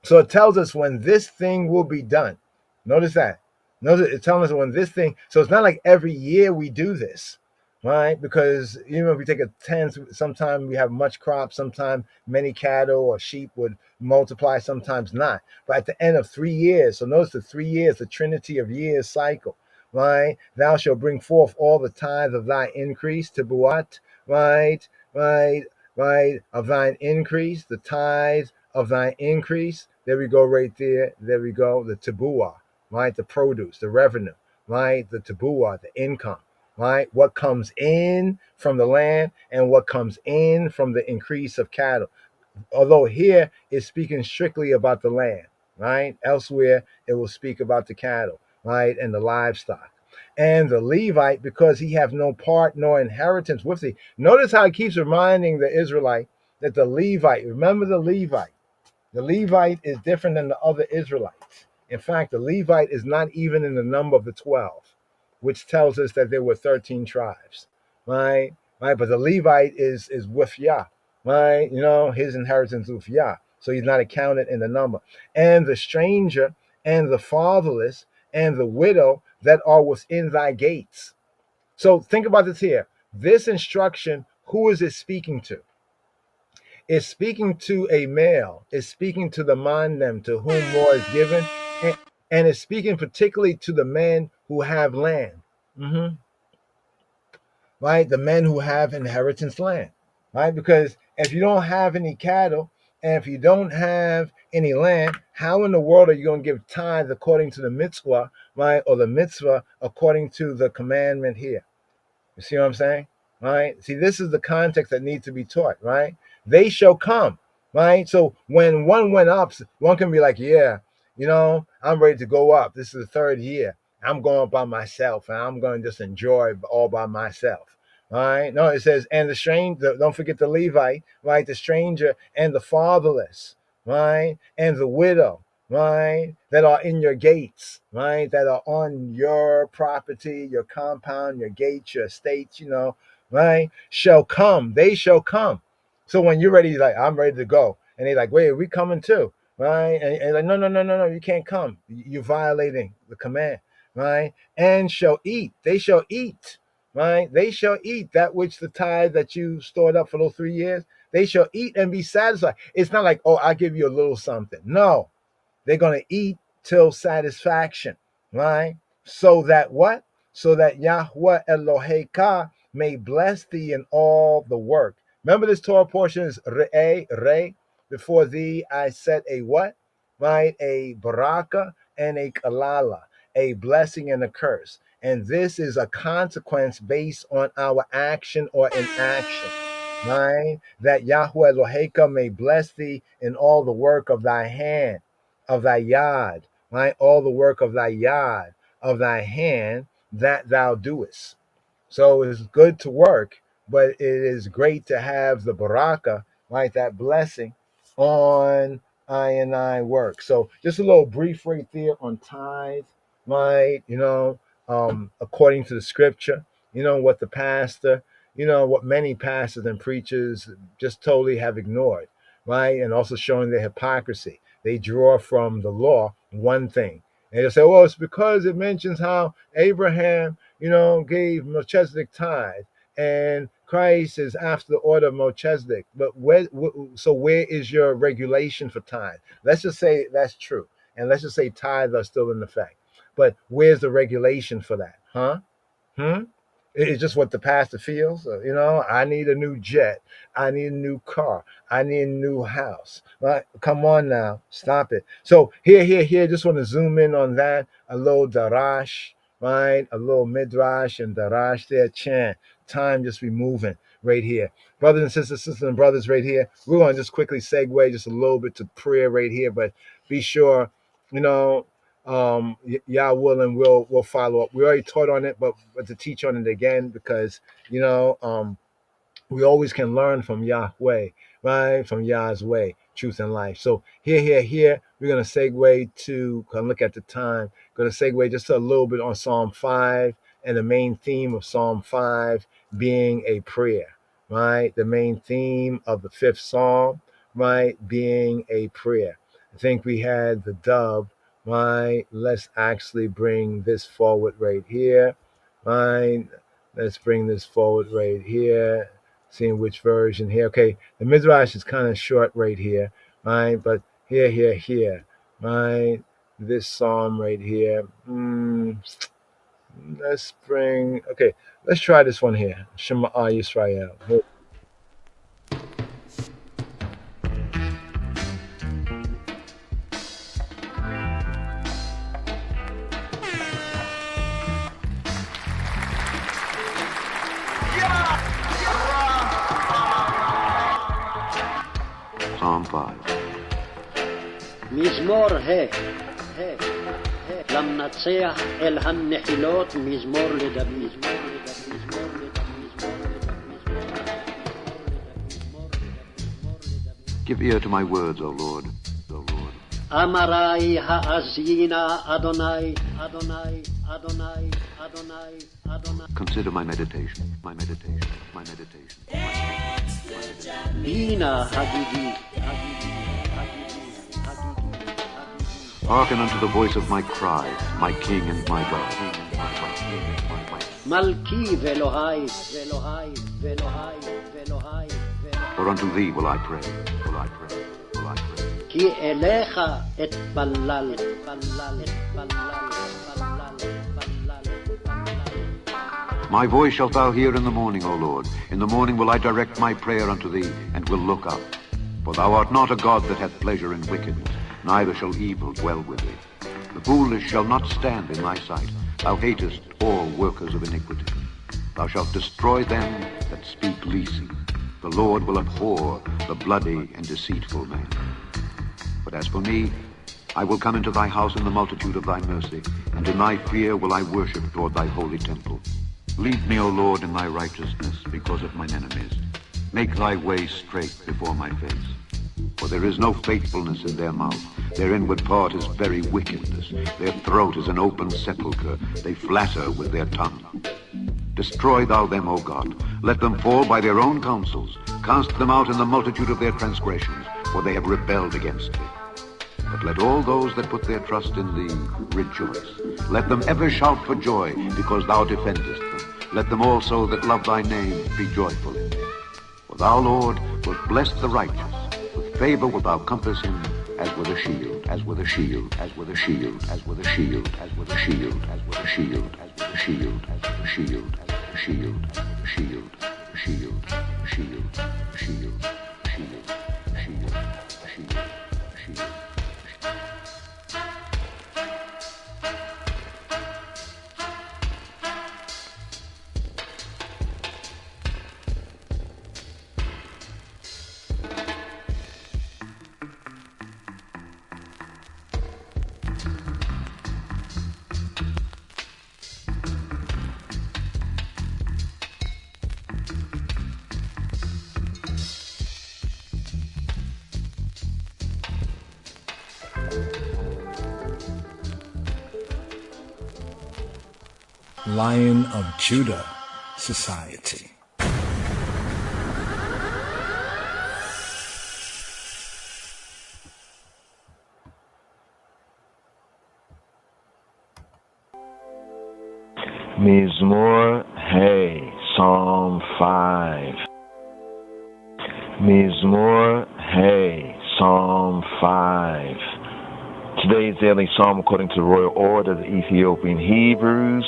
so it tells us when this thing will be done. Notice that. Notice it tells us when this thing. So it's not like every year we do this, right? Because even if we take a tenth, sometimes we have much crop, sometimes many cattle or sheep would multiply, sometimes not. But at the end of 3 years, so notice the 3 years, the Trinity of years cycle, right? Thou shalt bring forth all the tithes of thy increase to Buat, right? Right, right, of thine increase, the tithes of thine increase. There we go, right there. There we go. The tabuah, right? The produce, the revenue, right? The tabuah, the income, right? What comes in from the land and what comes in from the increase of cattle. Although here it's speaking strictly about the land, right? Elsewhere it will speak about the cattle, right? And the livestock. And the Levite, because he have no part nor inheritance with thee. Notice how he keeps reminding the Israelite that the Levite, remember the Levite. The Levite is different than the other Israelites. In fact, the Levite is not even in the number of the 12, which tells us that there were 13 tribes, right? Right, but the Levite is with Yah, right? You know, his inheritance with Yah, so he's not accounted in the number. And the stranger and the fatherless and the widow that are within thy gates. So think about this here. This instruction, who is it speaking to? Is speaking to a male, is speaking to the mandem to whom more is given, and is speaking particularly to the men who have land, right? The men who have inheritance land, right? Because if you don't have any cattle and if you don't have any land, how in the world are you going to give tithes according to the mitzvah, right? Or the mitzvah according to the commandment here? You see what I'm saying? Right? See, this is the context that needs to be taught, right? They shall come, right? So when one went up, one can be like, yeah, you know, I'm ready to go up. This is the third year. I'm going up by myself and I'm going to just enjoy all by myself. All right. No, it says, and the stranger, don't forget the Levite, right? The stranger and the fatherless, right? And the widow, right, that are in your gates, right, that are on your property, your compound, your gates, your estates, you know, right, shall come. They shall come. So when you're ready, like, I'm ready to go. And they're like, wait, are we coming too? Right? And like, no, no, no, no, no, you can't come. You're violating the command, right? And shall eat. They shall eat, right? They shall eat that which the tithe that you stored up for those 3 years. They shall eat and be satisfied. It's not like, oh, I'll give you a little something. No, they're going to eat till satisfaction, right? So that what? So that Yahweh Eloheka may bless thee in all the work. Remember this Torah portion is re. Before thee I set a what? Right? A baraka and a kalala, a blessing and a curse. And this is a consequence based on our action or inaction, right? That Yahweh Eloheka may bless thee in all the work of thy hand, of thy yad, right? All the work of thy yad, of thy hand that thou doest. So it's good to work, but it is great to have the baraka, right? That blessing on I and I work. So just a little brief right there on tithe, right? You know, according to the scripture, you know, what the pastor, you know, what many pastors and preachers just totally have ignored, right? And also showing their hypocrisy. They draw from the law one thing. And they'll say, well, it's because it mentions how Abraham, you know, gave Melchizedek tithe, and Christ is after the order of Melchizedek. But so where is your regulation for tithe? Let's just say that's true. And let's just say tithes are still in effect. But where's the regulation for that? Huh? It's just what the pastor feels. I need a new jet. I need a new car. I need a new house. Right? Come on now. Stop it. So here. Just want to zoom in on that. A little darash, right? A little midrash and darash there. Chant. Time just be moving right here. Brothers and sisters and brothers right here. We're going to just quickly segue just a little bit to prayer right here. But be sure, Yah willing, we'll follow up. We already taught on it, but to teach on it again, because we always can learn from Yahweh, right? From Yah's way, truth and life. So here, we're gonna segue to look at the time. Gonna segue just a little bit on Psalm 5 and the main theme of Psalm 5 being a prayer, right? The main theme of the 5th Psalm, right, being a prayer. I think we had the dove. Right, let's actually bring this forward right here. Right, let's bring this forward right here. Seeing which version here. Okay, the Midrash is kind of short right here. Right, but here. Right, this psalm right here. Let's bring. Okay, let's try this one here. Shema Yisrael. Psalm 5. מזמור למנצח אל הנחילות מזמור לדוד. Give ear to my words, O Lord. אמרי האזינה אדוני, אדוני, אדוני, אדוני, אדוני. Consider my meditation. בינה הגידי. Hearken unto the voice of my cry, my King and my God. מלכי ואלוהי, ואלוהי, ואלוהי, ואלוהי. For unto thee will I pray. כי אליך אתפלל, אתפלל, אתפלל, אתפלל, אתפלל. My voice shalt thou hear in the morning, O Lord. In the morning will I direct my prayer unto thee, and will look up. For thou art not a God that hath pleasure in wickedness, neither shall evil dwell with thee. The foolish shall not stand in thy sight. Thou hatest all workers of iniquity. Thou shalt destroy them that speak leasing. The Lord will abhor the bloody and deceitful man. But as for me, I will come into thy house in the multitude of thy mercy, and in thy fear will I worship toward thy holy temple. Lead me, O Lord, in thy righteousness because of mine enemies. Make thy way straight before my face. For there is no faithfulness in their mouth. Their inward part is very wickedness. Their throat is an open sepulchre. They flatter with their tongue. Destroy thou them, O God. Let them fall by their own counsels. Cast them out in the multitude of their transgressions, for they have rebelled against thee. But let all those that put their trust in thee rejoice. Let them ever shout for joy, because thou defendest them. Let them also that love thy name be joyful in thee. For thou, Lord, wilt bless the righteous. With favor wilt thou compass him as with a shield, as with a shield, as with a shield, as with a shield, as with a shield, as with a shield, as with a shield, as with a shield, as with a shield, shield, shield, shield, shield, shield, shield, shield, shield. Lion of Judah Society. Mizmor Hey, Psalm 5. Mizmor Hey, Psalm 5. Today's daily psalm according to the royal order of the Ethiopian Hebrews,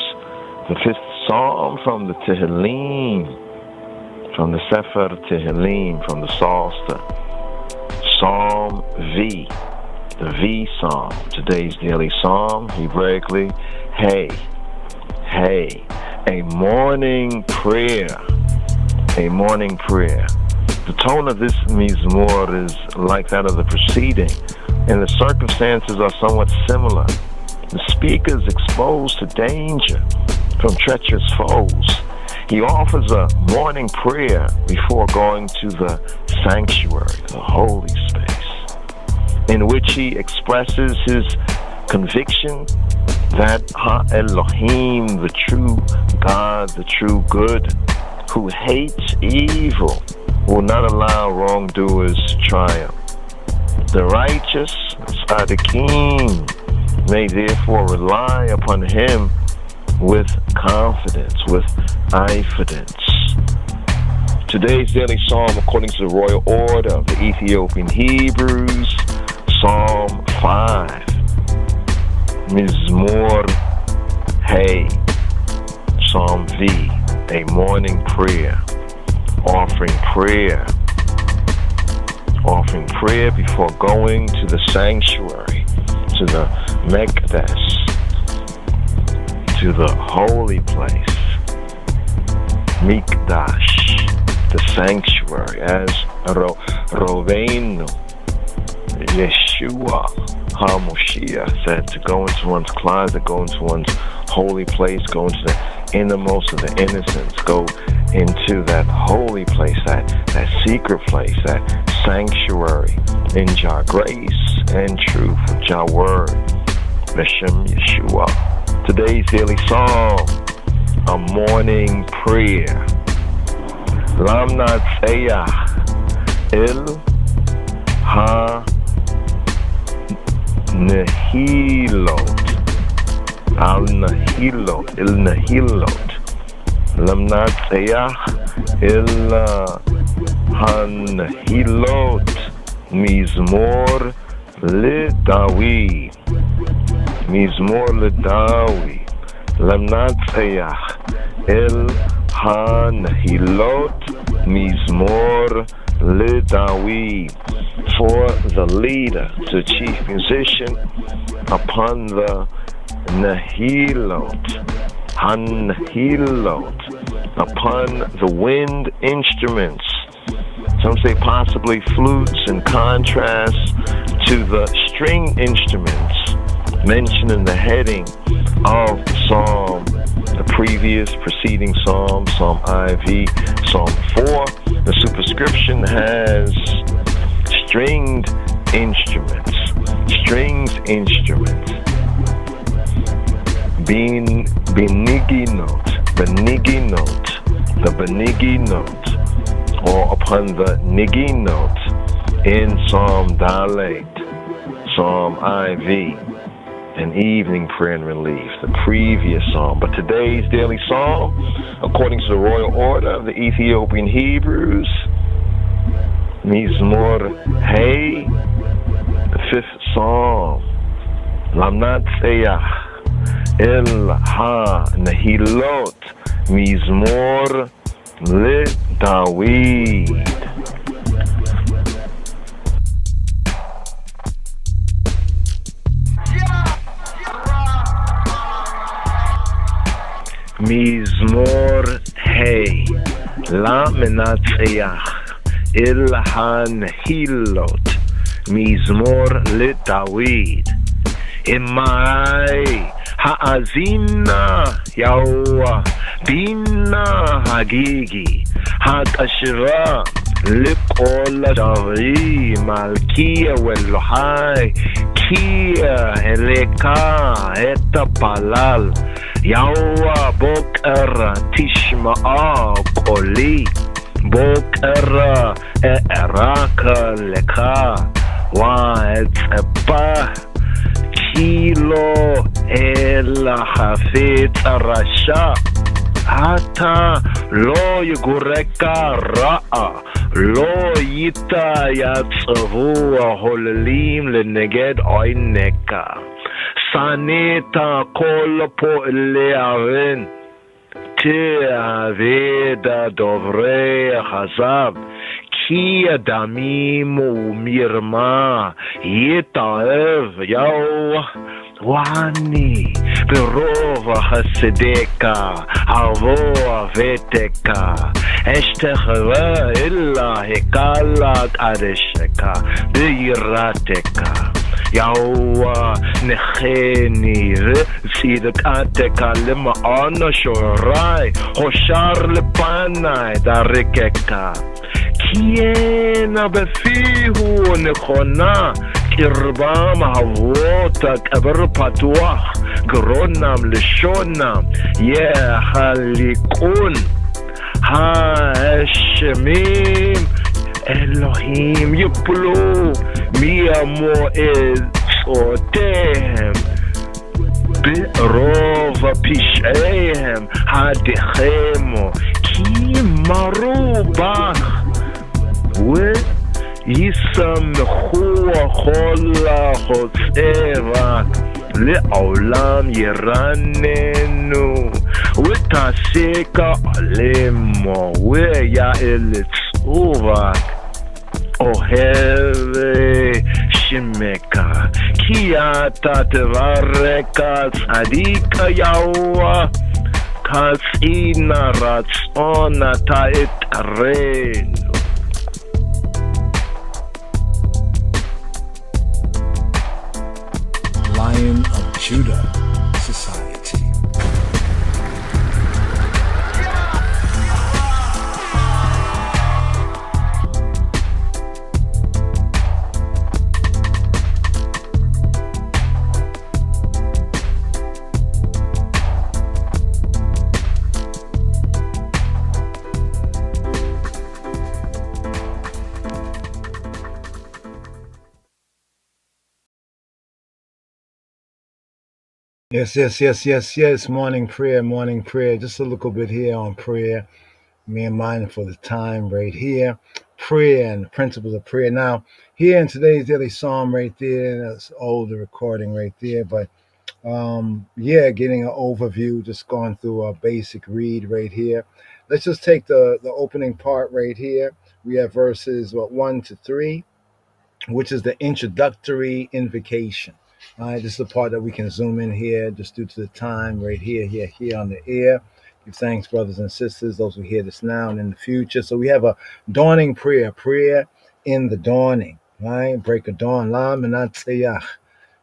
the 5th psalm from the Tehillim, from the Sefer Tehillim, from the Psalter. Psalm V, the V Psalm. Today's daily psalm, Hebraically, Hey, Hey, a morning prayer, a morning prayer. The tone of this Mizmor is like that of the preceding, and the circumstances are somewhat similar. The speaker is exposed to danger from treacherous foes. He offers a morning prayer before going to the sanctuary, the holy space, in which he expresses his conviction that Ha-Elohim, the true God, the true good, who hates evil, will not allow wrongdoers to triumph. The righteous, Tzadikim, may therefore rely upon him with confidence, with confidence. Today's daily psalm, according to the royal order of the Ethiopian Hebrews, Psalm 5. Mizmor Hey, Psalm V, a morning prayer, offering prayer before going to the sanctuary, to the Mekdesh, to the holy place, Mikdash, the sanctuary, as Roveinu, Yeshua HaMoshiach said, to go into one's closet, go into one's holy place, go into the innermost of the innocents, go into that holy place, that secret place, that sanctuary, in Jah grace and truth, Jah word, Beshem Yeshua. Today's daily psalm, a morning prayer. Lam Natseyah Il Ha Nehilot Al Nehilot Il Nehilot Lam Natseyah Il Ha Nehilot Mizmor LeDavid Mizmor LeDavid Lam Natseyah El Ha Nehilot Mizmor LeDavid, for the leader, the chief musician, upon the Nehilot, Han-Nehilot, upon the wind instruments. Some say possibly flutes, in contrast to the string instruments mentioned in the heading of Psalm, the previous preceding Psalm, Psalm IV, Psalm 4. The superscription has stringed instruments, strings instruments, benigi note, the benigi note, or upon the nigi note in Psalm Dalet, Psalm IV, an evening prayer and relief, the previous psalm. But today's daily psalm, according to the royal order of the Ethiopian Hebrews, Mizmor Hey, the 5th psalm, Lam Natseyah El Ha Nehilot Mizmor LeDavid. Mizmor Hey, La Menatzeach, El HaNehilot, Mizmor LeDavid. Emai Ha'azina Yahuwah, Bina Hagigi, Ha'ashra, Likol Shari, Malkia Welohai, Kia Eleka, Eta Palal. Yahuwah Boker Tishma'a Koli, Boker E'eraka Leka, Wa'etzepah Kilo El Hafetz Rasha, Ata lo yugureka ra'a lo yita yatsavu aholim leneged oineka sanita kolapo leaven te aveda dovre hazab ki adamim umirma yitaev yaw وعني برova حسدك عفو فتك اشتخوا إلا هكالك عرشك بيراتك يوا نخيني سيدك أتك لما أنا شوراي خوشار لباناي داركك كينا بفيه نخونا كربام هوتك أبر بطوح قرونام لشونام يا خليكون هاشميم إلهيم يبلو ميا مو صوتهم بروفا بيشيهم هادي خيمو كي مروباخ يسمخوا خلا خطيرك לעולם ירננו ותעשיק עלימו ויעל צורק אוהב שמך כי אתה תברק צדיק יהוה כצעינה רצון אתה אתערנו Lion of Judah Society. Yes. Morning prayer. Just a little bit here on prayer. Being mindful of the time right here. Prayer and the principles of prayer. Now, here in today's daily psalm right there, that's older recording right there, but getting an overview, just going through a basic read right here. Let's just take the opening part right here. We have verses 1 to 3, which is the introductory invocation. All right, this is the part that we can zoom in here just due to the time right here on the air. Give thanks, brothers and sisters, those who hear this now and in the future. So we have a dawning prayer in the dawning. Right, break of dawn, la minatzeyach,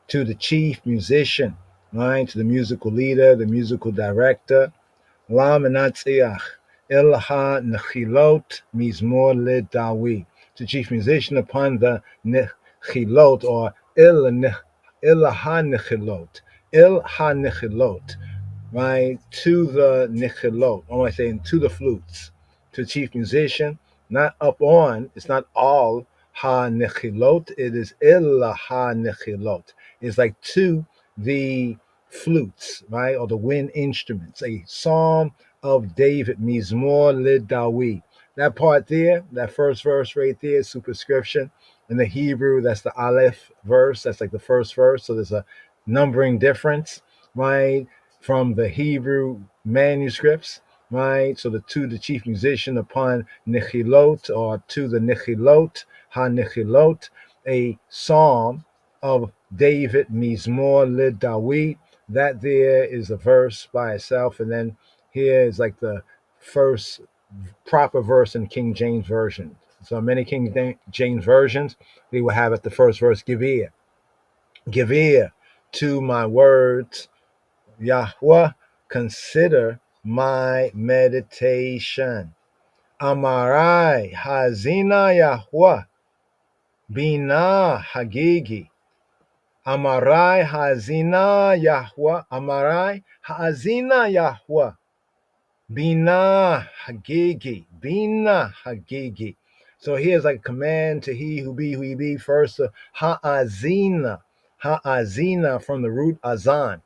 to the chief musician, right, to the musical leader, the musical director, la minatzeyach, ilha nechilot mizmor le dawi, to chief musician upon the nechilot or il ha-nechilot, right, to the nechilot, or am I saying to the flutes, to chief musician, not up on, it's not all ha-nechilot, it is il ha-nechilot. It's like to the flutes, right, or the wind instruments, a psalm of David, Mizmor Lidawi. That part there, that first verse right there, superscription. In the Hebrew, that's the Aleph verse. That's like the first verse. So there's a numbering difference, right, from the Hebrew manuscripts, right? So to the chief musician upon Nechilot, or to the Nechilot, Ha-Nechilot, a psalm of David, Mizmor Lidawi. That there is a verse by itself. And then here is like the first proper verse in King James Version. So many King James versions, we will have at the first verse, give ear to my words, Yahweh, consider my meditation. Amarai hazina Yahweh, bina hagigi. Amarai hazina Yahweh, Amarai hazina Yahweh, bina hagigi. So here's like a command to he who be. First, ha'azina from the root azan.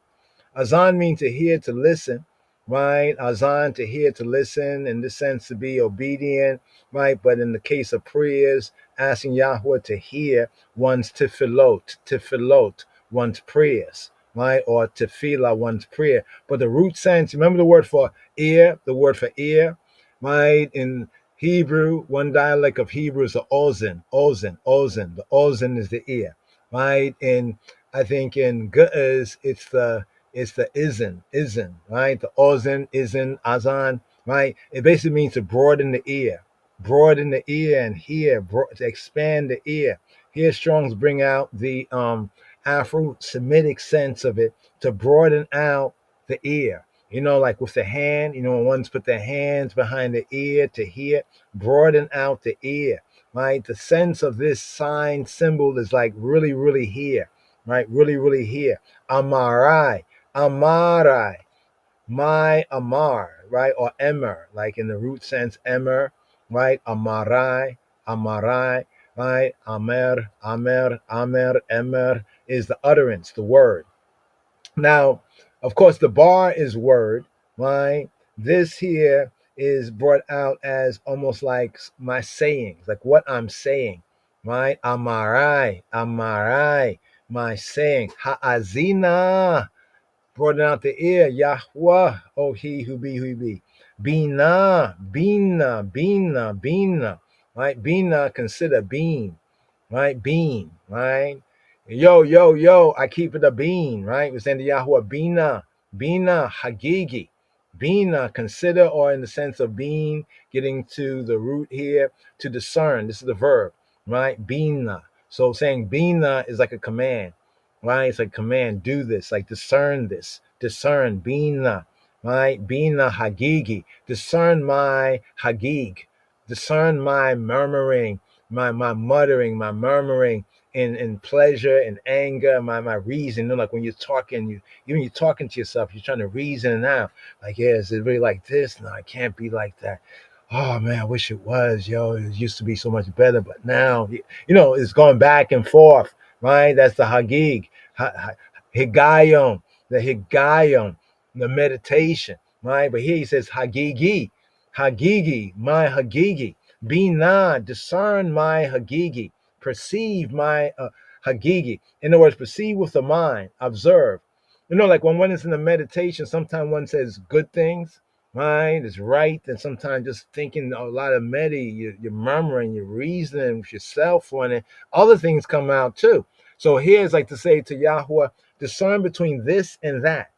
Azan means to hear, to listen, right? Azan, to hear, to listen, in this sense, to be obedient, right? But in the case of prayers, asking Yahweh to hear one's tefillot, one's prayers, right? Or tefillah, one's prayer. But the root sense, remember the word for ear, right? In Hebrew, one dialect of Hebrew is the ozen. The ozen is the ear, right? In I think in Ge'ez, it's the izin, right? The ozen, izin, azan, right? It basically means to broaden the ear and hear, to expand the ear. Here Strong's bring out the Afro-Semitic sense of it, to broaden out the ear. You know, like with the hand, you know, when one's put their hands behind the ear to hear, broaden out the ear, right? The sense of this sign symbol is like really, really here, right? Really, really here. Amarai, my Amar, right? Or Emer, like in the root sense, Emer, right? Amarai, right? Amer, Emer is the utterance, the word. Now, of course, the bar is word, right? This here is brought out as almost like my sayings, like what I'm saying, right? Amarai, my saying. Ha'azina, brought out the ear. Yahweh, oh he who be. Bina, right? Bina, consider being, right? Bean, right? Yo, I keep it a bean, right? We're saying to Yahweh, Bina, Hagigi. Bina, consider, or in the sense of being, getting to the root here, to discern. This is the verb, right? Bina. So saying Bina is like a command, right? It's like command, do this, like discern this, discern, Bina, right? Bina Hagigi. Discern my Hagig. Discern my murmuring, my muttering, my murmuring in pleasure and anger, my reason. You know, like when you're talking, even you're talking to yourself, you're trying to reason it out. Like, yeah, is it really like this? No, I can't be like that. Oh man, I wish it was, yo. It used to be so much better, but now, you know, it's going back and forth, right? That's the Hagig, Higayom, the Higayom, the meditation, right? But here he says Hagigi, my Hagigi. Bina, discern my Hagigi, perceive my Hagigi. In other words, perceive with the mind, observe. You know, like when one is in a meditation, sometimes one says good things, right? It's right. And sometimes just thinking a lot of you're murmuring, you're reasoning with yourself on it. Other things come out too. So here's like to say to Yahweh, discern between this and that,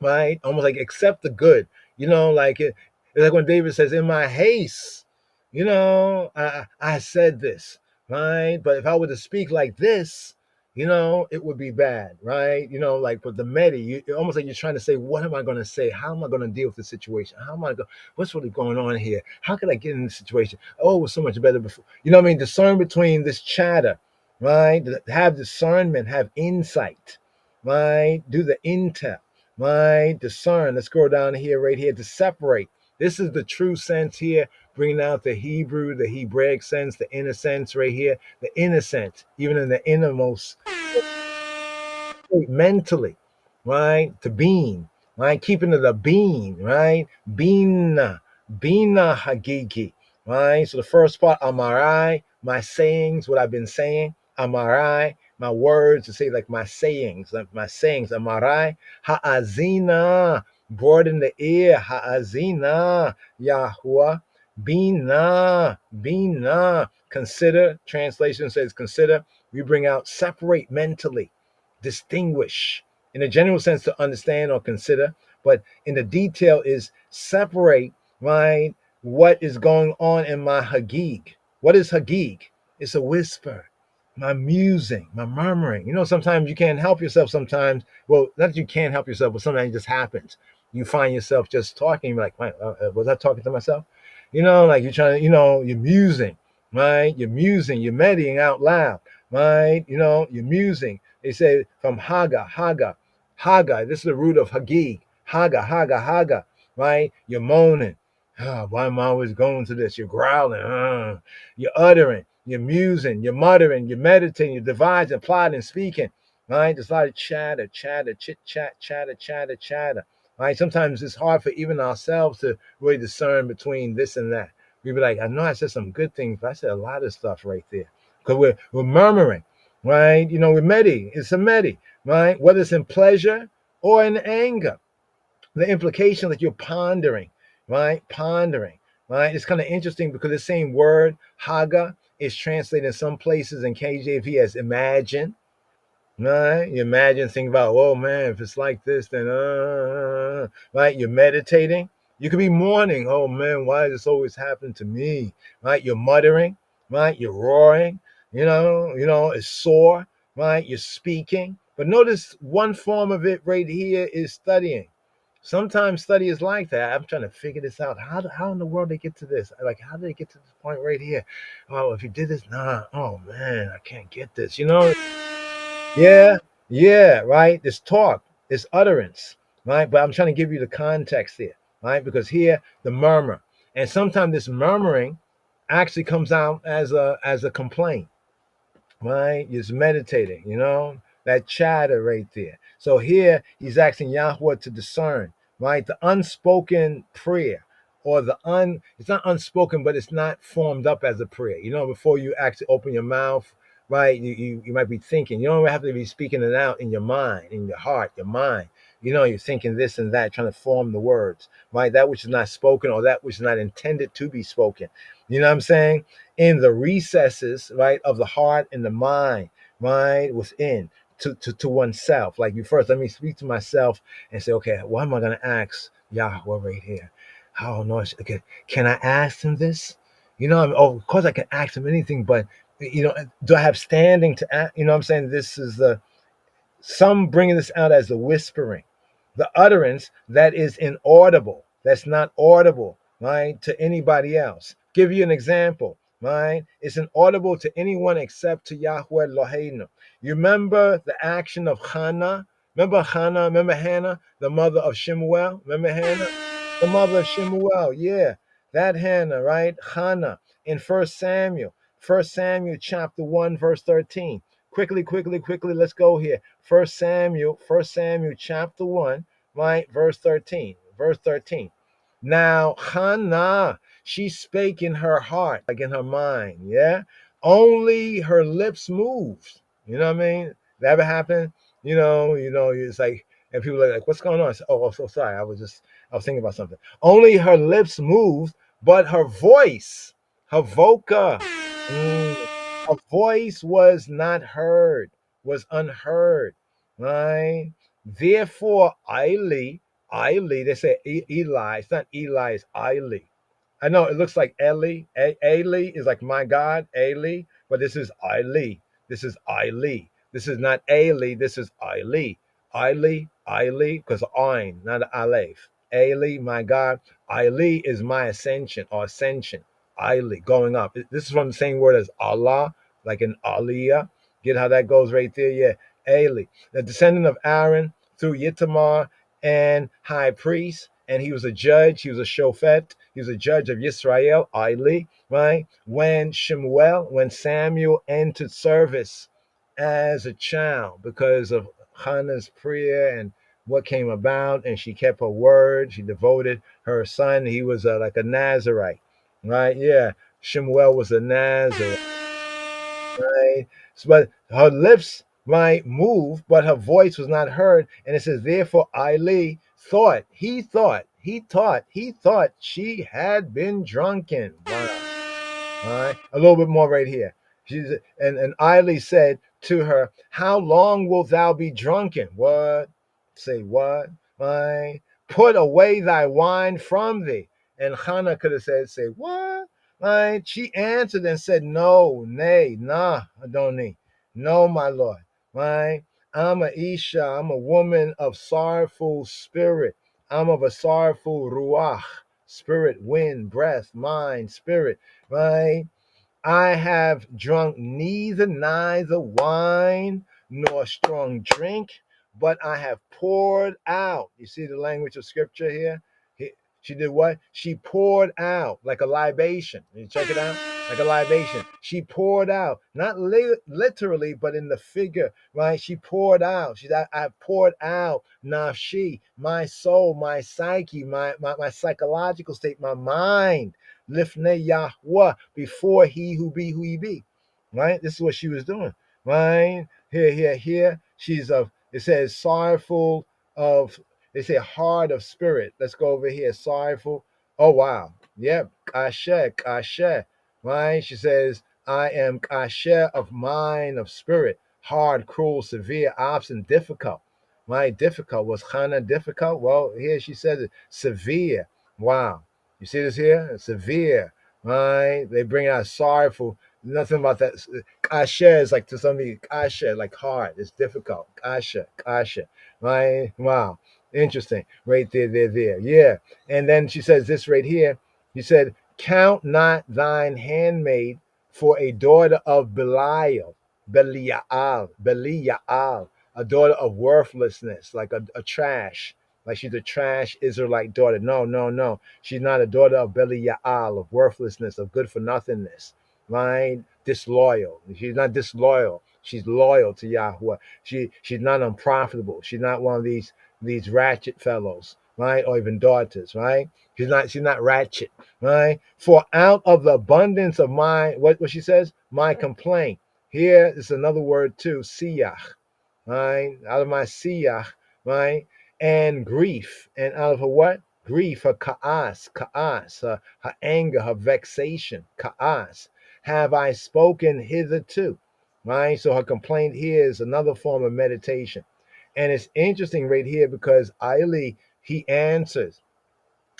right? Almost like accept the good. You know, like it's like when David says, "In my haste, you know, I said this, right? But if I were to speak like this, you know, it would be bad, right? You know, like with the almost like you're trying to say, what am I going to say? How am I going to deal with the situation? What's really going on here? How could I get in this situation? Oh, it was so much better before. You know what I mean? Discern between this chatter, right? Have discernment, have insight, right? Do the intel, right? Discern. Let's go down here, right here, to separate. This is the true sense here, bringing out the Hebrew, the Hebraic sense, the inner sense right here, the inner sense, even in the innermost, mentally, right? To being, right? Keeping it a being, right? Bina Hagigi, right? So the first part, Amarai, my sayings, what I've been saying, Amarai, my words, to say like my sayings, Amarai, Ha'azina, broaden the ear, Ha'azina, Yahuwah, Bina, consider, translation says consider, we bring out separate mentally, distinguish, in a general sense to understand or consider, but in the detail is separate, right? What is going on in my Hagig? What is Hagig? It's a whisper, my musing, my murmuring. You know, sometimes you can't help yourself. Sometimes, well, not that you can't help yourself, but sometimes it just happens. You find yourself just talking, you're like, was I talking to myself? You know, like you're trying to, you know, you're musing, right? You're musing, you're meditating out loud, right? You know, you're musing. They say from Haga. This is the root of Hagig. Haga, right? You're moaning. Oh, why am I always going to this? You're growling. You're uttering. You're musing. You're muttering. You're meditating. You're devising, plotting, speaking. Right? There's a lot of chatter, chit chat, chatter. right? Sometimes it's hard for even ourselves to really discern between this and that. We be like, I know I said some good things, but I said a lot of stuff right there because we're murmuring, right? We're medi. It's a medi, right? Whether it's in pleasure or in anger, the implication that you're pondering, right? Pondering, right? It's kind of interesting because the same word haga is translated in some places in KJV as imagine. Right? You imagine, think about, oh man, if it's like this, then right? You're meditating. You could be mourning. Oh man, why does this always happen to me? Right? You're muttering, right? You're roaring. It's sore, right? You're speaking. But notice one form of it right here is studying. Sometimes study is like that. I'm trying to figure this out. How in the world they get to this? Like, how did they get to this point right here? Oh, if you did this, nah. Oh man, I can't get this. Yeah, yeah, right. This talk, this utterance, right? But I'm trying to give you the context here, right? Because here the murmur, and sometimes this murmuring actually comes out as a complaint, right? He's meditating, that chatter right there. So here he's asking Yahweh to discern, right? The unspoken prayer, or it's not unspoken, but it's not formed up as a prayer. Before you actually open your mouth, right? You might be thinking. You don't have to be speaking it out in your mind, in your heart, your mind. You're thinking this and that, trying to form the words, right? That which is not spoken, or that which is not intended to be spoken. You know what I'm saying? In the recesses, right, of the heart and the mind, right, within, to oneself. Like, let me speak to myself and say, okay, what am I going to ask Yahweh right here? I don't know. Okay, can I ask him this? Of course I can ask him anything, but do I have standing to ask? What I'm saying? This is some bringing this out as the whispering, the utterance that is inaudible, that's not audible, right, to anybody else. Give you an example, right? It's inaudible to anyone except to Yahweh Eloheinu. You remember the action of Hannah? Remember Hannah? Remember Hannah, the mother of Shemuel? Remember Hannah? The mother of Shemuel, yeah. That Hannah, right? Hannah in First Samuel chapter 1, verse 13. Quickly, let's go here. First Samuel chapter 1, right? Verse 13. Verse 13. Now Hannah, she spake in her heart, like in her mind, yeah? Only her lips moved. You know what I mean? That ever happened? It's like, and people are like, what's going on? I said, oh, so sorry. I was thinking about something. Only her lips moved, but her voice, her voca, her voice was not heard, was unheard, right? Therefore, Eli, they say Eli. It's not Eli, it's Eli. I know it looks like Eli. Eli is like my God, Eli, but this is Eli. This is Eli. This is not Eli. This is Eli. Eli, because Ein, not Aleph. Eli, my God. Eli is my ascension or ascension. Eli, going up. This is from the same word as Allah, like in Aliyah. Get how that goes right there? Yeah. Eli, the descendant of Aaron through Yitamar and high priest, and he was a judge, he was a shofet, he was a judge of Yisrael, Eli, right? When Samuel entered service as a child, because of Hannah's prayer and what came about, and she kept her word, she devoted her son, he was like a Nazarite, right? Yeah, Shemuel was a Nazarite, right? But her lips might move, but her voice was not heard. And it says, therefore, Eli he thought she had been drunken. Wow. All right, a little bit more right here. And Eli said to her, how long wilt thou be drunken? What? Say what? Right? Put away thy wine from thee. And Hannah could have said, say what? Right? She answered and said, no, nay, nah, Adoni. No, my Lord. Right? I'm a Isha. I'm a woman of sorrowful spirit. I'm of a sorrowful ruach, spirit, wind, breath, mind, spirit. Right? I have drunk neither wine nor strong drink, but I have poured out. You see the language of scripture here? She did what? She poured out like a libation. You check it out? like a libation. She poured out, not literally, but in the figure, right? She poured out. I poured out nafshi, my soul, my psyche, my psychological state, my mind, lifnei Yahweh, before he who he be. Right? This is what she was doing. Right? Here. She's of, it says, sorrowful of, they say hard of spirit. Let's go over here. Sorrowful. Oh, wow. Yep. Kasher. Right? She says, I am kasher of mind, of spirit. Hard, cruel, severe, obstinate, difficult. Right? Difficult. Was Hannah difficult? Well, here she says it. Severe. Wow. You see this here? Severe. Right? They bring out sorrowful. Nothing about that. Kasher is like, to somebody, kasher, like hard. It's difficult. Kasher. Right? Wow. Interesting. Right there. Yeah. And then she says this right here. He said, count not thine handmaid for a daughter of Belial, a daughter of worthlessness, like a trash, like she's a trash Israelite daughter. No. She's not a daughter of Belial, of worthlessness, of good for nothingness, right? Disloyal. She's not disloyal. She's loyal to Yahweh. She's not unprofitable. She's not one of these ratchet fellows, right? Or even daughters, right? She's not ratchet, right? For out of the abundance of my, what she says, my complaint. Here is another word too, siyach, right? Out of my siyach, right? And grief. And out of her what? Grief, her ka'as, her anger, her vexation, ka'as. Have I spoken hitherto, right? So her complaint here is another form of meditation. And it's interesting right here because Eli, he answers.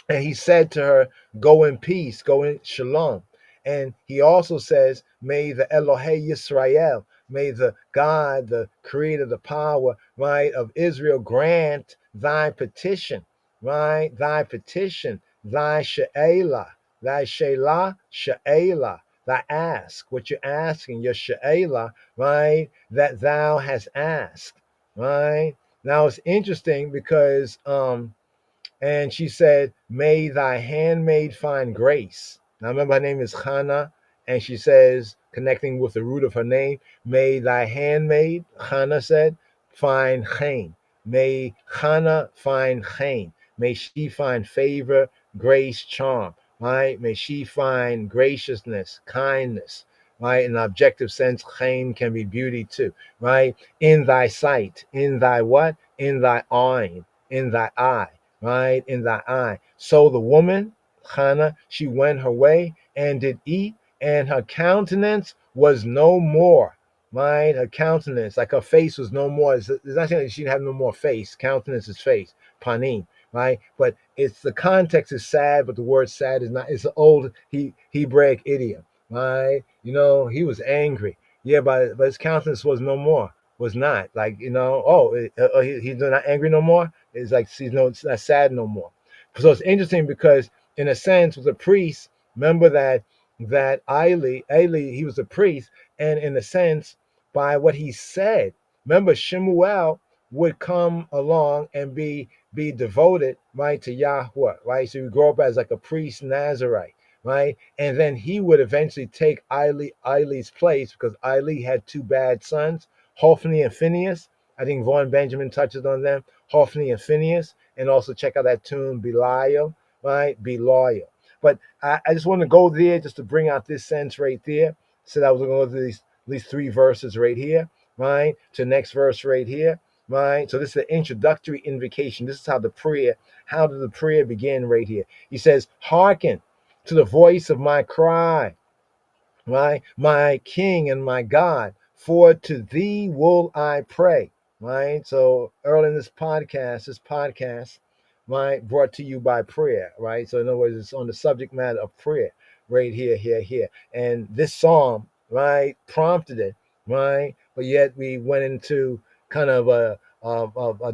And he said to her, go in peace, go in shalom. And he also says, may the Elohei Yisrael, may the God, the creator, the power, right, of Israel grant thy petition, right? Thy petition, thy she'elah, she'elah, thy ask, what you're asking, your she'elah, right, that thou hast asked, right? Now it's interesting because, and she said, may thy handmaid find grace. Now remember, her name is Hannah, and she says, connecting with the root of her name, may thy handmaid, Hannah said, find chen. May Hannah find chen. May she find favor, grace, charm. Right? May she find graciousness, kindness. Right? In an objective sense, chen can be beauty too. Right? In thy sight, in thy what? In thy eye, in thy eye. Right, in thy eye. So the woman, Hannah, she went her way and did eat, and her countenance was no more. Right, her countenance, like her face was no more. It's not saying that she didn't have no more face. Countenance is face, panim. Right, but it's the context is sad, but the word sad is not. It's an old Hebraic idiom. Right, he was angry. Yeah, but his countenance was no more. Was not like he's not angry no more. It's like it's not sad no more. So it's interesting because, in a sense, with a priest, remember that Eli, he was a priest, and in a sense, by what he said, remember Shemuel would come along and be devoted, right, to Yahweh, right? So he would grow up as like a priest Nazarite, right? And then he would eventually take Eli's place because Eli had two bad sons, Hophni and Phinehas. I think Vaughn Benjamin touches on them, Hophni and Phinehas, and also check out that tune, Belial, right? Be loyal. But I just want to go there just to bring out this sense right there. So I was going to go through these three verses right here, right? To the next verse right here, right? So this is the introductory invocation. This is how did the prayer begin right here? He says, hearken to the voice of my cry, right? My King and my God, for to thee will I pray, right? So early in this podcast, right, brought to you by prayer, right? So in other words, it's on the subject matter of prayer, right here. And this psalm, right, prompted it, right? But yet we went into kind of a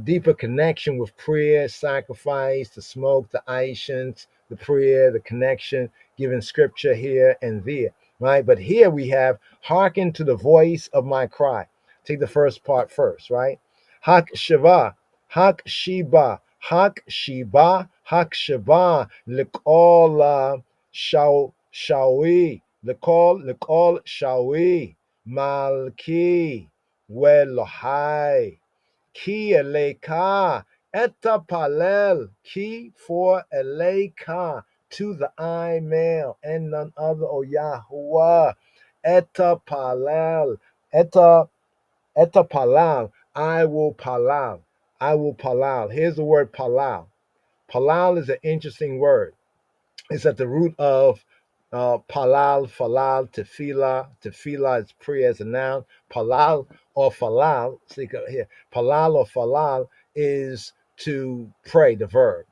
deeper connection with prayer, sacrifice, the smoke, the ancients, the prayer, the connection, giving scripture here and there, right? But here we have hearken to the voice of my cry. Take the first part first, right? Hak Shiva, Hak Shiba, Hak Shiba, Hak Shiba, Likola Shawi, Lekol shawi malki welohai ki eleka etapalel ki for eleka to the I male and none other, O Yahuwah. Etapalel etapalal, I will palal. I will palal. Here's the word palal. Palal is an interesting word. It's at the root of palal, falal, tefillah. Tefillah is prayer as a noun. Palal or falal, see here, palal or falal is to pray, the verb.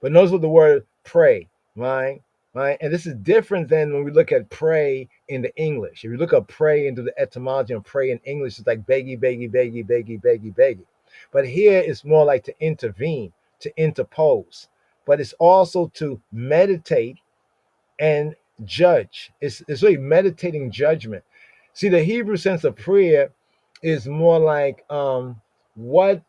But notice what the word pray, right? Right? And this is different than when we look at pray in the English. If you look up pray into the etymology of pray in English, it's like beggy, beggy, beggy, beggy, beggy, beggy. But here it's more like to intervene, to interpose. But it's also to meditate and judge. It's really meditating judgment. See, the Hebrew sense of prayer is more like, what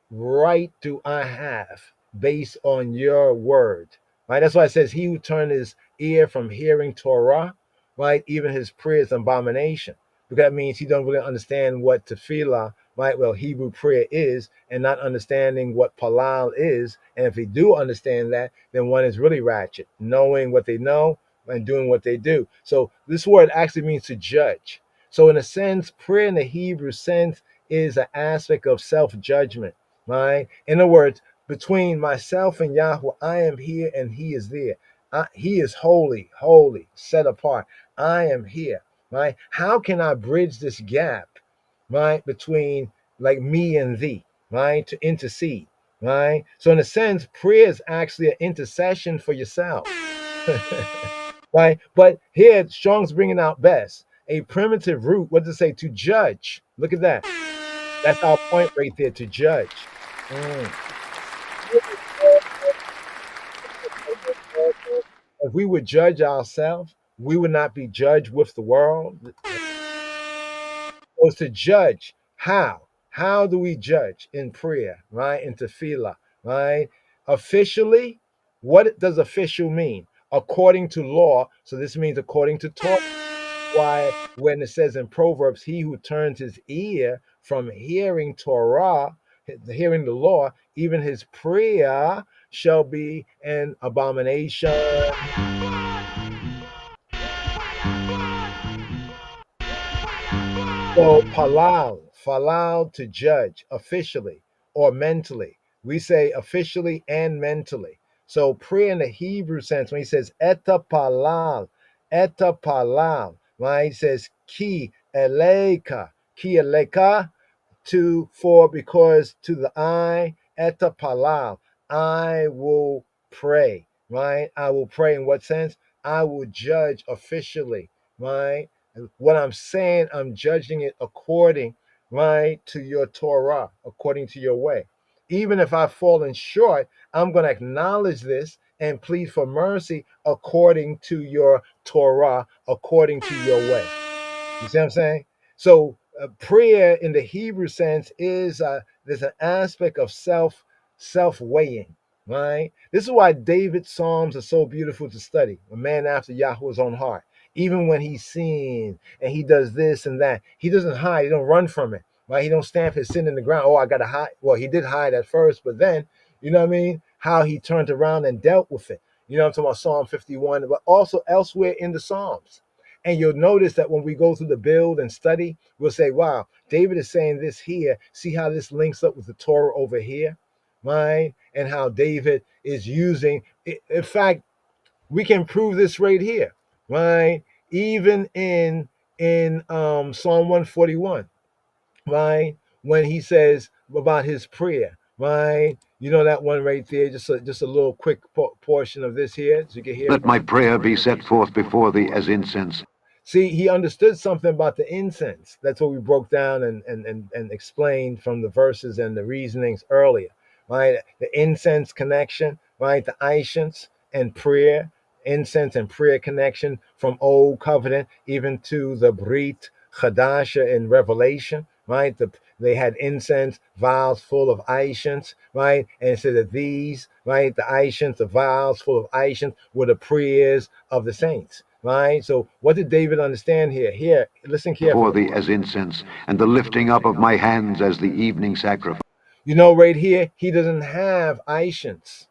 right do I have based on your word? Right? That's why it says, he who turned his ear from hearing Torah, right? Even his prayer is abomination. Because that means he don't really understand what tefillah, right? Well, Hebrew prayer is, and not understanding what palal is. And if he do understand that, then one is really ratchet, knowing what they know and doing what they do. So this word actually means to judge. So in a sense, prayer in the Hebrew sense is an aspect of self-judgment, right? In other words, between myself and Yahweh, I am here and he is there. He is holy, holy, set apart. I am here, right? How can I bridge this gap, right, between like me and thee, right, to intercede, right? So in a sense, prayer is actually an intercession for yourself. Right? But here, Strong's bringing out best. A primitive root, what does it say? To judge. Look at that. That's our point right there, to judge. If we would judge ourselves, we would not be judged with the world. Was to judge. How? How do we judge in prayer, right? In tefillah, right? Officially, what does official mean? According to law. So this means according to Torah. Why, when it says in Proverbs, he who turns his ear from hearing Torah, hearing the law, even his prayer shall be an abomination. So falal to judge officially or mentally. We say officially and mentally. So prayer in the Hebrew sense, when he says eta palal, right? He says ki eleka, to for because to the eye eta palal, I will pray, right? I will pray in what sense? I will judge officially, right? What I'm saying, I'm judging it according, right, to your Torah, according to your way. Even if I've fallen short, I'm going to acknowledge this and plead for mercy according to your Torah, according to your way. You see what I'm saying? So prayer in the Hebrew sense is there's an aspect of self weighing, right? This is why David's Psalms are so beautiful to study. A man after Yahweh's own heart. Even when he's sin and he does this and that, he doesn't hide. He don't run from it, right? He don't stamp his sin in the ground. Oh, I got to hide. Well, he did hide at first, but then, you know what I mean? How he turned around and dealt with it. You know, I'm talking about Psalm 51, but also elsewhere in the Psalms. And you'll notice that when we go through the build and study, we'll say, wow, David is saying this here. See how this links up with the Torah over here, right? And how David is using, in fact, we can prove this right here, right? Even in Psalm 141, right? When he says about his prayer, right? You know that one right there, just a little quick portion of this here, so you can hear. Let my prayer be set forth before thee as incense. See, he understood something about the incense. That's what we broke down and explained from the verses and the reasonings earlier, right? The incense connection, right? The Aishans and prayer, incense and prayer connection from Old Covenant even to the Brit Chadasha in Revelation, right? They had incense vials full of Aishans, right? And it said that these, right, the Aishans, the vials full of Aishans were the prayers of the saints. right? So what did David understand here? Here, listen Before carefully. thee as incense, and the lifting up of my hands as the evening sacrifice. You know, right here, he doesn't have Ishans.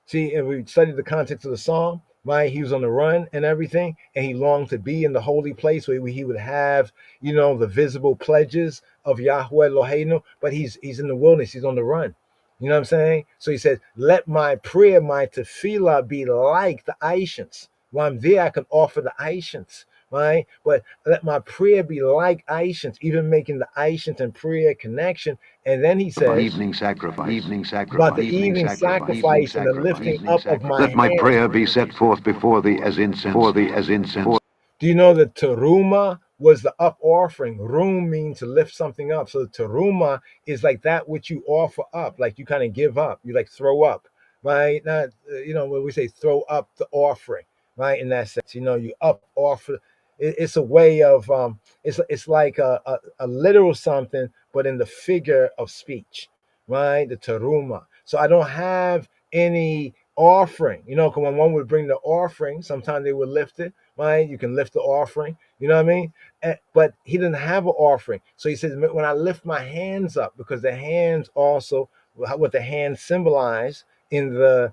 See, and we studied the context of the psalm, right? He was on the run and everything, and he longed to be in the holy place where he would have, you know, the visible pledges of Yahweh Eloheinu, but he's in the wilderness, he's on the run. You know what I'm saying? So he said, let my prayer, my tefillah be like the Ishans. While I'm there, I can offer the Ishans, right? But let my prayer be like Ishans, even making the Ishans and prayer connection. And then he says, Evening sacrifice, evening about sacrifice, the evening sacrifice and the lifting up of my Let my hands. prayer be set forth before thee as incense, for thee as incense. Do you know that teruma was the up offering? Rum means to lift something up. So teruma is like that which you offer up, like you kind of give up, you like throw up, right? Not, you know, when we say throw up the offering, right? In that sense, you know, you up offer. It's a way of, it's like a literal something, but in the figure of speech, right? The teruma. So I don't have any offering, you know, because when one would bring the offering, sometimes they would lift it, right? You can lift the offering, you know what I mean? But he didn't have an offering. So he says, when I lift my hands up, because the hands also, what the hands symbolize in the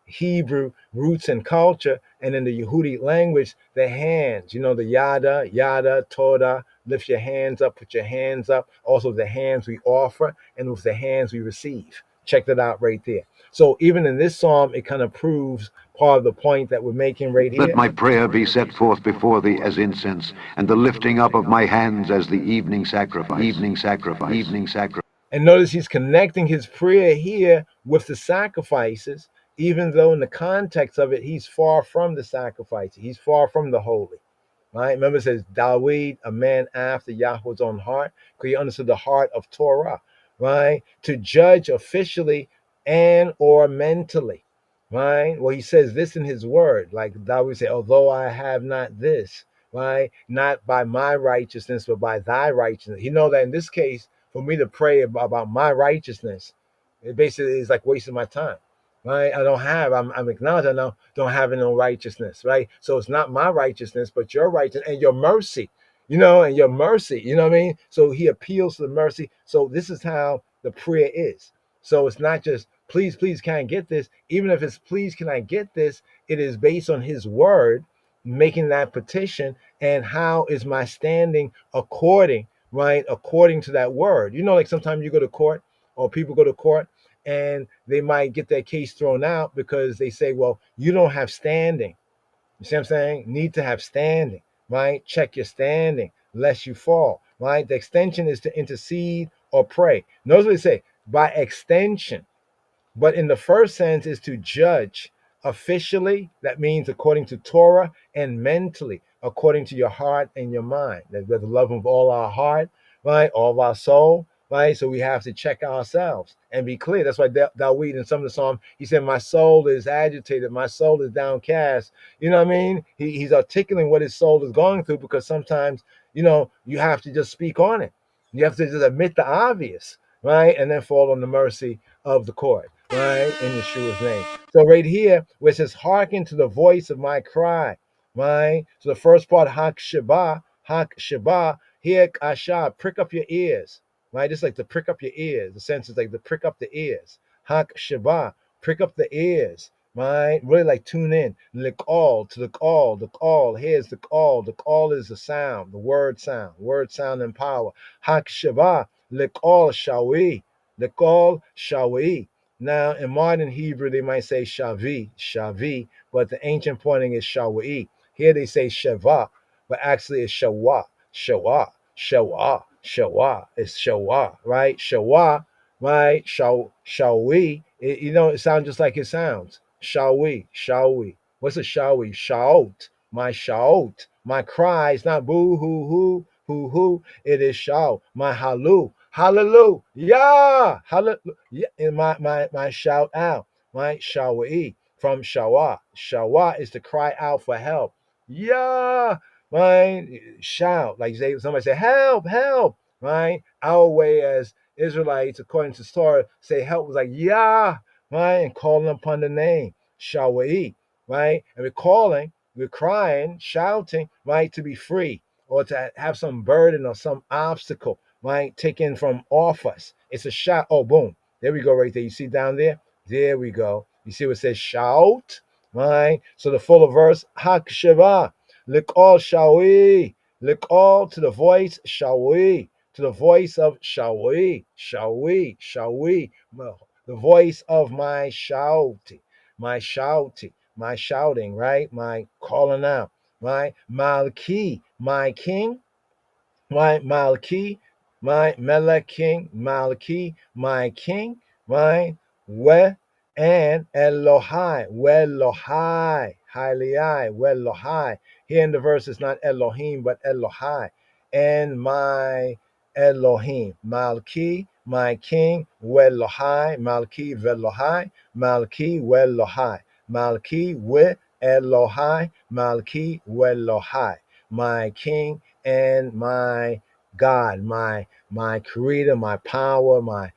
Hebrew roots and culture, and in the Yehudi language, the hands, you know, the yada, toda, lift your hands up, put your hands up. Also the hands we offer, and with the hands we receive. Check that out right there. So even in this psalm, it kind of proves part of the point that we're making right here. Let my prayer be set forth before thee as incense, and the lifting up of my hands as the evening sacrifice, evening sacrifice, evening sacrifice. And notice he's connecting his prayer here with the sacrifices, even though in the context of it, he's far from the sacrifices. He's far from the holy. Right? Remember, it says Dawid, a man after Yahweh's own heart, because he understood the heart of Torah, right? To judge officially and or mentally, right? Well, he says this in his word, like Dawid said, although I have not this, right? Not by my righteousness, but by thy righteousness. You know that in this case, for me to pray about my righteousness, it basically is like wasting my time. Right, I'm acknowledging I don't have no righteousness, right? So it's not my righteousness, but your righteousness and your mercy, you know, and your mercy, you know what I mean? So he appeals to the mercy. So this is how the prayer is. So it's not just please, please, can I get this? Even if it's please, can I get this? It is based on his word, making that petition, and how is my standing according, right? According to that word. You know, like sometimes you go to court or people go to court and they might get their case thrown out because they say, well, you don't have standing. You see what I'm saying? Need to have standing, right? Check your standing lest you fall, right? The extension is to intercede or pray. Notice what they say, by extension. But in the first sense is to judge officially, that means according to Torah, and mentally, according to your heart and your mind. That we're the love of all our heart, right? All of our soul, right? So we have to check ourselves and be clear. That's why Dawid in some of the Psalms, he said, my soul is agitated, my soul is downcast. You know what I mean? He's articulating what his soul is going through, because sometimes, you know, you have to just speak on it. You have to just admit the obvious, right? And then fall on the mercy of the court, right? In Yeshua's name. So right here, where it says, hearken to the voice of my cry, right? So the first part, hak sheba, here kasha, prick up your ears, right? It's like to prick up your ears. The sense is like to prick up the ears. Hak sheba, prick up the ears, right? Really like tune in. Likal, to the call. Here's the call. The call is the sound, the word sound and power. Hak sheba, likal shawi. Likal shawi. Now, in modern Hebrew, they might say shavi, but the ancient pointing is shawi. Here they say shava, but actually it's shawa. It's shawa, right? Shawa, right? Shawi. You know, it sounds just like it sounds. Shawi. What's a shawi? Shout. My shout. My cry. It's not boo hoo hoo. It is shout. My hallelujah. Yeah. Hallelujah. And my shout out. My shawi from shawa. Shawa is to cry out for help. Yeah. Right? Shout. Like somebody say, help, right? Our way as Israelites, according to Torah, say help was like, yeah, right? And calling upon the name, Shawa'i, right? And we're calling, we're crying, shouting, right, to be free or to have some burden or some obstacle, right, taken from off us. It's a shout. Oh, boom. There we go right there. You see down there? There we go. You see what it says shout, right? So the fuller verse, Hakshava, Likol Shawi, Likol to the voice, Shawi, to the voice of Shawi, Shawi, Shawi, the voice of my shouting, my shouting, right? My calling out, right? Malki, my king, my Malki, my Melech king, Malki, my king, my we and Elohai, Welohai, Haliai, Welohai. Here in the verse it's not Elohim but Elohai, and my Elohim, Malki, my king, Welohai, Malki, Velohai, Malki, Welohai, Malki, we Elohai, Malki, Welohai, my king and my God, my creator, my power, my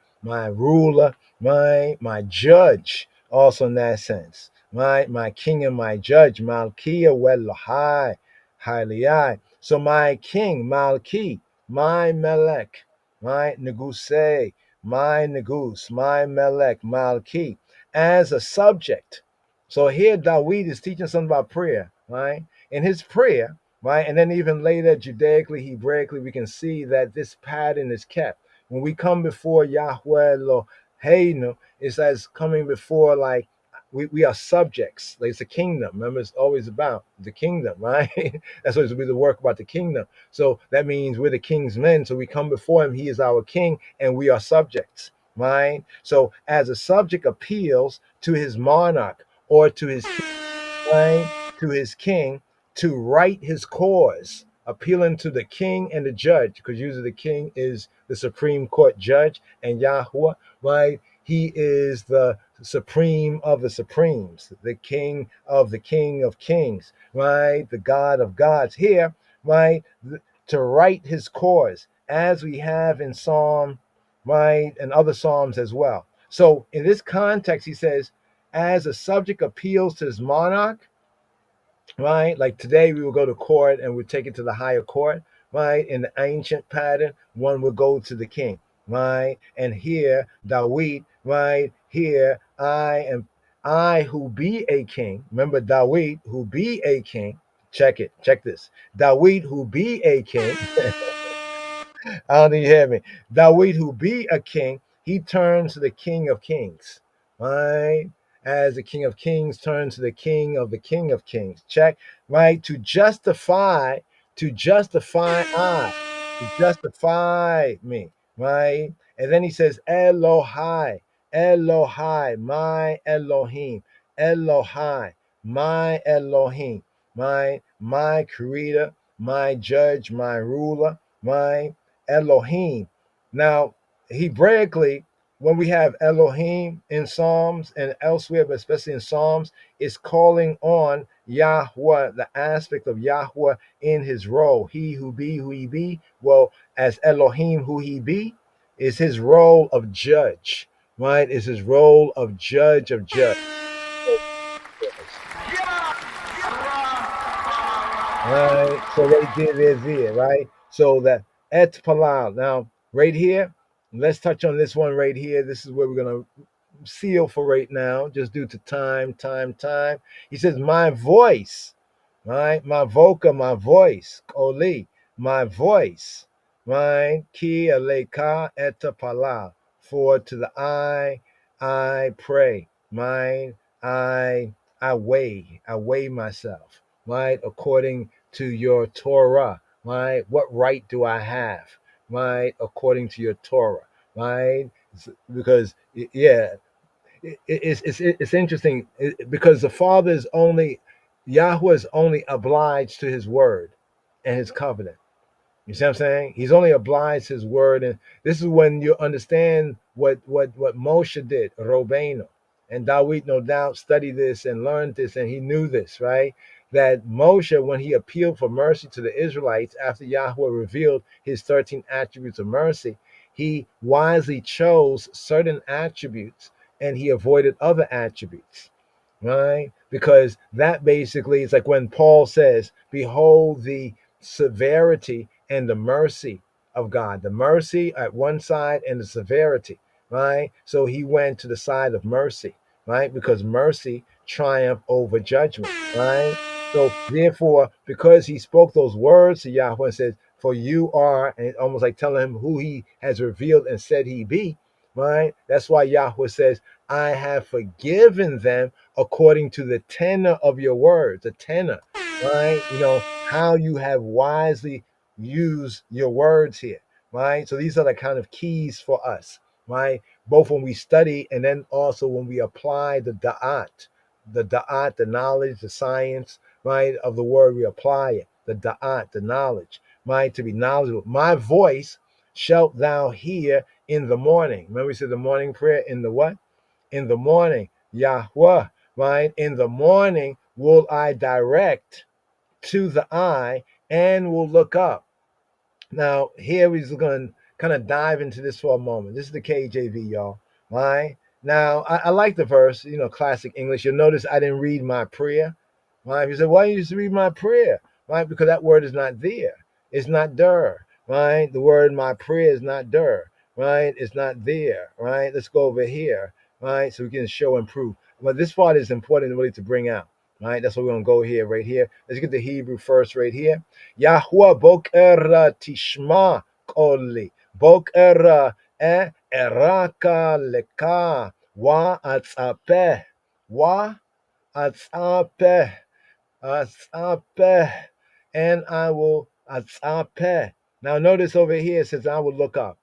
ruler, my judge, also in that sense. My king and my judge, Malkia Welohai, Highly. So my king, Malki, my Melech, my Neguse, my Negus, my Melech, Malki, as a subject. So here Dawid is teaching something about prayer, right? In his prayer, right? And then even later, Judaically, Hebraically, we can see that this pattern is kept. When we come before Yahweh Eloheinu, it's as coming before like we are subjects. Like it's a kingdom. Remember, it's always about the kingdom, right? That's what it's be the work about the kingdom. So that means we're the king's men. So we come before him, he is our king, and we are subjects, right? So as a subject appeals to his monarch or to his king, right? To his king to right his cause, appealing to the king and the judge, because usually the king is the Supreme Court judge, and Yahweh, right? He is the supreme of the supremes, the king of kings, right? The God of gods here, right? To right his cause, as we have in Psalm, right? And other Psalms as well. So in this context, he says, as a subject appeals to his monarch, right? Like today, we will go to court and we take it to the higher court, right? In the ancient pattern, one would go to the king, right? And here, Dawid, right? Here, I who be a king. Remember, Dawid who be a king. Check it. Check this. Dawid who be a king. I don't think you hear me. Dawid, who be a king, he turns to the King of Kings, right? As the King of Kings turns to the King of Kings. Check, right? To justify me, right? And then he says, Elohai, Elohai, my Elohim, Elohai, my Elohim, my creator, my judge, my ruler, my Elohim. Now, Hebraically, when we have Elohim in Psalms and elsewhere, but especially in Psalms, it's calling on Yahweh, the aspect of Yahweh in his role. He who be, who he be. Well, as Elohim, who he be, is his role of judge, right? Is his role of judge of judge. Right. So right there's it, right? So that et palal. Now, right here, let's touch on this one right here. This is where we're gonna seal for right now, just due to time. He says, my voice, right? My voca, my voice, Oli, my voice, right? Ki aleka et palal. For to the I pray, mine, I weigh myself, right? According to your Torah, right? What right do I have, right? According to your Torah, right? Because yeah, it's interesting because the Father is only Yahweh is only obliged to His word and His covenant. You see what I'm saying? He's only obliged his word, and this is when you understand what Moshe did, Robeno, and Dawid no doubt studied this and learned this, and he knew this, right? That Moshe, when he appealed for mercy to the Israelites after Yahweh revealed his 13 attributes of mercy, he wisely chose certain attributes and he avoided other attributes, right? Because that basically is like when Paul says, behold the severity and the mercy of God, the mercy at one side and the severity, right? So he went to the side of mercy, right? Because mercy triumphed over judgment, right? So therefore, because he spoke those words to Yahweh and says, for you are, and almost like telling him who he has revealed and said he be, right? That's why Yahweh says, I have forgiven them according to the tenor of your words, the tenor, right? How you have wisely used your words here, right? So these are the kind of keys for us, right? Both when we study and then also when we apply the da'at, the knowledge, the science, right, of the word, we apply it, the da'at, the knowledge, right, to be knowledgeable. My voice shalt thou hear in the morning. Remember we said the morning prayer in the what? In the morning, Yahweh, right? In the morning will I direct to the eye and will look up. Now, here we're going to kind of dive into this for a moment. This is the KJV, y'all. Right? Now, I like the verse, classic English. You'll notice I didn't read my prayer. Right? You said, why didn't you read my prayer? Right? Because that word is not there. It's not there. Right? The word my prayer is not there. Right? It's not there. Right? Let's go over here. Right? So we can show and prove. But this part is important really to bring out. Right? That's what we're going to go here, right here. Let's get the Hebrew first right here. Yahweh Boker Tishma Koli Boker Eraka Leka Wa Atzape Wa Atzape Atzape and I will Atzape. Now notice over here it says I will look up,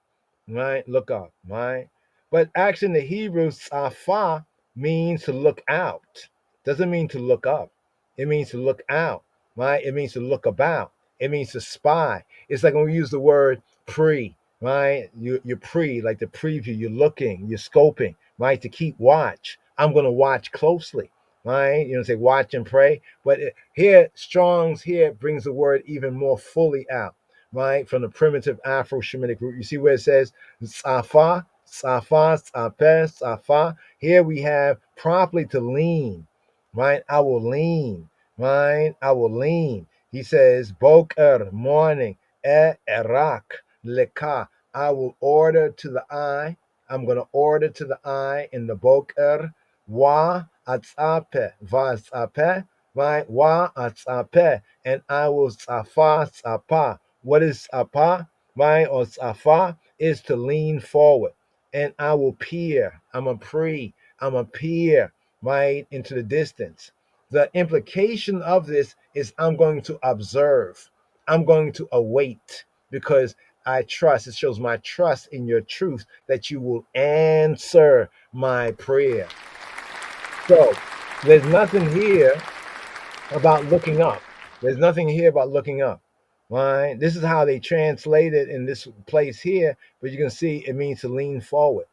right? Look up, right? But actually in the Hebrew, Safa means to look out. Doesn't mean to look up. It means to look out, right? It means to look about. It means to spy. It's like when we use the word pre, right? You're pre, like the preview. You're looking, you're scoping, right? To keep watch. I'm going to watch closely, right? Say watch and pray. But here, Strong's here brings the word even more fully out, right? From the primitive Afro-Shemitic root. You see where it says Safa, Safa, Sape, Safa. Here we have properly to lean, right? I will lean, right? I will lean. He says, Boker, morning, erak, leka. I will order to the eye. I'm going to order to the eye in the Boker, wa atzape, va atzape, right? Wa atzape, and I will tzafa, tzapa. What is tzapa, right? Or tzafa is to lean forward, and I will peer. I'm a peer, right, into the distance. The implication of this is I'm going to observe. I'm going to await because I trust. It shows my trust in your truth that you will answer my prayer. So there's nothing here about looking up. There's nothing here about looking up. Right? This is how they translate it in this place here, but you can see it means to lean forward.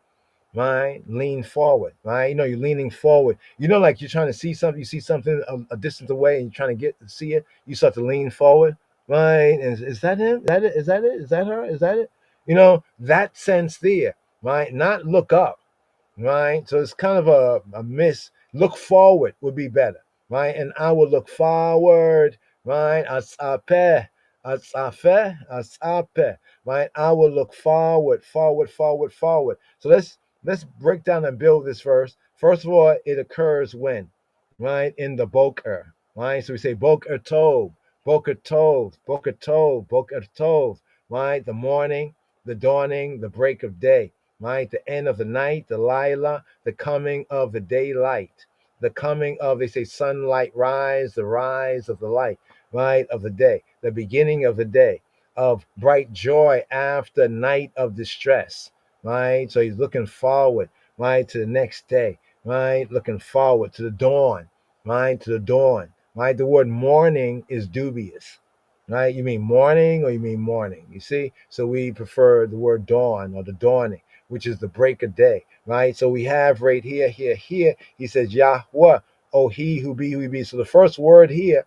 Right? Lean forward. Right? You're leaning forward. Like you're trying to see something, you see something a distance away and you're trying to get to see it, you start to lean forward. Right? And is that him? That it? Is that it? Is that her? Is that it? That sense there, right? Not look up. Right? So it's kind of a miss. Look forward would be better, right? And I will look forward, right? Asape, asafe, asape, right? I will look forward, forward, forward, forward. So let's break down and build this verse. First of all, it occurs when, right? In the Boker, right? So we say Boker Tov, Boker Tov, Boker Tov, Boker Tov, right? The morning, the dawning, the break of day, right? The end of the night, the Lila, the coming of the daylight, the coming of, they say, sunlight rise, the rise of the light, right? Of the day, the beginning of the day, of bright joy after night of distress, right? So he's looking forward, right, to the next day, right? Looking forward to the dawn, right? To the dawn, right? The word morning is dubious, right? You mean morning or you mean morning? You see? So we prefer the word dawn or the dawning, which is the break of day, right? So we have right here, he says, Yahweh, oh, he who be, who he be. So the first word here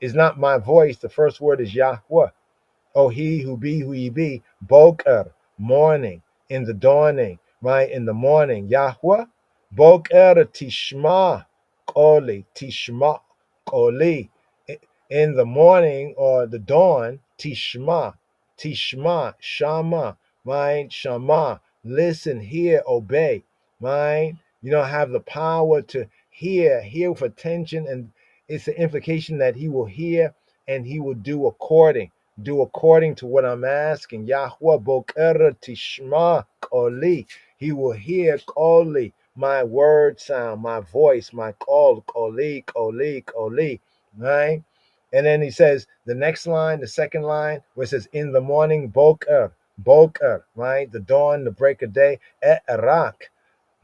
is not my voice. The first word is Yahweh. Oh, he who be, who he be. Boker, morning, in the dawning, right? In the morning. Yahweh, Boker tishma, Oli, Tishma, Oli. In the morning or the dawn, Tishma, Tishma, Shama, right? Shama, listen, hear, obey, right? You don't have the power to hear with attention, and it's the implication that he will hear and he will do according to what I'm asking. Yahweh Boker Tishma Koli. He will hear Koli, my word sound, my voice, my call, Koli, Koli, Koli, right? And then he says the next line, the second line, where it says in the morning, Boker, Boker, right? The dawn, the break of day, Erak.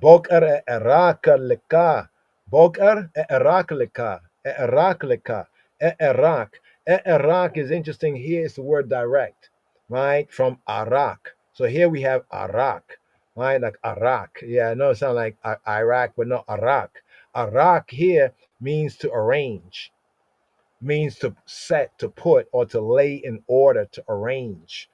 Boker Eraklika. Boker Eraklika. Eraklika. Erak. Erak is interesting. Here is the word direct, right? From Arak. So here we have Arak, right? Like Arak. Yeah, I know it sounds like Iraq, but no, Arak. Arak here means to arrange, means to set, to put, or to lay in order, to arrange.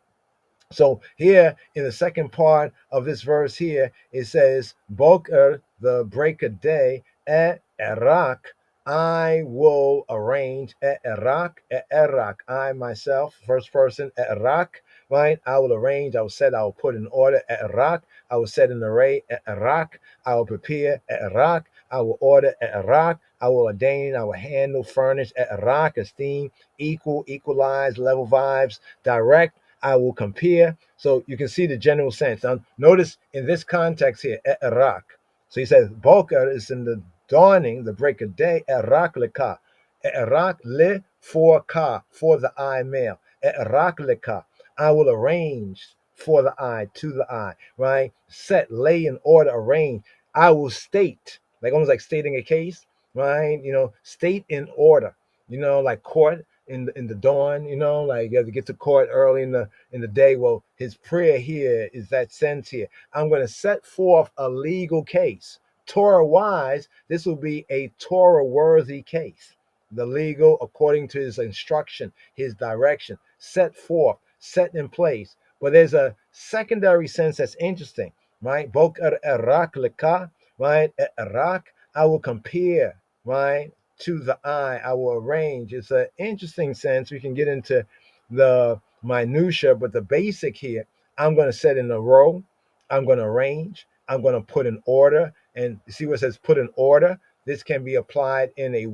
So here in the second part of this verse here, it says, Boker, the break of day, Erak, I will arrange, Erak, I myself, first person, Erak, right? I will arrange, I will set, I will put in order, Erak, I will set an array, Erak, I will prepare, Erak, I will order, Erak, I will ordain, I will handle, furnish, Erak, esteem, equal, equalize, level vibes, direct, I will compare. So you can see the general sense. Now, notice in this context here, Erak. So he says, Boker is in the dawning, the break of day, Erak leka. Erak le for ka, for the eye male. Erak leka. I will arrange for the eye, to the eye, right? Set, lay in order, arrange. I will state, like almost like stating a case, right? State in order, like court in the dawn, like you have to get to court early in the day. Well, his prayer here is that sense here. I'm going to set forth a legal case. Torah wise, this will be a Torah worthy case. The legal, according to his instruction, his direction, set forth, set in place. But there's a secondary sense that's interesting, right? Boker Erak leka, right? Erak, I will compare, right? To the eye, I will arrange. It's an interesting sense. We can get into the minutia, but the basic here, I'm going to set in a row. I'm going to arrange. I'm going to put in order. And see what it says, put in order. This can be applied in a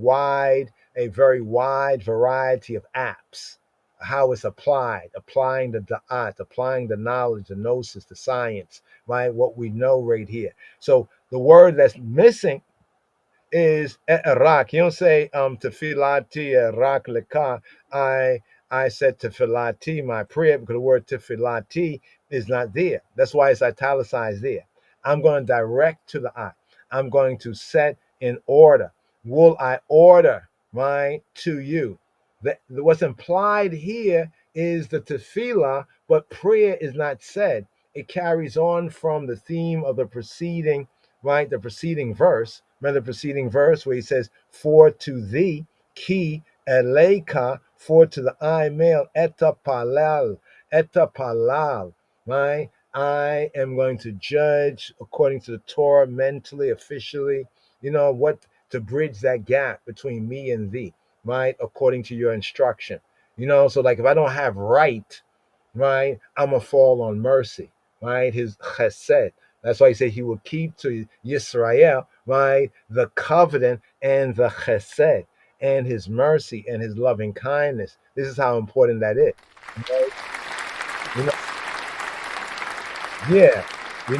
very wide variety of apps. How it's applied, applying the da'at, applying the knowledge, the gnosis, the science, right? What we know right here. So the word that's missing is Iraq. You don't say tefillati Iraq leka. I said tefillati, my prayer, because the word tefillati is not there. That's why it's italicized there. I'm going to direct to the eye. I'm going to set in order. Will I order, right, to you? What's implied here is the tefillah, but prayer is not said. It carries on from the theme of the preceding, right? The preceding verse. Remember the preceding verse where he says, for to thee, ki eleka, for to the eye male, eta palal, right? I am going to judge according to the Torah, mentally, officially, what to bridge that gap between me and thee, right? According to your instruction. So like if I don't have right, I'm going to fall on mercy, right? His chesed. That's why he said he will keep to Yisrael, right? The covenant and the chesed and his mercy and his loving kindness. This is how important that is. Yeah. You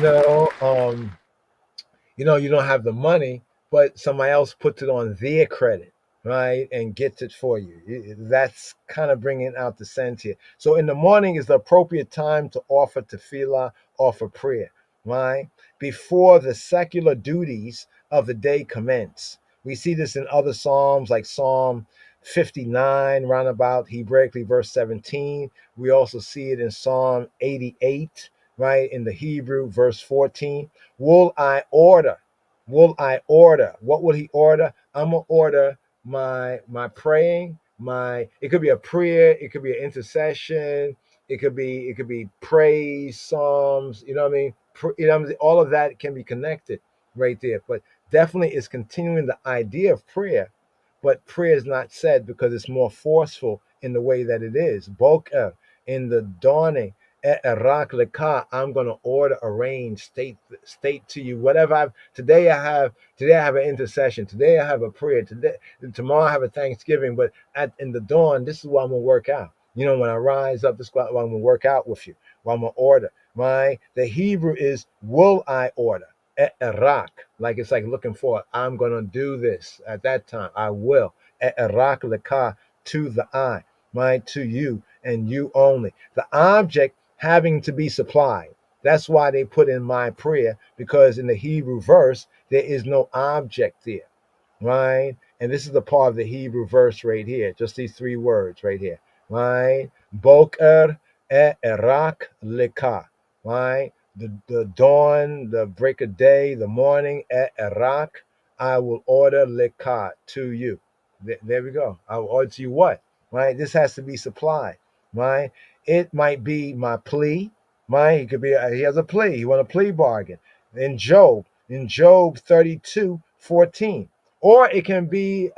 don't have the money, but somebody else puts it on their credit, right? And gets it for you. That's kind of bringing out the sense here. So in the morning is the appropriate time to offer tefillah, offer prayer, right? Before the secular duties of the day commence. We see this in other Psalms like Psalm 59, roundabout Hebraically verse 17. We also see it in Psalm 88, right? In the Hebrew, verse 14. Will I order? Will I order? What will he order? I'm gonna order my praying, it could be a prayer, it could be an intercession, it could be praise, psalms, you know what I mean? All of that can be connected right there. But definitely is continuing the idea of prayer, but prayer is not said because it's more forceful in the way that it is. Boker, in the dawning, Erak leka, I'm going to order, arrange, state to you whatever today I have an intercession. Today I have a prayer. Tomorrow I have a Thanksgiving. But in the dawn, this is what I'm gonna work out. When I rise up, this is what I'm gonna work out with you. What I'm gonna order. The Hebrew is will I order. Erak, like it's like looking for. I'm gonna do this at that time. I will. Erak leka, to the I, to you and you only. The object having to be supplied. That's why they put in my prayer, because in the Hebrew verse there is no object there, right? And this is the part of the Hebrew verse right here, just these three words right here, right? Boker erak leka, right? The dawn, the break of day, the morning, erak, I will order leka, to you. There we go. I will order to you what? Right? This has to be supplied, right? It might be my plea, right? He could be, he has a plea. He want a plea bargain. In Job 32:14. Or it can be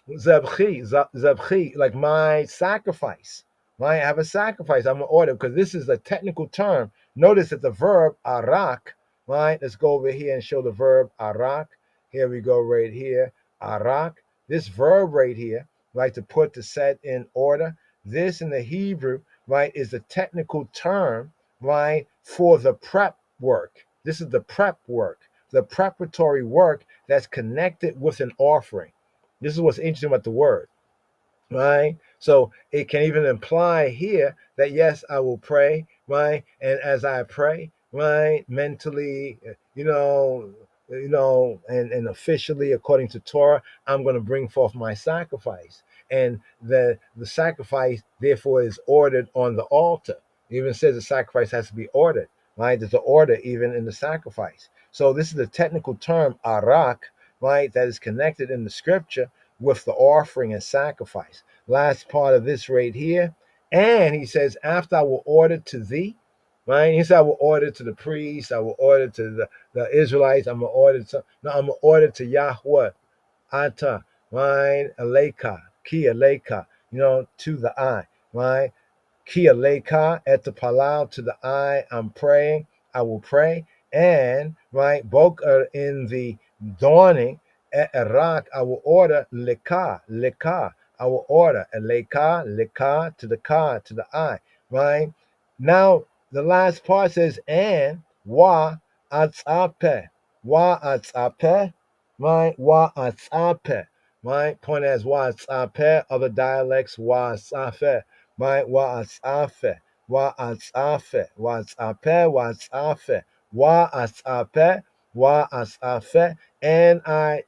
zabchi, like my sacrifice. Right? I have a sacrifice. I'm gonna order, because this is a technical term. Notice that the verb arak, right? Let's go over here and show the verb arak. Here we go, right here. Arak. This verb right here, right, to set in order. This in the Hebrew, right, is a technical term, right, for the prep work. This is the prep work, the preparatory work that's connected with an offering. This is what's interesting about the word, right? So it can even imply here that yes, I will pray, right? And as I pray, right, mentally, and officially according to Torah, I'm going to bring forth my sacrifice, and the sacrifice therefore is ordered on the altar. It even says the sacrifice has to be ordered, right? There's an order even in the sacrifice. So this is the technical term arak, right, that is connected in the scripture with the offering and sacrifice. Last part of this right here. And he says, after I will order to thee, right? He said, I will order to the priests, I will order to the Israelites, I'm going to order to Yahweh, Ata, right? Aleka, Ki Aleka, to the eye, right? Kia leka et the palal, to the eye, I'm praying, I will pray. And right, boker, in the dawning, erak, I will order leka, I will order leka, to the ka, to the eye, right? Now the last part says, and atzape, right? Atzape, right? Point as atzape, other dialects atzafe, right? Wa'atsafe, wa'atsafe, wa'atsape, wa'atsafe, wa'atsape, wa'atsafe, and I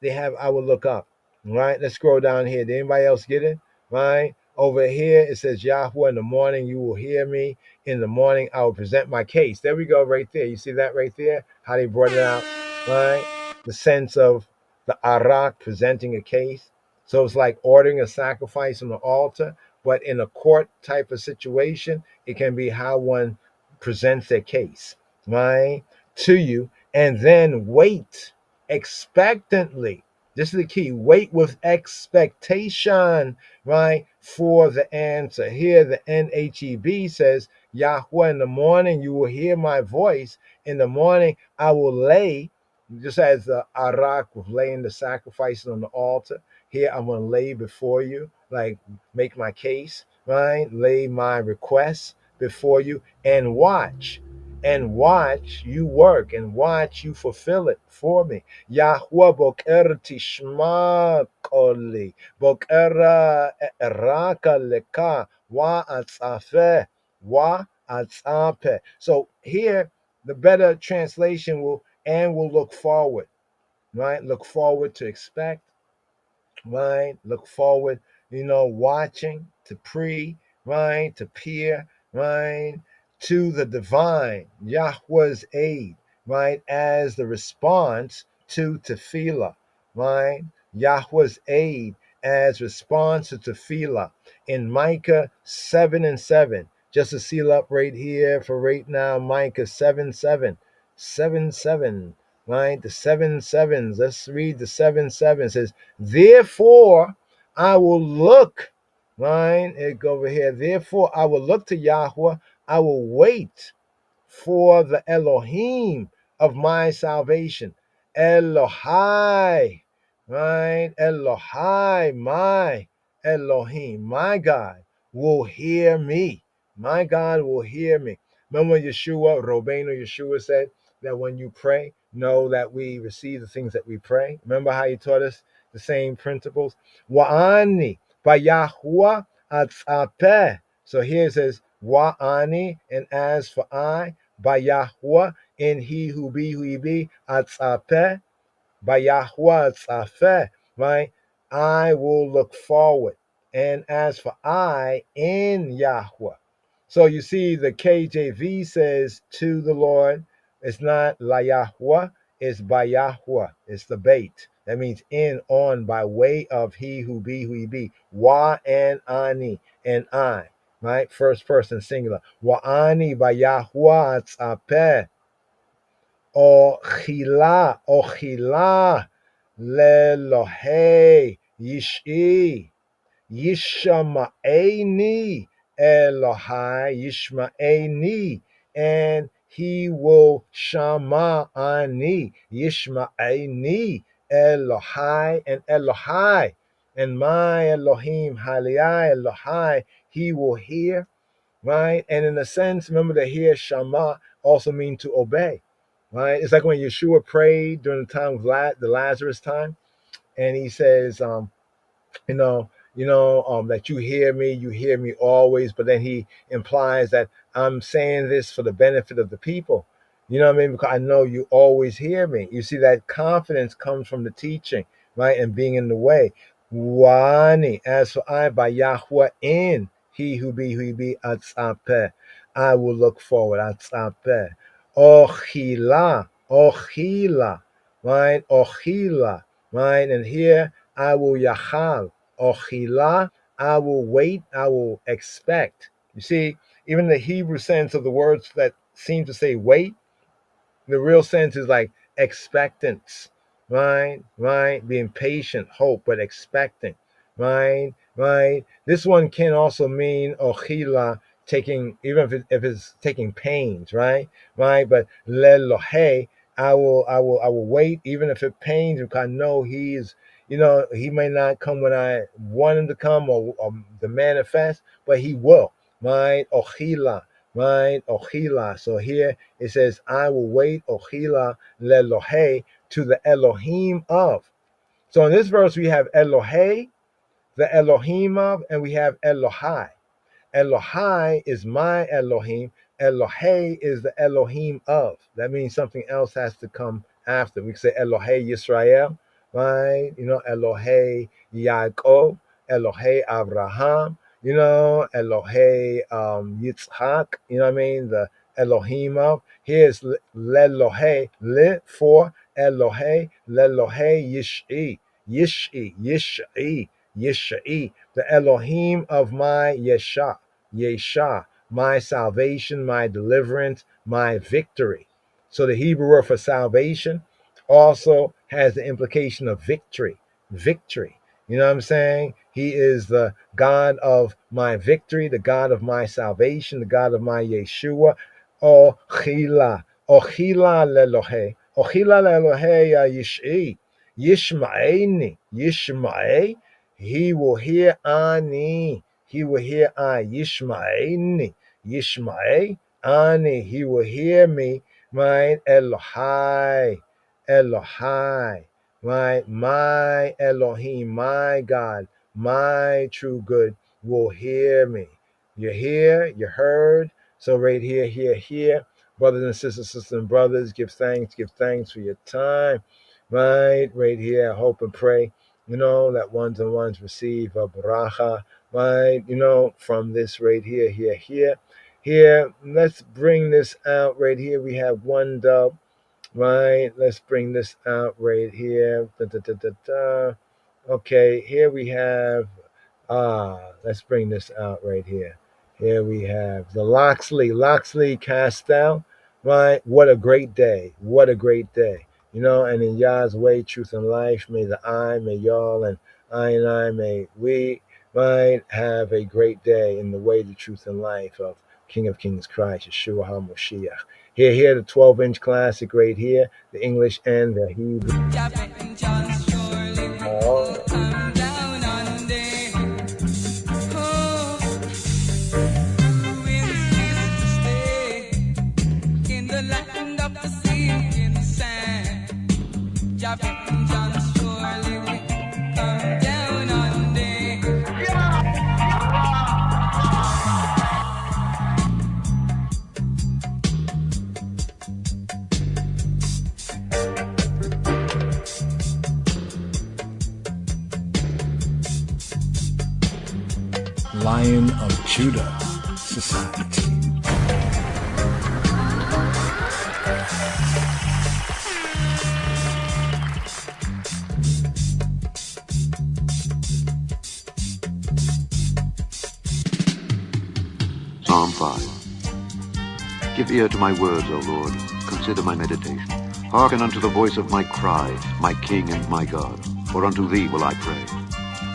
will look up, right? Let's scroll down here. Did anybody else get it? Right? Over here, it says, Yahweh, in the morning you will hear me. In the morning, I will present my case. There we go, right there. You see that right there? How they brought it out, right? The sense of the arak presenting a case. So it's like ordering a sacrifice on the altar, but in a court type of situation, it can be how one presents their case, right, to you, and then wait expectantly. This is the key. Wait with expectation, right, for the answer. Here, the NHEB says, Yahweh, in the morning you will hear my voice. In the morning I will lay, just as the Arak was laying the sacrifices on the altar. Here I'm going to lay before you, like make my case, right? Lay my requests before you, and watch you work, and watch you fulfill it for me. Yahweh boker tishma koli, boker eraka leka, wa atzafe. So here, the better translation will look forward, right? Look forward to expect, right? Look forward, watching, to right? To peer, right? To the divine, Yahweh's aid, right? As the response to tefillah, right? Yahweh's aid as response to tefillah in Micah 7:7. Just to seal up right here for right now, Micah 7:7. right? The 7 sevens. Let's read the 7 sevens. It says, therefore I will look, right? It go over here. Therefore I will look to Yahweh. I will wait for the Elohim of my salvation. Elohai, right? Elohai, my Elohim, my God will hear me. My God will hear me. Remember when Rabbeinu Yeshua said that when you pray, know that we receive the things that we pray. Remember how he taught us the same principles? Wa'ani, Yahuwah atzapeh. So here it says, Wa'ani, and as for I, by Yahweh, in he who be, atzapeh, by Yahweh atzapeh, right? I will look forward. And as for I, in Yahweh. So you see, the KJV says to the Lord, it's not la Yahweh, it's by Yahweh. It's the bait. That means in, on, by way of he who be. Wa and ani, and I, right? First person singular. Wa ani by Yahweh atzapeh. Ochila, lelohe, yishi. Yishma'eni Elohai, Yishma'eni, and he will shama ani, Yishma'eni Elohai, and Elohai, and my Elohim, Haliyah Elohai, he will hear, right? And in a sense, remember that hear shama also mean to obey, right? It's like when Yeshua prayed during the time of the Lazarus time, and he says, that you hear me always, but then he implies that I'm saying this for the benefit of the people. You know what I mean? Because I know you always hear me. You see, that confidence comes from the teaching, right? And being in the way. Wani, as for I, by Yahweh, in he who be, atzapeh. I will look forward, atzapeh. Ochila, right? Ochila, right? And here I will yachal. Ochila, I will wait, I will expect. You see, even the Hebrew sense of the words that seem to say wait, the real sense is like expectance, right? Right? Being patient, hope, but expectant, right? Right? This one can also mean ochila, taking, even if it's taking pains, right? Right? But lelohe, I will wait, even if it pains, because I know he may not come when I want him to come or to manifest, but he will, right? Ochila, right? Ochila. So here it says, I will wait, Ochila lelohe, to the Elohim of. So in this verse, we have Elohe, the Elohim of, and we have Elohai. Elohai is my Elohim. Elohe is the Elohim of. That means something else has to come after. We can say Elohe Yisrael, right? Elohe Yaakov, Elohe Abraham, Elohe Yitzhak, you know what I mean? The Elohim of. Here's Lelohe, Le for Elohe, Lelohe Yish'i, Yish'i, the Elohim of my Yesha, my salvation, my deliverance, my victory. So the Hebrew word for salvation also has the implication of victory. Victory. You know what I'm saying? He is the God of my victory, the God of my salvation, the God of my Yeshua. Ochila. Ochila lelohe. Ochila lelohe yish'i. Yishma'eni. Yishma'e. He will hear Ani. He will hear I. Yishma'eni. Yishma'e. Ani. He will hear me. Right? Elohai. Elohai. Right? My Elohim, my God, my true good will hear me. You hear? You heard? So right here. Brothers and sisters and brothers, give thanks for your time. Right here, hope and pray, that ones and ones receive a bracha, right? From this right here. Let's bring this out right here. We have one dub, right? Let's bring this out right here. Okay, here we have, let's bring this out right here. Here we have the Loxley Castell, right? What a great day. What a great day. You know, and in Yah's way, truth and life, may may y'all, and I, may we might have a great day in the way, the truth, and life of King of Kings Christ, Yeshua HaMashiach. Here, the 12-inch classic right here, the English and the Hebrew. Lion of Judah Society. Psalm 5. Give ear to my words, O Lord. Consider my meditation. Hearken unto the voice of my cry, my King and my God. For unto thee will I pray.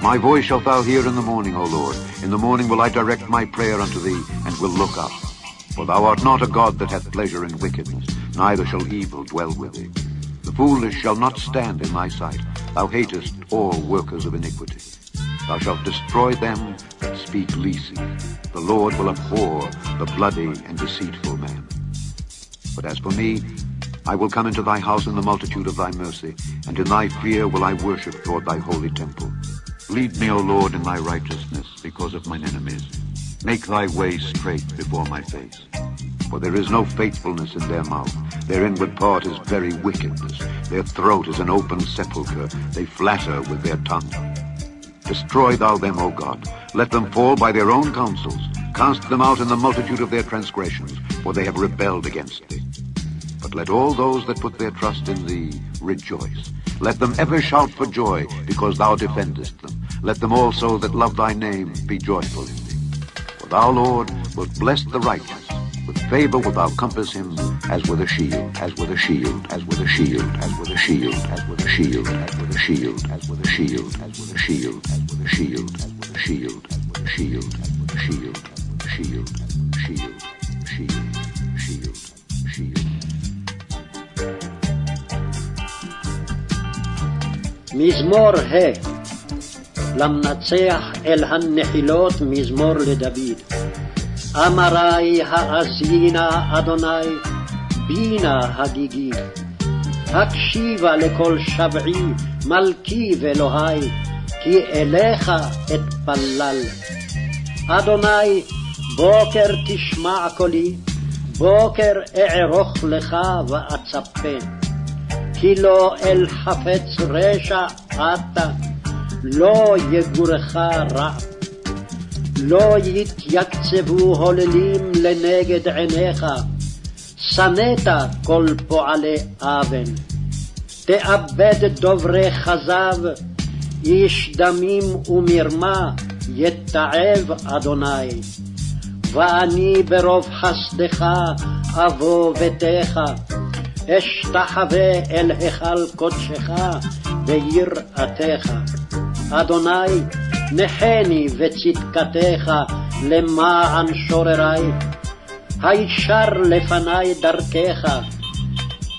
My voice shalt thou hear in the morning, O Lord. In the morning will I direct my prayer unto thee, and will look up. For thou art not a God that hath pleasure in wickedness, neither shall evil dwell with thee. The foolish shall not stand in thy sight. Thou hatest all workers of iniquity. Thou shalt destroy them that speak leasing. The Lord will abhor the bloody and deceitful man. But as for me, I will come into thy house in the multitude of thy mercy, and in thy fear will I worship toward thy holy temple. Lead me, O Lord, in thy righteousness because of mine enemies. Make thy way straight before my face. For there is no faithfulness in their mouth. Their inward part is very wickedness. Their throat is an open sepulchre. They flatter with their tongue. Destroy thou them, O God. Let them fall by their own counsels. Cast them out in the multitude of their transgressions, for they have rebelled against thee. But let all those that put their trust in thee rejoice. Let them ever shout for joy, because thou defendest them. Let them also that love thy name be joyful in thee. For thou, Lord, wilt bless the righteous. With favor wilt thou compass him as with a shield, as with a shield, as with a shield, as with a shield, as with a shield, as with a shield, as with a shield, as with a shield, as with a shield, as with a shield, as with a shield, as with a shield, as with a shield, shield, shield, shield, shield. מזמור ה' למנצח אל הנחילות מזמור לדוד. אמרי האזינה אדוני בינה הגיגי. הקשיבה לכל שבעי מלכי ואלוהי, כי אליך אתפלל. אדוני בוקר תשמע קולי, בוקר אערוך לך ואצפה. כי לא אל חפץ רשע אתה, לא יגורך רע. לא יתיקצבו הוללים לנגד עיניך, שנאת כל פועלי אבן. תאבד דוברי כזב, איש דמים ומרמה יתעב אדוני. ואני ברוב חסדך אבוא ביתך, אשתחווה אל היכל קודשך ביראתך. אדוני נחני וצדקתך למען שוררי, הישר לפני דרכך,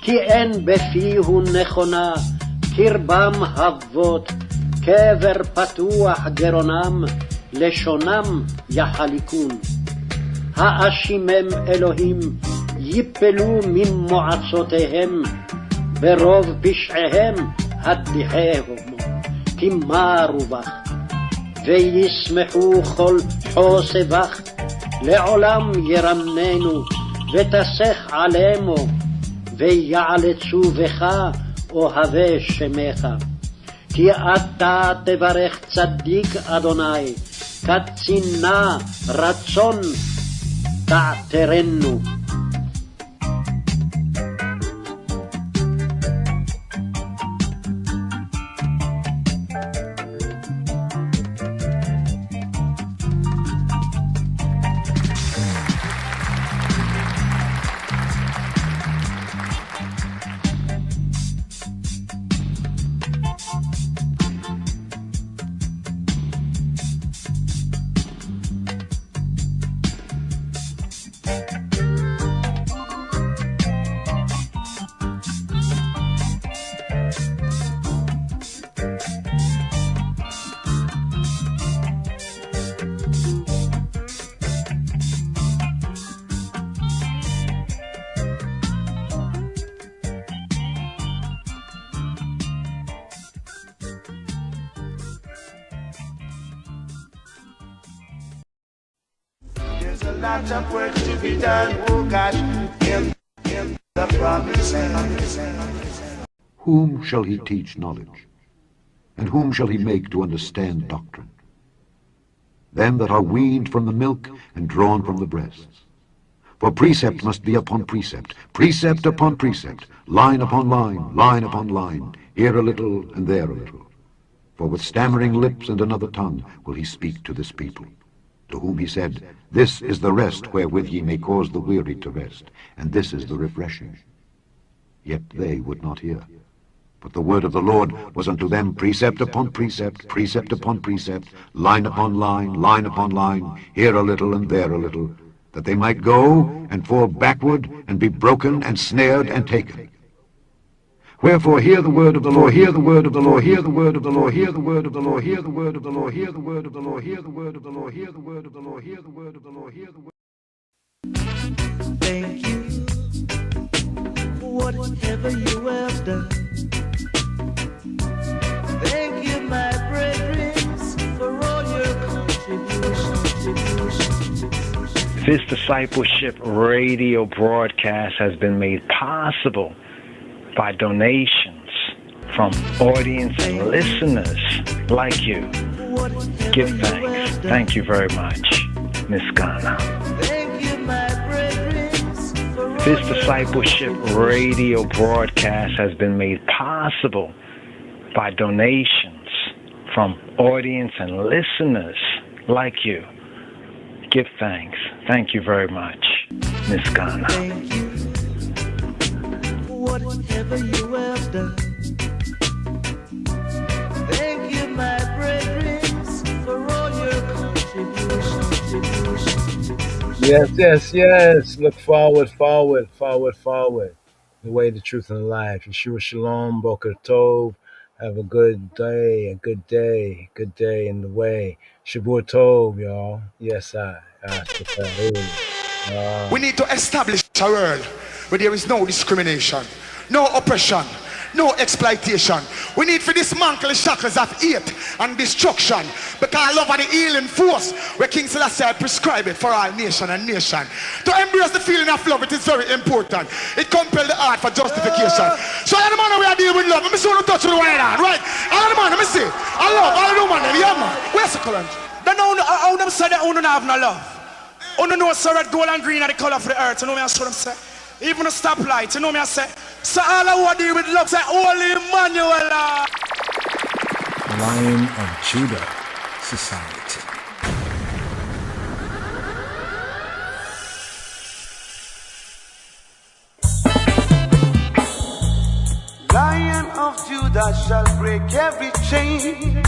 כי אין בפיהו נכונה, קרבם אבות, קבר פתוח גרונם, לשונם יחליקון. האשימם אלוהים יפלו ממועצותיהם, ברוב פשעיהם הדיחהו, כי מרו בך. וישמחו כל חוסבך, לעולם ירמננו, ותסך עלימו, ויעלצו בך אוהבי שמך. כי אתה תברך צדיק אדוני, קצינה רצון תעתרנו. lot of work to be done, oh God, in the promised land. Whom shall he teach knowledge? And whom shall he make to understand doctrine? Them that are weaned from the milk and drawn from the breasts. For precept must be upon precept, precept upon precept, line upon line, line upon line, here a little and there a little. For with stammering lips and another tongue will he speak to this people, to whom he said, This is the rest wherewith ye may cause the weary to rest, and this is the refreshing. Yet they would not hear. But the word of the Lord was unto them precept upon precept, precept upon precept, line upon line, line upon line, here a little and there a little, that they might go and fall backward and be broken and snared and taken. Wherefore hear the word of the Lord, hear the word of the Lord, hear the word of the Lord, hear the word of the Lord, hear the word of the Lord, hear the word of the Lord, hear the word of the Lord, hear the word of the Lord, hear the word of the Lord, hear the word. Thank you for whatever you have done. Thank you, my brethren, for all your contributions. This discipleship radio broadcast has been made possible by donations from audience and listeners like you. Give thanks. Thank you very much, Miss Ghana. This discipleship radio broadcast has been made possible by donations from audience and listeners like you. Give thanks. Thank you very much, Miss Ghana. Thank you for whatever you have done. Thank you, my brethren, for all your contributions. Yes. Look forward. The way, the truth, and the life. Yeshua Shalom, Boker Tov. Have a good day in the way. Shabbat Tov, y'all. Yes, We need to establish a world where there is no discrimination, no oppression, no exploitation. We need to dismantle the shackles of hate and destruction, because love and the healing force where King Selassie prescribed it for all nation and nation. To embrace the feeling of love, it is very important. It compels the heart for justification. So all the man we are dealing with love, let me see what touch with the one hand, right? All the man, let me see. I love all the woman, yeah man. Where's the current? They know how them say that they don't have no love. You know so red, gold and green are the color of the earth. You know me, I saw them say. Even a stoplight, you know me, I say. So all I want to do with love, say, Holy Emmanuel. Lion of Judah Society. Lion of Judah shall break every chain.